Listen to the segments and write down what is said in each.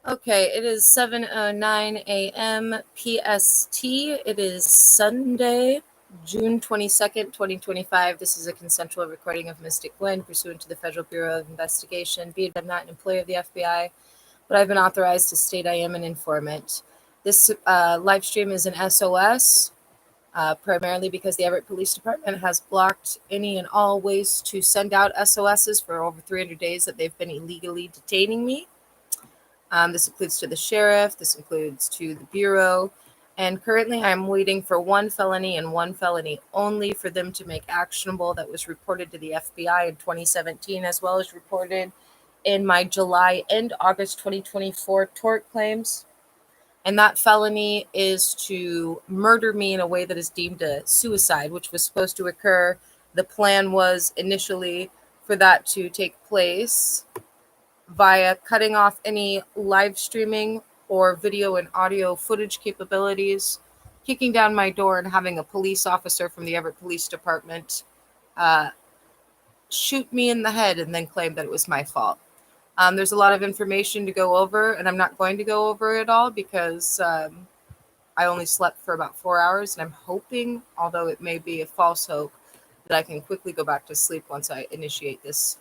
Okay, it is 7:09 a.m. PST. It is Sunday, June 22nd, 2025. This is a consensual recording of Mystic GWEN pursuant to the Federal Bureau of Investigation. Be it I'm not an employee of the FBI, but I've been authorized to state I am an informant. This live stream is an SOS, primarily because the Everett Police Department has blocked any and all ways to send out SOSs for over 300 days that they've been illegally detaining me. This includes to the sheriff, this includes to the bureau, and currently I'm waiting for one felony and one felony only for them to make actionable that was reported to the FBI in 2017, as well as reported in my July and August 2024 tort claims. And that felony is to murder me in a way that is deemed a suicide, which was supposed to occur. The plan was initially for that to take place via cutting off any live streaming or video and audio footage capabilities, kicking down my door, and having a police officer from the Everett Police Department uh, shoot me in the head and then claim that it was my fault. There's a lot of information to go over, and I'm not going to go over it all because I only slept for about 4 hours, and I'm hoping, although it may be a false hope, that I can quickly go back to sleep once I initiate this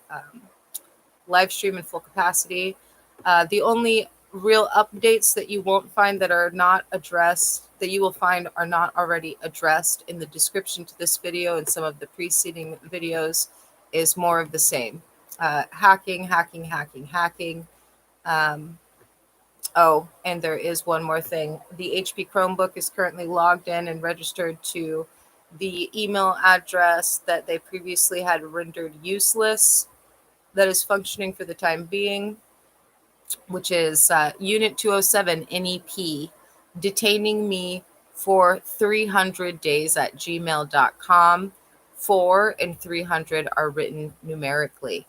live stream in full capacity. The only real updates that you won't find that are not addressed, that you will find are not already addressed in the description to this video and some of the preceding videos, is more of the same. Hacking. Oh, and there is one more thing. The HP Chromebook is currently logged in and registered to the email address that they previously had rendered useless, that is functioning for the time being, which is Unit 207 NEP, detaining me for 300 days at gmail.com. 4 and 300 are written numerically.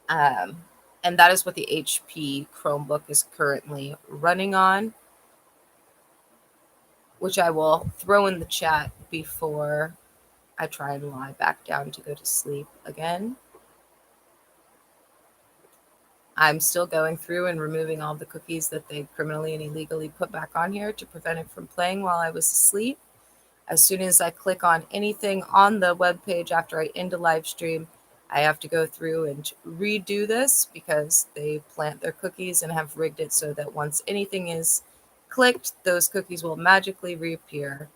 And that is what the HP Chromebook is currently running on, which I will throw in the chat before I try and lie back down to go to sleep again. I'm still going through and removing all the cookies that they criminally and illegally put back on here to prevent it from playing while I was asleep. As soon as I click on anything on the web page after I end a live stream, I have to go through and redo this because they plant their cookies and have rigged it so that once anything is clicked, those cookies will magically reappear.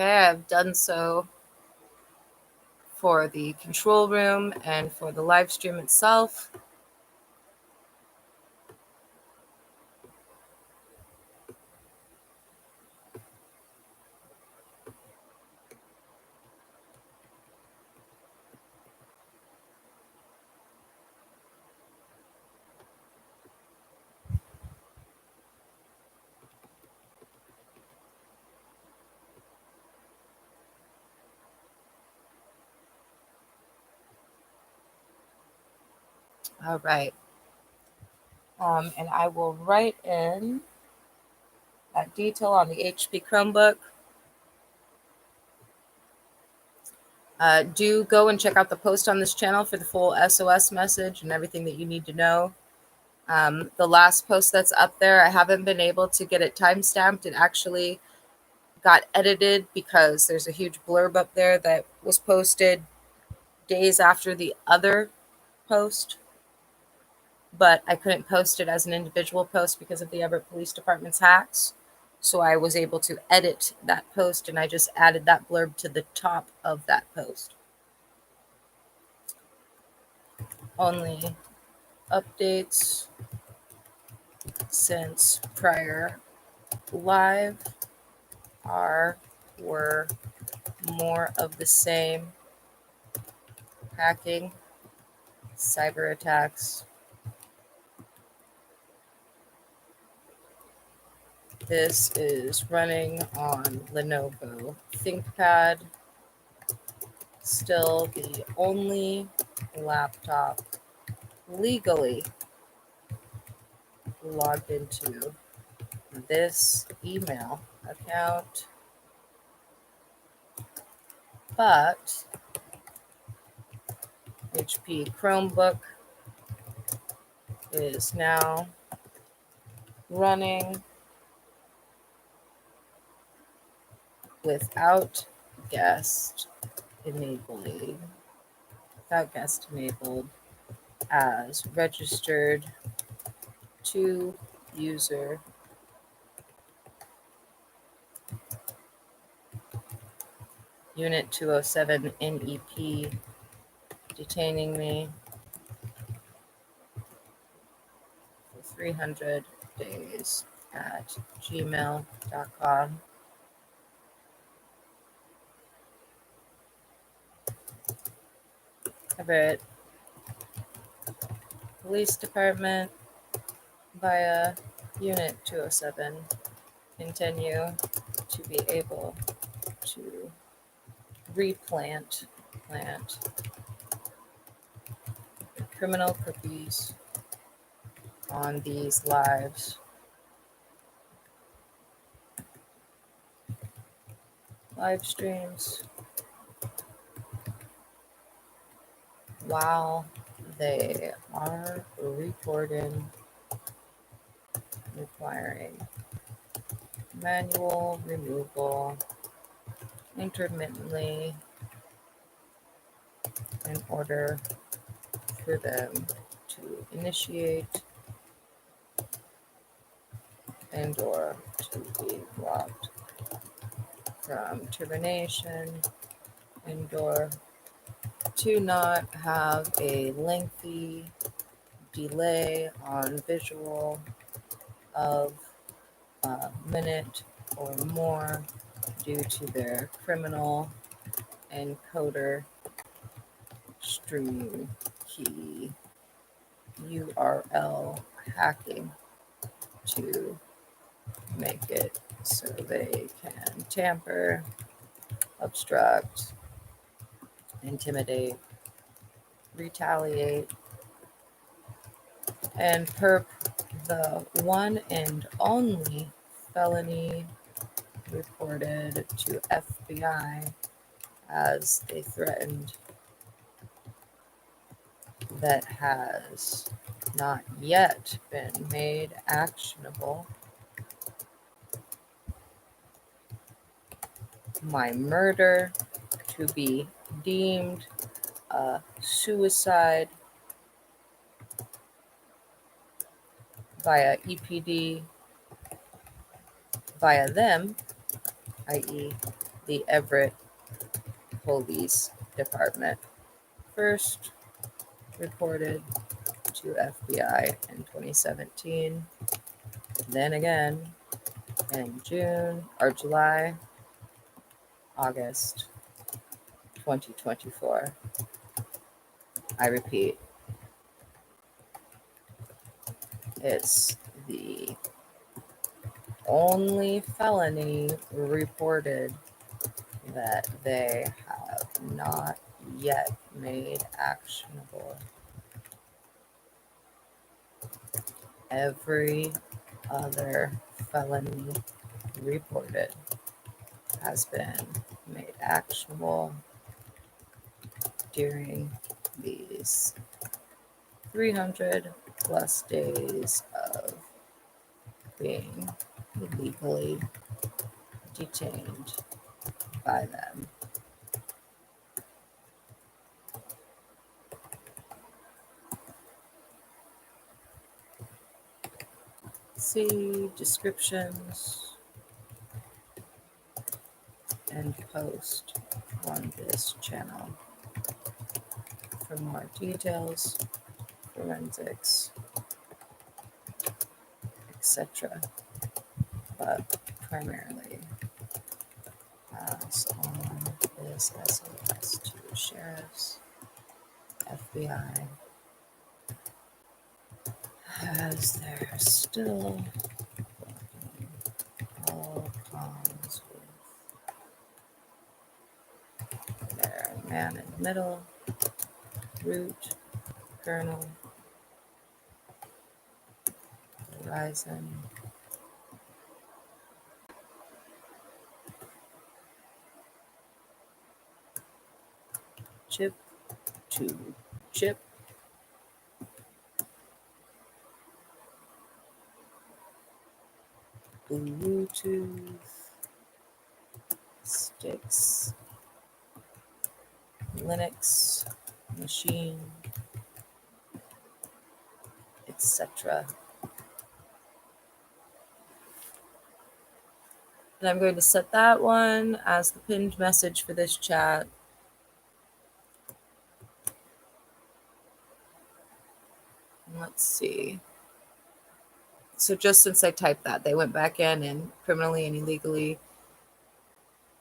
Okay, I've done so for the control room and for the live stream itself. All right. And I will write in that detail on the HP Chromebook. Do go and check out the post on this channel for the full SOS message and everything that you need to know. The last post that's up there, I haven't been able to get it timestamped. It actually got edited because there's a huge blurb up there that was posted days after the other post, but I couldn't post it as an individual post because of the Everett Police Department's hacks. So I was able to edit that post, and I just added that blurb to the top of that post. Only updates since prior live were more of the same: hacking, cyber attacks, This is running on Lenovo ThinkPad. Still the only laptop legally logged into this email account, but HP Chromebook is now running without guest enabling, without guest enabled as registered to user Unit 207 NEP, detaining me for 300 days at gmail.com. Everett Police Department via Unit 207 continue to be able to plant criminal cookies on these live streams while they are recording, requiring manual removal intermittently in order for them to initiate and or to be blocked from termination and or to not have a lengthy delay on visual of a minute or more due to their criminal encoder stream key URL hacking to make it so they can tamper, obstruct, intimidate, retaliate, and perp the one and only felony reported to FBI as they threatened that has not yet been made actionable. My murder to be deemed a suicide via EPD, via them, i.e. the Everett Police Department. First reported to FBI in 2017, then again in July, August 2024. I repeat, it's the only felony reported that they have not yet made actionable. Every other felony reported has been made actionable during these 300 plus days of being illegally detained by them. See descriptions and post on this channel for more details, forensics, etc. But primarily pass on this SOS to sheriffs, FBI, as they're still working man in the middle, root, kernel, horizon, chip to chip, Bluetooth, sticks, Linux, machine, etc. And I'm going to set that one as the pinned message for this chat. Let's see. So just since I typed that, they went back in and criminally and illegally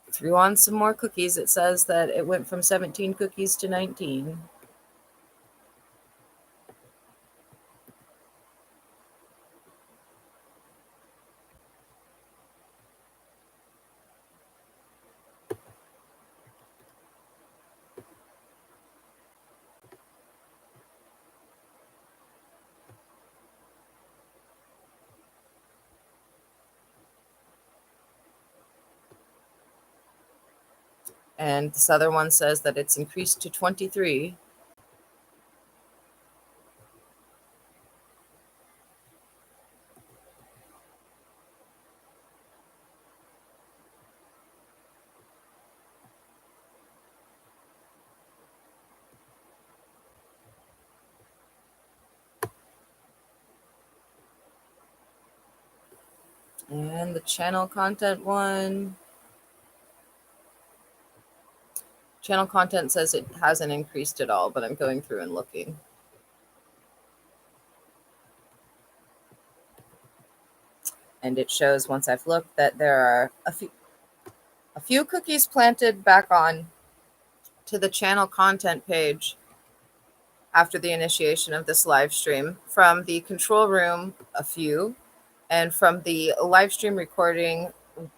threw on some more cookies. It says that it went from 17 cookies to 19. And this other one says that it's increased to 23. And the channel content one. Channel content says it hasn't increased at all, but I'm going through and looking. And it shows once I've looked that there are a few cookies planted back on to the channel content page after the initiation of this live stream. From the control room, a few, and from the live stream recording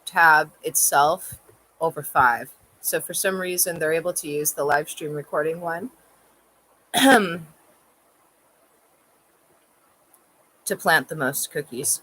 tab itself, over 5. So for some reason, they're able to use the live stream recording one to plant the most cookies.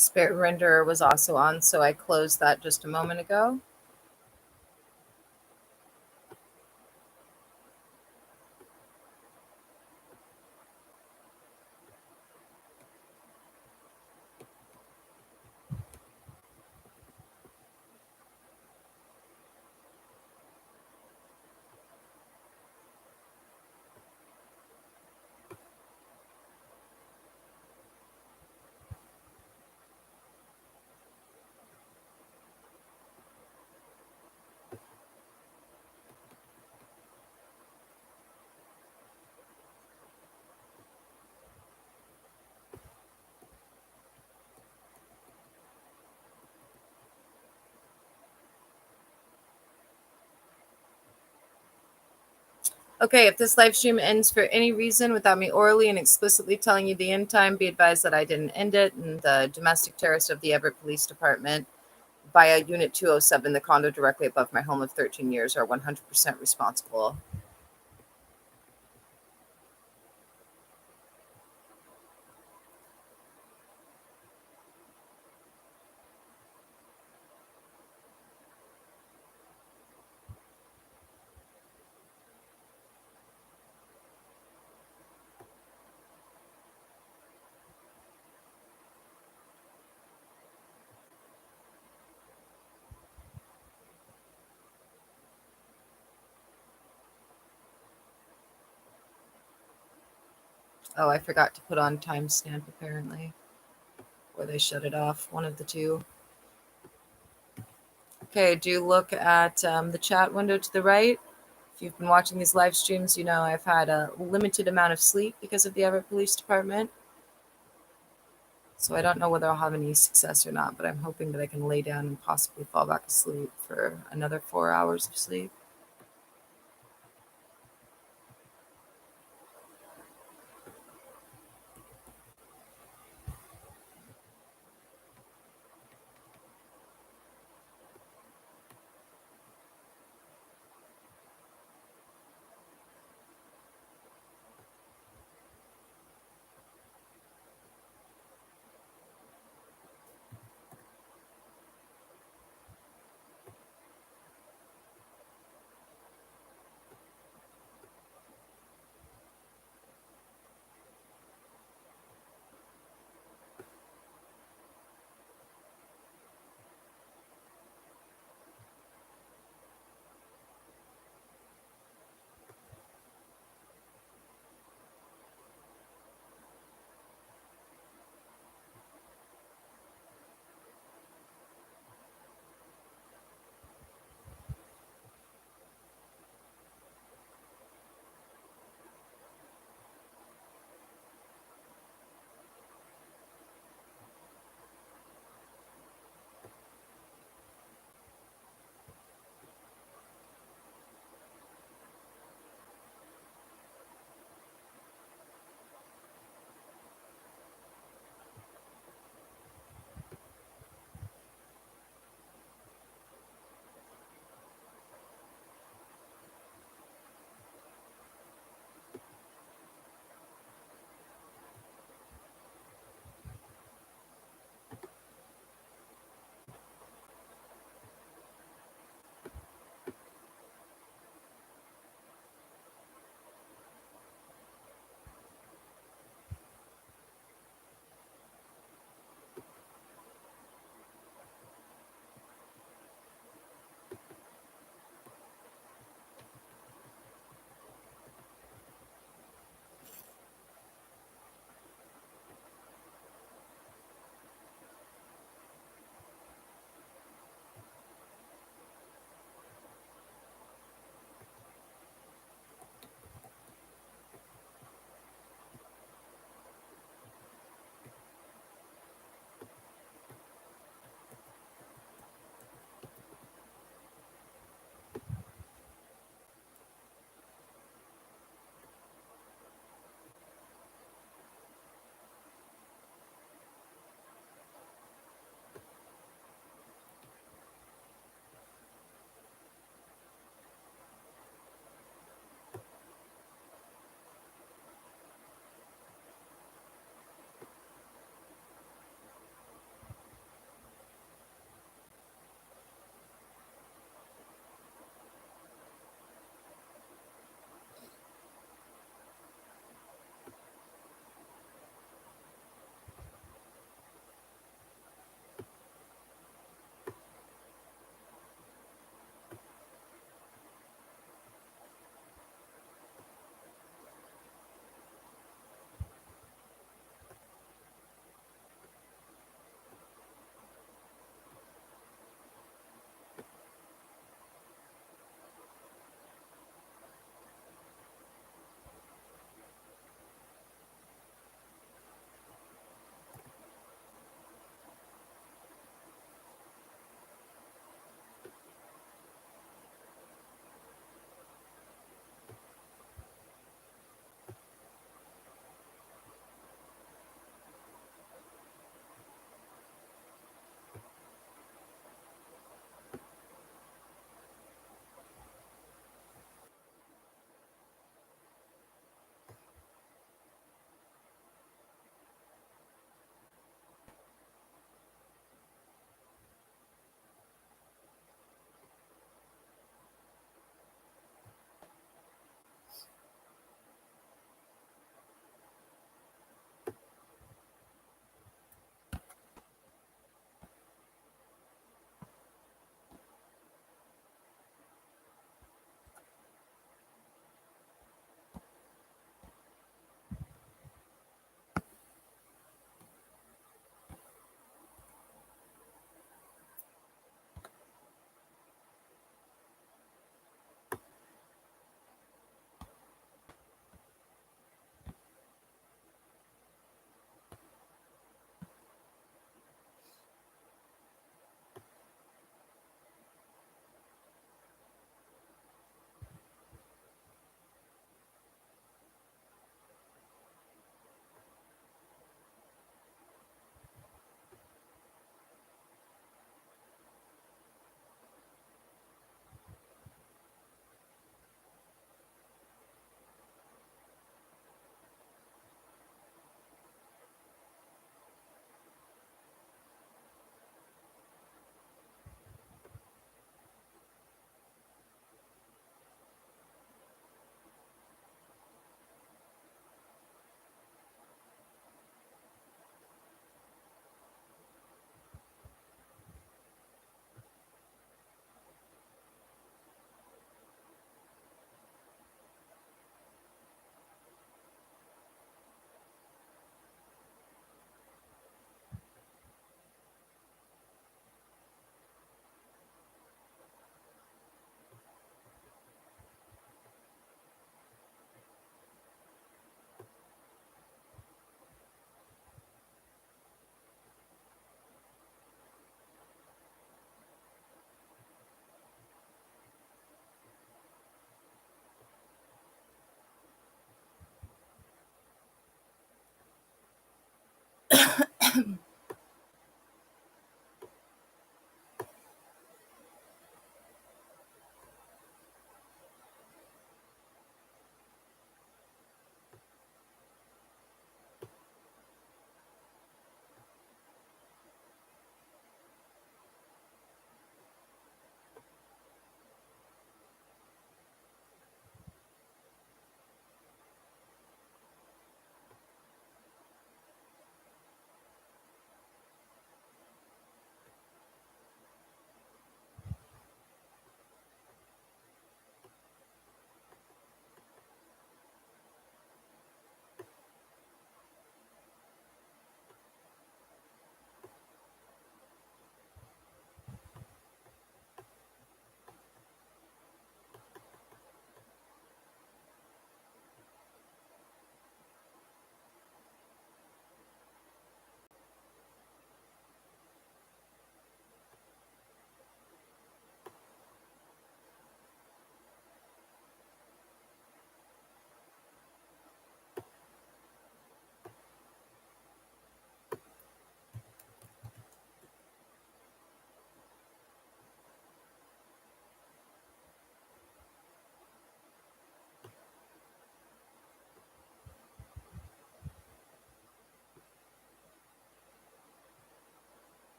Spirit Renderer was also on, so I closed that just a moment ago. Okay, if this live stream ends for any reason without me orally and explicitly telling you the end time, be advised that I didn't end it, and the domestic terrorist of the Everett Police Department via Unit 207, the condo directly above my home of 13 years, are 100% responsible. Oh, I forgot to put on timestamp apparently, or they shut it off, one of the two. Okay, do look at the chat window to the right. If you've been watching these live streams, you know I've had a limited amount of sleep because of the Everett Police Department. So I don't know whether I'll have any success or not, but I'm hoping that I can lay down and possibly fall back asleep for another 4 hours of sleep.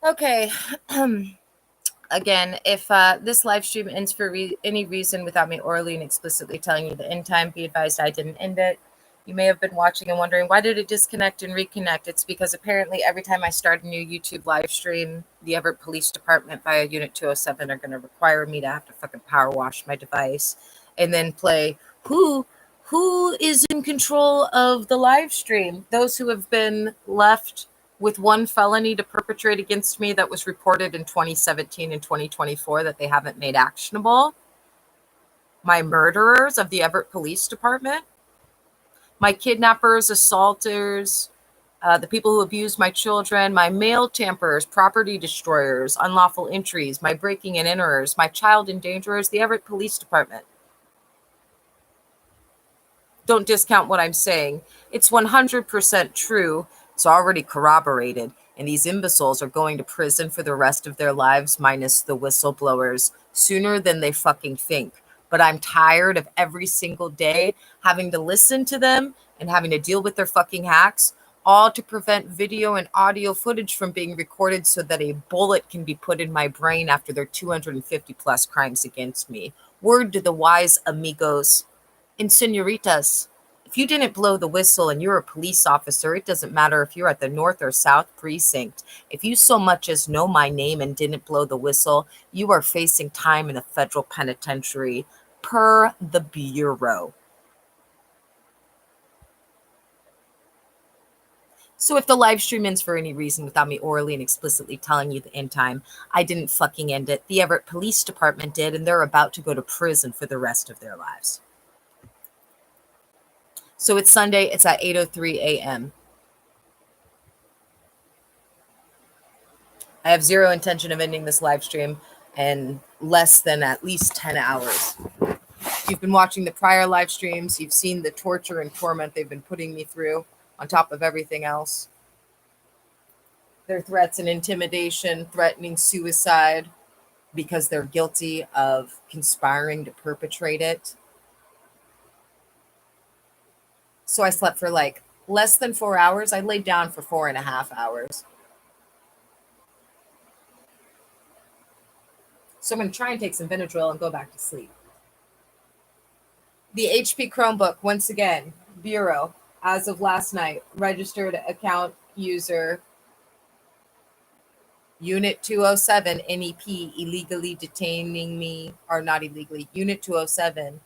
Okay. Again, if this live stream ends for any reason without me orally and explicitly telling you the end time, be advised I didn't end it. You may have been watching and wondering, why did it disconnect and reconnect? It's because apparently every time I start a new YouTube live stream, the Everett Police Department via Unit 207 are going to require me to have to fucking power wash my device and then play who is in control of the live stream? Those who have been left with one felony to perpetrate against me that was reported in 2017 and 2024 that they haven't made actionable. My murderers of the Everett Police Department. My kidnappers, assaulters, the people who abused my children, my mail tamperers, property destroyers, unlawful entries, my breaking and enterers, my child endangerers, the Everett Police Department. Don't discount what I'm saying. It's 100% true. It's already corroborated. And these imbeciles are going to prison for the rest of their lives, minus the whistleblowers, sooner than they fucking think. But I'm tired of every single day having to listen to them and having to deal with their fucking hacks, all to prevent video and audio footage from being recorded so that a bullet can be put in my brain after their 250 plus crimes against me. Word to the wise amigos and senoritas. If you didn't blow the whistle and you're a police officer, it doesn't matter if you're at the North or South Precinct. If you so much as know my name and didn't blow the whistle, you are facing time in a federal penitentiary per the Bureau. So if the live stream ends for any reason without me orally and explicitly telling you the end time, I didn't fucking end it. The Everett Police Department did, and they're about to go to prison for the rest of their lives. So it's Sunday. It's at 8:03 a.m. I have zero intention of ending this live stream in less than at least 10 hours. If you've been watching the prior live streams, you've seen the torture and torment they've been putting me through on top of everything else. Their threats and intimidation, threatening suicide because they're guilty of conspiring to perpetrate it. So I slept for like less than 4 hours. I laid down for 4.5 hours. So I'm going to try and take some Benadryl and go back to sleep. The HP Chromebook, once again, Bureau, as of last night, registered account user Unit 207 NEP, illegally detaining me, or not illegally, Unit 207,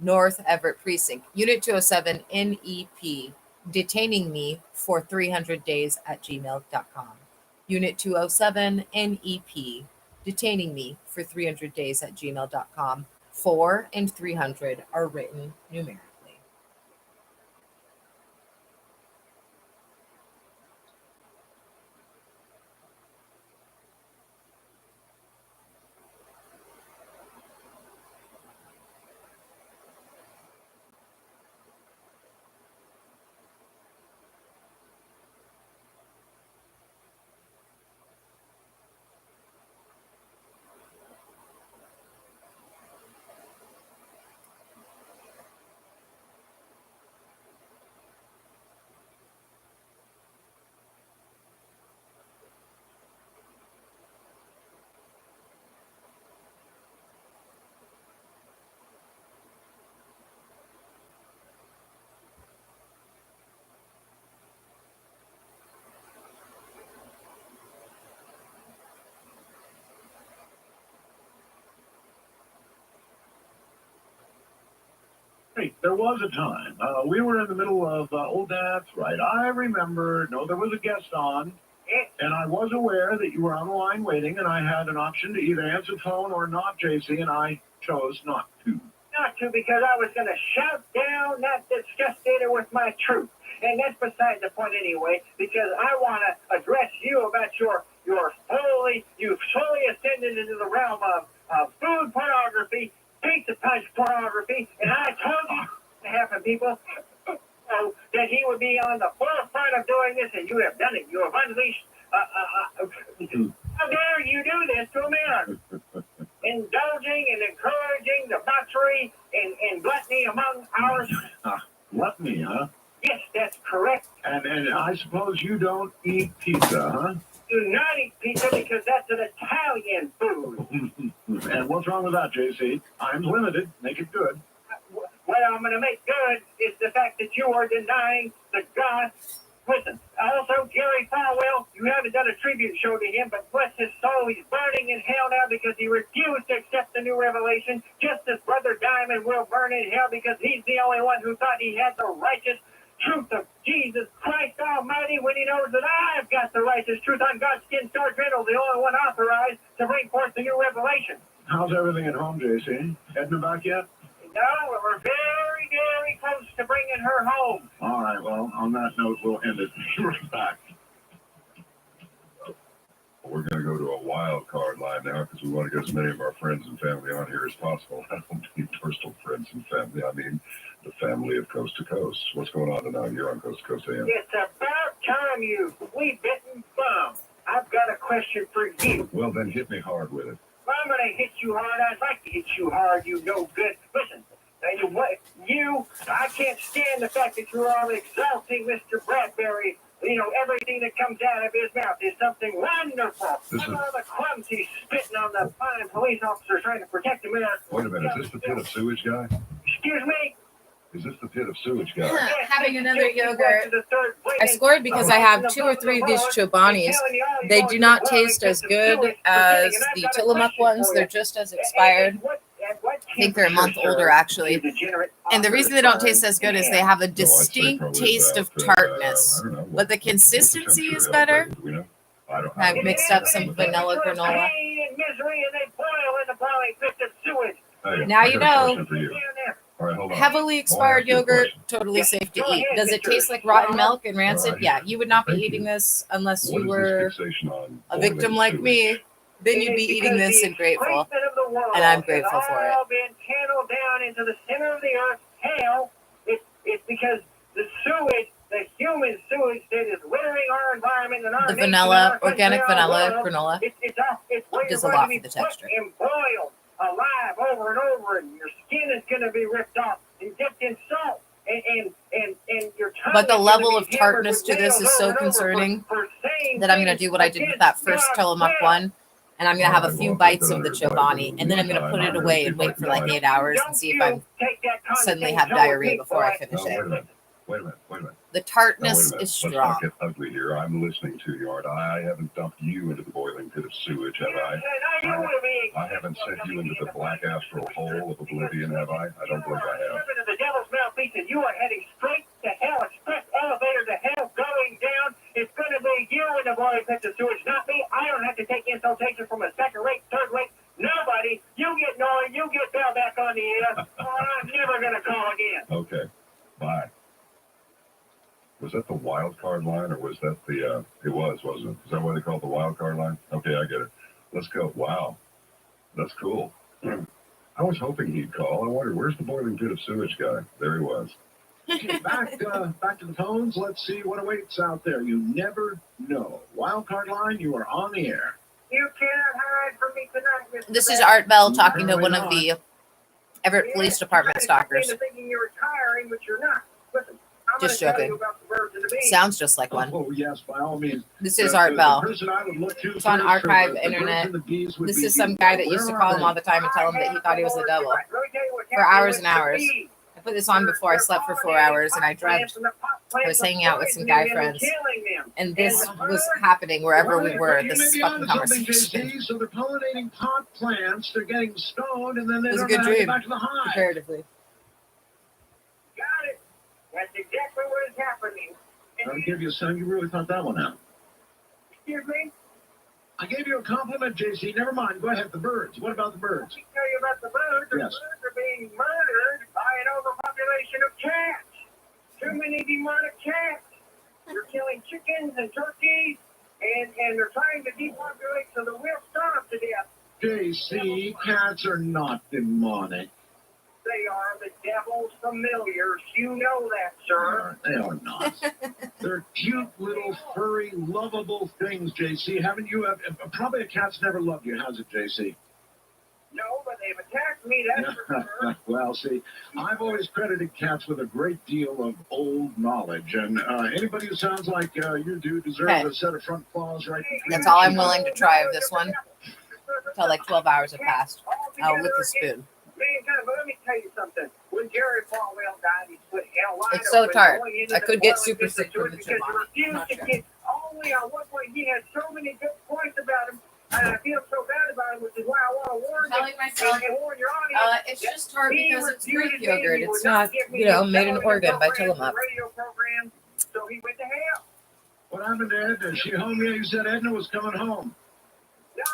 North Everett Precinct. Unit 207 NEP, detaining me for 300 days at gmail.com. Unit 207 NEP, detaining me for 300 days at gmail.com. 4 and 300 are written numerically. There was a time. We were in the middle of old that's right. I remember. No, there was a guest on, and I was aware that you were on the line waiting, and I had an option to either answer the phone or not, JC, and I chose not to. Not to, because I was going to shout down that disgusting with my truth. And that's beside the point anyway, because I want to address you about you've slowly ascended into the realm of food pornography, pizza punch pornography, and I told you to happen, people, that he would be on the forefront of doing this, and you have done it. You have unleashed. How dare you do this to America? Indulging and encouraging debauchery and gluttony among ours. Gluttony, huh? Yes, that's correct. And I suppose you don't eat pizza, huh? Do not eat pizza. pasta because that's an Italian food. And what's wrong with that, JC? Time's limited. Make it good. What I'm going to make good is the fact that you are denying the God. Listen, also, Jerry Falwell, you haven't done a tribute show to him, but bless his soul, he's burning in hell now because he refused to accept the new revelation, just as Brother Diamond will burn in hell because he's the only one who thought he had the righteous truth of Jesus Christ Almighty when he knows that I've got the righteous truth. I'm God's skin star general, the only one authorized to bring forth the new revelation. How's everything at home, JC? Heading back yet? No, we're very, very close to bringing her home. All right, well, on that note, we'll end it. Right back. We're going to go to a wild card line now because we want to get as many of our friends and family on here as possible. I don't mean personal friends and family. I mean the family of Coast to Coast. What's going on tonight? You're on Coast to Coast AM. It's about time, you flea-bitten bum. I've got a question for you. Well, then hit me hard with it. I'm going to hit you hard. I'd like to hit you hard, you no good. Listen, I can't stand the fact that you're all exalting Mr. Bradbury. You know, everything that comes out of his mouth is something wonderful. Look at all the crumbs he's spitting on the fine police officers trying to protect him. Wait a minute, is this the pit of sewage guy? Excuse me? Is this the pit of sewage guy? Having another yogurt. I scored because I have 2 or 3 of these Chobanis. They do not taste as good as the Tillamook ones. They're just as expired. I think they're a month older, actually. And the reason they don't taste as good is they have a distinct taste of tartness. But the consistency is better. I've mixed up some vanilla granola. Now you know. All right, hold on. Heavily expired yogurt, totally safe to eat. Does it taste like rotten milk and rancid? Yeah, you would not be eating this unless you were a victim like me. Then you'd be eating this and grateful. And I'm grateful for it. Been channeled down into the center of the earth. Hell, it's because the sewage, the human sewage that is littering our environment and our The vanilla, organic vanilla granola, it's does a lot for the texture. And boiled alive over and over, and your skin is going to be ripped off and dipped in salt. And your tongue But the is level gonna of be tartness to hammered this with is so nails over and over concerning for saying that I'm going to things do what I did with that first against Tillamook God's one. And I'm going to have a few bites of the Chobani. And then I'm going to put it away and wait for like 8 hours and see if I suddenly have diarrhea before I finish it. Wait a minute. The tartness is Let's strong. not get ugly here. I'm listening to you, aren't I? I haven't dumped you into the boiling pit of sewage, have I? I haven't sent you into the black astral hole of oblivion, have I? I don't believe I have. The devil's mouthpiece, and you are heading straight to hell. Express elevator to hell, going down. It's going to be you in the boiling pit of sewage, not me. I don't have to take insultation from a second rate, third rate. Nobody. You get Nolan, you get Bell back on the air, or I'm never going to call again. Okay. Bye. Was that the wild card line, or was that the, it was, wasn't it? Is that what they call it, the wild card line? Okay, I get it. Let's go. Wow. That's cool. I was hoping he'd call. I wondered, where's the boiling pit of sewage guy? There he was. Okay, back to the phones. Let's see what awaits out there. You never know. Wildcard line, you are on the air. You cannot hide from me tonight, Mr. This is Art Bell talking to one of the Everett Police Department stalkers. Thinking you're retiring, but you're not. Listen, Just joking. Sounds just like one. Oh, yes, by all means. This is Art Bell. It's It's on archive internet. This is some guy that used to call him all the time and tell him that he thought he was the devil. For hours and hours. I put this on before I slept for 4 hours, and I was hanging out with some guy friends, and this was happening wherever we were. This fucking conversation. So they're pollinating pot plants, they're getting stoned, and then they It was a don't good know how to get dream, back to the hive. comparatively. Got it. That's exactly what is happening. I'll give you a sign. You really thought that one out. Excuse me? I gave you a compliment, JC. Never mind. Go ahead. The birds. What about the birds? Let me tell you about the birds. The Yes. birds are being murdered by an overpopulation of cats. Too many demonic cats. They're killing chickens and turkeys, and they're trying to depopulate so that we'll starve to death. JC, cats are not demonic. They are the devil's familiars. You know that, sir. They are not. They're cute little furry, lovable things, JC. Haven't you? Probably a cat's never loved you, has it, JC? No, but they've attacked impressed me, that's for sure. Well, see, I've always credited cats with a great deal of old knowledge, and anybody who sounds like you do deserves Okay. a set of front claws right between That's the all I'm cheeks. willing to try of this one until like 12 hours have passed. I'll lick the spoon. But let me tell you something. When Jerry Falwell died, he put It's so tart. I could get super sick from the chip on it. I'm not sure. Only on one point, he had so many good points about him, and I feel so bad about him, which is why I want to warn Telling you myself, and warn your audience. it's just tart He because it's refused Greek me. yogurt. He It's would not not, give me you know, his made in television Oregon by programs, Tillamook. radio program, so he went to hell. What happened to Edna? Is she home yet? You said Edna was coming home. Now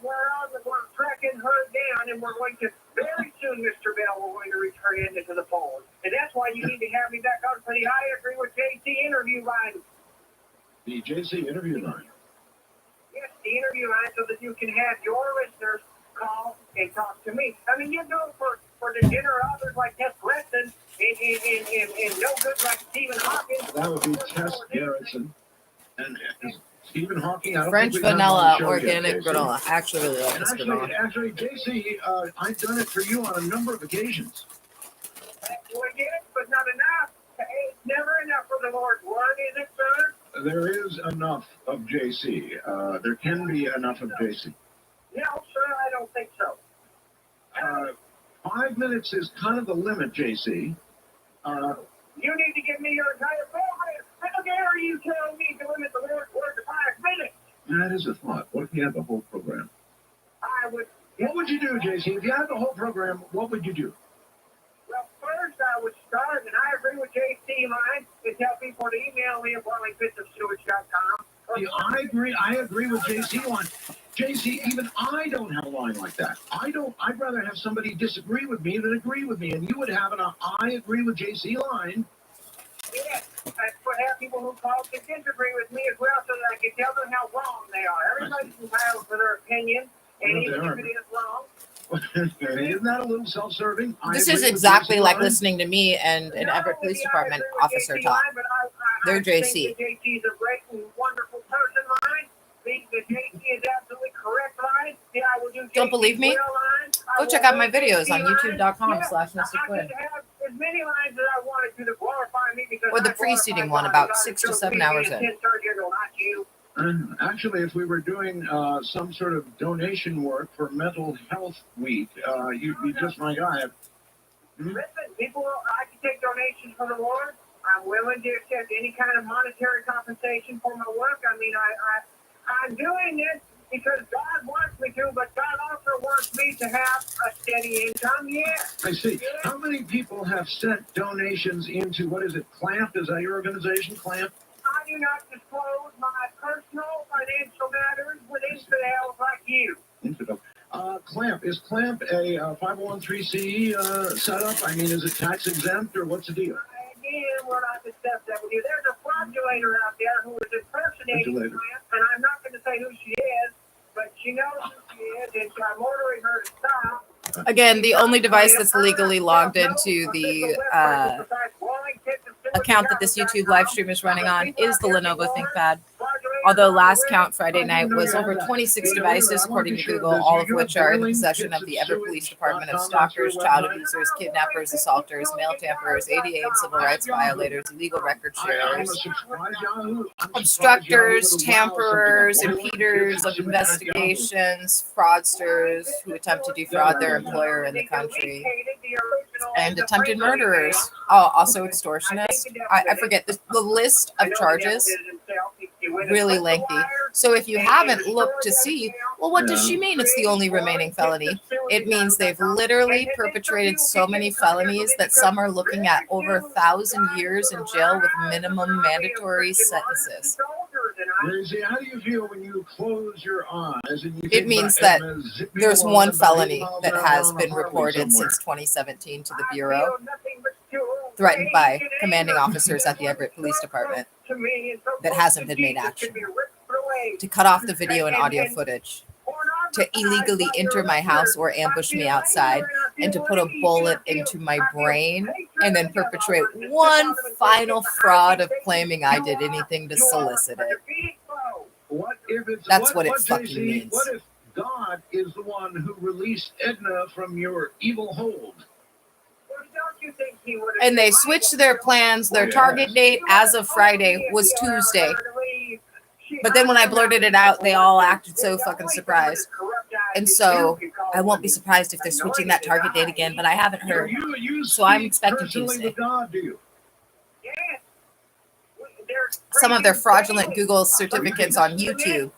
we're tracking her down, and we're going to very soon, Mr. Bell, we're going to return into the phone, and that's why you need to have me back on for the I Agree with JC interview line. The JC interview line. Yes, the interview line, so that you can have your listeners call and talk to me. I mean, you know, for the dinner others like Tess Gretchen and no good like Stephen Hawking. That would be Tess Garrison and Stephen Hawking. I don't French think we've had him on vanilla the show organic yet, JC. granola. I actually really like And this granola. actually, JC, I've done it for you on a number of occasions. We did, but not enough. It's never enough for the Lord's word, is it, sir? There is enough of JC. There can be enough of JC. No, sir, I don't think so. 5 minutes is kind of the limit, JC. You need to give me your entire program. How dare you tell me to limit the Lord's word to 5 minutes? That is a thought. What if you had the whole program? I would. What would you do, JC? If you had the whole program, what would you do? Well, first I would start, and I agree with JC line, and tell people to email me at boilingpitsofsewage.com. I agree with JC line. JC, even I don't have a line like that. I'd rather have somebody disagree with me than agree with me. And you would have an I agree with JC line. Yes, I would have people who call to disagree with me as well, so that I can tell them how wrong they are. Everybody's entitled to their opinion, and even if it is wrong. Isn't that a little self-serving? This is exactly like listening to me and an Everett Police Department officer talk. They're JC. JC is a great and wonderful person, line. The JC is absolutely correct, line. Yeah, I will do. Don't believe me? Go check out my videos on youtube.com/Mystic Gwen. As many lines that I wanted to glorify me because or the preceding one about 6 to 7 hours in. And actually, if we were doing some sort of donation work for Mental Health Week, you'd be just my guy. Listen, people, I can take donations for the Lord. I'm willing to accept any kind of monetary compensation for my work. I mean, I'm doing this because God wants me to, but God also wants me to have a steady income. Yeah. I see. How many people have sent donations into, what is it, CLAMP? Is that your organization, CLAMP? I do not disclose my personal financial matters with infidels like you. Infidel. CLAMP. Is CLAMP a 501c setup? I mean, is it tax exempt or what's the deal? Again, we're not discussing that with you. There's a fraudulator out there who is impersonating CLAMP, and I'm not going to say who she is, but she knows who she is, and so I'm ordering her to stop. Again, the only device that's legally logged into the account that this YouTube live stream is running on is the Lenovo ThinkPad. Although last count Friday night was over 26 devices, according to Google, all of which are in the possession of the Everett Police Department of stalkers, child abusers, kidnappers, assaulters, mail tamperers, ADA and civil rights violators, illegal record sharers, obstructors, tamperers, impeders of investigations, fraudsters who attempt to defraud their employer in the country, and attempted murderers. Oh, also extortionists. I forget the list of charges. Really lengthy. So if you haven't looked to see, well, what does she mean it's the only remaining felony? It means they've literally perpetrated so many felonies that some are looking at over 1,000 years in jail with minimum mandatory sentences. Lizzie, how do you feel when you close your eyes and you It means that there's one felony that has been reported since 2017 to the Bureau, threatened by commanding officers at the Everett Police Department, that hasn't been made action. To cut off the video and audio footage, to illegally enter my house or ambush me outside, and to put a bullet into my brain, and then perpetrate one final fraud of claiming I did anything to solicit it. That's what it fucking means. What if God is the one one who released Edna from your evil hold. Well, don't you think he would have... And they switched their plans. Their target date as of Friday was Tuesday. But then when I blurted it out, they all acted so fucking surprised. And so I won't be surprised if they're switching that target date again, but I haven't heard. So I'm expecting Tuesday. God, do you? Some of their fraudulent Google certificates on YouTube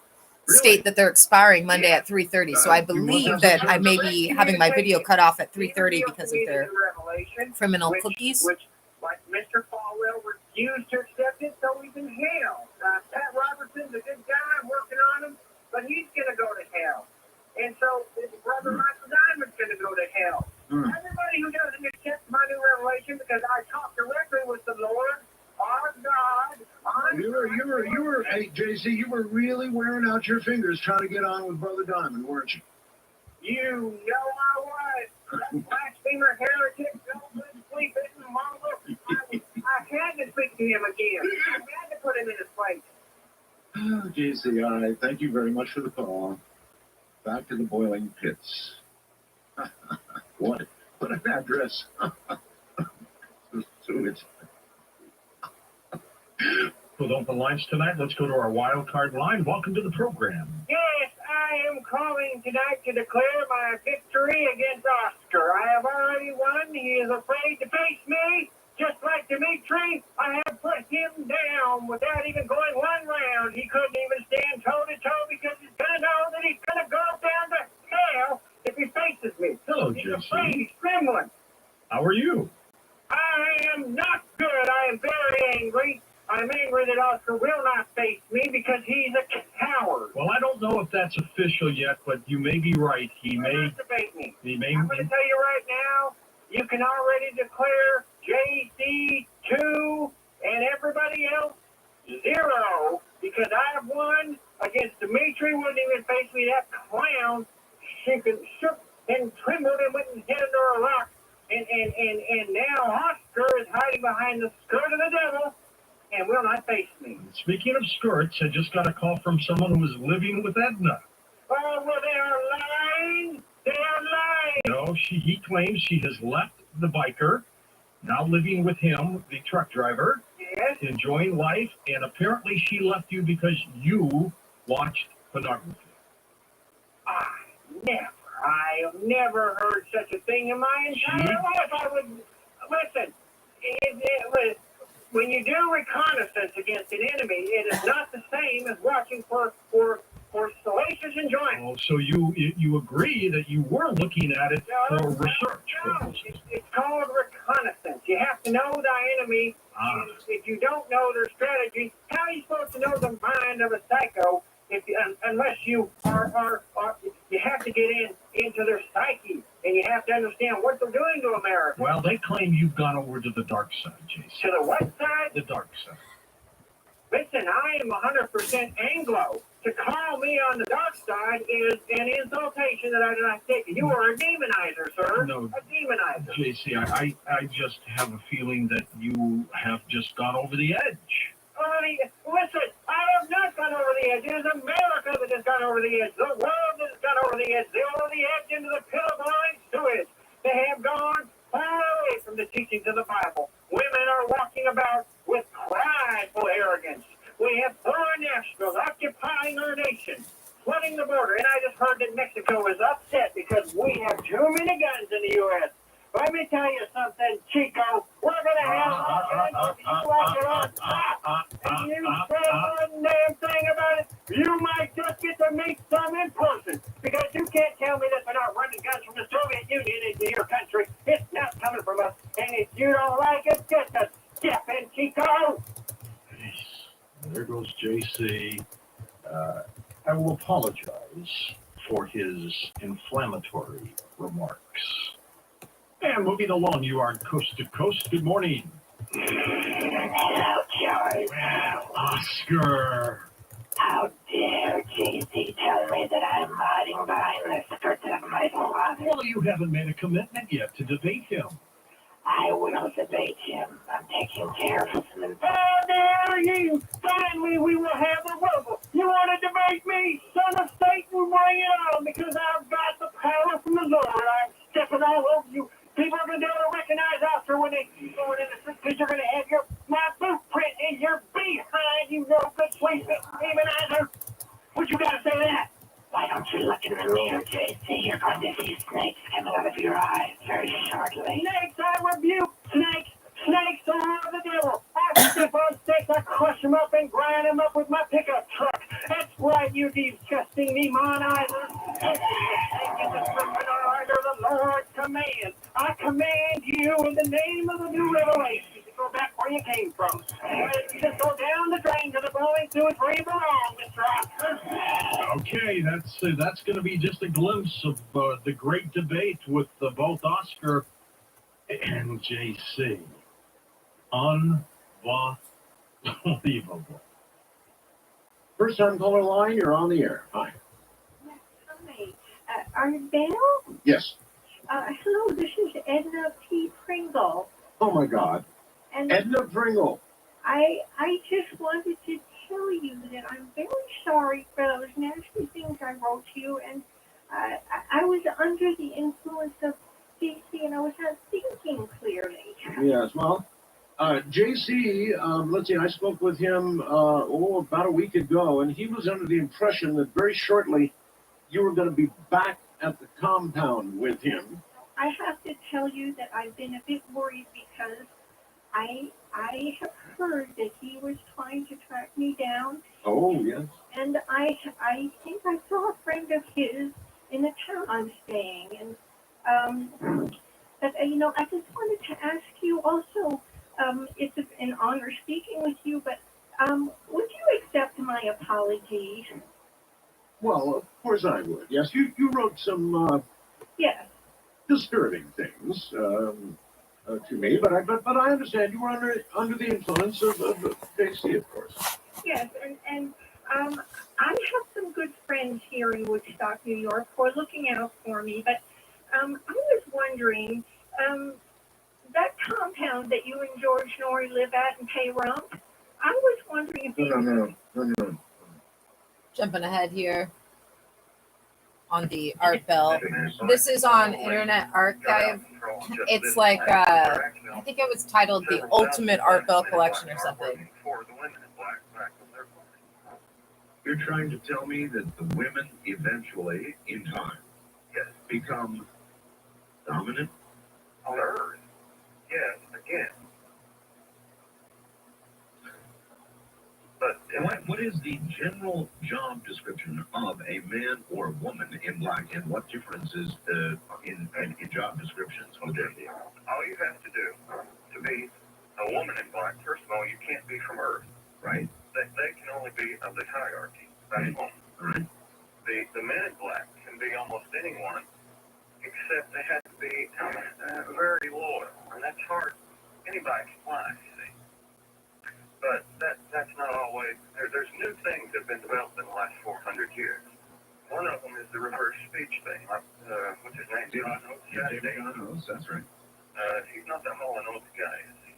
state that they're expiring Monday at 3:30. So I believe that I may be having my video cut off at 3:30 because of their criminal cookies. Which, like Mr. Falwell, refused to accept it, so he's in hell. Pat Robertson's a good guy. I'm working on him, but he's going to go to hell. And so his brother Michael Diamond's going to go to hell. Everybody who doesn't accept my new revelation, because I talk directly with the Lord, our God. You were, hey, JC, you were really wearing out your fingers trying to get on with Brother Diamond, weren't you? You know I was. That blasphemer, heretic, no sleep, Mongol. I had to speak to him again. I had to put him in his place. Oh, JC, all right. Thank you very much for the call. Back to the boiling pits. What an address. So it's... We'll open lines tonight. Let's go to our wild card line. Welcome to the program. Yes, I am calling tonight to declare my victory against Oscar. I have already won. He is afraid to face me. Just like Dimitri, I have put him down without even going one round. He couldn't even stand toe-to-toe because he's going to know that he's going to go down to hell if he faces me. Hello, He's Jesse. afraid. He's trembling. How are you? I am not good. I am very angry. I'm angry that Oscar will not face me because he's a coward. Well, I don't know if that's official yet, but you may be right. He may. Not debate me. He may. I'm going to tell you right now, you can already declare JC 2 and everybody else 0 because I have won against Dimitri. Wouldn't even face me. That clown shook and trembled and went and hit under a rock. And now Oscar is hiding behind the skirt of the devil and will not face me. Speaking of skirts, I just got a call from someone who was living with Edna. Oh, well, they are lying. They are lying. No, he claims she has left the biker, now living with him, the truck driver, Yes. enjoying life, and apparently she left you because you watched pornography. I have never heard such a thing in my entire life. I would listen. When you do reconnaissance against an enemy, it is not the same as watching for salacious enjoyment. Oh, so you agree that you were looking at it for research purposes? It's called reconnaissance. You have to know thy enemy. If you don't know their strategy, how are you supposed to know the mind of a psycho unless you are you have to get into their psyche and you have to understand what they're doing to America. Well, they claim you've gone over to the dark side, Jason. To the what side? The dark side. Listen, I am 100% Anglo. To call me on the dark side is an insultation that I do not take. You are a demonizer, sir. No, a demonizer. JC, I just have a feeling that you have just gone over the edge. Listen, I have not gone over the edge. It is America that has gone over the edge. The world that has gone over the edge. They're over the edge into the pit of blind sewage. They have gone far away from the teachings of the Bible. Women are walking about with prideful arrogance. We have foreign nationals occupying our nation, flooding the border. And I just heard that Mexico is upset because we have too many guns in the U.S. Let me tell you something, Chico. We're going to have all kinds of you like it on top. And you say one damn thing about it, you might just get to meet some in person. Because you can't tell me that they're not running guns from the Soviet Union into your country. It's not coming from us. And if you don't like it, just a step in, Chico. There goes JC. I will apologize for his inflammatory remarks. And moving along, you are coast to coast. Good morning. Hello, George. Well, Oscar. How dare JC tell me that I'm hiding behind the skirts of my father? Well, you haven't made a commitment yet to debate him. I will debate him. I'm taking care of some. How dare you! Finally, we will have a rumble. You want to debate me? Son of Satan, bring it on, because I've got the all over you. People are going to be able to recognize Oscar when they see you going in the street because you're going to have my boot print in your behind, you no good sleeping demonizer. What you got to say to that? Why don't you look in the mirror, JC? You're going to see snakes coming out of your eyes very shortly. Snakes, I rebuke snakes. Snakes are of the devil. I step on snakes, I crush them up and grind them up with my pickup truck. That's right, you disgusting demonizer. Snake is the serpent are under the Lord's command. I command you in the name of the new revelation to go back where you came from. You just go down the drain to the blowing sewage where you belong, Mr. Oscar. Okay, that's going to be just a glimpse of the great debate with both Oscar and JC. Unbelievable. First time caller line, you're on the air. Hi. Yes, hi. Are you Dale? Yes. Hello, this is Edna P. Pringle. Oh my God. And Edna Pringle. I just wanted to tell you that I'm very sorry for those nasty things I wrote to you, and I was under the influence of DC, and I was not thinking clearly. Yes, well, JC, let's see, I spoke with him, about a week ago, and he was under the impression that very shortly you were going to be back at the compound with him. I have to tell you that I've been a bit worried because I have heard that he was trying to track me down. Oh, yes. And I think I saw a friend of his in the town I'm staying. And but I just wanted to ask you also. It's an honor speaking with you, but would you accept my apology? Well, of course I would. Yes, you wrote some Yes. disturbing things to me, but I understand you were under the influence of JC, of course. Yes, and I have some good friends here in Woodstock, New York, who are looking out for me. But I was wondering, that compound that you and George Norrie live at in pay rump, I was wondering if No. Jumping ahead here on the art bell. This is on Internet Archive. It's like, I think it was titled The Ultimate Art Bell Collection or something. You're trying to tell me that the women eventually, in time, become dominant? On Earth. Yes, again. But What is the general job description of a man or a woman in black, and what differences in job descriptions? Okay. all you have to do to be a woman in black, first of all, you can't be from Earth. Right. They can only be of the hierarchy. That's one. Right. The men in black can be almost anyone, except they have to be very loyal, and that's hard. Anybody can fly, you see. But that's not always. There's new things that have been developed in the last 400 years. One of them is the reverse speech thing. What's his name? David Onos, that's right. He's not that whole an old guy, is he?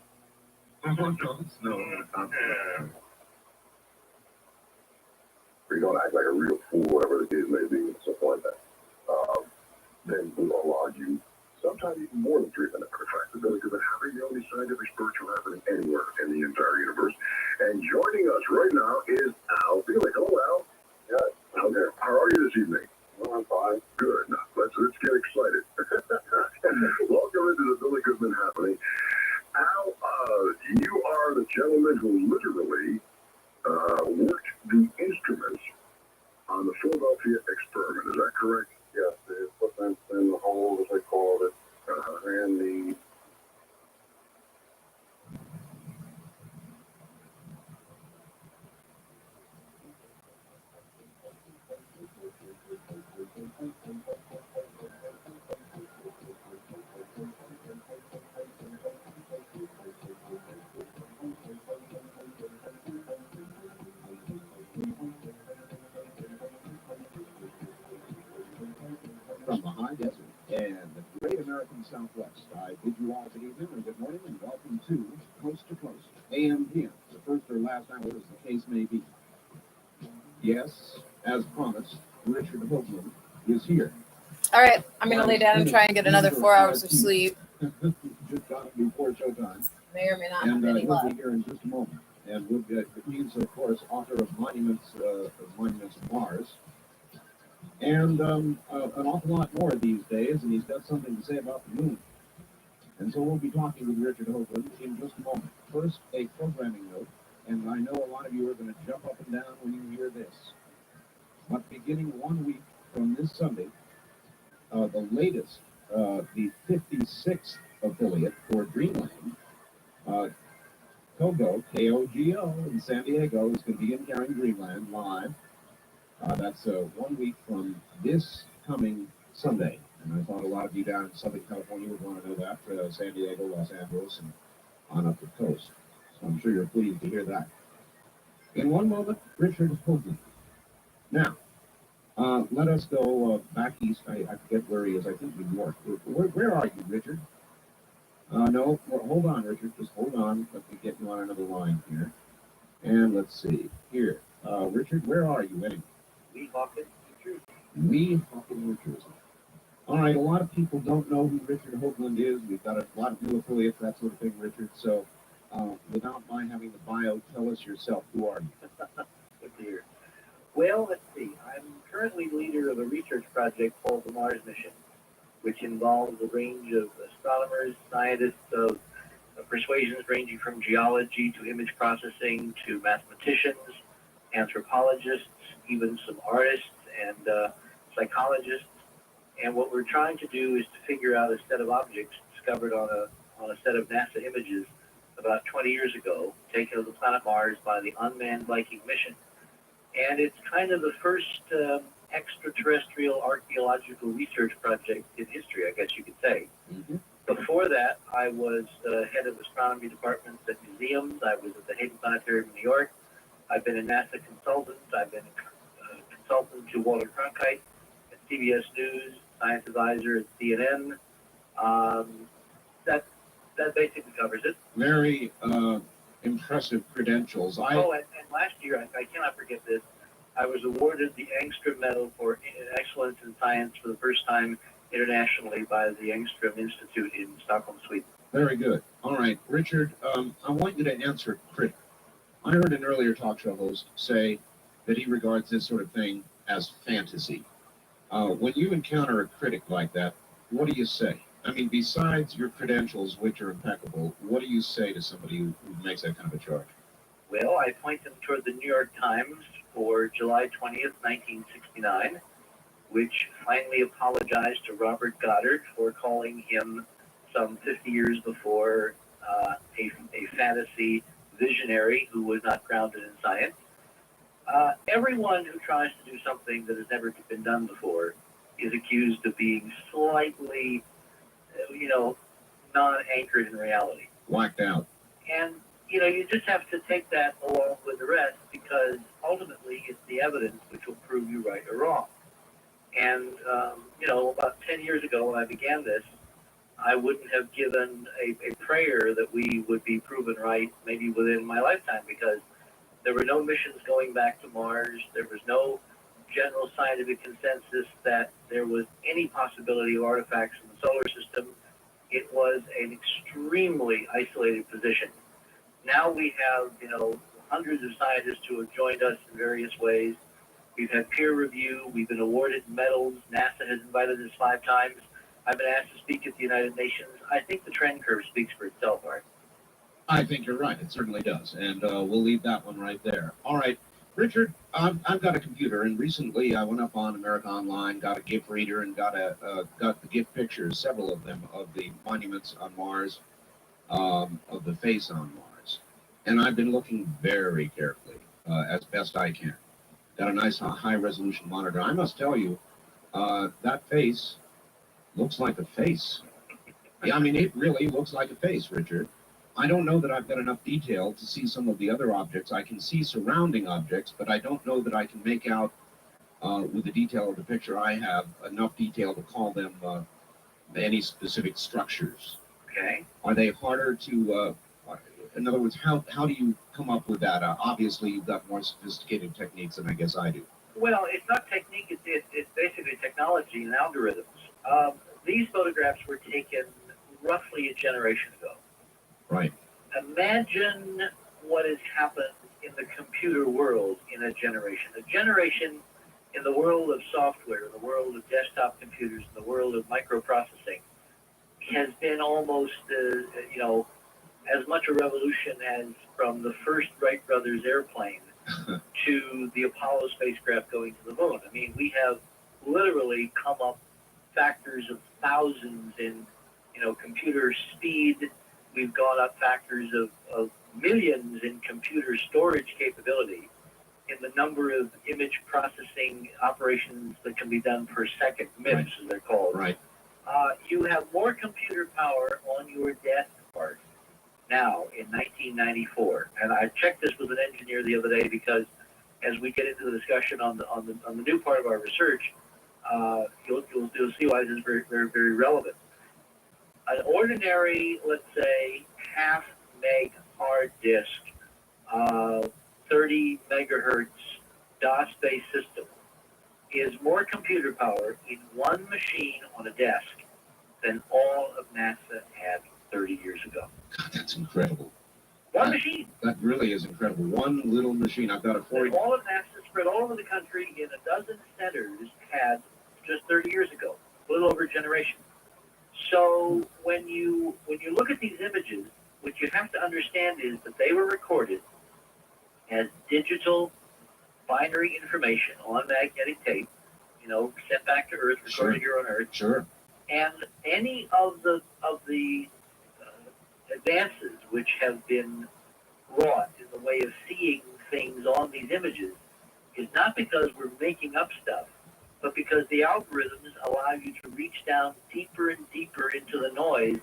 No. Or you don't act like a real fool, whatever the case may be, and stuff like that. Then we will argue sometimes even more than 3 minutes of tractability, because it happens the only scientific spiritual happening anywhere in the entire universe. And joining us right now is Al Felix. Hello, Al. Yeah. Al there. How are you this evening? Well, I'm fine. Good. Now, let's get excited. Welcome into the Billy Goodman Happening. Al, you are the gentleman who literally worked the instruments on the Philadelphia experiment. Is that correct? Yes, the equipment in the hole, as they called it, and the From the high desert and the great American Southwest, I bid you all good evening or good morning and welcome to Coast to Coast, AM PM, the first or last hour as the case may be. Yes, as promised, Richard Hoagland is here. All right, I'm gonna lay down and try and get another 4 hours of sleep. Just got it before showtime. May or may not have And any he'll luck. be here in just a moment. And we'll get, he's, of course, author of Monuments of Mars. And an awful lot more these days, and he's got something to say about the moon. And so we'll be talking with Richard Hoagland in just a moment. First, a programming note, and I know a lot of you are going to jump up and down when you hear this. But beginning 1 week from this Sunday, the latest, the 56th affiliate for Dreamland, Kogo, K-O-G-O, in San Diego, is going to be in Carrying Dreamland live. That's 1 week from this coming Sunday. And I thought a lot of you down in Southern California would want to know that. San Diego, Los Angeles, and on up the coast. So I'm sure you're pleased to hear that. In one moment, Richard Hoagland. Now, let us go back east. I forget where he is. I think New York. Where are you, Richard? No, well, hold on, Richard. Just hold on. Let me get you on another line here. And let's see. Here. Richard, where are you anyway? Weehawken, New Jersey. Weehawken, New Jersey. All right, a lot of people don't know who Richard Hoagland is. We've got a lot of new affiliates, that sort of thing, Richard. So, without my having the bio, tell us yourself. Who are you? Good to hear. Well, let's see. I'm currently leader of a research project called the Mars Mission, which involves a range of astronomers, scientists of persuasions ranging from geology to image processing to mathematicians, anthropologists, even some artists and psychologists. And what we're trying to do is to figure out a set of objects discovered on a set of NASA images about 20 years ago, taken of the planet Mars by the unmanned Viking mission. And it's kind of the first extraterrestrial archaeological research project in history, I guess you could say. Mm-hmm. Before that, I was head of astronomy departments at museums. I was at the Hayden Planetarium in New York. I've been a NASA consultant. I've been a consultant to Walter Cronkite at CBS News, science advisor at CNN. That basically covers it. Very impressive credentials. And last year, I cannot forget this, I was awarded the Engstrom Medal for Excellence in Science for the first time internationally by the Engstrom Institute in Stockholm, Sweden. Very good. All right, Richard, I want you to answer critic. I heard an earlier talk show host say that he regards this sort of thing as fantasy. When you encounter a critic like that, what do you say? I mean, besides your credentials, which are impeccable, what do you say to somebody who makes that kind of a charge? Well, I point them toward the New York Times for July 20th, 1969, which finally apologized to Robert Goddard for calling him some 50 years before a fantasy visionary who was not grounded in science. Everyone who tries to do something that has never been done before is accused of being slightly, non-anchored in reality. Whacked out. And, you just have to take that along with the rest because ultimately it's the evidence which will prove you right or wrong. And, about 10 years ago when I began this, I wouldn't have given a prayer that we would be proven right maybe within my lifetime because there were no missions going back to Mars. There was no general scientific consensus that there was any possibility of artifacts in the solar system. It was an extremely isolated position. Now we have, hundreds of scientists who have joined us in various ways. We've had peer review. We've been awarded medals. NASA has invited us 5 times. I've been asked to speak at the United Nations. I think the trend curve speaks for itself, Art. I think you're right. It certainly does. And we'll leave that one right there. All right. Richard, I've got a computer, and recently I went up on America Online, got a GIF reader, and got the GIF pictures, several of them, of the monuments on Mars, of the face on Mars. And I've been looking very carefully, as best I can. Got a nice high-resolution monitor. I must tell you, that face looks like a face. Yeah, I mean, it really looks like a face, Richard. I don't know that I've got enough detail to see some of the other objects. I can see surrounding objects, but I don't know that I can make out, with the detail of the picture I have, enough detail to call them any specific structures. Okay. Are they harder to, in other words, how do you come up with that? Obviously, you've got more sophisticated techniques than I guess I do. Well, it's not technique, it's basically technology and algorithms. These photographs were taken roughly a generation ago. Right. Imagine what has happened in the computer world in a generation. A generation in the world of software, in the world of desktop computers, in the world of microprocessing has been almost, as much a revolution as from the first Wright brothers airplane to the Apollo spacecraft going to the moon. I mean, we have literally come up factors of thousands in, computer speed. We've gone up factors of millions in computer storage capability, in the number of image processing operations that can be done per second, MIPS as they're called. Right. You have more computer power on your desk part now in 1994. And I checked this with an engineer the other day because as we get into the discussion on the new part of our research, you'll see why this is very, very, very relevant. An ordinary, let's say, half meg hard disk, 30 megahertz DOS-based system is more computer power in one machine on a desk than all of NASA had 30 years ago. God, that's incredible. One machine. That really is incredible. One little machine. I've got a 40. All of NASA spread all over the country in a dozen centers had just 30 years ago, a little over a generation. So when you look at these images, what you have to understand is that they were recorded as digital binary information on magnetic tape, sent back to Earth, recorded here on Earth. Sure. And any of the advances which have been wrought in the way of seeing things on these images is not because we're making up stuff, but because the algorithms allow you to reach down deeper and deeper into the noise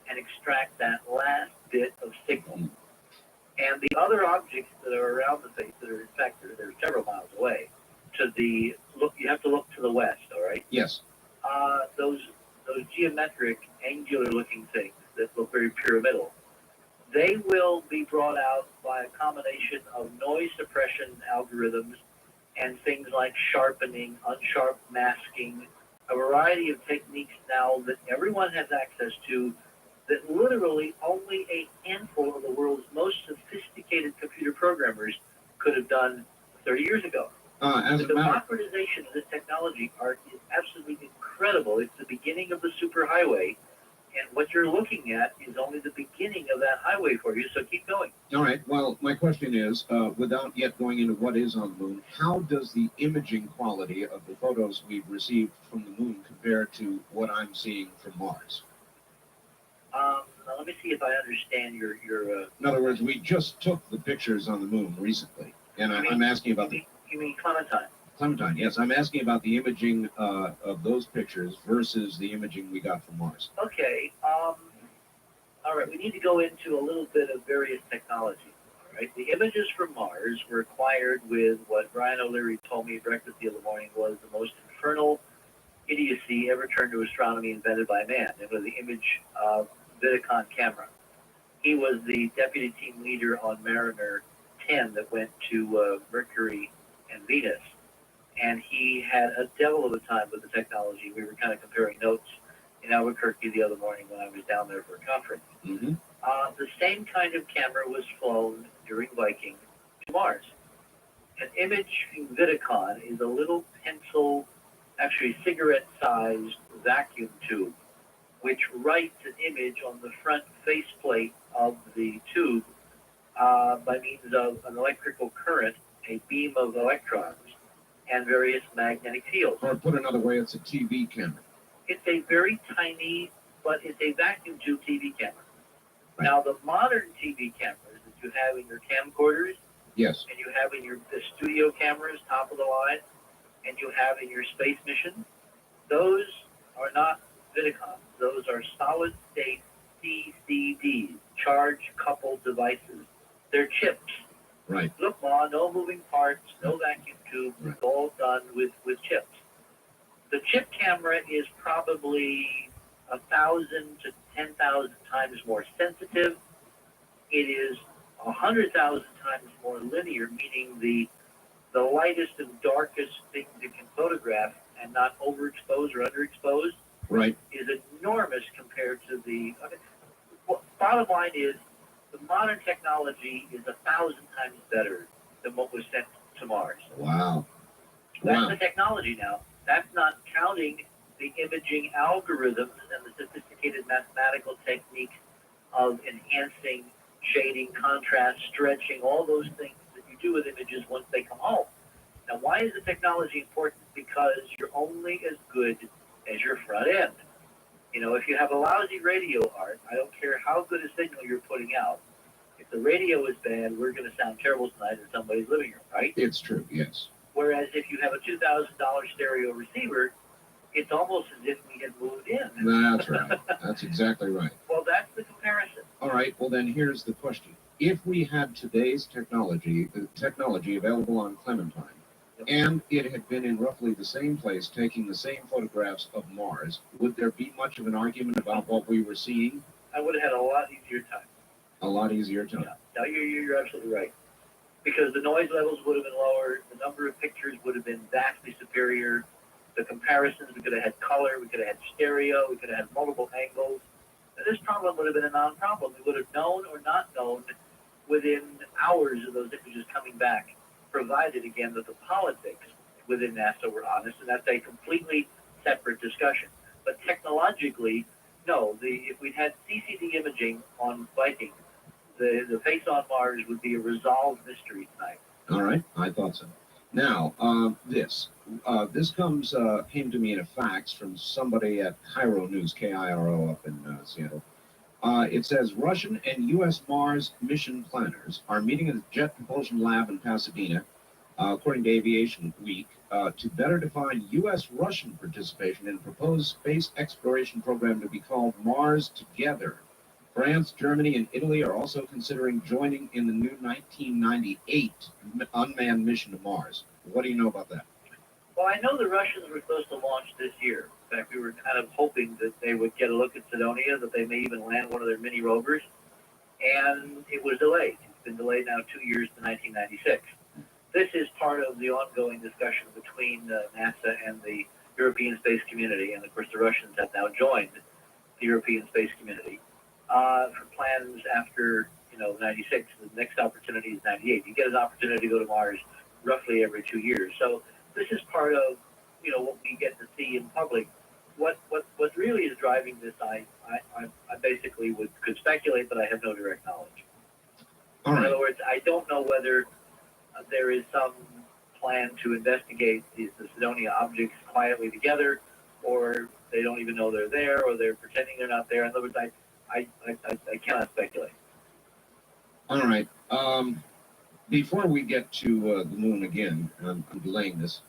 and extract that last bit of signal. And the other objects that are around the face, that are in fact they're several miles away, you have to look to the west, all right? Yes. Those geometric, angular-looking things that look very pyramidal, they will be brought out by a combination of noise suppression algorithms and things like sharpening, unsharp masking, a variety of techniques now that everyone has access to, that literally only a handful of the world's most sophisticated computer programmers could have done 30 years ago. The democratization of this technology is absolutely incredible. It's the beginning of the superhighway, and what you're looking at is only the beginning of that highway for you, so keep going. All right. Well, my question is, without yet going into what is on the moon, how does the imaging quality of the photos we've received from the moon compare to what I'm seeing from Mars? Now let me see if I understand your In other words, we just took the pictures on the moon recently, and I'm asking about the... You mean Clementine? Clementine, yes. I'm asking about the imaging of those pictures versus the imaging we got from Mars. Okay. All right. We need to go into a little bit of various technology. All right. The images from Mars were acquired with what Brian O'Leary told me at breakfast the other morning was the most infernal idiocy ever turned to astronomy invented by man. It was the image Vidicon camera. He was the deputy team leader on Mariner 10 that went to Mercury and Venus. And he had a devil of a time with the technology. We were kind of comparing notes in Albuquerque the other morning when I was down there for a conference. Mm-hmm. The same kind of camera was flown during Viking to Mars. An image Vidicon is a little pencil, actually cigarette-sized vacuum tube, which writes an image on the front faceplate of the tube by means of an electrical current, a beam of electrons, and various magnetic fields. Or put another way, it's a TV camera. It's a very tiny, but it's a vacuum tube TV camera. Right. Now, the modern TV cameras that you have in your camcorders, Yes. and you have in the studio cameras, top of the line, and you have in your space mission, those are not Vidicons. Those are solid-state CCDs, charge-coupled devices. They're chips. Right. Look, Ma, no moving parts, no vacuum tube. It's all done with chips. The chip camera is probably 1,000 to 10,000 times more sensitive. It is 100,000 times more linear, meaning the the lightest and darkest things it can photograph and not overexpose or underexpose Right. is enormous compared to the. I mean, well, bottom line is, the modern technology is 1,000 times better than what was sent to Mars. Wow. That's Wow. the technology now. That's not counting the imaging algorithms and the sophisticated mathematical techniques of enhancing, shading, contrast, stretching, all those things that you do with images once they come home. Now, why is the technology important? Because you're only as good as your front end. You know, if you have a lousy radio, Art, I don't care how good a signal you're putting out. If the radio is bad, we're going to sound terrible tonight in somebody's living room, right? It's true. Yes. Whereas if you have a $2,000 stereo receiver, it's almost as if we had moved in. That's right. That's exactly right. Well, that's the comparison. All right. Well, then here's the question. If we had today's technology, the technology available on Clementine, and it had been in roughly the same place taking the same photographs of Mars, would there be much of an argument about what we were seeing? I would have had a lot easier time. A lot easier time. Yeah. No, you're absolutely right. Because the noise levels would have been lower, the number of pictures would have been vastly superior, the comparisons, we could have had color, we could have had stereo, we could have had multiple angles. And this problem would have been a non-problem. We would have known or not known within hours of those images coming back, provided, again, that the politics within NASA were honest, and that's a completely separate discussion. But technologically, no, if we'd had CCD imaging on Viking, the face on Mars would be a resolved mystery tonight. All right, I thought so. Now, this came to me in a fax from somebody at Cairo News, KIRO, up in Seattle. It says Russian and U.S. Mars mission planners are meeting at the Jet Propulsion Lab in Pasadena, according to Aviation Week, to better define U.S.-Russian participation in a proposed space exploration program to be called Mars Together. France, Germany, and Italy are also considering joining in the new 1998 unmanned mission to Mars. What do you know about that? Well, I know the Russians were supposed to launch this year. In fact, we were kind of hoping that they would get a look at Sidonia, that they may even land one of their mini rovers, and it was delayed. It's been delayed now 2 years to 1996. This is part of the ongoing discussion between NASA and the European space community, and of course the Russians have now joined the European space community for plans after 96. The next opportunity is 98. You get an opportunity to go to Mars roughly every 2 years. So this is part of what we get to see in public. What really is driving this, I basically could speculate, but I have no direct knowledge. All right. In other words, I don't know whether there is some plan to investigate the Sidonia objects quietly together, or they don't even know they're there, or they're pretending they're not there. In other words, I cannot speculate. All right. Before we get to the moon again, I'm delaying this.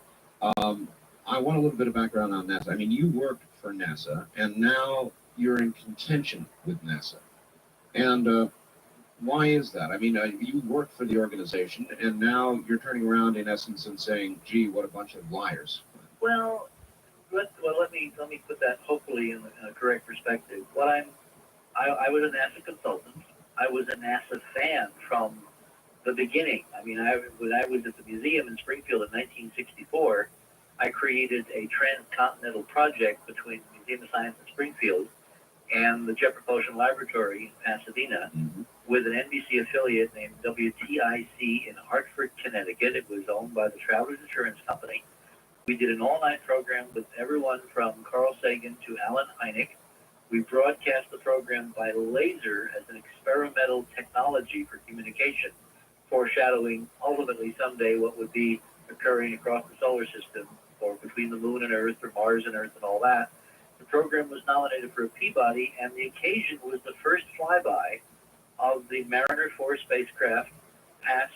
I want a little bit of background on NASA. I mean, you worked for NASA, and now you're in contention with NASA. And why is that? I mean, you worked for the organization, and now you're turning around, in essence, and saying, "Gee, what a bunch of liars." Well, let me put that hopefully in a correct perspective. I was a NASA consultant. I was a NASA fan from the beginning. I mean, when I was at the museum in Springfield in 1964, I created a transcontinental project between the Museum of Science in Springfield and the Jet Propulsion Laboratory in Pasadena, with an NBC affiliate named WTIC in Hartford, Connecticut. It was owned by the Travelers Insurance Company. We did an all-night program with everyone from Carl Sagan to Alan Hynek. We broadcast the program by laser as an experimental technology for communication, foreshadowing ultimately someday what would be occurring across the solar system, or between the moon and Earth, or Mars and Earth, and all that. The program was nominated for a Peabody, and the occasion was the first flyby of the Mariner 4 spacecraft past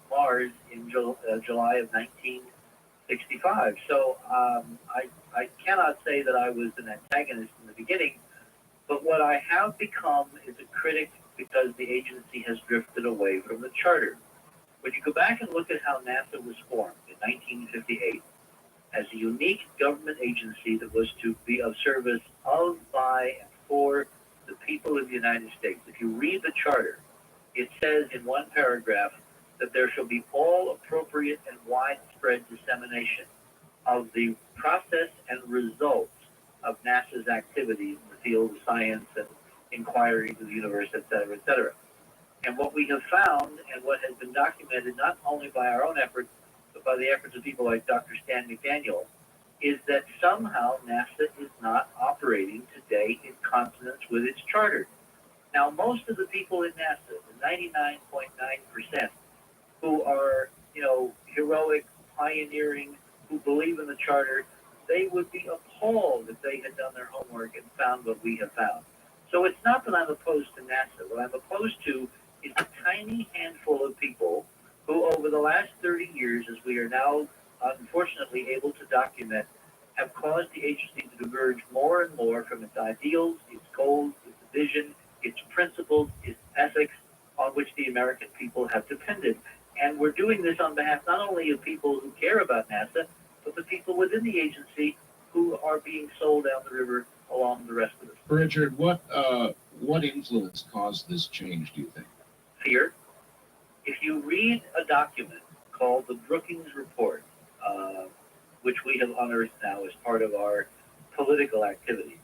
Mars in July of 1965. So I cannot say that I was an antagonist in the beginning, but what I have become is a critic because the agency has drifted away from the charter. When you go back and look at how NASA was formed in 1958 as a unique government agency that was to be of service of, by, and for the people of the United States, if you read the charter, it says in one paragraph that there shall be all appropriate and widespread dissemination of the process and results of NASA's activities in the field of science and inquiry into the universe, et cetera, et cetera. And what we have found, and what has been documented not only by our own efforts, but by the efforts of people like Dr. Stan McDaniel, is that somehow NASA is not operating today in consonance with its charter. Now, most of the people in NASA, the 99.9%, who are, heroic, pioneering, who believe in the charter, they would be appalled if they had done their homework and found what we have found. So it's not that I'm opposed to NASA. What I'm opposed to is a tiny handful of people who, over the last 30 years, as we are now unfortunately able to document, have caused the agency to diverge more and more from its ideals, its goals, its vision, its principles, its ethics, on which the American people have depended. And we're doing this on behalf not only of people who care about NASA, but the people within the agency who are being sold down the river along the rest of us. Richard, what influence caused this change, do you think? Fear. If you read a document called the Brookings Report, which we have unearthed now as part of our political activity,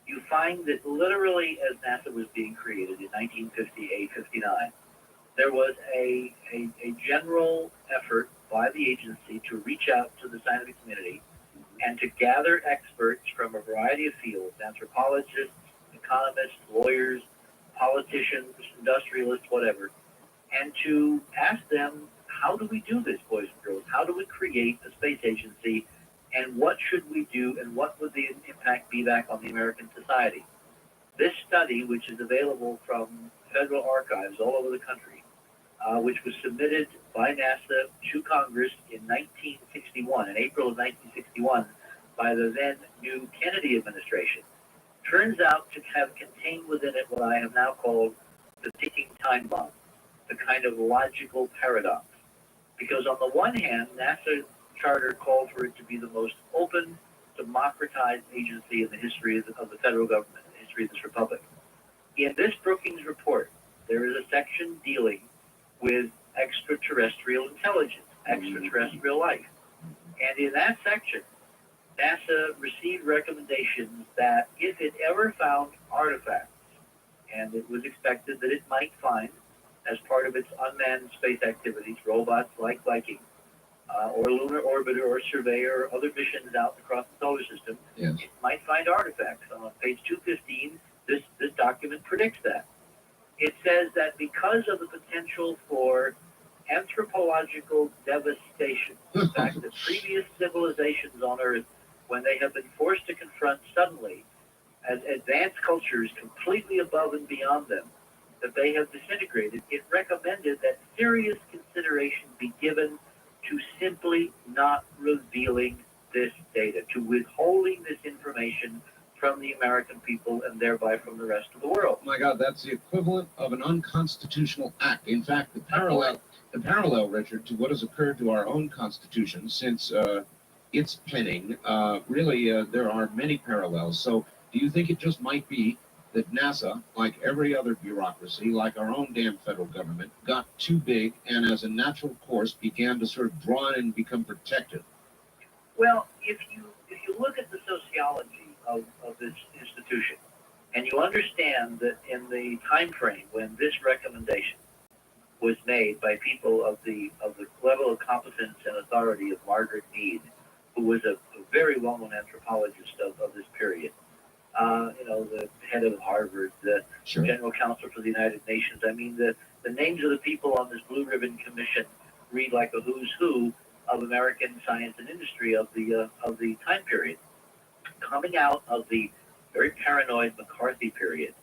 you find that literally as NASA was being created in 1958-59, there was a general effort by the agency to reach out to the scientific community and to gather experts from a variety of fields, anthropologists, economists, lawyers, politicians, industrialists, whatever, and to ask them, how do we do this, boys and girls? How do we create a space agency, and what should we do, and what would the impact be back on the American society? This study, which is available from federal archives all over the country, which was submitted by NASA to Congress in 1961, in April of 1961, by the then new Kennedy administration, turns out to have contained within it what I have now called the ticking time bomb, the kind of logical paradox. Because on the one hand, NASA charter called for it to be the most open, democratized agency in the history of the federal government, in the history of this republic. In this Brookings report, there is a section dealing with extraterrestrial intelligence, extraterrestrial life. And in that section, NASA received recommendations that if it ever found artifacts, and it was expected that it might find, as part of its unmanned space activities, robots like Viking, or lunar orbiter or surveyor or other missions out across the solar system, Yes. it might find artifacts. On page 215, this document predicts that. It says that because of the potential for anthropological devastation, the fact that previous civilizations on Earth, when they have been forced to confront suddenly as advanced cultures completely above and beyond them, that they have disintegrated, it recommended that serious consideration be given to simply not revealing this data, to withholding this information from the American people and thereby from the rest of the world. Oh my God, that's the equivalent of an unconstitutional act. In fact, the parallel, Richard, to what has occurred to our own Constitution since its penning, there are many parallels. So do you think it just might be that NASA, like every other bureaucracy, like our own damn federal government, got too big and as a natural course began to sort of draw in and become protective? Well, if you look at the sociology of this institution, and you understand that in the time frame when this recommendation was made by people of the level of competence and authority of Margaret Mead, who was a very well-known anthropologist of this period, the head of Harvard, the Sure. general counsel for the United Nations. I mean, the names of the people on this Blue Ribbon Commission read like a who's who of American science and industry of the time period. Coming out of the very paranoid McCarthy period,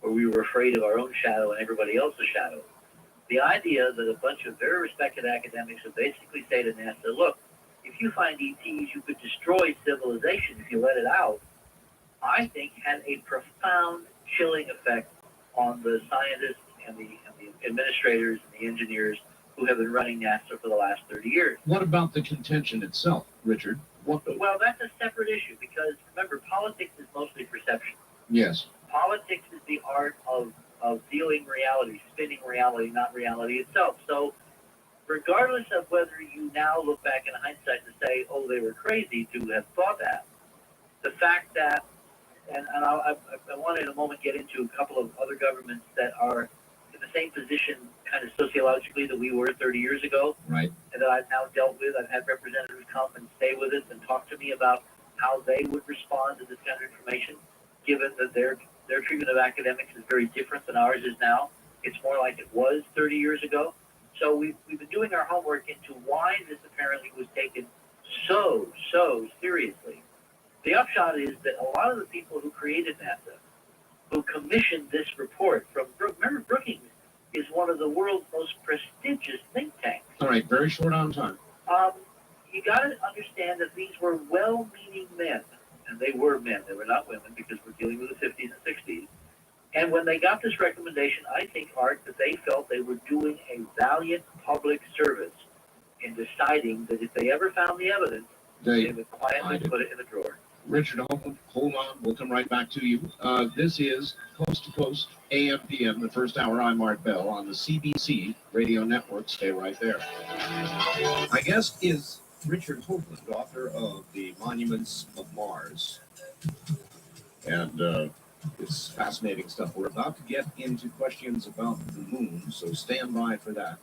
where we were afraid of our own shadow and everybody else's shadow, the idea that a bunch of very respected academics would basically say to NASA, look, if you find ETs, you could destroy civilization if you let it out, I think had a profound chilling effect on the scientists and the administrators and the engineers who have been running NASA for the last 30 years. What about the contention itself, Richard? Well, that's a separate issue because, remember, politics is mostly perception. Yes. Politics is the art of dealing reality, spinning reality, not reality itself. So regardless of whether you now look back in hindsight and say, oh, they were crazy to have thought that, the fact that, and I want to in a moment get into a couple of other governments that are in the same position kind of sociologically that we were 30 years ago, Right. and that I've now dealt with. I've had representatives come and stay with us and talk to me about how they would respond to this kind of information, given that their treatment of academics is very different than ours is now. It's more like it was 30 years ago. So we've been doing our homework into why this apparently was taken so seriously. The upshot is that a lot of the people who created NASA, who commissioned this report from, remember Brookings is one of the world's most prestigious think tanks. All right, very short on time. You got to understand that these were well-meaning men, and they were men. They were not women because we're dealing with the 50s and 60s. And when they got this recommendation, I think, Art, that they felt they were doing a valiant public service in deciding that if they ever found the evidence, they would quietly put it in the drawer. Richard, hold on. We'll come right back to you. This is Coast to Coast, AM, PM, the first hour. I'm Art Bell on the CBC radio network. Stay right there. My guest is Richard Hoagland, author of The Monuments of Mars. And it's fascinating stuff. We're about to get into questions about the moon, so stand by for that.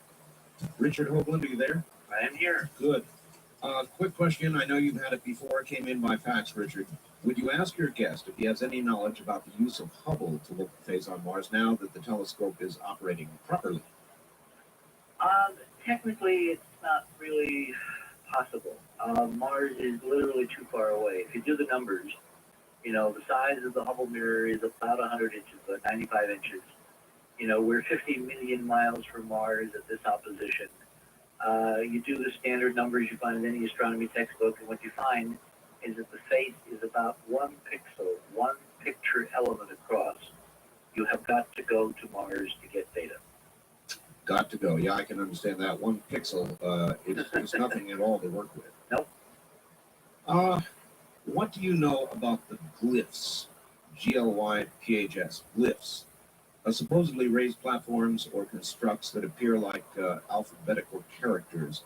Richard Hoagland, are you there? I am here. Good. Quick question. I know you've had it before. It came in by fax, Richard. Would you ask your guest if he has any knowledge about the use of Hubble to look for things on Mars now that the telescope is operating properly? Technically, it's not really possible. Mars is literally too far away. If you do the numbers, you know, the size of the Hubble mirror is about 100 inches, about 95 inches. You know, we're 50 million miles from Mars at this opposition. You do the standard numbers you find in any astronomy textbook, and what you find is that the face is about 1 pixel, 1 picture element across. You have got to go to Mars to get data. Got to go. Yeah, I can understand that. 1 pixel, it's nothing at all to work with. Nope. What do you know about the glyphs? GLYPHS, glyphs. Supposedly raised platforms or constructs that appear like alphabetical characters.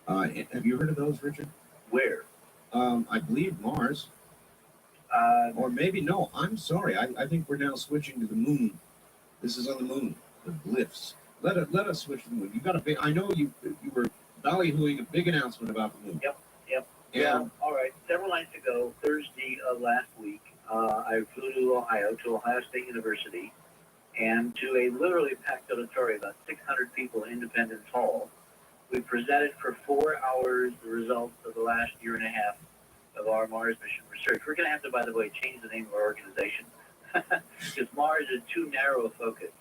Have you heard of those, Richard? Where? I believe Mars. Or maybe, no, I'm sorry. I think we're now switching to the moon. This is on the moon, the glyphs. Let us switch to the moon. You got a big, I know you were ballyhooing a big announcement about the moon. Yep. Yeah. All right. Several nights ago, Thursday of last week, I flew to Ohio State University, and to a literally packed auditorium, about 600 people in Independence Hall. We presented for 4 hours the results of the last year and a half of our Mars mission research. We're going to have to, by the way, change the name of our organization because Mars is too narrow a focus.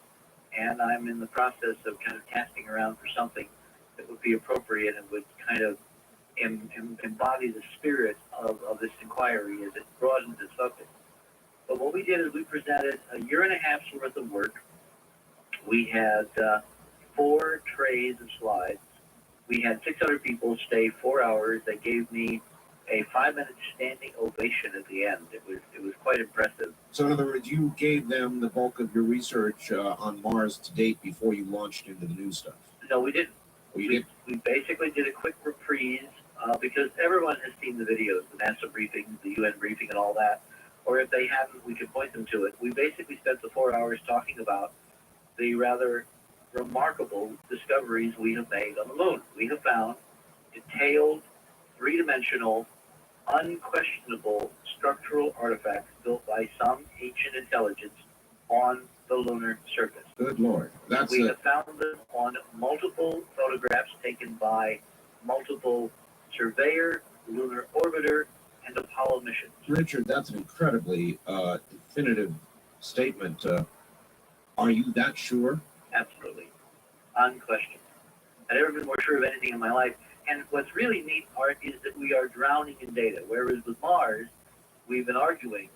And I'm in the process of kind of casting around for something that would be appropriate and would kind of embody the spirit of this inquiry as it broadens its focus. But what we did is we presented a year and a half's worth of work. We had 4 trays of slides. We had 600 people stay 4 hours. They gave me a 5-minute standing ovation at the end. It was quite impressive. So in other words, you gave them the bulk of your research on Mars to date before you launched into the new stuff. No, we didn't. Oh, you did? We basically did a quick reprise because everyone has seen the videos, the NASA briefing, the UN briefing, and all that. Or if they haven't, we can point them to it. We basically spent the 4 hours talking about the rather remarkable discoveries we have made on the moon. We have found detailed, 3-dimensional, unquestionable structural artifacts built by some ancient intelligence on the lunar surface. Good Lord. We have found them on multiple photographs taken by multiple surveyor, lunar orbiter, and Apollo missions. Richard, that's an incredibly definitive statement. Are you that sure? Absolutely. Unquestioned. I've never been more sure of anything in my life. And what's really neat, Art, is that we are drowning in data. Whereas with Mars, we've been arguing,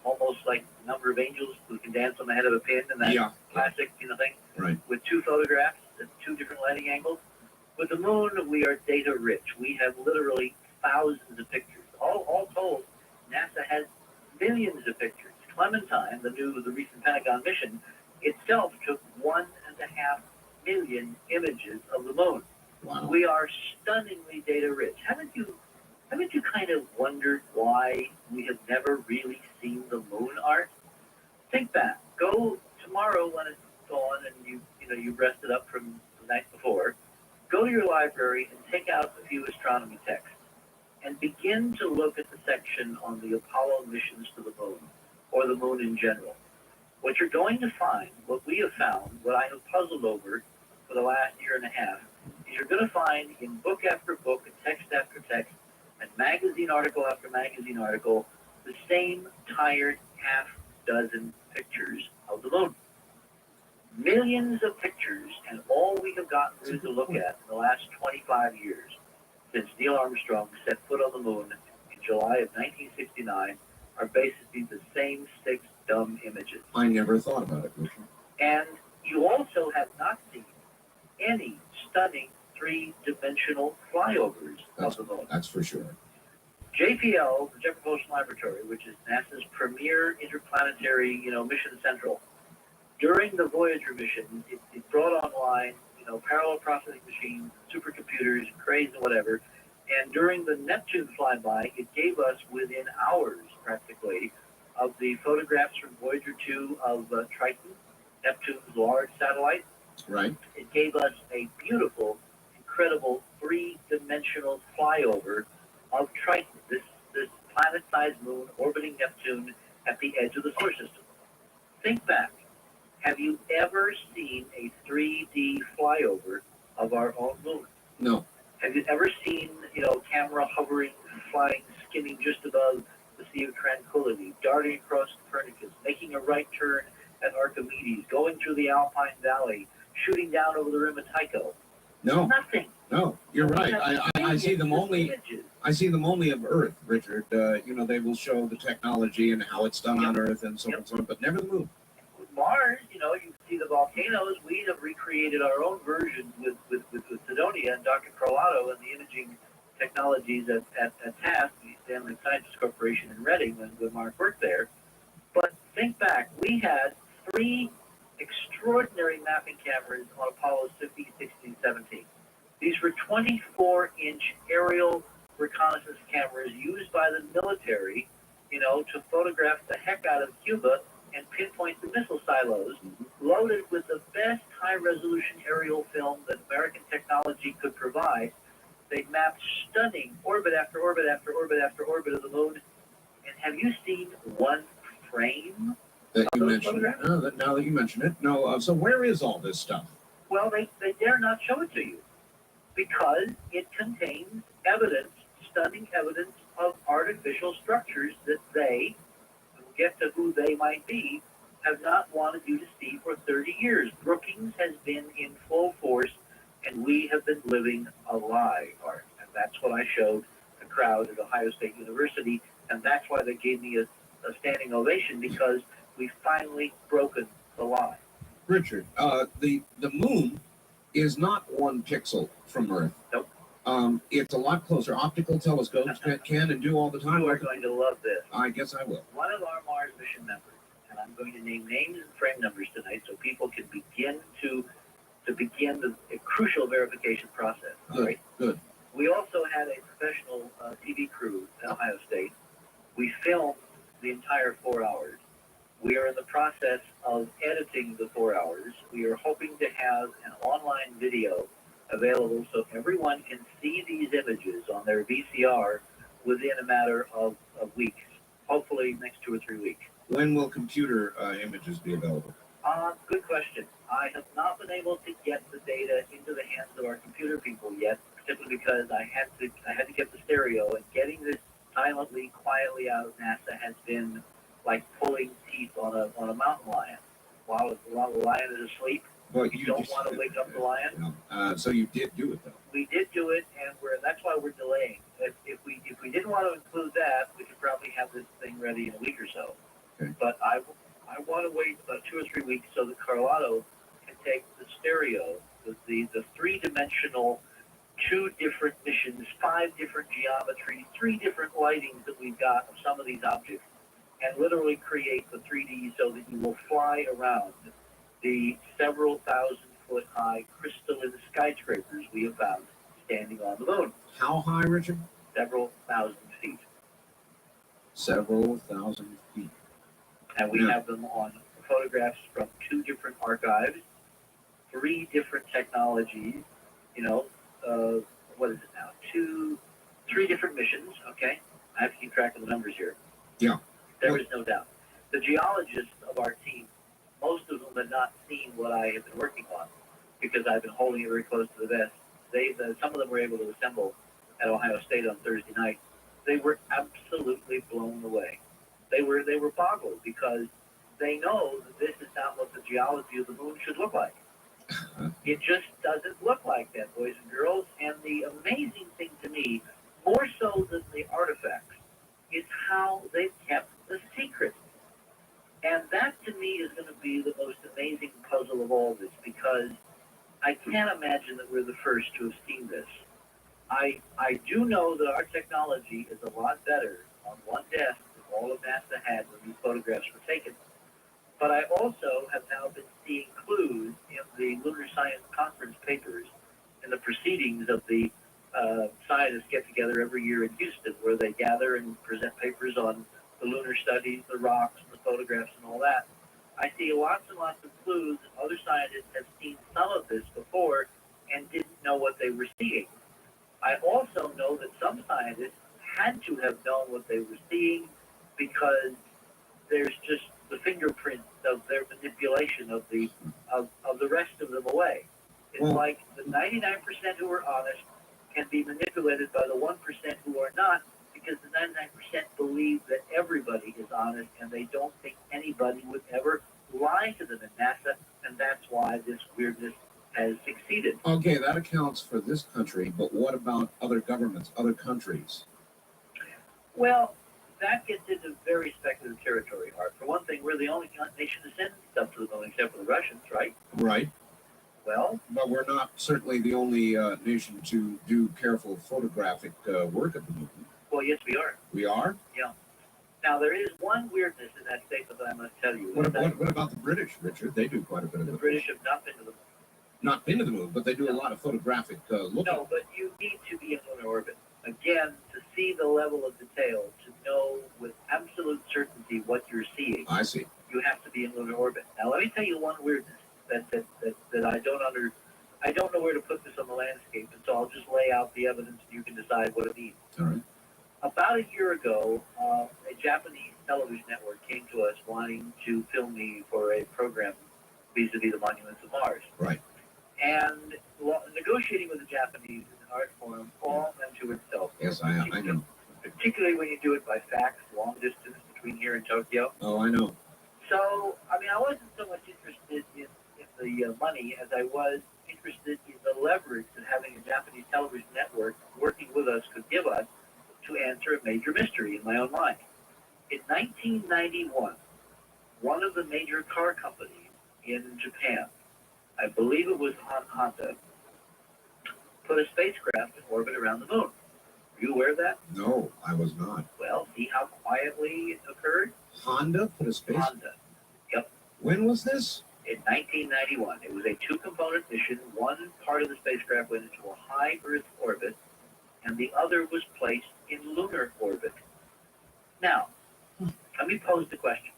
almost like a number of angels who can dance on the head of a pin and that classic, thing. Right. With 2 photographs at 2 different lighting angles. With the moon, we are data rich. We have literally thousands of pictures. All told, NASA has millions of pictures. Clementine, the recent Pentagon mission, itself took 1.5 million images of the moon. Wow. We are stunningly data rich. Haven't you kind of wondered why we have never really seen the moon, Art? Think back. Go tomorrow when it's dawn and you've rested up from the night before. Go to your library and take out a few astronomy texts and begin to look at the section on the Apollo missions to the moon, or the moon in general. What you're going to find, what we have found, what I have puzzled over for the last year and a half, is you're going to find in book after book and text after text and magazine article after magazine article the same tired half dozen pictures of the moon. Millions of pictures, and all we have gotten through to look at in the last 25 years since Neil Armstrong set foot on the moon in July of 1969 are basically the same 6 dumb images. I never thought about it, Richard. And you also have not seen any stunning 3-dimensional flyovers of the moon. That's for sure. JPL, the Jet Propulsion Laboratory, which is NASA's premier interplanetary, mission central, during the Voyager mission, it brought online, parallel processing machines, supercomputers, cranes, and whatever. And during the Neptune flyby, it gave us within hours, practically, of the photographs from Voyager 2 of Triton, Neptune's large satellite. Right. It gave us a beautiful, incredible 3-dimensional flyover of Triton, this planet-sized moon orbiting Neptune at the edge of the solar system. Think back. Have you ever seen a 3D flyover of our own moon? No. Have you ever seen, camera hovering, flying, skimming just above the Sea of Tranquility, darting across Copernicus, making a right turn at Archimedes, going through the Alpine Valley, shooting down over the rim of Tycho? No. Nothing. No, you're right. I see them only. Images. I see them only of Earth, Richard. They will show the technology and how it's done on Earth and so on and so on, but never the moon. With Mars, you see the volcanoes. We have recreated our own version with Sidonia and Dr. Carlotto and the imaging technologies at TASC, the Stanley Scientists Corporation in Reading, when Mark worked there. But think back, we had 3 extraordinary mapping cameras on Apollos 15, 16, 17. These were 24-inch aerial reconnaissance cameras used by the military, to photograph the heck out of Cuba and pinpoint the missile silos, loaded with the best high-resolution aerial film that American technology could provide. They mapped stunning orbit after orbit after orbit after orbit of the moon. And have you seen one frame That of you those mentioned. photographs? Now that you mention it. No. So where is all this stuff? Well, they dare not show it to you because it contains evidence, stunning evidence of artificial structures that they, we'll get to who they might be, have not wanted you to see for 30 years. Brookings has been in full force, and we have been living a lie, Art. And that's what I showed the crowd at Ohio State University, and that's why they gave me a standing ovation, because we've finally broken the lie. Richard, the moon is not 1 pixel from Earth. Nope. It's a lot closer. Optical telescopes can and do all the time. You are going to love this. I guess I will. One of our Mars mission members, and I'm going to name names and frame numbers tonight so people can begin the crucial verification process. All right? Good. We also had a professional TV crew at Ohio State. We filmed the entire 4 hours. We are in the process of editing the 4 hours. We are hoping to have an online video available so everyone can see these images on their VCR within a matter of weeks, hopefully next 2 or 3 weeks. When will computer images be available? Good question. I have not been able to get the data into the hands of our computer people yet, simply because I had to get the stereo, and getting this silently, quietly out of NASA has been like pulling teeth on a mountain lion. While the lion is asleep, But you don't want to wake up the lion. So you did do it, though. We did do it, and that's why we're delaying. If we didn't want to include that, we could probably have this thing ready in a week or so. Okay. But I want to wait about 2 or 3 weeks so that Carlotto can take the stereo, the 3-dimensional, 2 different missions, 5 different geometries, 3 different lightings that we've got of some of these objects, and literally create the 3D so that you will fly around the several thousand 4,000-foot high crystalline skyscrapers we have found standing on the moon, How high, Richard? several thousand feet. Several thousand feet. And we Yeah. have them on photographs from 2 different archives, 3 different technologies, you know, what is it now? 3 different missions, okay? I have to keep track of the numbers here. Yeah. There is no doubt. The geologists of our team, most of them have not seen what I have been working on because I've been holding it very close to the vest. Some of them were able to assemble at Ohio State on Thursday night. They were absolutely blown away. They were boggled because they know that this is not what the geology of the moon should look like. It just doesn't look like that, boys and girls. And the amazing thing to me, more so than the artifacts, is how they've kept the secret. And that to me is going to be the most amazing puzzle of all this, because I can't imagine that we're the first to have seen this. I do know that our technology is a lot better on one desk than all of NASA had when these photographs were taken. But I also have now been seeing clues in the Lunar Science Conference papers and the proceedings of the scientists get together every year in Houston, where they gather and present papers on the lunar studies, the rocks, and the photographs, and all that. I see lots and lots of clues that other scientists have seen some of this before and didn't know what they were seeing. I also know that some scientists had to have known what they were seeing because there's just the fingerprint of their manipulation of the rest of them away. It's like the 99% who are honest can be manipulated by the 1% who are not, because the 99% believe that everybody is honest and they don't think anybody would ever lie to them in NASA, and that's why this weirdness has succeeded. Okay, that accounts for this country, but what about other governments, other countries? Well, that gets into very speculative territory, Art. For one thing, we're the only nation to send stuff to the moon except for the Russians, right? Right. Well, But we're not certainly the only nation to do careful photographic work at the moon. well, yes, we are. We are? Yeah. Now, there is one weirdness in that statement that I must tell you. What about the British, Richard? They do quite a bit of The it. British have not been to the moon. Not been to the moon, but they do a lot of photographic looking. No, but you need to be in lunar orbit. Again, to see the level of detail, to know with absolute certainty what you're seeing, I see. you have to be in lunar orbit. Now, let me tell you one weirdness that I don't know where to put this on the landscape, and so I'll just lay out the evidence and you can decide what it means. All right. About a year ago, a Japanese television network came to us wanting to film me for a program vis-a-vis the monuments of Mars. Right. And negotiating with the Japanese in an art form all unto itself. Yes, I know. Particularly when you do it by fax, long distance between here and Tokyo. Oh, I know. So, I mean, I wasn't so much interested in the money as I was interested in the leverage that having a Japanese television network working with us could give us to answer a major mystery in my own mind. In 1991, one of the major car companies in Japan, I believe it was Honda, put a spacecraft in orbit around the moon. Are you aware of that? No, I was not. Well, see how quietly it occurred? Honda put a space. Honda. Yep. When was this? In 1991. It was a 2-component mission. One part of the spacecraft went into a high Earth orbit, and the other was placed in lunar orbit. Now, let me pose the question.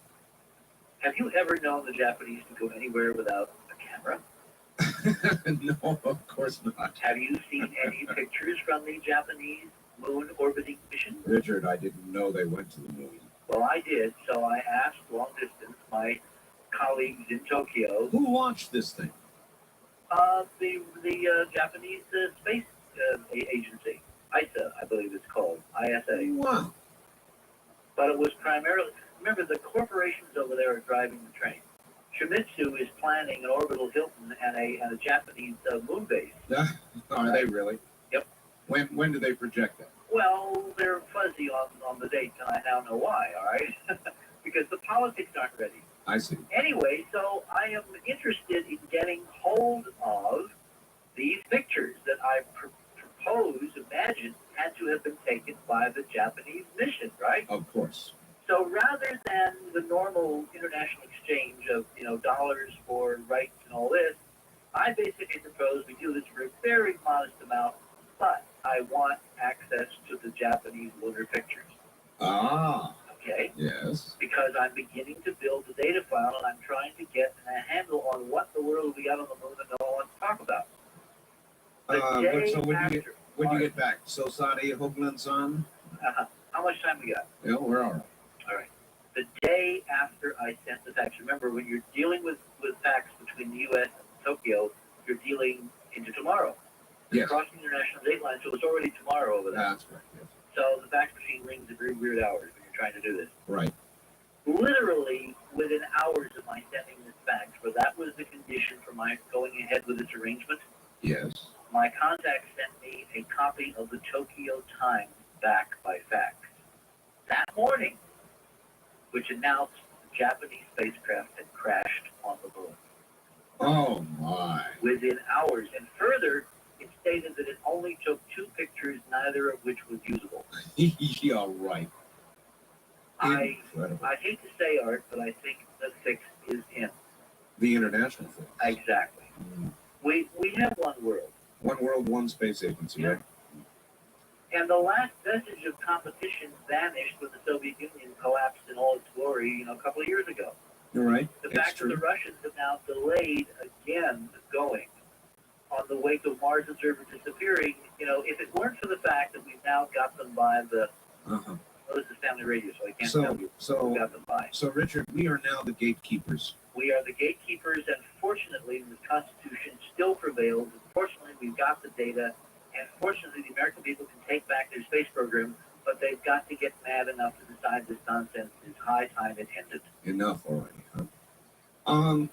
Have you ever known the Japanese to go anywhere without a camera? No, of course not. Have you seen any pictures from the Japanese moon orbiting mission? Richard, I didn't know they went to the moon. Well, I did, so I asked long distance my colleagues in Tokyo. Who launched this thing? The Japanese space agency, ISA, I believe it's called, ISA. Wow. But it was primarily, remember, the corporations over there are driving the train. Shimizu is planning an orbital Hilton and a Japanese moon base. Are they really? Yep. When do they project that? Well, they're fuzzy on the dates, and I now know why, all right? Because the politics aren't ready. I see. Anyway, so I am interested in getting hold of these pictures that I imagine, had to have been taken by the Japanese mission, right? Of course. So rather than the normal international exchange of, dollars for rights and all this, I basically propose we do this for a very modest amount, but I want access to the Japanese lunar pictures. Ah, Okay? yes. Because I'm beginning to build the data file and I'm trying to get a handle on what the world we got on the moon and no one wants to talk about. So when you get back? Sosade Hoagland-san? How much time we got? Yeah, where are we? All right. The day after I sent the fax, remember when you're dealing with fax between the U.S. and Tokyo, you're dealing into tomorrow. You're Yes. crossing the international date line, so it's already tomorrow over there. That's right, yes. So the fax machine rings at very weird hours when you're trying to do this. Right. Literally within hours of my sending this fax, where that was the condition for my going ahead with this arrangement, Yes. my contact sent me a copy of the Tokyo Times back by fax that morning, which announced the Japanese spacecraft had crashed on the moon. Oh my. Within hours. And further, it stated that it only took 2 pictures, neither of which was usable. Yeah, right. Incredible. I hate to say, Art, but I think the fix is in. The international thing. Exactly. We have one world. One world, one space agency, right? And the last vestige of competition vanished when the Soviet Union collapsed in all its glory, a couple of years ago. You're right. The It's fact true. that the Russians have now delayed again going on the wake of Mars observer disappearing, if it weren't for the fact that we've now got them by the, Uh-huh. well, this is family radio, so I can't tell you who we got them by. So, Richard, we are now the gatekeepers. We are the gatekeepers, and fortunately, the Constitution still prevails. And fortunately, we've got the data, and fortunately, the American people can take back their space program, but they've got to get mad enough to decide this nonsense is high time it ended. Enough already, huh?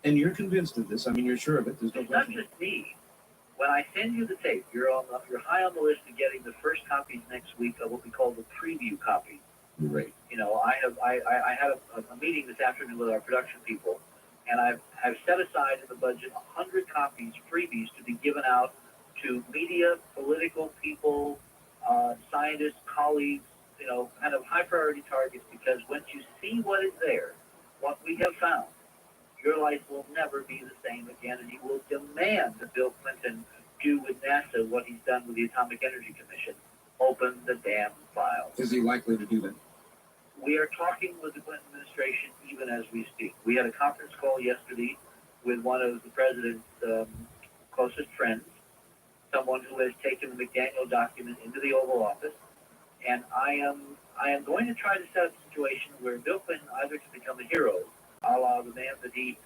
And you're convinced of this. I mean, you're sure of it. There's no It's not question. just me. When I send you the tape, you're high on the list of getting the first copies next week of what we call the preview copy. Great. I had a meeting this afternoon with our production people, and I've set aside in the budget 100 copies, freebies, to be given out to media, political people, scientists, colleagues, kind of high priority targets, because once you see what is there, what we have found, your life will never be the same again, and you will demand that Bill Clinton do with NASA what he's done with the Atomic Energy Commission. Open the damn files. Is he likely to do that? We are talking with the Clinton administration even as we speak. We had a conference call yesterday with one of the president's closest friends, someone who has taken the McDaniel document into the Oval Office, and I am going to try to set up a situation where Bill Clinton either can become a hero, a la the man that he,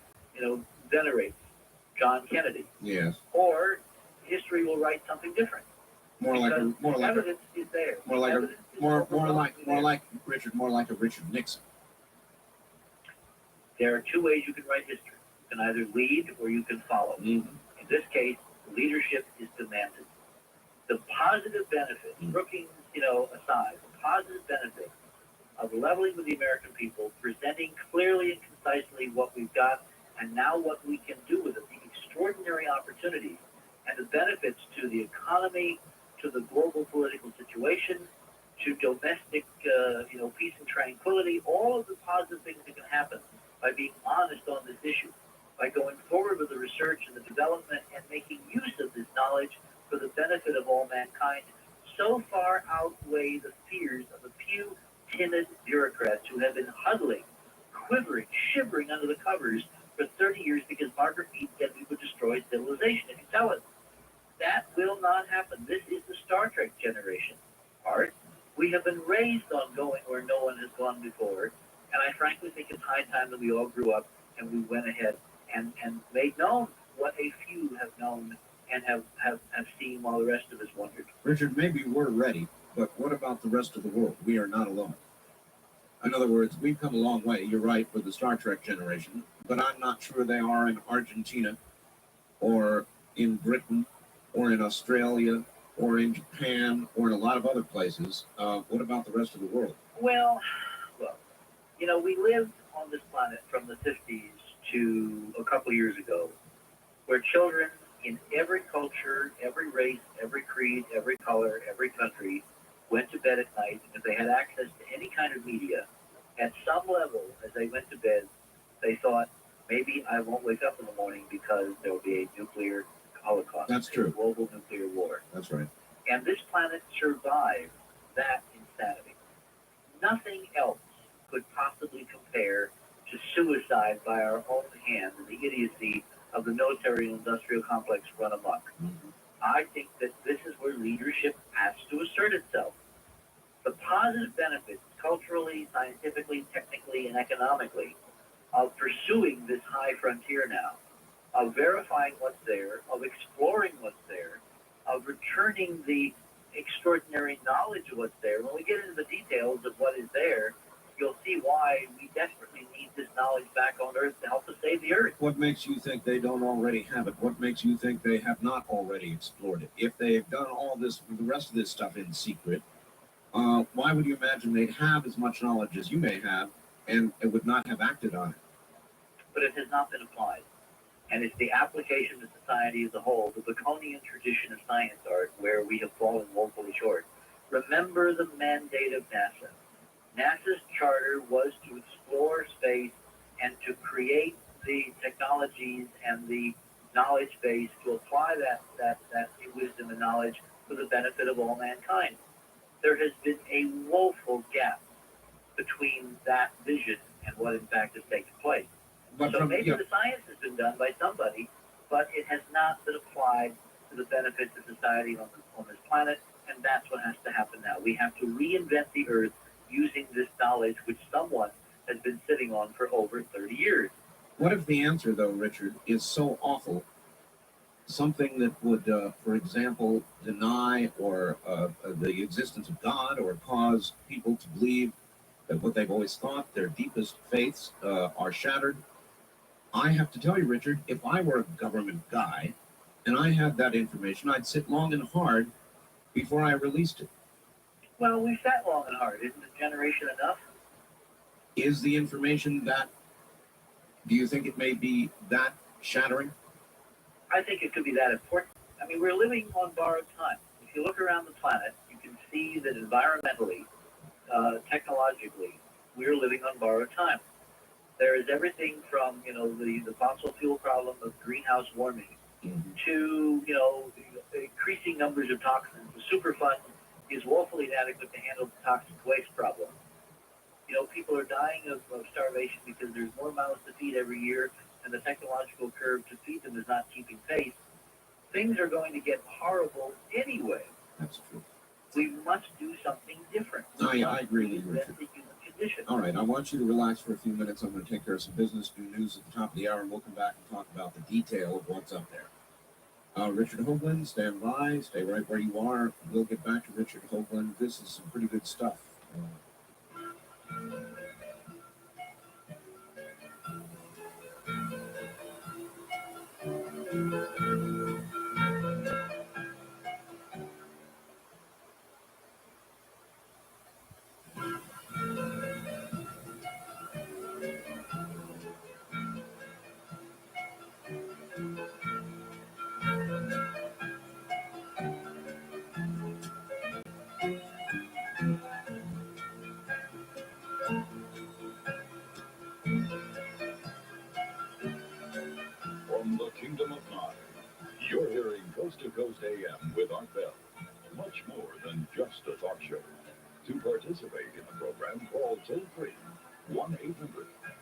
venerates, John Kennedy, Yes. or history will write something different. More like evidence is there. More like a Richard Nixon. There are 2 ways you can write history. You can either lead or you can follow. Mm-hmm. In this case, leadership is demanded. The positive benefit, Brookings, aside, the positive benefit of leveling with the American people, presenting clearly and concisely what we've got, and now what we can do with it, the extraordinary opportunities and the benefits to the economy, to the global political situation, to domestic, peace and tranquility, all of the positive things that can happen by being honest on this issue, by going forward with the research and the development and making use of this knowledge for the benefit of all mankind, so far outweigh the fears of a few timid bureaucrats who have been huddling, quivering, shivering under the covers for 30 years because Margaret Mead said we would destroy civilization. If you tell it, that will not happen. This is the Star Trek generation. Art, we have been raised on going where no one has gone before, and I frankly think it's high time that we all grew up and we went ahead and made known what a few have known and have seen while the rest of us wondered. Richard, maybe we're ready, but what about the rest of the world? We are not alone. In other words, we've come a long way, you're right, with the Star Trek generation, but I'm not sure they are in Argentina or in Britain or in Australia or in Japan or in a lot of other places. What about the rest of the world? Well, we lived on this planet from the 50s to a couple years ago, where children in every culture, every race, every creed, every color, every country went to bed at night, and if they had access to any kind of media, at some level, as they went to bed, they thought, maybe I won't wake up in the morning because there will be a nuclear holocaust. That's true. A global nuclear war. That's right. And this planet survived that insanity. Nothing else could possibly compare to suicide by our own hand and the idiocy of the military and industrial complex run amok. Mm-hmm. I think that this is where leadership has to assert itself. The positive benefits, culturally, scientifically, technically, and economically, of pursuing this high frontier now, of verifying what's there, of exploring what's there, of returning the extraordinary knowledge of what's there. When we get into the details of what is there, you'll see why we desperately need this knowledge back on Earth to help us save the Earth. What makes you think they don't already have it? What makes you think they have not already explored it? If they've done all this, the rest of this stuff in secret, why would you imagine they'd have as much knowledge as you may have and it would not have acted on it? But it has not been applied. And it's the application to society as a whole, the Baconian tradition of science art, where we have fallen woefully short. Remember the mandate of NASA. NASA's charter was to explore space and to create the technologies and the knowledge base to apply that wisdom and knowledge for the benefit of all mankind. There has been a woeful gap between that vision and what in fact has taken place. But So maybe yeah, the science has been done by somebody, but it has not been applied to the benefits of society on this planet, and that's what has to happen now. We have to reinvent the Earth using this knowledge which someone has been sitting on for over 30 years. what if the answer, though, Richard, is so awful, something that would, for example, deny or the existence of God or cause people to believe that what they've always thought, their deepest faiths, are shattered? I have to tell you, Richard, if I were a government guy and I had that information, I'd sit long and hard before I released it. Well, we sat long and hard. Isn't a generation enough? Is the information that, do you think it may be that shattering? I think it could be that important. I mean, we're living on borrowed time. If you look around the planet, you can see that environmentally, technologically, we're living on borrowed time. There is everything from, the fossil fuel problem of greenhouse warming to, increasing numbers of toxins. The Superfund is woefully inadequate to handle the toxic waste problem. People are dying of starvation because there's more mouths to feed every year, and the technological curve to feed them is not keeping pace. Things are going to get horrible anyway. That's true. We must do something different. I agree with you, That's Richard. the human condition. All right, I want you to relax for a few minutes. I'm going to take care of some business, do news at the top of the hour, and we'll come back and talk about the detail of what's up there. Richard Hoagland, stand by, stay right where you are. We'll get back to Richard Hoagland. This is some pretty good stuff. From the Kingdom of Nine, you're hearing Coast to Coast AM with Art Bell. Much more than just a talk show. To participate in the program, call toll-free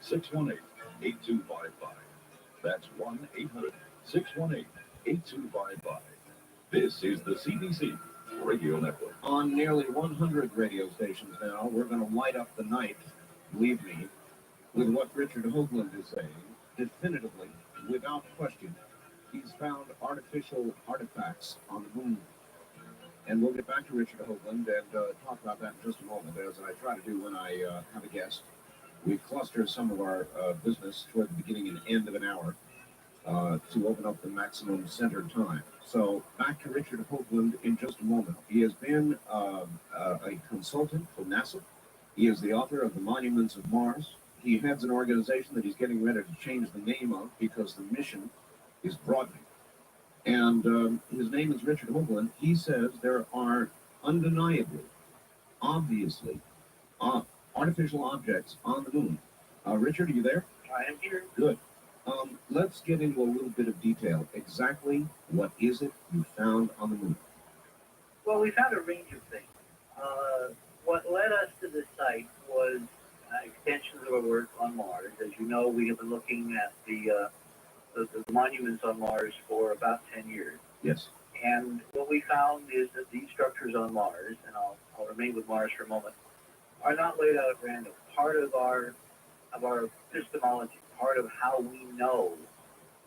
1-800-618-8255. That's 1-800-618-8255. This is the CBC Radio Network. On nearly 100 radio stations now, we're going to light up the night, believe me, with what Richard Hoagland is saying, definitively, without question. He's found artificial artifacts on the moon. And we'll get back to Richard Hoagland and talk about that in just a moment, as I try to do when I have a guest. We cluster some of our business toward the beginning and end of an hour to open up the maximum center time. So back to Richard Hoagland in just a moment. He has been a consultant for NASA. He is the author of The Monuments of Mars. He heads an organization that he's getting ready to change the name of because the mission is broadening. And his name is Richard Hoagland. He says there are undeniably, obviously, artificial objects on the moon. Richard, are you there? I am here. Good. get into a little bit of detail. Exactly what is it you found on the moon? Well, we found a range of things. What led us to this site was extensions of our work on Mars. As you know, we have been looking at the monuments on Mars for about 10 years. Yes. And what we found is that these structures on Mars, and I'll remain with Mars for a moment, are not laid out at random. Part of our epistemology, part of how we know,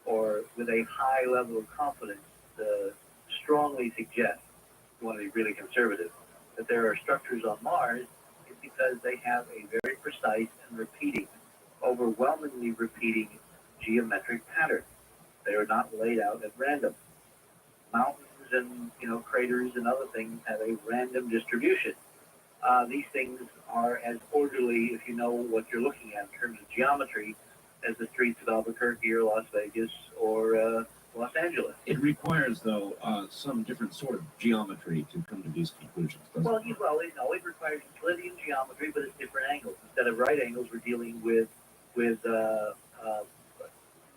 or with a high level of confidence, strongly suggest, if you want to be really conservative, that there are structures on Mars is because they have a very precise and repeating, overwhelmingly repeating geometric pattern. They are not laid out at random. Mountains and craters and other things have a random distribution. These things are as orderly, if you know what you're looking at in terms of geometry, as the streets of Albuquerque or Las Vegas or Los Angeles. It requires, though, some different sort of geometry to come to these conclusions, doesn't it? It requires Euclidean geometry, but it's different angles. Instead of right angles, we're dealing with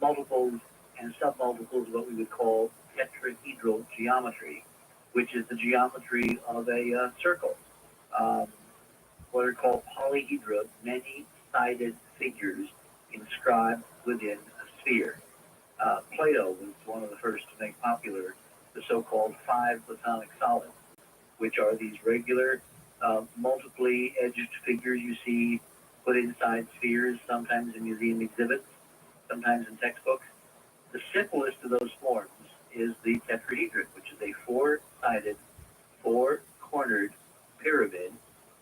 multiples and submultiples, what we would call tetrahedral geometry, which is the geometry of a circle. What are called polyhedra, many-sided figures inscribed within a sphere. Plato was one of the first to make popular the so-called five Platonic solids, which are these regular, multiply edged figures you see put inside spheres, sometimes in museum exhibits, sometimes in textbooks. The simplest of those forms is the tetrahedron, which is a four-sided, four-cornered pyramid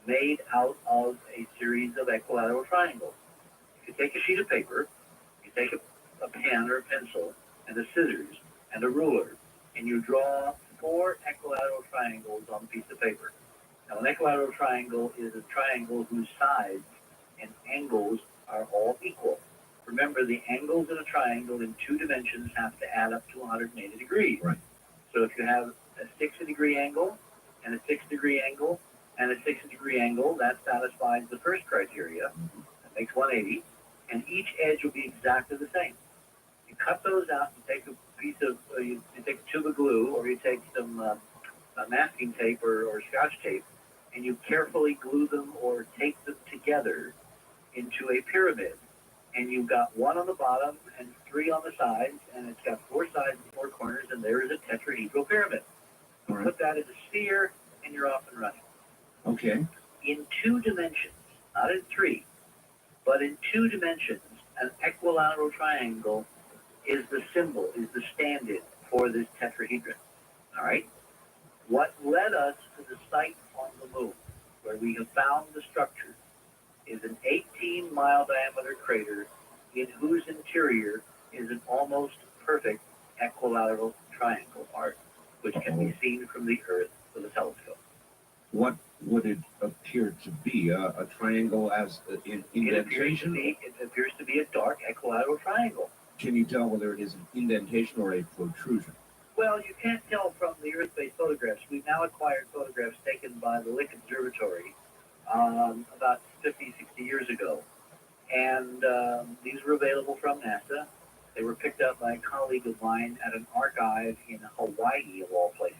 made out of a series of equilateral triangles. If you take a sheet of paper, you take a pen or a pencil and a scissors and a ruler, and you draw four equilateral triangles on a piece of paper. Now, an equilateral triangle is a triangle whose sides and angles are all equal. Remember, the angles in a triangle in two dimensions have to add up to 180 degrees. Right. So if you have a 60-degree angle and a 6-degree angle and a 60-degree angle, that satisfies the first criteria. That makes 180. And each edge will be exactly the same. You cut those out and take a piece of, you take a tube of glue, or you take some masking tape or Scotch tape, and you carefully glue them or tape them together into a pyramid. And you've got one on the bottom and three on the sides, and it's got four sides and four corners, and there is a tetrahedral pyramid. All right. Put that in a sphere, and you're off and running. Okay. In two dimensions, not in three, but in two dimensions, an equilateral triangle is the symbol, is the stand-in for this tetrahedron. All right? What led us to the site on the moon, where we have found the structure, is an 18-mile diameter crater in whose interior is an almost perfect equilateral triangle arc, which can be seen from the Earth with a telescope. What would it appear to be? A triangle as in indentation? It appears to be a dark equilateral triangle. Can you tell whether it is an indentation or a protrusion? Well, you can't tell from the Earth-based photographs. We've now acquired photographs taken by the Lick Observatory about 50, 60 years ago. And these were available from NASA. They were picked up by a colleague of mine at an archive in Hawaii, of all places.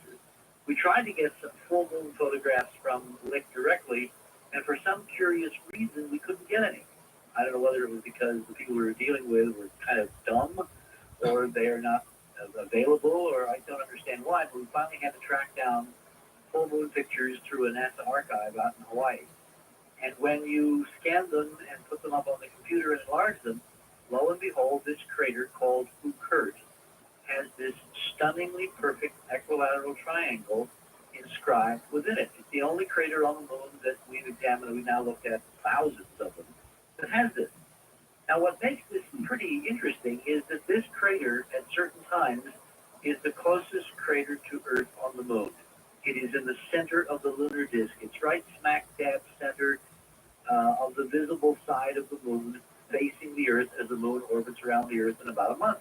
We tried to get some full moon photographs from Lick directly, and for some curious reason, we couldn't get any. I don't know whether it was because the people we were dealing with were kind of dumb, or they are not available, or I don't understand why, but we finally had to track down full moon pictures through a NASA archive out in Hawaii. And when you scan them and put them up on the computer and enlarge them, lo and behold, this crater called Oort has this stunningly perfect equilateral triangle inscribed within it. It's the only crater on the moon that we've examined, we've now looked at thousands of them, that has this. Now, what makes this pretty interesting is that this crater, at certain times, is the closest crater to Earth on the moon. It is in the center of the lunar disk. It's right smack dab center of the visible side of the moon, facing the Earth as the moon orbits around the Earth in about a month.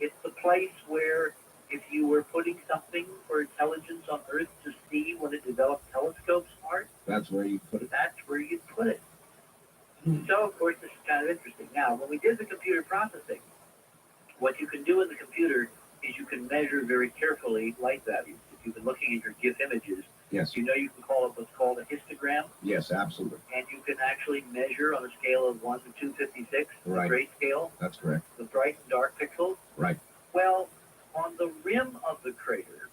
It's the place where, if you were putting something for intelligence on Earth to see when it developed telescopes, Art, That's where you put it? that's where you'd put it. So, of course, this is kind of interesting. Now, when we did the computer processing, What you can do in the computer is you can measure very carefully light values. If you've been looking at your GIF images, Yes. you know you can call it what's called a histogram, Yes, absolutely. and you can actually measure on a scale of 1 to 256, Right. the grayscale, That's correct. the bright and dark pixels. Right. Well, on the rim of the crater,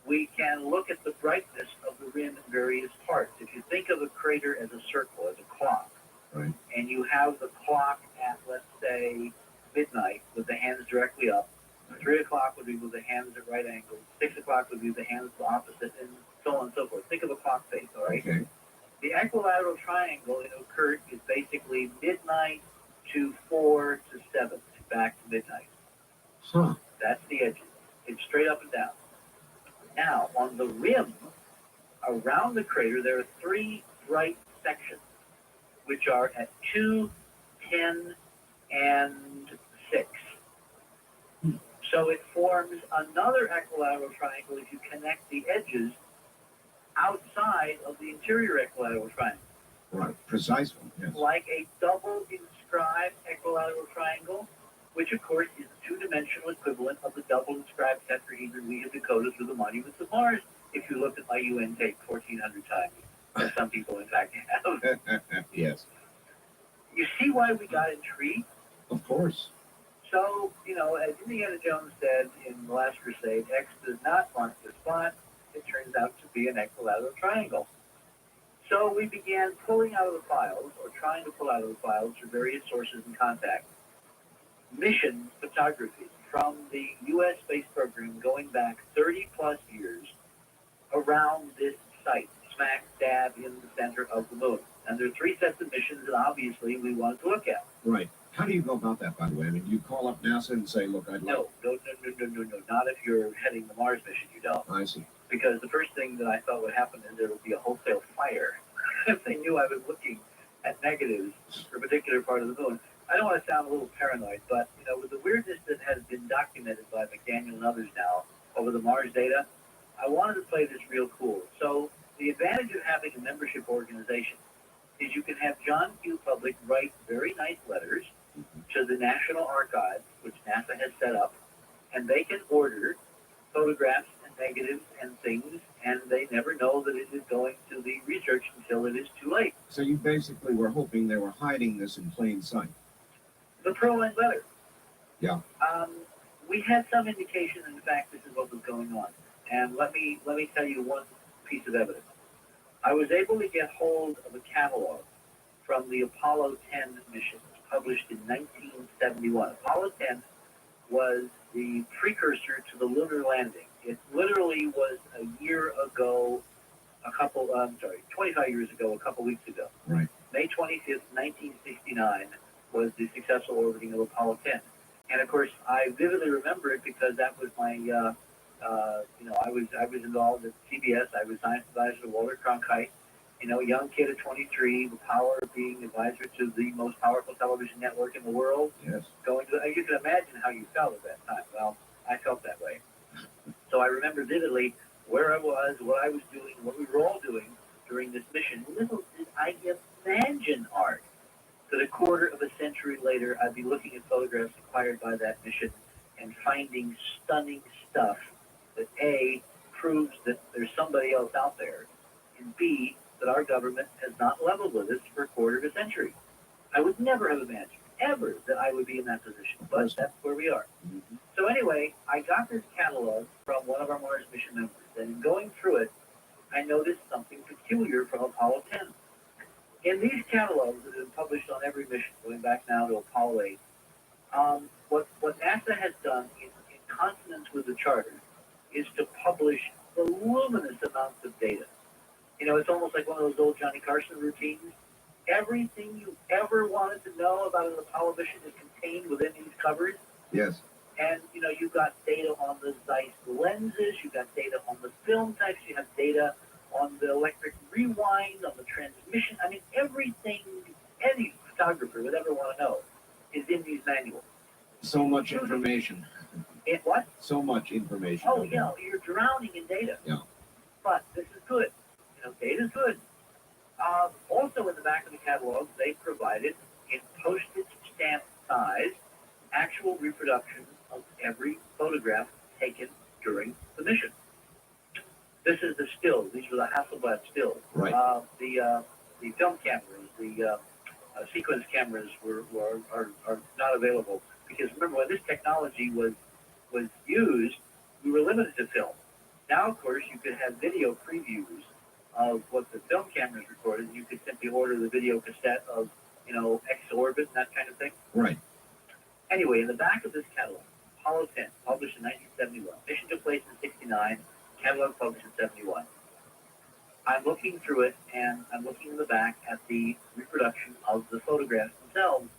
we can look at the brightness of the rim in various parts. If you think of a crater as a circle, as a clock, Right. and you have the clock at, let's say, midnight with the hands directly up, 3 o'clock would be with the hands at right angles, 6 o'clock would be with the hands opposite, and so on and so forth. Think of a clock face, all right? Okay. The equilateral triangle in Occurt is basically midnight to 4 to 7, back to midnight. Huh. That's the edges. It's straight up and down. Now, on the rim, around the crater, there are 3 bright sections, which are at 2, 10, and 6. So it forms another equilateral triangle if you connect the edges outside of the interior equilateral triangle. Right. Precise one. Yes. Like a double inscribed equilateral triangle, which of course is the 2-dimensional equivalent of the double inscribed tetrahedron we have decoded through the monuments of Mars, if you looked at my UN tape 1,400 times, as some people in fact have. Yes. You see why we got intrigued? Of course. So, you know, as Indiana Jones said in The Last Crusade, X does not mark the spot. It turns out to be an equilateral triangle. So we began pulling out of the files, or trying to pull out of the files through various sources and contacts, mission photography from the U.S. space program going back 30 plus years around this site, smack dab in the center of the moon. And there are 3 sets of missions that obviously we wanted to look at. Right. How do you go about that, by the way? I mean, you call up NASA and say, look, I'd like... No. Not if you're heading the Mars mission, you don't. I see. Because the first thing that I thought would happen is there would be a wholesale fire if they knew I was looking at negatives for a particular part of the moon. I don't want to sound a little paranoid, but you know, with the weirdness that has been documented by McDaniel and others now over the Mars data, I wanted to play this real cool. So the advantage of having a membership organization is you can have John Q. Public write very nice letters to the National Archives, which NASA has set up, and they can order photographs and negatives and things, and they never know that it is going to the research until it is too late. So you basically were hoping they were hiding this in plain sight. The Pro-Line letter. Yeah. We had some indication, in fact, this is what was going on. And let me tell you one piece of evidence. I was able to get hold of a catalog from the Apollo 10 missions, published in 1971. Apollo 10 was the precursor to the lunar landing. It literally was a year ago, 25 years ago, a couple weeks ago. Right. May 25th, 1969 was the successful orbiting of Apollo 10. And of course, I vividly remember it because that was my, I was involved at CBS. I was science advisor to Walter Cronkite. You know, young kid at 23, the power of being advisor to the most powerful television network in the world. Yes. You can imagine how you felt at that time. Well, I felt that way. So I remember vividly where I was, what I was doing, what we were all doing during this mission. Little did I imagine, Art, that a quarter of a century later, I'd be looking at photographs acquired by that mission and finding stunning stuff that A, proves that there's somebody else out there, and B, that our government has not leveled with us for a quarter of a century. I would never have imagined, ever, that I would be in that position, but that's where we are. Mm-hmm. So anyway, I got this catalog from one of our Mars mission members, and in going through it, I noticed something peculiar from Apollo 10. In these catalogs that have been published on every mission, going back now to Apollo 8, what NASA has done in consonance with the charter is to publish voluminous amounts of data. You know, it's almost like one of those old Johnny Carson routines. Everything you ever wanted to know about an Apollo mission is contained within these covers. Yes. And, you know, you've got data on the Zeiss lenses, you've got data on the film types, you have data on the electric rewind, on the transmission. I mean, everything any photographer would ever want to know is in these manuals. So much information. And what? So much information. Oh, you know, you're drowning in data. Yeah. But this is good. You know, data's good. Also in the back of the catalog, they provided, in postage stamp size, actual reproduction of every photograph taken during the mission. This is the stills. These were the Hasselblad stills. Right. The film cameras, the sequence cameras are not available because remember when this technology was used, we were limited to film. Now, of course, you could have video previews of what the film cameras recorded. You could simply order the video cassette of, X orbit and that kind of thing. Right. Anyway, in the back of this catalog, Apollo 10, published in 1971, mission took place in 69, catalog published in 71. I'm looking through it, and I'm looking in the back at the reproduction of the photographs themselves,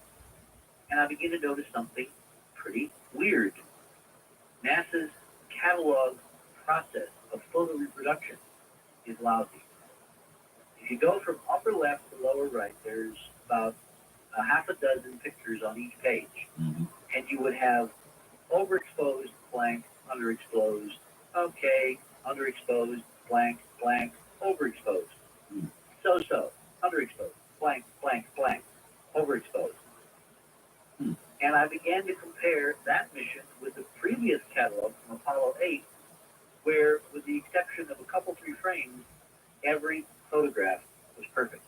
and I begin to notice something pretty weird. NASA's catalog process of photo reproduction is lousy. If you go from upper left to lower right, there's about a half a dozen pictures on each page. Mm-hmm. And you would have overexposed, blank, underexposed, okay, underexposed, blank, blank, overexposed. Mm. So, underexposed, blank, blank, blank, overexposed. Mm. And I began to compare that mission with the previous catalog from Apollo 8, where, with the exception of a couple, 3 frames, every photograph was perfect.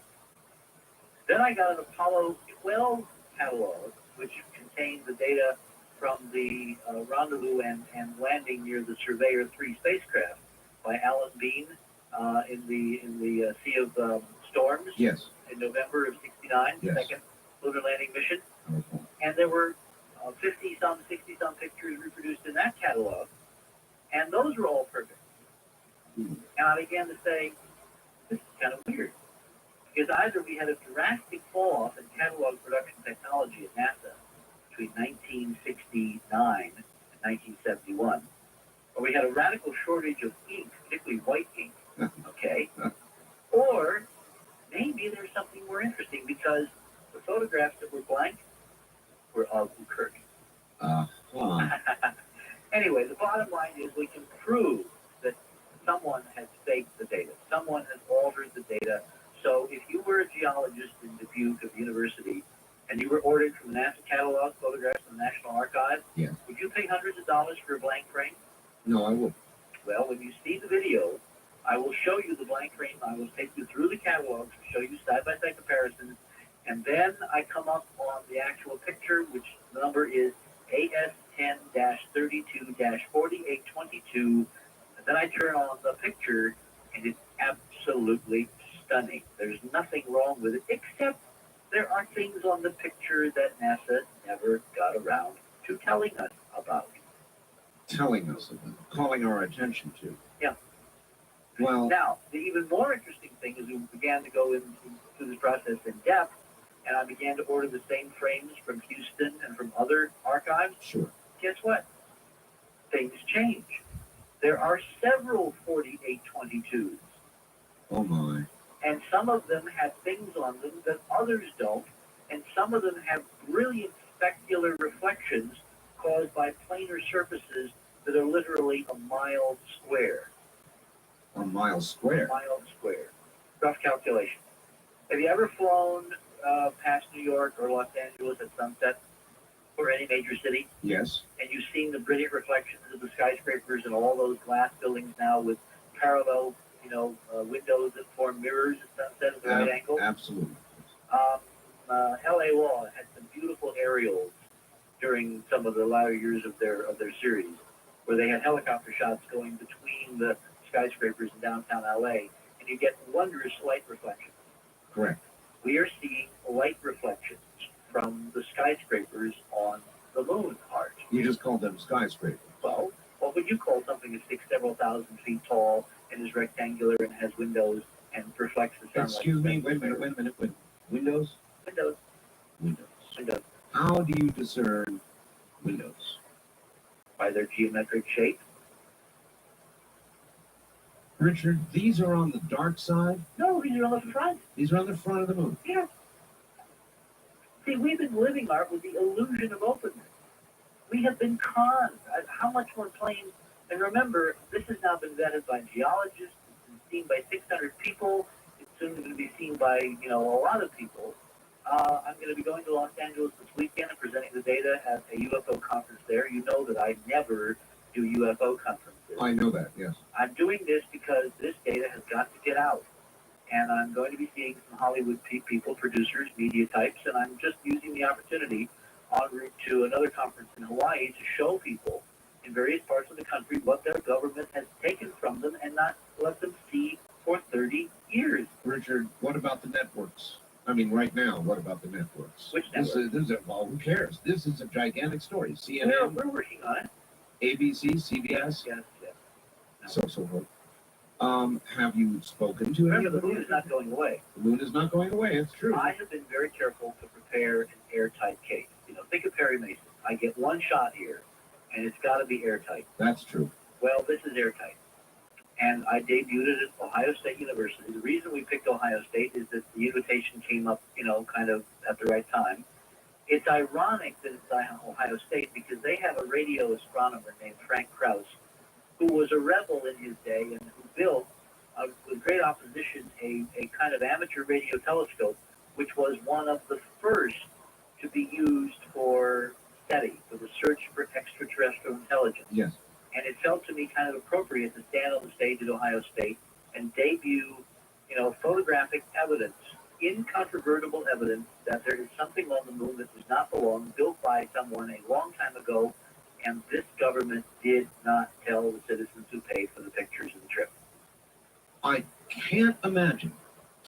Then I got an Apollo 12 catalog, which contained the data from the rendezvous and landing near the Surveyor 3 spacecraft by Alan Bean in the Sea of Storms. Yes. In November of '69, Yes. second lunar landing mission. Okay. And there were 50-some, 60-some pictures reproduced in that catalog, and those were all perfect. Mm. And I began to say, this is kind of weird. Because either we had a drastic fall off in catalog production technology at NASA between 1969 and 1971, or we had a radical shortage of ink, particularly white ink, okay? Or maybe there's something more interesting because the photographs that were blank were of Kirk. Anyway, the bottom line is we can prove that someone has faked the data. Someone has altered the data. So if you were a geologist in Dubuque of the university and you were ordered from the NASA catalog photographs from the National Archives, yeah. Would you pay hundreds of dollars for a blank frame? No, I would. Well, when you see the video, I will show you the blank frame. I will take you through the catalogs, show you side-by-side comparisons, and then I come up on the actual picture, which the number is AS10-32-4822, and then I turn on the picture, and it's absolutely stunning. There's nothing wrong with it, except there are things on the picture that NASA never got around to telling us about. Telling us about, calling our attention to. Yeah. Well, Now, the even more interesting thing is we began to go through this process in depth, and I began to order the same frames from Houston and from other archives. sure. Guess what? Things change. There are several 4822s, Oh my. and some of them have things on them that others don't, and some of them have brilliant specular reflections caused by planar surfaces that are literally a mile square. A mile square. A mile square. Rough calculation. Have you ever flown past New York or Los Angeles at sunset, or any major city, Yes. and you've seen the brilliant reflections of the skyscrapers and all those glass buildings now with parallel, windows that form mirrors at sunset at the right angle? Absolutely. L.A. Law had some beautiful aerials during some of the latter years of their series, where they had helicopter shots going between the skyscrapers in downtown L.A., and you get wondrous light reflections. Correct. We are seeing light reflections from the skyscrapers on the moon, Art. You just called them skyscrapers. Well, what would you call something that's several thousand feet tall and is rectangular and has windows and reflects the sunlight? Excuse me. Wait a minute. Windows. Windows. Windows. How do you discern windows? By their geometric shape. Richard, these are on the dark side. No, these are on the front. These are on the front of the moon. Yeah. See, we've been living, Art, with the illusion of openness. We have been conned. How much more plain? And remember, this has now been vetted by geologists. It's been seen by 600 people. It's soon going to be seen by, a lot of people. I'm going to be going to Los Angeles this weekend and presenting the data at a UFO conference there. You know that I never do UFO conferences. I know that, yes. I'm doing this because this data has got to get out. And I'm going to be seeing some Hollywood people, producers, media types, and I'm just using the opportunity en route to another conference in Hawaii to show people in various parts of the country what their government has taken from them and not let them see for 30 years. Richard, what about the networks? I mean, right now, what about the networks? Which network? Well, who cares? This is a gigantic story. CNN, We're working on it. ABC, CBS, Yes. so forth. Have you spoken to Remember, any? the moon is not going away. The moon is not going away. It's true. I have been very careful to prepare an airtight case. Think of Perry Mason. I get one shot here, and it's got to be airtight. That's true. Well, this is airtight. And I debuted it at Ohio State University. The reason we picked Ohio State is that the invitation came up, kind of at the right time. It's ironic that it's Ohio State because they have a radio astronomer named Frank Krause, who was a rebel in his day and who built, with great opposition, a kind of amateur radio telescope, which was one of the first to be used for SETI, for the search for extraterrestrial intelligence. Yes. And it felt to me kind of appropriate to stand on the stage at Ohio State and debut, photographic evidence, incontrovertible evidence that there is something on the moon that does not belong, built by someone a long time ago, and this government did not tell the citizens who paid for the pictures and the trip. I can't imagine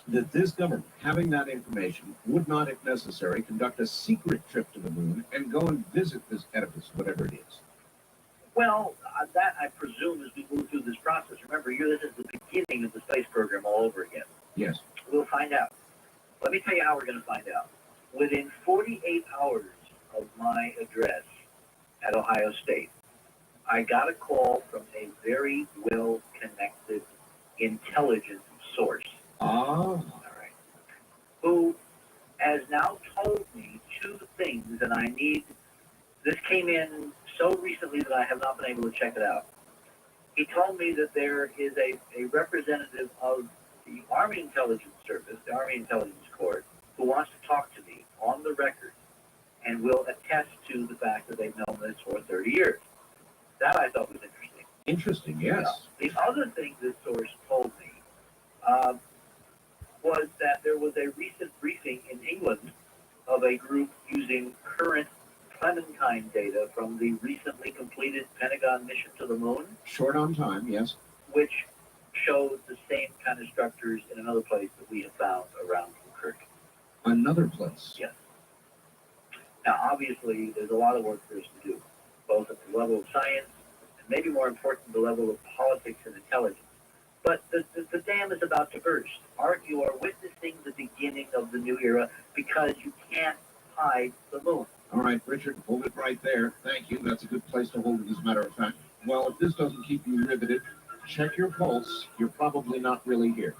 that this government, having that information, would not, if necessary, conduct a secret trip to the moon and go and visit this edifice, whatever it is. Well, that I presume as we move through this process. Remember, this is the beginning of the space program all over again. Yes. We'll find out. Let me tell you how we're going to find out. Within 48 hours of my address at Ohio State, I got a call from a very well-connected intelligence source. Ah. All right. Who has now told me two things that I need. This came in so recently that I have not been able to check it out. He told me that there is a representative of the Army Intelligence Service, the Army Intelligence Corps, who wants to talk to me on the record and will attest to the fact that they've known this for 30 years. That I thought was interesting. Interesting, yes. The other thing this source told me was that there was a recent briefing in England of a group using current Clementine data from the recently completed Pentagon mission to the moon. Short on time, yes. Which shows the same kind of structures in another place that we have found around Kirk. Another place? Yes. Now, obviously, there's a lot of work for us to do, both at the level of science and maybe more important, the level of politics and intelligence. But the dam is about to burst. You are witnessing the beginning of the new era because you can't hide the moon. All right, Richard, hold it right there. Thank you. That's a good place to hold it, as a matter of fact. Well, if this doesn't keep you riveted, check your pulse. You're probably not really here.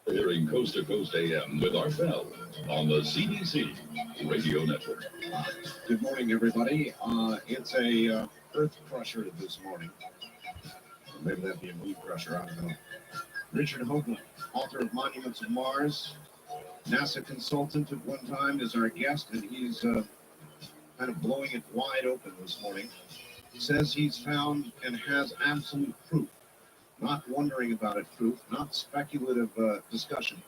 Hearing Coast to Coast AM with Arfel on the CBC Radio Network. Good morning, everybody. It's a earth crusher this morning. Maybe that'd be a moon crusher, I don't know. Richard Hoagland, author of Monuments of Mars, NASA consultant at one time, is our guest, and he's kind of blowing it wide open this morning. He says he's found and has absolute proof, not wondering about it proof, not speculative discussion,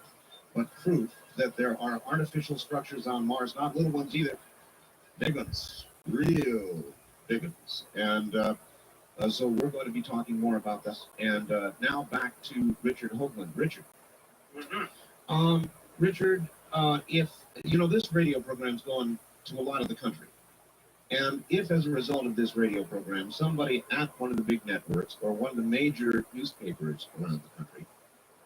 but proof that there are artificial structures on Mars, not little ones either, big ones, real big ones. And so we're going to be talking more about this. And now back to Richard Hoagland. Richard. Mm-hmm. Richard, if, this radio program's going to a lot of the country. And if, as a result of this radio program, somebody at one of the big networks or one of the major newspapers around the country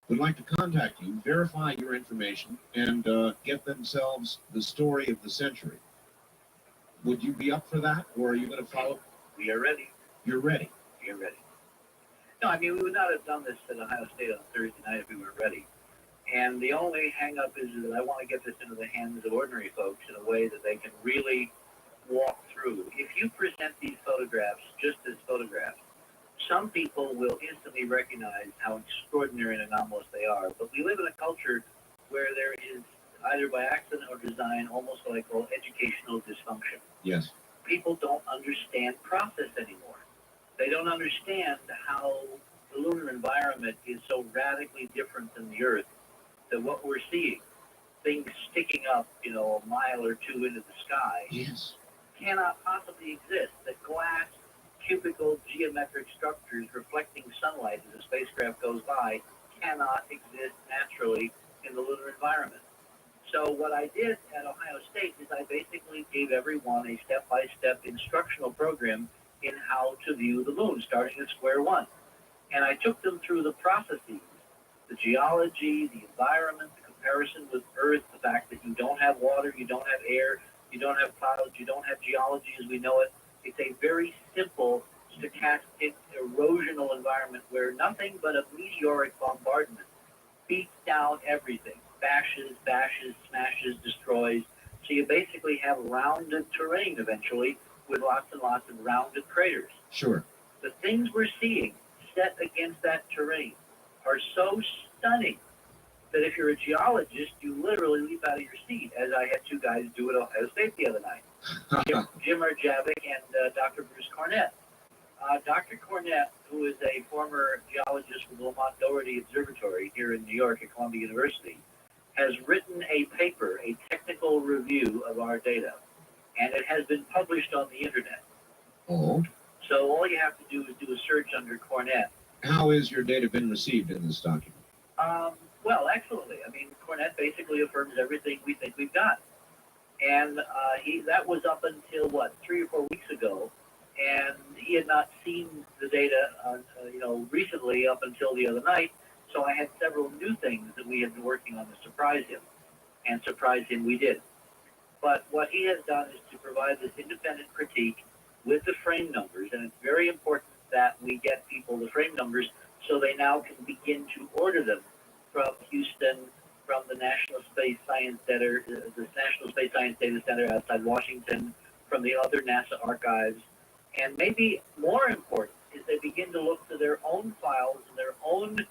would like to contact you, verify your information, and get themselves the story of the century, would you be up for that, or are you going to follow? We are ready. You're ready. We are ready. No, I mean, we would not have done this at Ohio State on Thursday night if we were ready. And the only hang-up is that I want to get this into the hands of ordinary folks in a way that they can really walk through. If you present these photographs just as photographs, some people will instantly recognize how extraordinary and anomalous they are. But we live in a culture where there is, either by accident or design, almost what I call educational dysfunction. Yes. People don't understand process anymore. They don't understand how the lunar environment is so radically different than the Earth, that what we're seeing, things sticking up, a mile or two into the sky, Yes. cannot possibly exist. That glass, cubical, geometric structures reflecting sunlight as the spacecraft goes by cannot exist naturally in the lunar environment. So what I did at Ohio State is I basically gave everyone a step-by-step instructional program in how to view the moon, starting at square one. And I took them through the processes, the geology, the environment, the comparison with Earth, the fact that you don't have water, you don't have air, you don't have clouds, you don't have geology as we know it. It's a very simple, stochastic, erosional environment where nothing but a meteoric bombardment beats down everything. Bashes, smashes, destroys. So you basically have rounded terrain eventually with lots and lots of rounded craters. Sure. The things we're seeing set against that terrain are so stunning that if you're a geologist, you literally leap out of your seat, as I had two guys do at Ohio State the other night. Jim Arjavik and Dr. Bruce Cornett. Dr. Cornett, who is a former geologist with Lamont Doherty Observatory here in New York at Columbia University, has written a paper, a technical review of our data, and it has been published on the internet. Oh. So all you have to do is do a search under Cornett. How has your data been received in this document? Well, excellently. I mean, Cornett basically affirms everything we think we've got. And that was up until, 3 or 4 weeks ago. And he had not seen the data, recently up until the other night. So I had several new things that we had been working on to surprise him. And surprise him we did. But what he has done is to provide this independent critique with the frame numbers. And it's very important that we get people the frame numbers so they now can begin to order them from Houston, from the National Space Science Center, the National Space Science Data Center outside Washington, from the other NASA archives. And maybe more important is they begin to look to their own files and their own,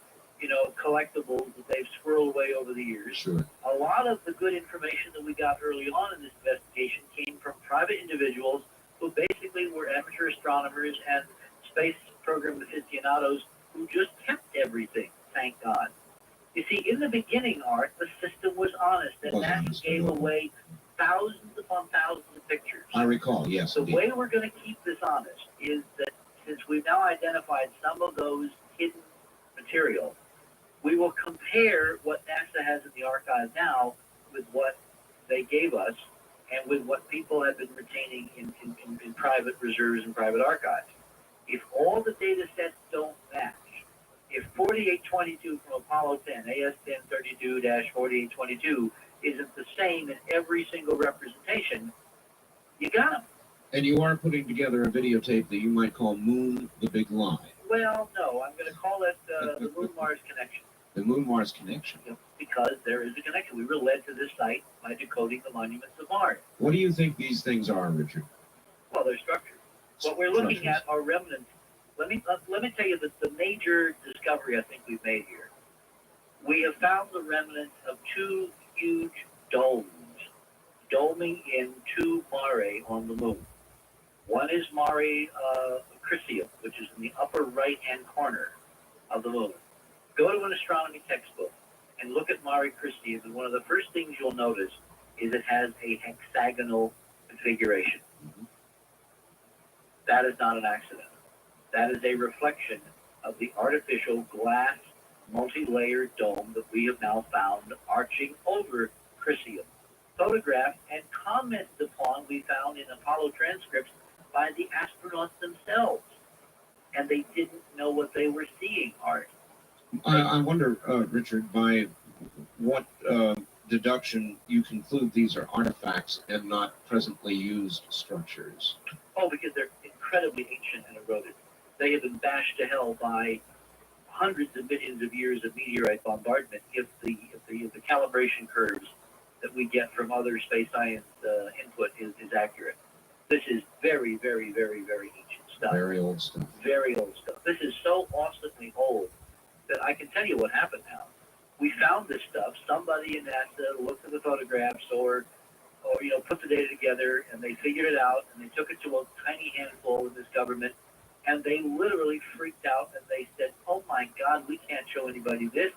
collectibles that they've squirreled away over the years. Sure. A lot of the good information that we got early on in this investigation came from private individuals who basically were amateur astronomers and space program aficionados who just kept everything, thank God. You see, in the beginning, Art, the system was honest, and NASA gave away thousands upon thousands of pictures. I recall, yes. The Indeed. way we're going to keep this honest is that since we've now identified some of those hidden material, we will compare what NASA has in the archive now with what they gave us and with what people have been retaining in private reserves and private archives. If all the data sets don't match, if 4822 from Apollo 10, AS1032-4822, isn't the same in every single representation, you got them. And you are putting together a videotape that you might call Moon the Big Lie. Well, no, I'm going to call it the Moon-Mars connection. The Moon-Mars connection. Because there is a connection. We were led to this site by decoding the monuments of Mars. What do you think these things are, Richard? Well, they're structures. What we're looking at are remnants. Let me tell you the major discovery I think we've made here. We have found the remnants of two huge domes doming in two mare on the moon. One is Mare Crisium, which is in the upper right-hand corner of the moon. Go to an astronomy textbook and look at Mare Crisium, and one of the first things you'll notice is it has a hexagonal configuration. Mm-hmm. That is not an accident. That is a reflection of the artificial glass multi-layered dome that we have now found arching over Crisium. Photographed and commented upon, we found in Apollo transcripts by the astronauts themselves. And they didn't know what they were seeing, Art. I wonder, Richard, by what deduction you conclude these are artifacts and not presently used structures. Oh, because they're incredibly ancient and eroded. They have been bashed to hell by hundreds of millions of years of meteorite bombardment if the calibration curves that we get from other space science input is accurate. This is very, very, very, very ancient stuff. Very old stuff. Very old stuff. This is so awesomely old that I can tell you what happened now. We found this stuff. Somebody in NASA looked at the photographs or put the data together, and they figured it out, and they took it to a tiny handful in this government, and they literally freaked out, and they said, oh my God, we can't show anybody this.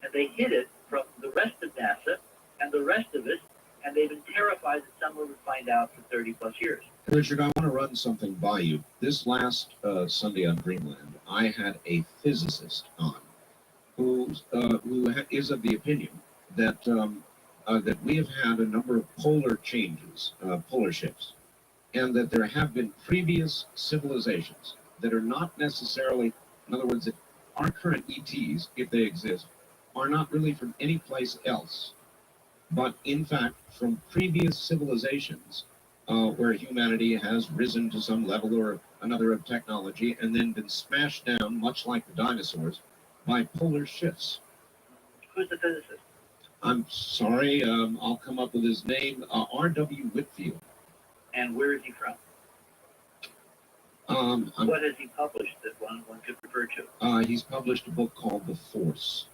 And they hid it from the rest of NASA and the rest of us, and they've been terrified that someone would find out for 30 plus years. Richard, I want to run something by you. This last Sunday on Dreamland, I had a physicist on who is of the opinion that that we have had a number of polar changes, polar shifts, and that there have been previous civilizations that are not necessarily, in other words, that our current ETs, if they exist, are not really from any place else, but in fact from previous civilizations where humanity has risen to some level or another of technology and then been smashed down, much like the dinosaurs, by polar shifts. Who's the physicist? I'm sorry, I'll come up with his name, R.W. Whitfield. And where is he from? What has he published that one could refer to? He's published a book called The Force.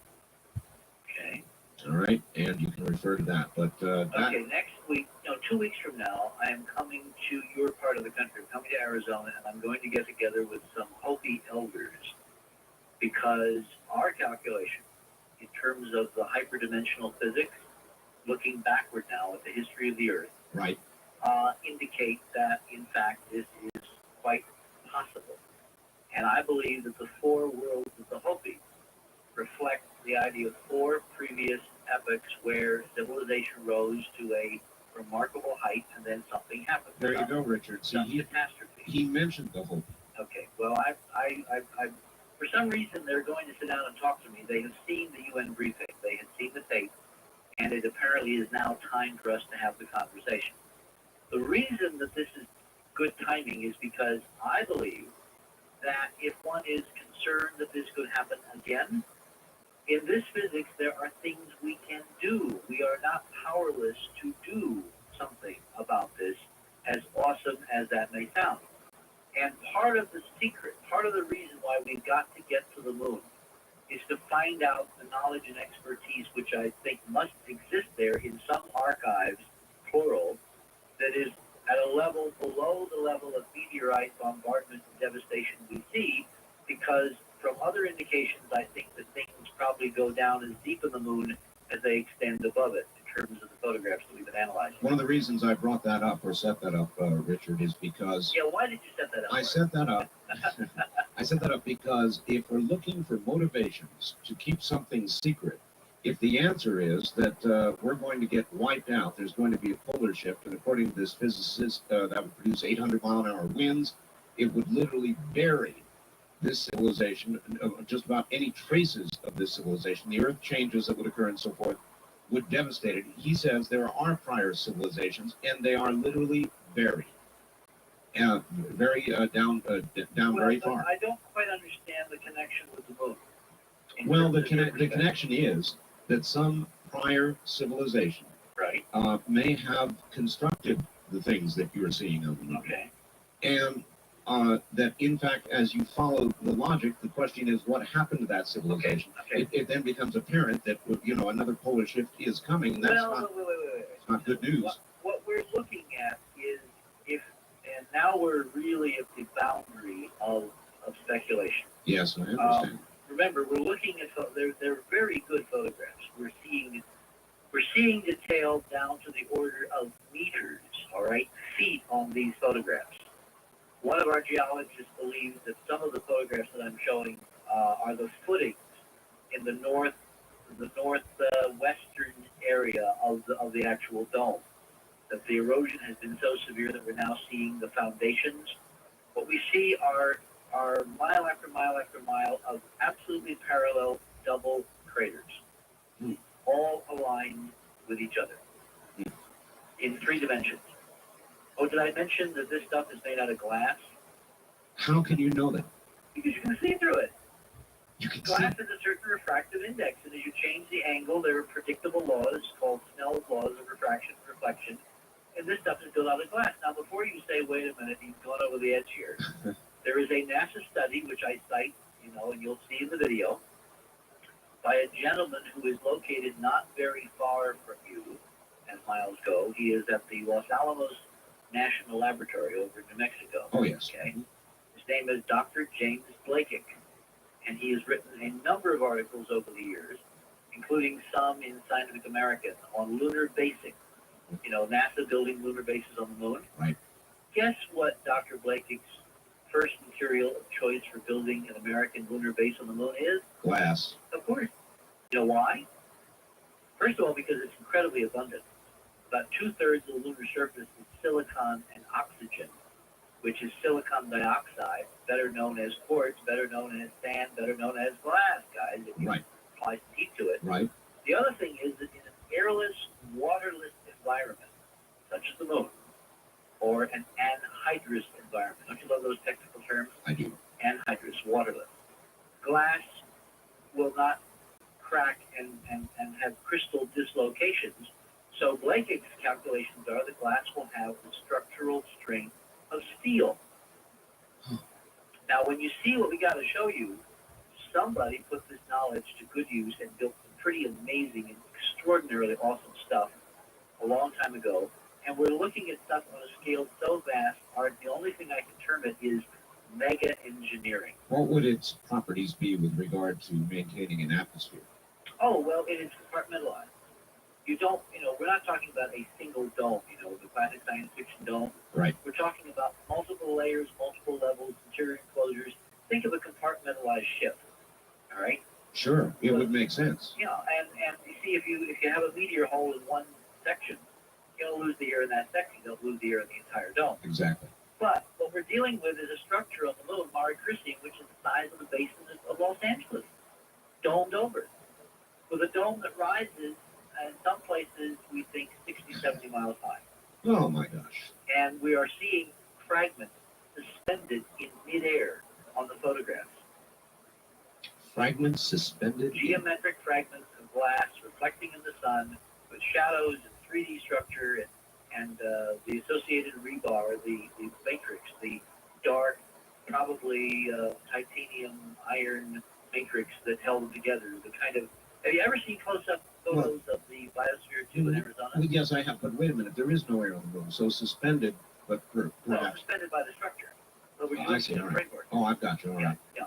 Okay. All right, and you can refer to that. But okay, next week, 2 weeks from now, I am coming to your part of the country. I'm coming to Arizona, and I'm going to get together with some Hopi elders because our calculation, in terms of the hyperdimensional physics, looking backward now at the history of the Earth, right, indicate that, in fact, this is quite possible. And I believe that the four worlds of the Hopi reflect the idea of four previous epochs where civilization rose to a remarkable height and then something happened. There you go, Richard. See, he mentioned the Hopi. Okay, well, I for some reason, they're going to sit down and talk to me. They have seen the UN briefing. They have seen the tape, and it apparently is now time for us to have the conversation. The reason that this is good timing is because I believe that if one is concerned that this could happen again, in this physics, there are things we can do. We are not powerless to do something about this, as awesome as that may sound. And part of the secret, part of the reason why we've got to get to the moon is to find out the knowledge and expertise which I think must exist there in some archives, plural, that is at a level below the level of meteorite bombardment and devastation we see, because from other indications, I think that things probably go down as deep in the moon as they extend above it in terms of the photographs that we've been analyzing. One of the reasons I brought that up or set that up, Richard, is because... Yeah, why did you set that up? I set that up. I set that up because if we're looking for motivations to keep something secret, if the answer is that we're going to get wiped out, there's going to be a polar shift, and according to this physicist, that would produce 800-mile-an-hour winds, it would literally bury this civilization, just about any traces of this civilization, the earth changes that would occur and so forth, would devastate it. He says there are prior civilizations, and they are literally buried. Down very far. I don't quite understand the connection with the moon. Well, the connection is that some prior civilization may have constructed the things that you're seeing on the moon. Okay. And that, in fact, as you follow the logic, the question is what happened to that civilization. Okay. It then becomes apparent that, another polar shift is coming. That's It's not good news. What we're looking at is and now we're really at the boundary of speculation. Yes, I understand. Remember, we're looking at they're very good photographs. We're seeing detail down to the order of meters, all right, feet on these photographs. One of our geologists believes that some of the photographs that I'm showing are the footings in the northwestern area of the actual dome. That the erosion has been so severe that we're now seeing the foundations. What we see are mile after mile after mile of absolutely parallel double craters, all aligned with each other in 3 dimensions. Oh, did I mention that this stuff is made out of glass? How can you know that? Because you can see through it. You can Glass has a certain refractive index, and as you change the angle, there are predictable laws called Snell's laws of refraction and reflection, and this stuff is built out of glass. Now, before you say, wait a minute, you've gone over the edge here, There is a NASA study, which I cite, and you'll see in the video, by a gentleman who is located not very far from you, as miles go. He is at the Los Alamos National Laboratory over in New Mexico. Oh, yes. Okay. His name is Dr. James Blakick, and he has written a number of articles over the years, including some in Scientific American on lunar basing. NASA building lunar bases on the moon. Right. Guess what Dr. Blakick's first material of choice for building an American lunar base on the moon is? Glass. Of course. You know why? First of all, because it's incredibly abundant. About 2/3 of the lunar surface is silicon and oxygen, which is silicon dioxide, better known as quartz, better known as sand, better known as glass, guys, if you Right. apply some heat to it. Right. The other thing is that in an airless, waterless environment, such as the moon, or an anhydrous environment, don't you love those technical terms? I do. Anhydrous, waterless. Glass will not crack and have crystal dislocations. So Blakick's calculations are that glass will have the structural strength of steel. Now, when you see what we got to show you, somebody put this knowledge to good use and built some pretty amazing and extraordinarily awesome stuff a long time ago. And we're looking at stuff on a scale so vast, the only thing I can term it is mega engineering. What would its properties be with regard to maintaining an atmosphere? Oh, well, it is compartmentalized. You don't, we're not talking about a single dome, the classic science fiction dome. Right. We're talking about multiple layers, multiple levels, interior enclosures. Think of a compartmentalized ship, all right? Sure, it would make sense. And you see, if you have a meteor hole in one section, you don't lose the air in that section. You don't lose the air in the entire dome. Exactly. But what we're dealing with is a structure on the moon, Mare Crisium, which is the size of the basin of Los Angeles, domed over, with a dome that rises, in some places, we think 60, 70 miles high. Oh my gosh. And we are seeing fragments suspended in midair on the photographs. Fragments suspended? Geometric fragments of glass reflecting in the sun with shadows and 3D structure and the associated rebar, the matrix, the dark, probably titanium iron matrix that held them together. The kind of, have you ever seen close-up photos of the Biosphere 2 in Arizona? Well, yes, I have, but wait a minute. There is no air on the moon, so suspended, but No, perhaps. suspended by the structure. So we're I see, using all the right. framework. Oh, I've got you, all right. Yeah.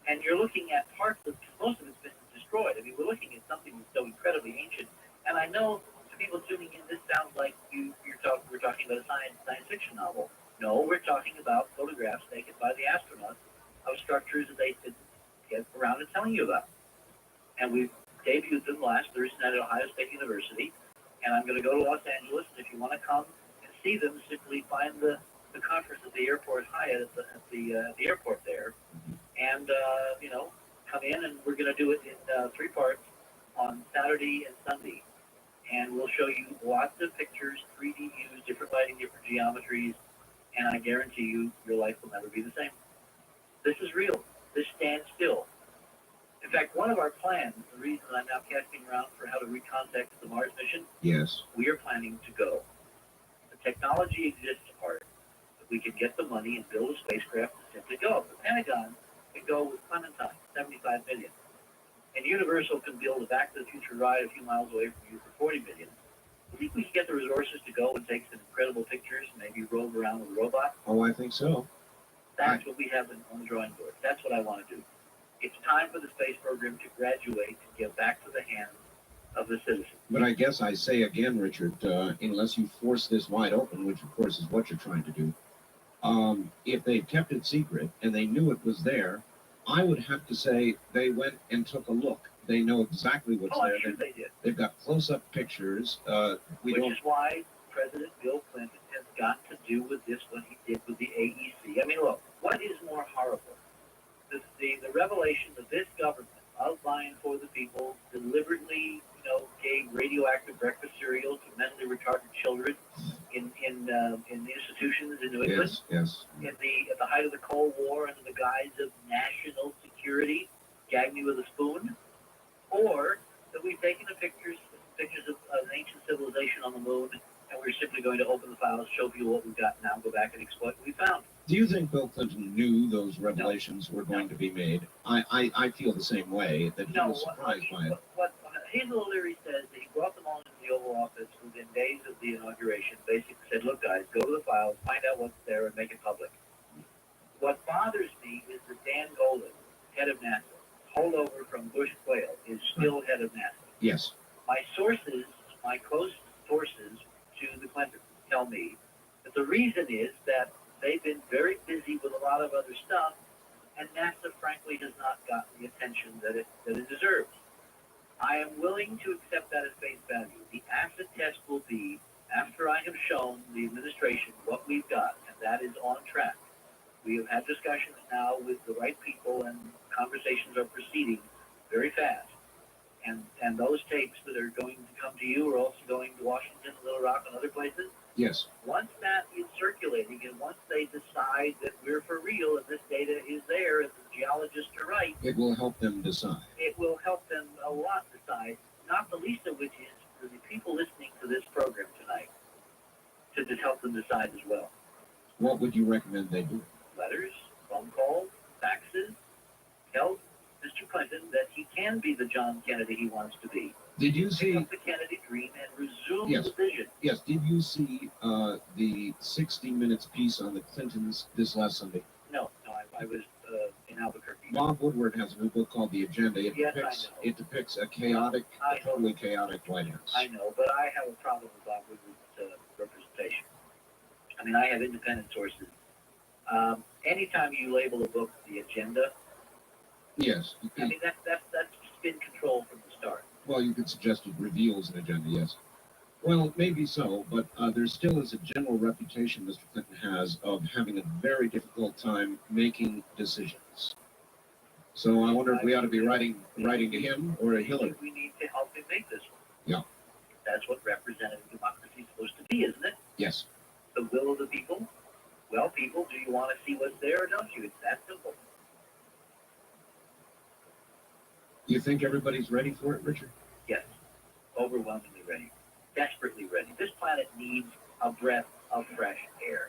And you're looking at parts of, most of it's been destroyed. I mean, we're looking at something that's so incredibly ancient. And I know to people tuning in, this sounds like we're talking about a science fiction novel. No, we're talking about photographs taken by the astronauts of structures that they didn't get around to telling you about. And we've debuted them last Thursday night at Ohio State University. And I'm going to go to Los Angeles. And if you want to come and see them, simply find the conference at the airport Hyatt at the airport there. And, come in, and we're going to do it in 3 parts on Saturday and Sunday. And we'll show you lots of pictures, 3D views, different lighting, different geometries, and I guarantee you, your life will never be the same. This is real. This stands still. In fact, one of our plans, the reason I'm now casting around for how to recontact the Mars mission, Yes. we are planning to go. The technology exists, Art, that we can get the money and build a spacecraft to simply go. The Pentagon can go with Clementine, $75 million. And Universal can build a Back to the Future ride a few miles away from you for $40 million. I think we can get the resources to go and take some incredible pictures, maybe rove around with a robot. Oh, I think so. That's what we have on the drawing board. That's what I want to do. It's time for the space program to graduate and get back to the hands of the citizens. But I guess I say again, Richard, unless you force this wide open, which of course is what you're trying to do, if they kept it secret and they knew it was there, I would have to say they went and took a look. They know exactly what's there. I'm sure they did. They've got close-up pictures. Which is why President Bill Clinton has got to do with this what he did with the AEC. I mean, look, what is more horrible? The revelation that this government, outlined for the people, deliberately, gave radioactive breakfast cereal to mentally retarded children in institutions in New England. Yes. At the height of the Cold War, under the guise of national security, gag me with a spoon, or that we've taken the pictures of an ancient civilization on the moon, and we're simply going to open the files, show people what we've got now, go back and exploit what we found. Do you think Bill Clinton knew those revelations were going to be made? I feel the same way, that he was surprised by it. What Hazel O'Leary says that he brought them all into the Oval Office within days of the inauguration, basically said, look guys, go to the files, find out what's there, and make it public. What bothers me is that Dan Goldin, head of NASA, holdover from Bush Quayle, is still head of NASA. Yes. My sources, my close sources to the Clintons tell me that the reason is that they've been very busy with a lot of other stuff, and NASA, frankly, has not gotten the attention that it deserves. I am willing to accept that as face value. The acid test will be after I have shown the administration what we've got, and that is on track. We have had discussions now with the right people, and conversations are proceeding very fast. And those tapes that are going to come to you are also going to Washington, Little Rock, and other places. Yes. Once that is circulating, and once they decide that we're for real and this data is there and the geologists are right, it will help them decide. It will help them a lot decide, not the least of which is for the people listening to this program tonight to just help them decide as well. What would you recommend they do? Letters, phone calls, faxes, tell Mr. Clinton that he can be the John Kennedy he wants to be. Did you see the Kennedy dream and resume the vision? Yes. Did you see the 60 Minutes piece on the Clintons this last Sunday? No, I was in Albuquerque. Bob Woodward has a new book called The Agenda. It depicts a chaotic, totally chaotic White House. I know, but I have a problem with Bob Woodward's representation. I mean, I have independent sources. Anytime you label a book The Agenda, yes. I mean, that's spin control from the start. Well, you could suggest it reveals an agenda, yes. Well, maybe so, but there still is a general reputation Mr. Clinton has of having a very difficult time making decisions. So I wonder if we ought to be writing to him or to Hillary. We need to help him make this one. Yeah. That's what representative democracy is supposed to be, isn't it? Yes. The will of the people. Well, people, do you want to see what's there or don't you? It's that simple. You think everybody's ready for it, Richard? Yes. Overwhelmingly ready. Desperately ready. This planet needs a breath of fresh air.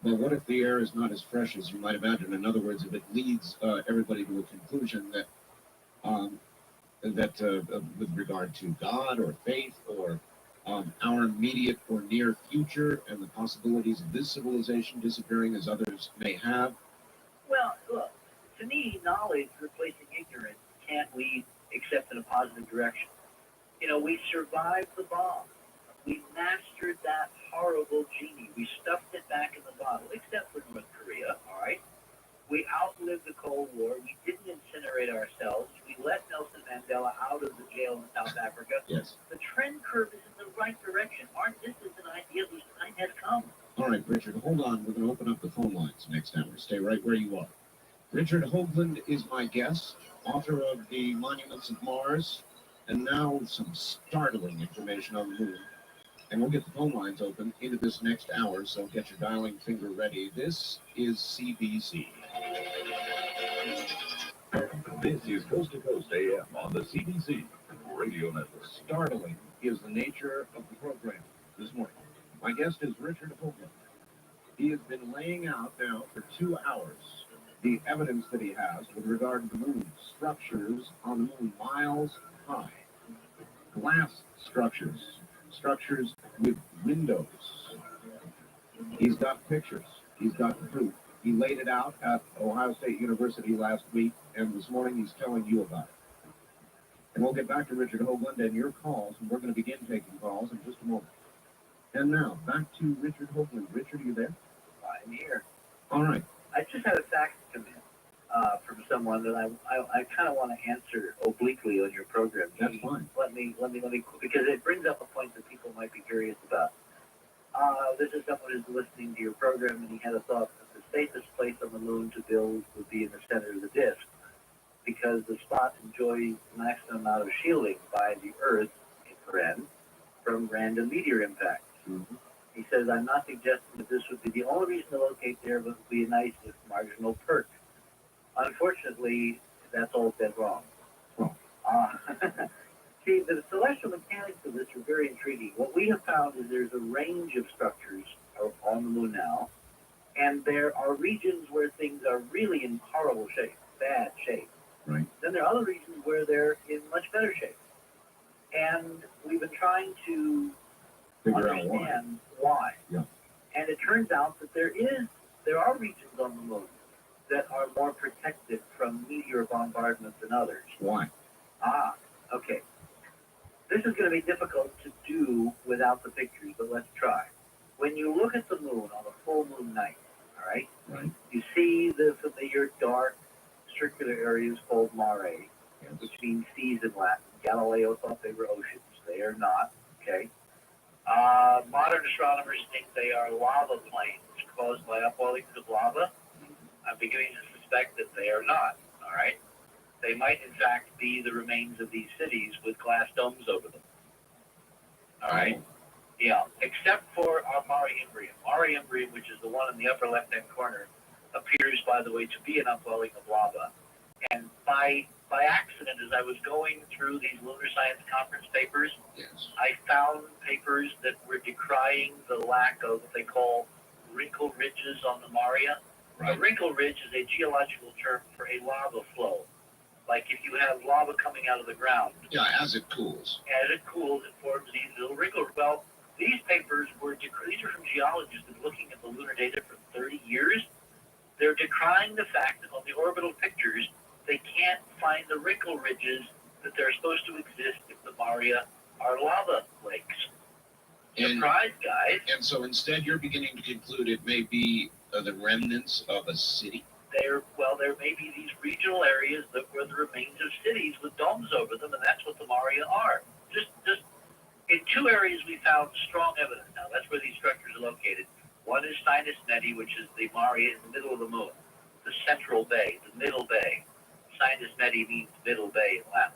Well, what if the air is not as fresh as you might imagine? In other words, if it leads everybody to a conclusion that with regard to God or faith or our immediate or near future and the possibilities of this civilization disappearing as others may have? Well, look, to me, knowledge replacing ignorance can't lead except in a positive direction. You know, we survived the bomb. We mastered that horrible genie. We stuffed it back in the bottle, except for North Korea, all right? We outlived the Cold War. We didn't incinerate ourselves. We let Nelson Mandela out of the jail in South Africa. Yes. The trend curve is in the right direction. This is an idea whose time has come. All right, Richard, hold on. We're going to open up the phone lines next hour. Stay right where you are. Richard Hoagland is my guest, author of The Monuments of Mars, and now some startling information on the moon. And we'll get the phone lines open into this next hour, so get your dialing finger ready. This is CBC. This is Coast to Coast AM on the CBC Radio Network. Startling is the nature of the program this morning. My guest is Richard Hoagland. He has been laying out now for 2 hours the evidence that he has with regard to the moon. Structures on the moon miles high. Glass structures. Structures with windows. He's got pictures. He's got proof. He laid it out at Ohio State University last week, and this morning he's telling you about it. And we'll get back to Richard Hoagland and your calls, and we're going to begin taking calls in just a moment. And now, back to Richard Hoagland. Richard, are you there? I'm here. All right. I just had a fax come in from someone that I kind of want to answer obliquely on your program. That's fine. Let me, because it brings up a point that people might be curious about. This is someone who's listening to your program, and he had a thought that the safest place on the moon to build would be in the center of the disk, because the spot enjoys the maximum amount of shielding by the Earth, from random meteor impacts. Mm-hmm. He says, I'm not suggesting that this would be the only reason to locate there, but it would be a nice marginal perk. Unfortunately, that's all dead wrong. Oh. See, the celestial mechanics of this are very intriguing. What we have found is there's a range of structures on the moon now And there are regions where things are really in horrible shape, bad shape. Right. Then there are other regions where they're in much better shape. And we've been trying to Figure out understand why. Yeah. And it turns out that there are regions on the moon that are more protected from meteor bombardment than others. Why? Okay. This is going to be difficult to do without the pictures, but let's try. When you look at the moon on a full moon night, all right, Right. you see the familiar dark circular areas called mare, Yes. which means seas in Latin. Galileo thought they were oceans. They are not, okay? Modern astronomers think they are lava plains caused by upwellings of lava. I'm beginning to suspect that they are not, all right? They might, in fact, be the remains of these cities with glass domes over them. All right? Yeah, except for our Mare Imbrium. Mare Imbrium, which is the one in the upper left-hand corner, appears, by the way, to be an upwelling of lava. And by accident, as I was going through these lunar science conference papers, Yes. I found papers that were decrying the lack of what they call wrinkle ridges on the Maria. Right. A wrinkle ridge is a geological term for a lava flow. Like if you have lava coming out of the ground. Yeah, as it cools. As it cools, it forms these little wrinkles. Well, these papers these are from geologists who've been looking at the lunar data for 30 years. They're decrying the fact that on the orbital pictures, they can't find the wrinkle ridges that they're supposed to exist if the Maria are lava lakes. And, Surprise, guys. and so instead you're beginning to conclude it may be the remnants of a city? There may be these regional areas that were the remains of cities with domes over them, and that's what the Maria are. Just in two areas we found strong evidence now. That's where these structures are located. One is Sinus Neti, which is the Maria in the middle of the moon, the central bay, the middle bay. Sinus Neti means middle bay in Latin.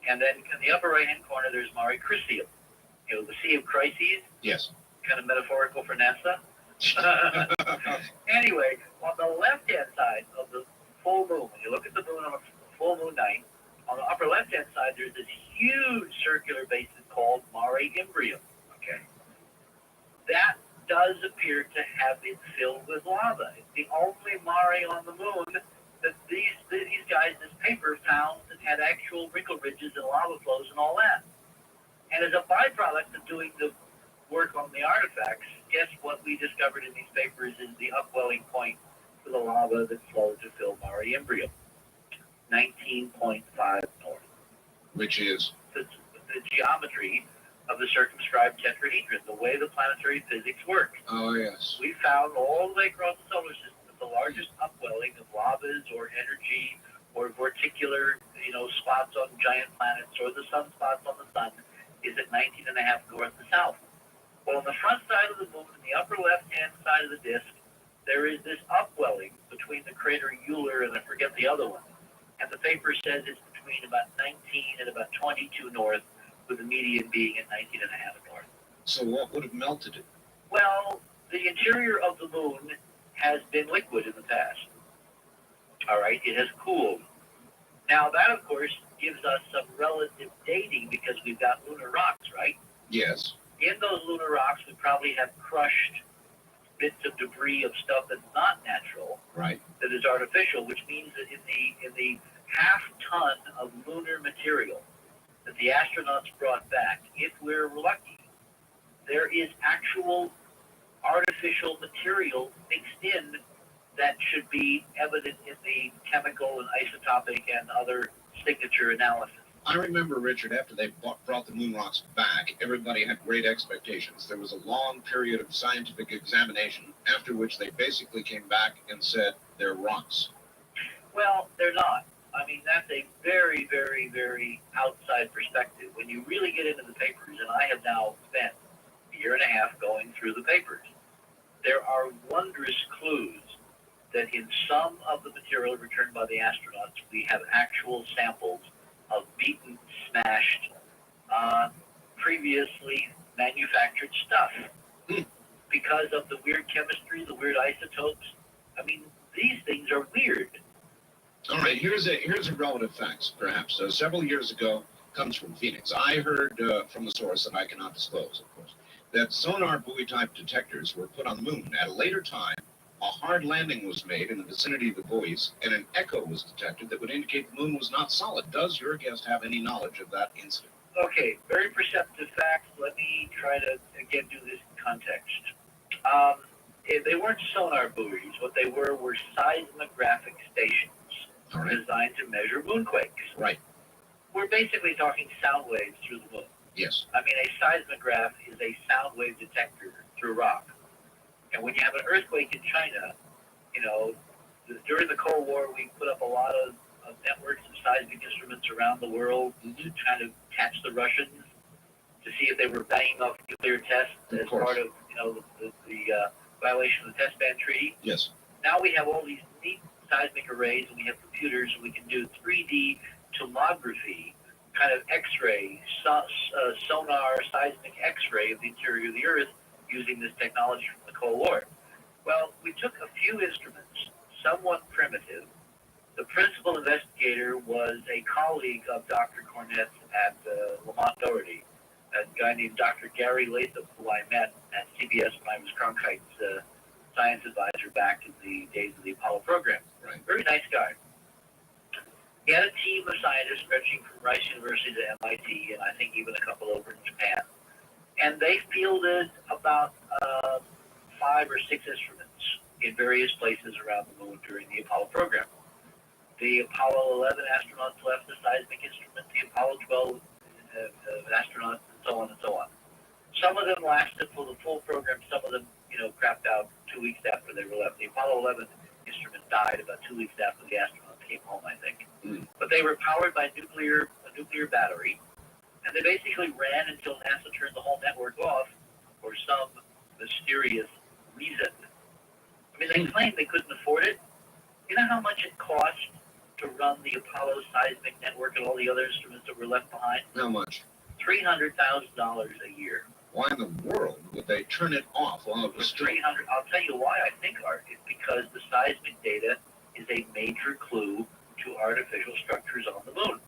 And then in the upper right-hand corner, there's Mare Crisium. You know, the Sea of Crises, Yes. kind of metaphorical for NASA. Anyway, on the left-hand side of the full moon, when you look at the moon on a full moon night, on the upper left-hand side, there's this huge circular basin called Mare Imbrium. Okay, that does appear to have been filled with lava. It's the only mare on the moon that these guys in this paper found that had actual wrinkle ridges and lava flows and all that. And as a byproduct of doing the work on the artifacts, guess what we discovered in these papers is the upwelling point for the lava that flowed to fill Mare Imbrium, 19.5 north. Which is? The geometry of the circumscribed tetrahedron, the way the planetary physics works. Oh, yes. We found all the way across the solar system that the largest upwelling of lavas or energy or vorticular, spots on giant planets or the sunspots on the sun is at 19.5 north to south. Well, on the front side of the moon, in the upper left-hand side of the disk, there is this upwelling between the crater Euler and I forget the other one. And the paper says it's between about 19 and about 22 north, with the median being at 19.5 north. So what would have melted it? Well, the interior of the moon has been liquid in the past. All right, it has cooled. Now, that, of course, gives us some relative dating because we've got lunar rocks, right? Yes. In those lunar rocks, we probably have crushed bits of debris of stuff that's not natural, right, that is artificial, which means that in the half ton of lunar material that the astronauts brought back, if we're lucky, there is actual artificial material mixed in that should be evident in the chemical and isotopic and other signature analysis. I remember, Richard, after they brought the moon rocks back, everybody had great expectations. There was a long period of scientific examination, after which they basically came back and said they're rocks. Well, they're not. I mean, that's a very, very, very outside perspective. When you really get into the papers, and I have now spent a year and a half going through the papers, there are wondrous clues that in some of the material returned by the astronauts, we have actual samples of beaten, smashed, previously manufactured stuff. Because of the weird chemistry, the weird isotopes. I mean, these things are weird. All right, here's a relative fact, perhaps. Several years ago, comes from Phoenix. I heard from a source that I cannot disclose, of course, that sonar buoy-type detectors were put on the moon at a later time A hard landing was made in the vicinity of the buoys, and an echo was detected that would indicate the moon was not solid. Does your guest have any knowledge of that incident? Okay, very perceptive facts. Let me try to, again, do this in context. They weren't sonar buoys. What they were seismographic stations designed to measure moonquakes. Right. We're basically talking sound waves through the moon. Yes. I mean, a seismograph is a sound wave detector through rock. And when you have an earthquake in China, you know, during the Cold War, we put up a lot of networks of seismic instruments around the world to kind of catch the Russians, to see if they were banging off nuclear tests as part of, you know, the violation of the test ban treaty. Yes. Now we have all these neat seismic arrays, and we have computers, and we can do 3D tomography, kind of X-ray, sonar, seismic X-ray of the interior of the Earth using this technology from the Cold War. Well, we took a few instruments, somewhat primitive. The principal investigator was a colleague of Dr. Cornett's at Lamont Doherty, a guy named Dr. Gary Latham, who I met at CBS when I was Cronkite's science advisor back in the days of the Apollo program. Right. Very nice guy. He had a team of scientists stretching from Rice University to MIT, and I think even a couple over in Japan. And they fielded about 5 or 6 instruments in various places around the moon during the Apollo program. The Apollo 11 astronauts left the seismic instrument, the Apollo 12 astronauts, and so on and so on. Some of them lasted for the full program. Some of them, you know, crapped out 2 weeks after they were left. The Apollo 11 instrument died about 2 weeks after the astronauts came home, I think. But they were powered by a nuclear battery, and they basically ran until NASA turned the whole network off for some mysterious reason. I mean, they claimed they couldn't afford it. You know how much it cost to run the Apollo seismic network and all the other instruments that were left behind? How much? $300,000 a year. Why in the world would they turn it off while it was still? 300. I'll tell you why I think, Art. It's because the seismic data is a major clue to artificial structures on the moon.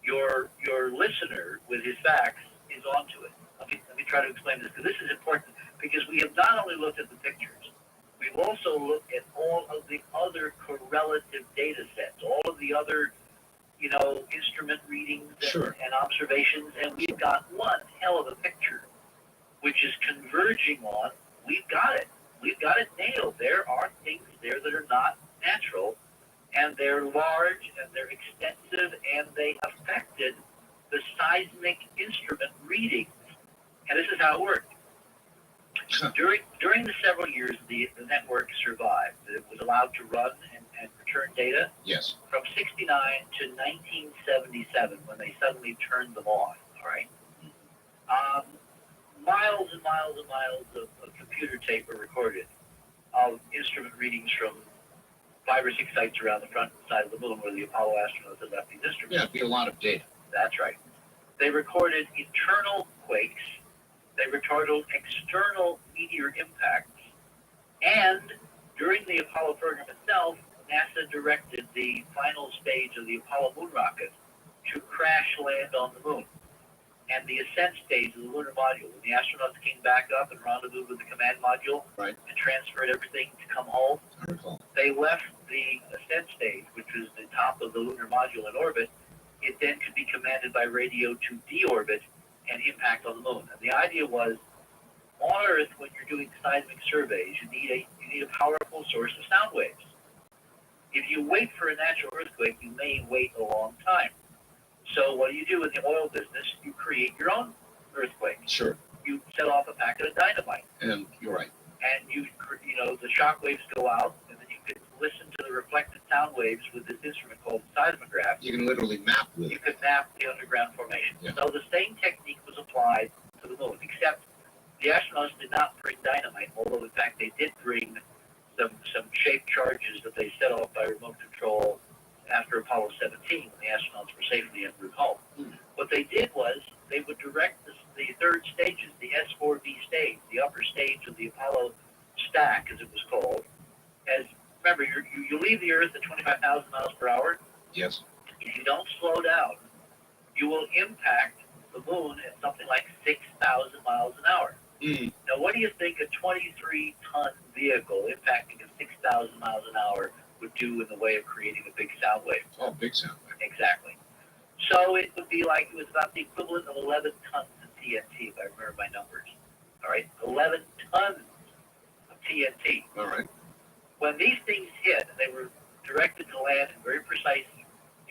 Your listener, with his facts, is onto it. Let me try to explain this, because this is important, because we have not only looked at the pictures, we've also looked at all of the other correlative data sets, all of the other, you know, instrument readings and observations, and we've got one hell of a picture, which is converging on, we've got it. We've got it nailed. There are things there that are not natural, and they're large, and they're extensive, and they affected the seismic instrument readings. And this is how it worked. During the several years the network survived, it was allowed to run and return data. Yes. From 69 to 1977, when they suddenly turned them on, all right? Miles and miles and miles of computer tape were recorded of instrument readings from 5 or 6 sites around the front side of the moon where the Apollo astronauts had left these instruments. Yeah, it'd be a lot of data. That's right. They recorded internal quakes. They recorded external meteor impacts. And during the Apollo program itself, NASA directed the final stage of the Apollo moon rocket to crash land on the moon. And the ascent stage of the lunar module, when the astronauts came back up and rendezvoused with the command module and transferred everything to come home, they left the ascent stage, which was the top of the lunar module in orbit. It then could be commanded by radio to deorbit and impact on the moon. And the idea was, on Earth, when you're doing seismic surveys, you need a powerful source of sound waves. If you wait for a natural earthquake, you may wait a long time. So what do you do in the oil business? You create your own earthquake. Sure. You set off a packet of dynamite. And you're right. And you know, the shock waves go out, and then you can listen to the reflected sound waves with this instrument called seismograph. You can literally map with it. You can map the underground formation. Yeah. So the same technique was applied to the moon, except the astronauts did not bring dynamite, although in fact they did bring some shaped charges that they set off by remote control after Apollo 17, when the astronauts were safely en route home. What they did was they would direct the third stages, the S4B stage, the upper stage of the Apollo stack, as it was called. As remember, you leave the Earth at 25,000 miles per hour. Yes. If you don't slow down, you will impact the moon at something like 6,000 miles an hour. Now, what do you think a 23-ton vehicle impacting at 6,000 miles an hour would do in the way of creating a big sound wave? Oh, big sound wave. Exactly. So it would be like it was about the equivalent of 11 tons of TNT, if I remember my numbers. All right, 11 tons of TNT. All right. When these things hit, they were directed to land in very precise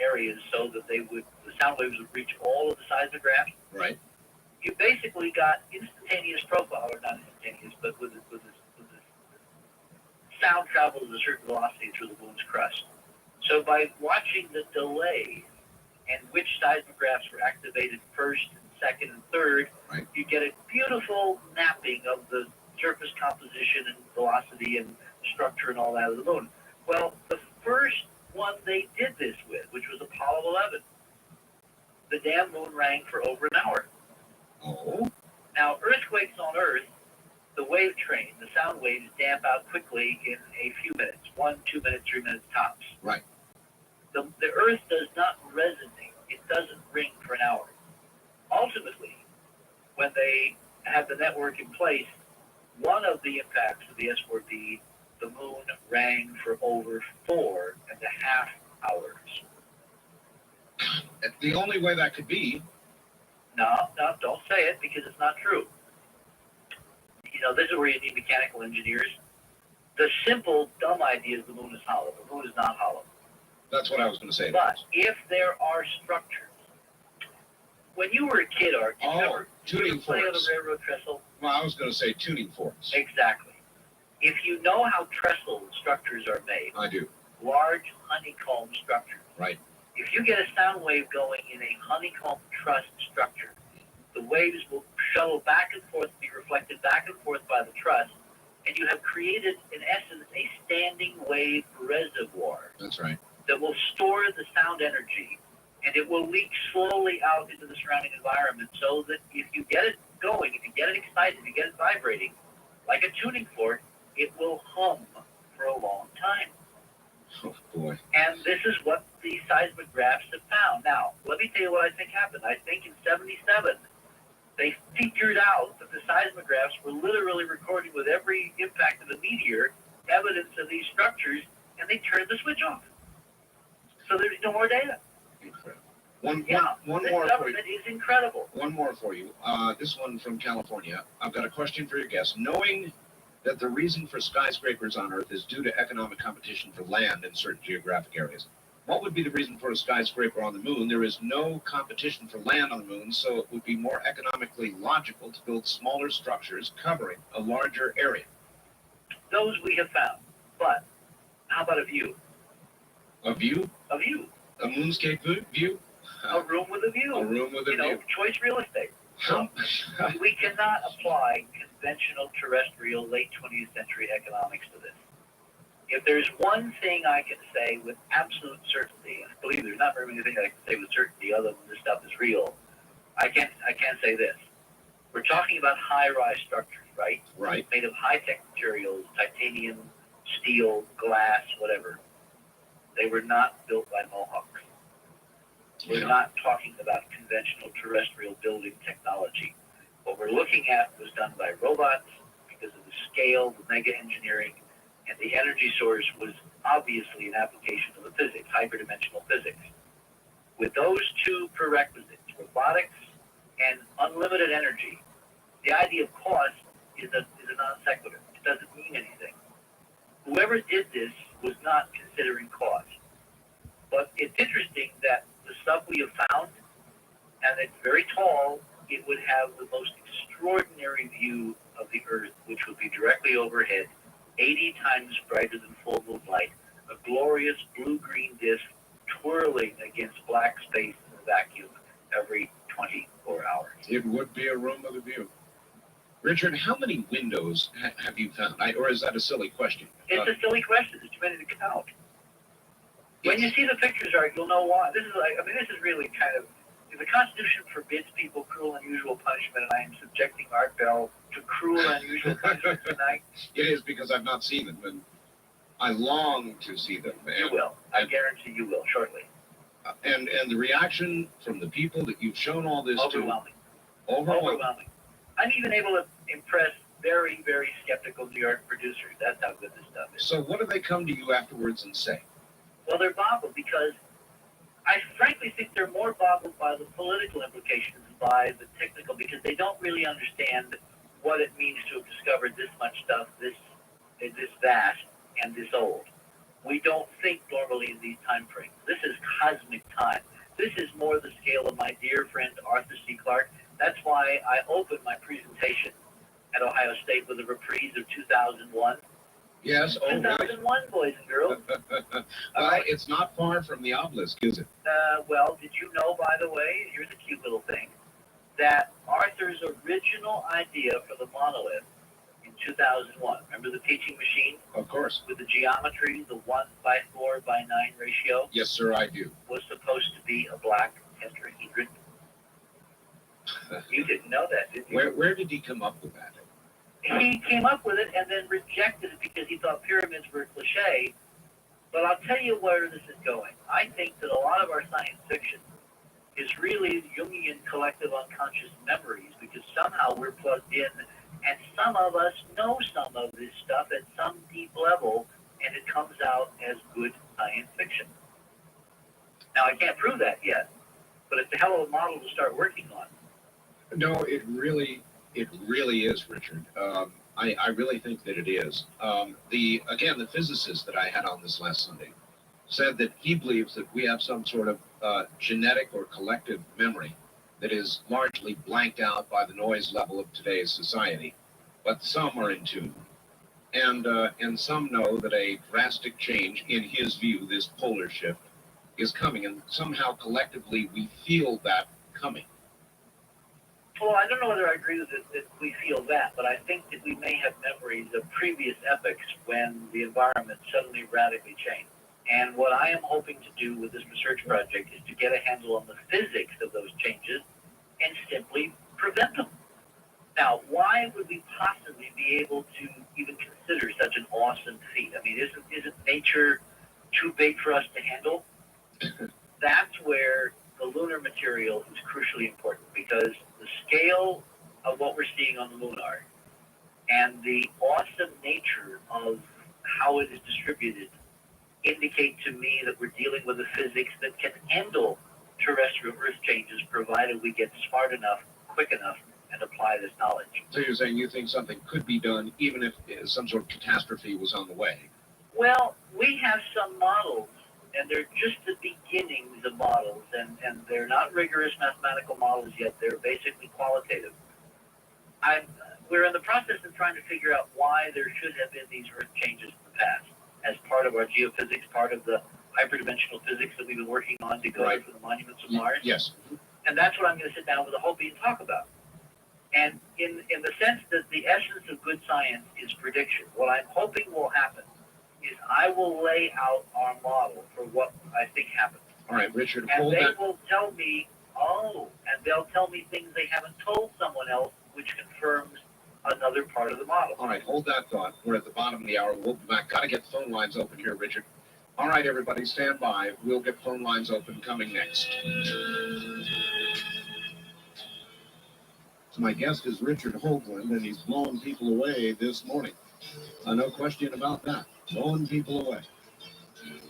areas so that the sound waves would reach all of the seismographs. Right. You basically got instantaneous profile, or not instantaneous, but with this sound travels at a certain velocity through the moon's crust. So by watching the delay and which seismographs were activated first, and second, and third, right, you get a beautiful mapping of the surface composition and velocity and structure and all that of the moon. Well, the first one they did this with, which was Apollo 11, the damn moon rang for over an hour. Oh. Now, earthquakes on Earth, the wave train, the sound waves damp out quickly in a few minutes, 1, 2 minutes, 3 minutes tops. Right. The Earth does not resonate. It doesn't ring for an hour. Ultimately, when they have the network in place, one of the impacts of the S4B, the moon rang for over 4.5 hours. The only way that could be. No, don't say it because it's not true. You know, this is where you need mechanical engineers. The simple, dumb idea is the moon is hollow. The moon is not hollow. That's what I was going to say. But if there are structures, when you were a kid, Art, did you ever tuning play on forks. a railroad trestle? Well, I was going to say tuning forks. Exactly. If you know how trestle structures are made, I do. Large honeycomb structures. Right. If you get a sound wave going in a honeycomb truss structure, the waves will shuttle back and forth, be reflected back and forth by the truss, and you have created, in essence, a standing wave reservoir. That's right. That will store the sound energy, and it will leak slowly out into the surrounding environment so that if you get it going, if you get it excited, if you get it vibrating, like a tuning fork, it will hum for a long time. Oh, boy. And this is what the seismographs have found. Now, let me tell you what I think happened. I think in 77, they figured out that the seismographs were literally recording with every impact of a meteor evidence of these structures, and they turned the switch off. So there's no more data. Incredible. One This more for you. government is incredible. One more for you. This one from California. I've got a question for your guest. Knowing that the reason for skyscrapers on Earth is due to economic competition for land in certain geographic areas, what would be the reason for a skyscraper on the moon? There is no competition for land on the moon, so it would be more economically logical to build smaller structures covering a larger area. Those we have found. But how about a view? A view? A view. A moonscape view? A room with a view. A room with a you know, view. Choice real estate. So we cannot apply conventional terrestrial late 20th century economics to this. If there's one thing I can say with absolute certainty, and I believe there's not very many things I can say with certainty other than this stuff is real, I can say this. We're talking about high-rise structures, right? Right. Made of high-tech materials, titanium, steel, glass, whatever. They were not built by Mohawks. We're not talking about conventional terrestrial building technology. What we're looking at was done by robots because of the scale, the mega engineering, and the energy source was obviously an application of the physics, hyperdimensional physics. With those two prerequisites, robotics and unlimited energy, the idea of cost is a non sequitur. It doesn't mean anything. Whoever did this was not considering cost. But it's interesting that the stuff we have found, and it's very tall, it would have the most extraordinary view of the Earth, which would be directly overhead, 80 times brighter than full moonlight, a glorious blue-green disk twirling against black space in a vacuum every 24 hours. It would be a room with a view. Richard, how many windows have you found? Or is that a silly question? It's a silly question. It's too many to count. When you see the pictures, Art, you'll know why. This is really kind of, if the Constitution forbids people cruel and unusual punishment, and I am subjecting Art Bell to cruel and unusual punishment tonight. It is because I've not seen them, and I long to see them. You will. I guarantee you will shortly. And the reaction from the people that you've shown all this Overwhelming. to. Overwhelming. I'm even able to impress very, very skeptical New York producers. That's how good this stuff is. So what do they come to you afterwards and say? Well, they're boggled because I frankly think they're more boggled by the political implications than by the technical, because they don't really understand what it means to have discovered this much stuff, this vast, and this old. We don't think normally in these time frames. This is cosmic time. This is more the scale of my dear friend Arthur C. Clarke. That's why I opened my presentation at Ohio State with a reprise of 2001. Yes, oh, 2001, boys and girls. Well, it's not far from the obelisk, is it? Well, did you know, by the way, here's a cute little thing, that Arthur's original idea for the monolith in 2001, remember the teaching machine? Of course. With the geometry, the 1:4:9 ratio? Yes, sir, I do. Was supposed to be a black tetrahedron. You didn't know that, did you? Where did he come up with that? He came up with it and then rejected it because he thought pyramids were a cliche. But I'll tell you where this is going. I think that a lot of our science fiction is really Jungian collective unconscious memories, because somehow we're plugged in and some of us know some of this stuff at some deep level, and it comes out as good science fiction. Now, I can't prove that yet, but it's a hell of a model to start working on. No, it really is, Richard. I really think that it is. The physicist that I had on this last Sunday said that he believes that we have some sort of genetic or collective memory that is largely blanked out by the noise level of today's society, but some are in tune. And some know that a drastic change, in his view, this polar shift, is coming, and somehow collectively we feel that coming. Well, I don't know whether I agree with it that we feel that, but I think that we may have memories of previous epochs when the environment suddenly radically changed. And what I am hoping to do with this research project is to get a handle on the physics of those changes and simply prevent them. Now, why would we possibly be able to even consider such an awesome feat? I mean, isn't nature too big for us to handle? That's where the lunar material is crucially important, because the scale of what we're seeing on the lunar and the awesome nature of how it is distributed indicate to me that we're dealing with a physics that can handle terrestrial Earth changes, provided we get smart enough, quick enough, and apply this knowledge. So you're saying you think something could be done even if some sort of catastrophe was on the way? Well, we have some models, and they're just the beginnings of models, and they're not rigorous mathematical models yet. They're basically qualitative. We're in the process of trying to figure out why there should have been these Earth changes in the past, as part of our geophysics, part of the hyperdimensional physics that we've been working on to go for the monuments of Mars. Yes. And that's what I'm going to sit down with a Hopi and talk about. And in the sense that the essence of good science is prediction, what I'm hoping will happen is I will lay out our model for what I think happens. All right, Richard, and hold they that. will tell me, and they'll tell me things they haven't told someone else, which confirms another part of the model. All right, hold that thought. We're at the bottom of the hour. We'll be back. Got to get phone lines open here, Richard. All right, everybody, stand by. We'll get phone lines open coming next. So my guest is Richard Hoagland, and he's blowing people away this morning. No question about that. Blowing people away.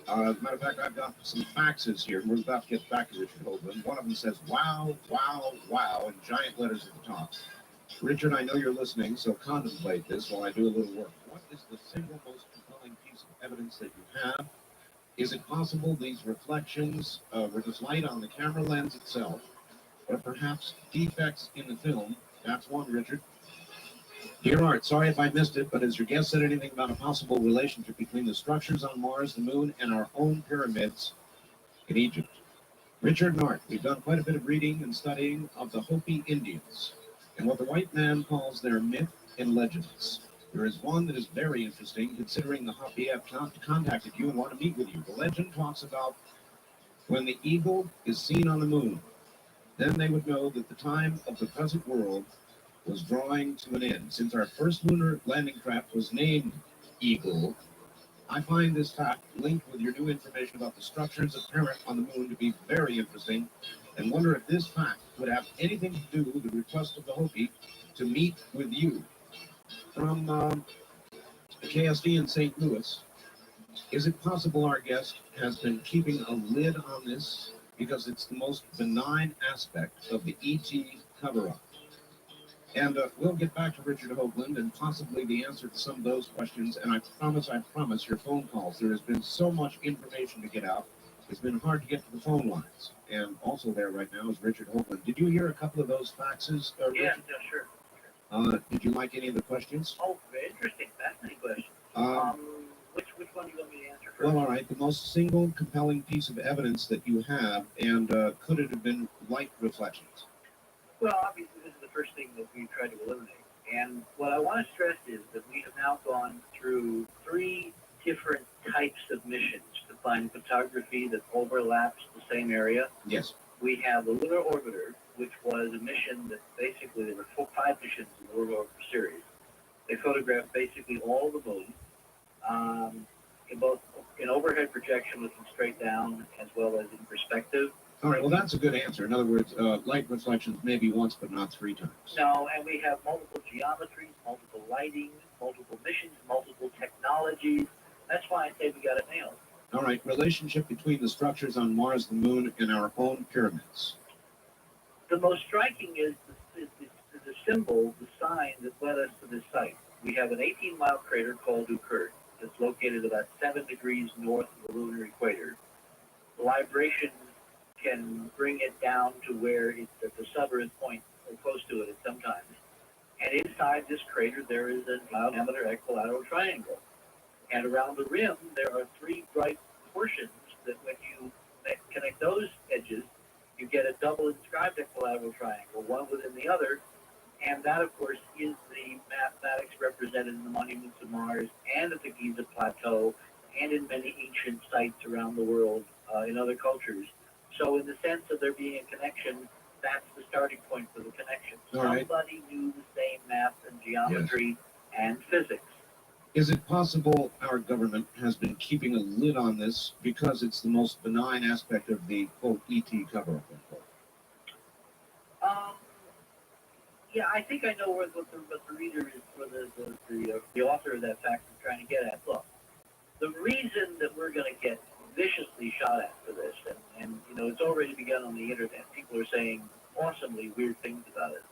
As a matter of fact, I've got some faxes here. We're about to get back to Richard Hoagland. One of them says, wow, wow, wow, in giant letters at the top. Richard, I know you're listening, so contemplate this while I do a little work. What is the single most compelling piece of evidence that you have? Is it possible these reflections were just light on the camera lens itself, or perhaps defects in the film? That's one, Richard. Dear Art, sorry if I missed it, but has your guest said anything about a possible relationship between the structures on Mars, the moon, and our own pyramids in Egypt? Richard and Art, we've done quite a bit of reading and studying of the Hopi Indians and what the white man calls their myth and legends. There is one that is very interesting, considering the Hopi have contacted you and want to meet with you. The legend talks about when the eagle is seen on the moon, then they would know that the time of the present world was drawing to an end. Since our first lunar landing craft was named Eagle, I find this fact linked with your new information about the structures apparent on the moon to be very interesting, and wonder if this fact would have anything to do with the request of the Hopi to meet with you. From KSD in St. Louis, is it possible our guest has been keeping a lid on this because it's the most benign aspect of the ET cover-up? And we'll get back to Richard Hoagland and possibly the answer to some of those questions. And I promise your phone calls. There has been so much information to get out. It's been hard to get to the phone lines. And also there right now is Richard Hoagland. Did you hear a couple of those faxes, Richard? Yeah, sure. Did you like any of the questions? Oh, very interesting. Fascinating question. Which one do you want me to answer first? Well, all right. The most single compelling piece of evidence that you have, and could it have been light reflections? Well, obviously, this is the first thing that we tried to eliminate. And what I want to stress is that we have now gone through 3 different types of missions to find photography that overlaps the same area. Yes. We have the Lunar Orbiter, which was a mission that basically, there were 5 missions in the Lunar Orbiter series. They photographed basically all of the moon, in both in overhead projection looking straight down as well as in perspective. All right, well, that's a good answer. In other words, light reflections maybe once, but not 3 times. No, and we have multiple geometries, multiple lighting, multiple missions, multiple technologies. That's why I say we got it nailed. All right, relationship between the structures on Mars, the moon, and our own pyramids. The most striking is the symbol, the sign that led us to this site. We have an 18-mile crater called Occurred that's located about 7 degrees north of the lunar equator. The libration can bring it down to where it's at the southern point or close to it at some times. And inside this crater, there is a diameter equilateral triangle. And around the rim, there are 3 bright portions that when you connect those edges, you get a double inscribed equilateral triangle, one within the other. And that, of course, is the mathematics represented in the monuments of Mars and at the Giza Plateau and in many ancient sites around the world in other cultures. So in the sense of there being a connection, that's the starting point for the connection. All right. Somebody knew the same math and geometry and physics. Is it possible our government has been keeping a lid on this because it's the most benign aspect of the, quote, ET cover-up, unquote? Yeah, I think I know what the reader is, or the author of that fact is trying to get at. Look, the reason that we're going to get viciously shot at for this, and you know, it's already begun on the internet. People are saying awesomely weird things about it,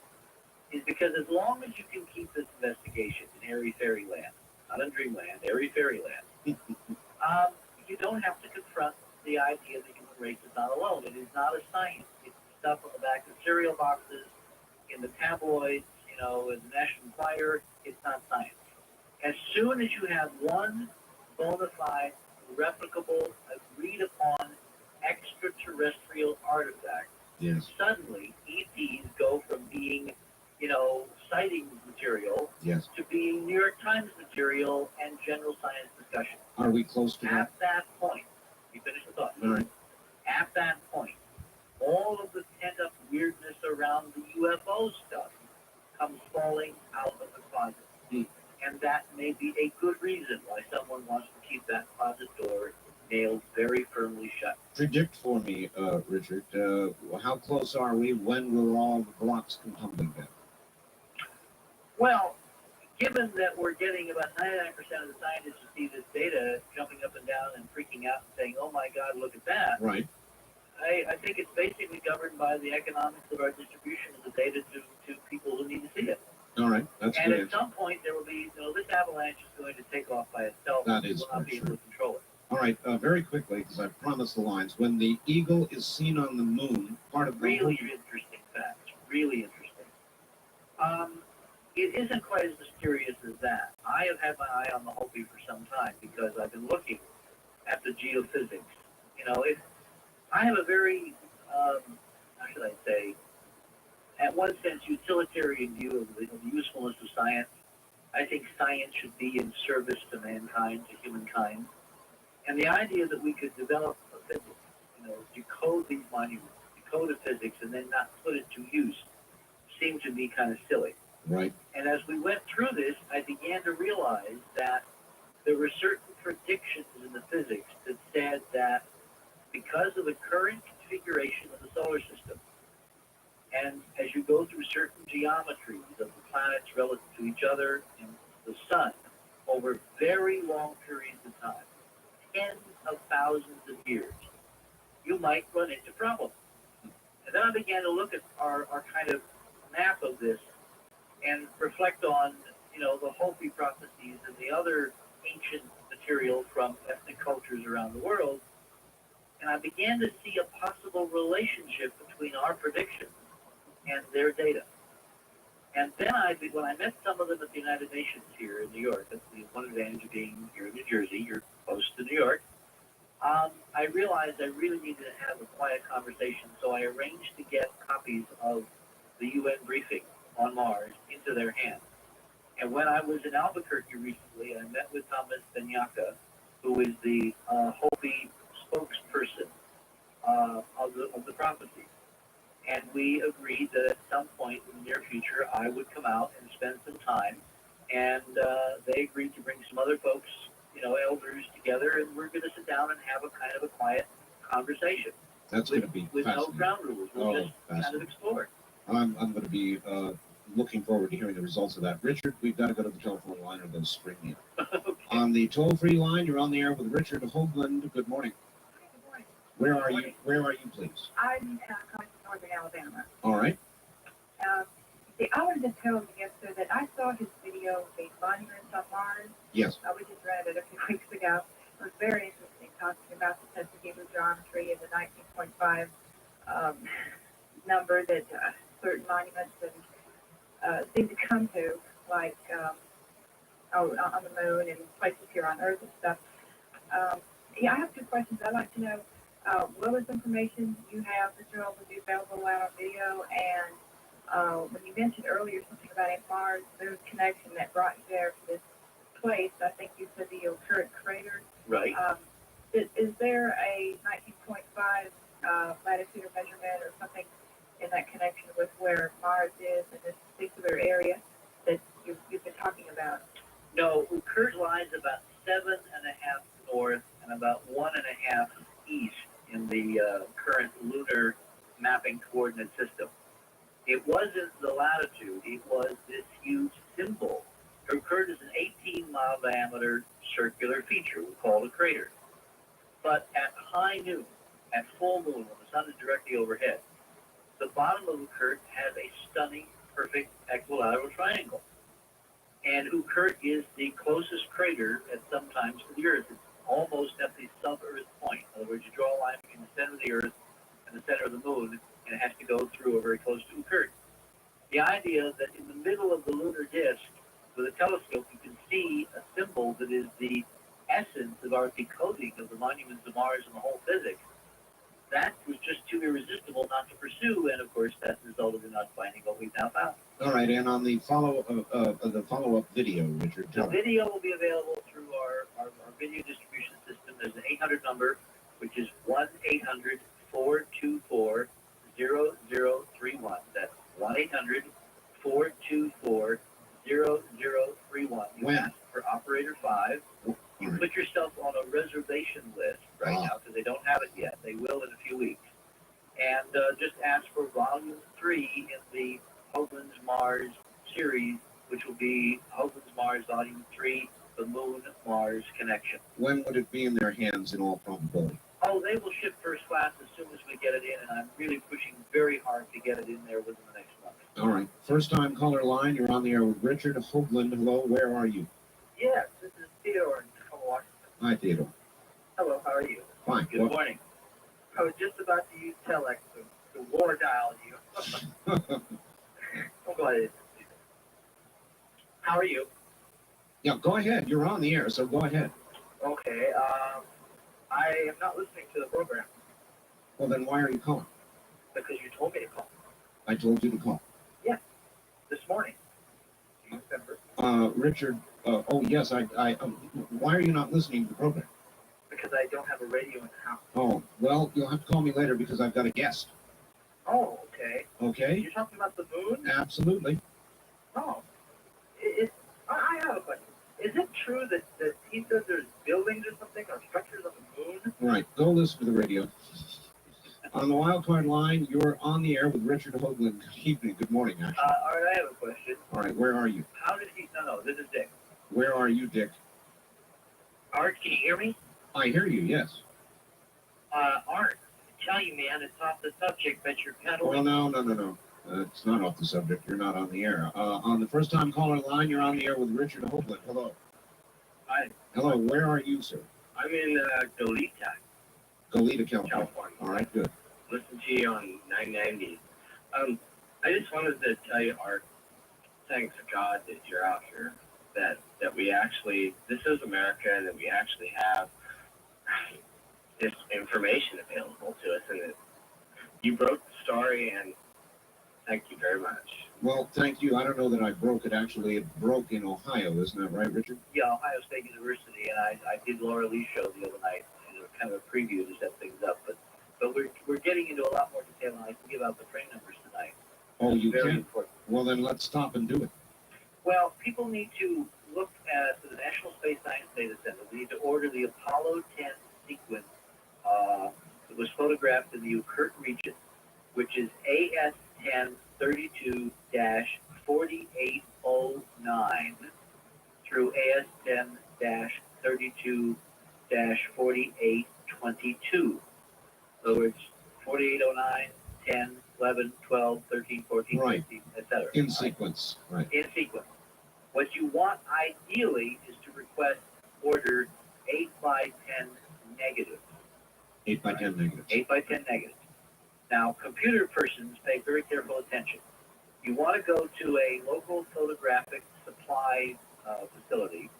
is because as long as you can keep this investigation in airy fairyland, not in dreamland, airy fairyland, you don't have to confront the idea that human race is not alone. It is not a science. It's stuff on the back of cereal boxes, in the tabloids, you know, in the National Enquirer. It's not science. As soon as you have one bona fide, replicable, agreed upon extraterrestrial artifact, yes, suddenly ETs go from being, you know, sightings material, yes, to being New York Times material and general science discussion. Are we close to that? At that point, you finish the thought. All right. At that point, all of the pent-up weirdness around the UFO stuff comes falling out of the closet. And that may be a good reason why someone wants to keep that closet door nailed very firmly shut. Predict for me, Richard, how close are we? When will all the blocks come tumbling down? Well, given that we're getting about 99% of the scientists who see this data jumping up and down and freaking out and saying, oh my God, look at that. Right. I think it's basically governed by the economics of our distribution of the data to people who need to see it. All right, that's and good. At some point, there will be, you know, this avalanche is going to take off by itself. That is will not be able to control it. All right, very quickly, because I promised the lines. When the eagle is seen on the moon, part of the really interesting fact. Really interesting. It isn't quite as mysterious as that. I have had my eye on the Hopi for some time because I've been looking at the geophysics. You know, I have a very, how should I say, at one sense, utilitarian view of the usefulness of science. I think science should be in service to mankind, to humankind. And the idea that we could develop a physics, you know, decode these monuments, decode a physics, and then not put it to use seemed to me kind of silly. Right. And as we went through this, I began to realize that there were certain predictions in the physics that said that because of the current configuration of the solar system, and as you go through certain geometries of the planets relative to each other and the sun over very long periods of time, tens of thousands of years, you might run into problems. And then I began to look at our kind of map of this and reflect on, the Hopi prophecies and the other ancient material from ethnic cultures around the world. And I began to see a possible relationship between our predictions and their data. And then when I met some of them at the United Nations here in New York, that's the one advantage of being here in New Jersey, you're close to New York, I realized I really needed to have a quiet conversation, so I arranged to get copies of the UN briefing on Mars into their hands. And when I was in Albuquerque recently, I met with Thomas Benyaka, who is the Hopi spokesperson of the prophecy. And we agreed that at some point in the near future, I would come out and spend some time. And they agreed to bring some other folks, elders together, and we're going to sit down and have a kind of a quiet conversation. That's going to be with no fascinating. ground rules. We'll just kind of explore. I'm going to be looking forward to hearing the results of that. Richard, we've got to go to the telephone line or they'll spring you. Okay. On the toll-free line, you're on the air with Richard Hoagland. Good morning. Good morning. Where are you? Where are you, please? I'm coming from northern Alabama. All right. I wanted to tell you yesterday that I saw his video of the monuments on Mars. Yes. We just read it a few weeks ago. It was very interesting talking about the centimeter geometry and the 19.5 number that certain monuments seem to come to, like on the moon and places here on Earth and stuff. I have two questions. I'd like to know what was information you have, Mr. Earl, would be available out on video, and when you mentioned earlier something about Mars, there's a connection that brought you there to this place. I think you said the Occurrence crater. Right. Is there a 19.5 latitude or measurement or something in that connection with where Mars is in this particular area that you've been talking about? No, Occurrence lies about 7.5 north and about 1.5 east in the current lunar mapping coordinate system. It wasn't the latitude, it was this huge symbol. Occurred as an 18-mile diameter circular feature we call a crater. But at high noon, at full moon, when the sun is directly overhead, the bottom of Occurrence has a stunning, perfect equilateral triangle. And Occurrence is the closest crater at some times to the Earth. It's almost at the sub-Earth point. In other words, you draw a line between the center of the Earth and the center of the moon, and it has to go through or very close to Occurrence. The idea that in the middle of the lunar disk, with a telescope, you can see a symbol that is the essence of our decoding of the monuments of Mars and the whole physics, that was just too irresistible not to pursue, and of course that resulted in us finding what we've now found. All right, and on the follow-up video, Richard. The video will be available through our video distribution system. There's an 800 number, which is 1-800-424-0031. That's 1-800-424-0031. You ask for operator 5. You put yourself on a reservation list right now because they don't have it yet. They will in a few weeks. And just ask for volume 3 in the Hoagland's Mars series, which will be Hoagland's Mars volume 3, the Moon-Mars connection. When would it be in their hands in all probability? Oh, they will ship first class as soon as we get it in, and I'm really pushing very hard to get it in there within the next month. All right. First-time caller line, you're on the air with Richard Hoagland. Hello, where are you? Yes, this is Theodore in Washington. Hi, Theodore. Hello, how are you? Fine. Good morning. I was just about to use Telex to war dial you. I'm glad it. How are you? Yeah, go ahead. You're on the air, so go ahead. Okay, I am not listening to the program Well, then why are you calling? because you told me to call. I told you to call. This morning. Do you remember? Richard, oh, yes, why are you not listening to the program? Because I don't have a radio in the house. Oh, well, you'll have to call me later because I've got a guest. Oh, okay. Okay? You're talking about the moon? Absolutely. Oh. I have a question. Is it true that he says there's buildings or something or structures on the moon? Right, go listen to the radio. On the wildcard line, you're on the air with Richard Hoagland. Good evening, good morning, actually. All right, I have a question. All right, where are you? How did he? No, this is Dick. Where are you, Dick? Art, can you hear me? I hear you, yes. Art, I tell you, man, it's off the subject, but you're peddling. Well, no. It's not off the subject. You're not on the air. On the first-time caller line, you're on the air with Richard Hoagland. Hello. Hi. Hello, where are you, sir? I'm in Goleta, Goleta, California. California. All right, good. Listen to you on 990. I just wanted to tell you, Art, thanks God that you're out here. That we actually, this is America, and that we actually have this information available to us, and that you broke the story, and thank you very much. Well, thank you. I don't know that I broke it. Actually, it broke in Ohio. Isn't that right, Richard? Yeah, Ohio State University, and I did Laura Lee's show the other night, kind of a preview to set things up, but we're getting into a lot more detail, and I can give out the frame numbers tonight. Oh, you Very can? important. Well, then let's stop and do it. Well, people need to look at the National Space Science Data Center. They need to order the Apollo 10 sequence that was photographed in the Okhurt region, which is AS1032-4809 through AS10-32-4822. In other words, 4809, 10, 11, 12, 13, 14, Right. 15, etc. In sequence, right. In sequence. What you want ideally is to request order 8 by 10 negatives. 8 by 10 negatives. 8 by 10 negatives. Now, computer persons pay very careful attention. You want to go to a local photographic supply facility,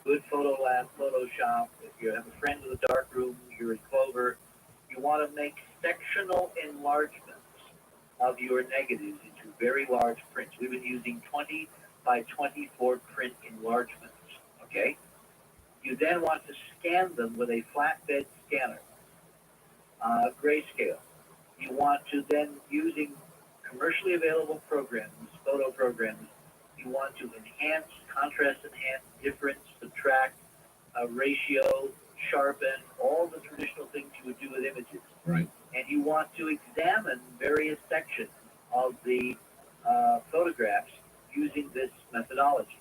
good photo lab, Photoshop. If you have a friend with a dark room, you're in Clover. You want to make sectional enlargements of your negatives into very large prints. We've been using 20 by 24 print enlargements, okay? You then want to scan them with a flatbed scanner, grayscale. You want to then, using commercially available programs, photo programs, you want to enhance, contrast enhance, difference, subtract, ratio, sharpen, all the traditional things you would do with images. Right. And you want to examine various sections of the photographs using this methodology.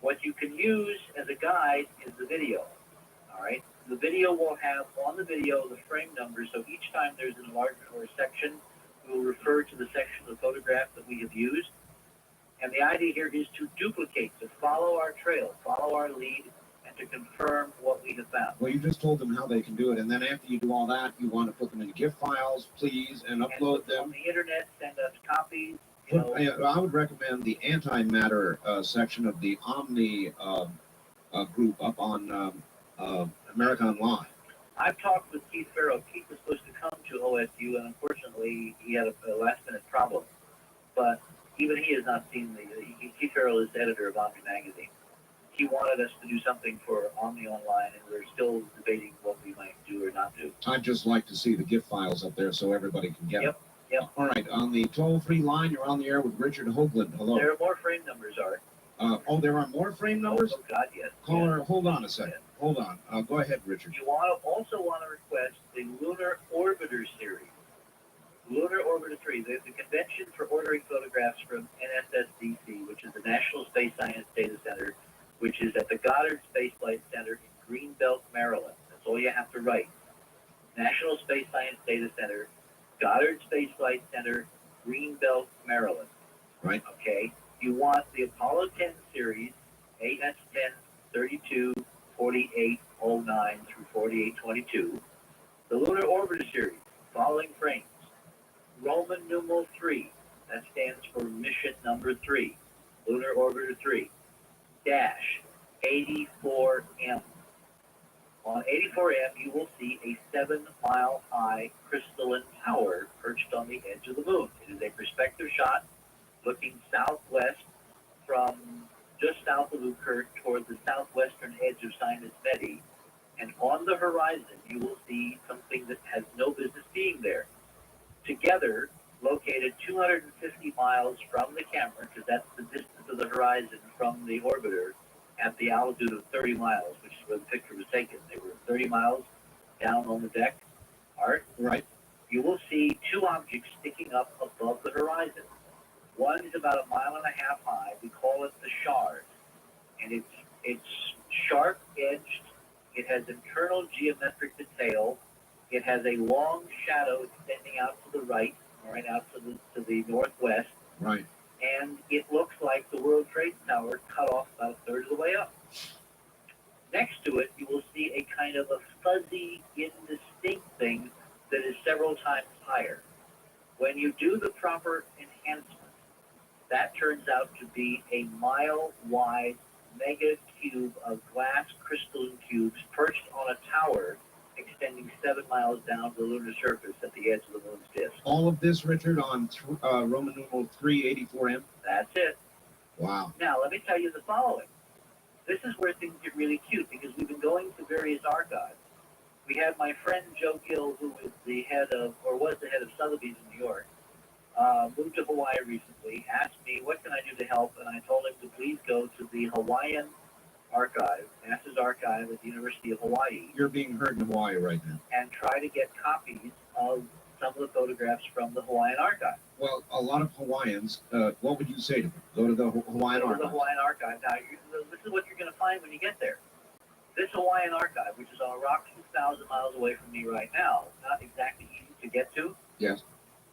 What you can use as a guide is the video. All right. The video will have on the video the frame numbers. So each time there's an enlargement or a section, we will refer to the section of the photograph that we have used. And the idea here is to duplicate, to follow our trail, follow our lead, and to confirm what we have found. Well, you just told them how they can do it, and then after you do all that, you want to put them in GIF files, please, and upload them. On the internet, send us copies. I would recommend the antimatter section of the Omni group up on America Online. I've talked with Keith Farrell. Keith was supposed to come to OSU, and unfortunately, he had a last-minute problem. But even he has not seen Keith Farrell is the editor of Omni Magazine. He wanted us to do something for Omni Online, and we're still debating what we might do or not do. I'd just like to see the GIF files up there so everybody can get them. Yep. All right, on the toll-free line, you're on the air with Richard Hoagland. Hello. There are more frame numbers, Art. There are more frame numbers? Oh, God, yes. Caller, hold on a second. Hold on. Go ahead, Richard. You also want to request the Lunar Orbiter series. Lunar Orbiter 3, the convention for ordering photographs from NSSDC, which is the National Space Science Data Center, which is at the Goddard Space Flight Center in Greenbelt, Maryland. That's all you have to write. National Space Science Data Center, Goddard Space Flight Center, Greenbelt, Maryland. Right. Okay. You want the Apollo 10 series, AS10, 32, 4809 through 4822. The Lunar Orbiter series, following frames. Roman numeral 3, that stands for mission number 3. Lunar Orbiter 3. Dash 84M. On 84M, you will see a 7-mile-high crystalline tower perched on the edge of the moon. It is a perspective shot looking southwest from just south of Okhurt toward the southwestern edge of Sinus Medi. And on the horizon, you will see something that has no business being there. Together, located 250 miles from the camera, because that's the distance of the horizon from the orbiter, at the altitude of 30 miles, which is where the picture was taken. They were 30 miles down on the deck. Art, Right. you will see two objects sticking up above the horizon. One is about 1.5 miles high. We call it the shard, and it's sharp edged. It has internal geometric detail. It has a long shadow extending out to the right, out to the northwest. Right. And it looks like the World Trade Tower cut off about a third of the way up. Next to it, you will see a kind of a fuzzy, indistinct thing that is several times higher. When you do the proper enhancement, that turns out to be a mile-wide mega cube of glass crystalline cubes perched on a tower extending 7 miles down to the lunar surface at the edge of the moon's disk. All of this, Richard, on Roman numeral 384M? That's it. Wow. Now, let me tell you the following. This is where things get really cute, because we've been going to various archives. We had my friend Joe Gill, who was the head of, or was the head of Sotheby's in New York, moved to Hawaii recently, asked me, what can I do to help? And I told him to please go to the Hawaiian archive, NASA's archive at the University of Hawaii. You're being heard in Hawaii right now. And try to get copies of some of the photographs from the Hawaiian archive. Well, a lot of Hawaiians, what would you say to them? Go to the Hawaiian Go to archive. the Hawaiian archive. Now, this is what you're going to find when you get there. This Hawaiian archive, which is on a rock 2,000 miles away from me right now, not exactly easy to get to. Yes.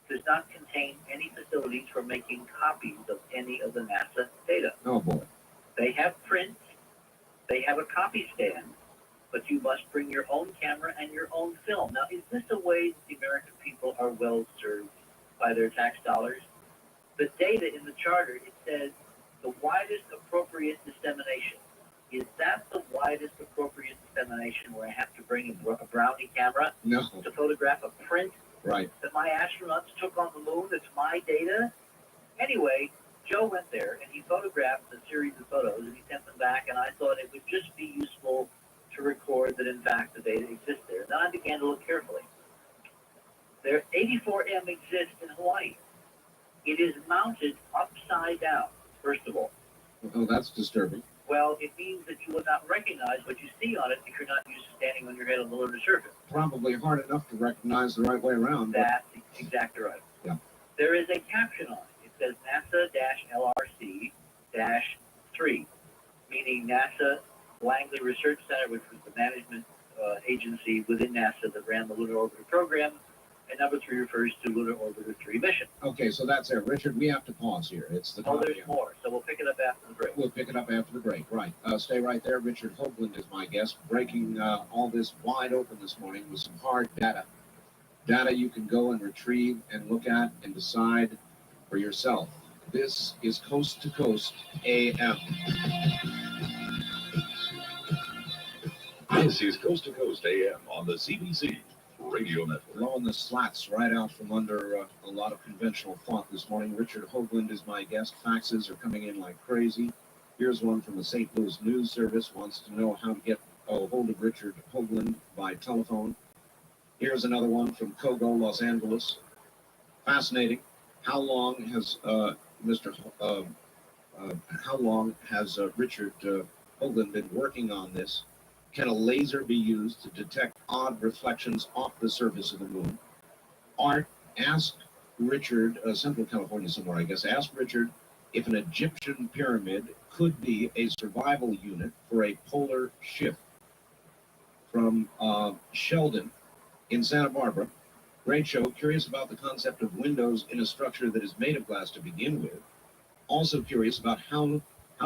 Does not contain any facilities for making copies of any of the NASA data. Oh, boy. They have prints. They have a copy stand, but you must bring your own camera and your own film. Now, is this a way that the American people are well served by their tax dollars? The data in the charter, it says the widest appropriate dissemination. Is that the widest appropriate dissemination where I have to bring a brownie camera No. to photograph a print Right. that my astronauts took on the moon that's my data? Anyway, Joe went there and he photographed a series of photos and he sent them back, and I thought it would just be useful to record that in fact the data exists there. Then I began to look carefully. There 84M exists in Hawaii. It is mounted upside down, first of all. Oh, that's disturbing. Well, it means that you will not recognize what you see on it if you're not used to standing on your head on the lunar surface. Probably hard enough to recognize the right way around. But... That's exactly right. Yeah. There is a caption on it. It says NASA-LRC-3, meaning NASA Langley Research Center, which was the management agency within NASA that ran the Lunar Orbiter program. And number 3 refers to Lunar Orbiter 3 mission. Okay, so that's it. Richard, we have to pause here. It's the Oh, time. there's more, so we'll pick it up after the break. We'll pick it up after the break. Right. Stay right there. Richard Hoagland is my guest, breaking all this wide open this morning with some hard data. Data you can go and retrieve and look at and decide for yourself. This is Coast to Coast AM. This is Coast to Coast AM on the CBC Radio Network. Blowing the slats right out from under a lot of conventional thought this morning. Richard Hoagland is my guest. Faxes are coming in like crazy. Here's one from the St. Louis News Service. Wants to know how to get a hold of Richard Hoagland by telephone. Here's another one from Kogo, Los Angeles. Fascinating. How long has Richard Hoagland been working on this? Can a laser be used to detect odd reflections off the surface of the moon? Art asked Richard, Central California somewhere, I guess, asked Richard if an Egyptian pyramid could be a survival unit for a polar shift. From Sheldon in Santa Barbara. Great show. Curious about the concept of windows in a structure that is made of glass to begin with. Also curious about how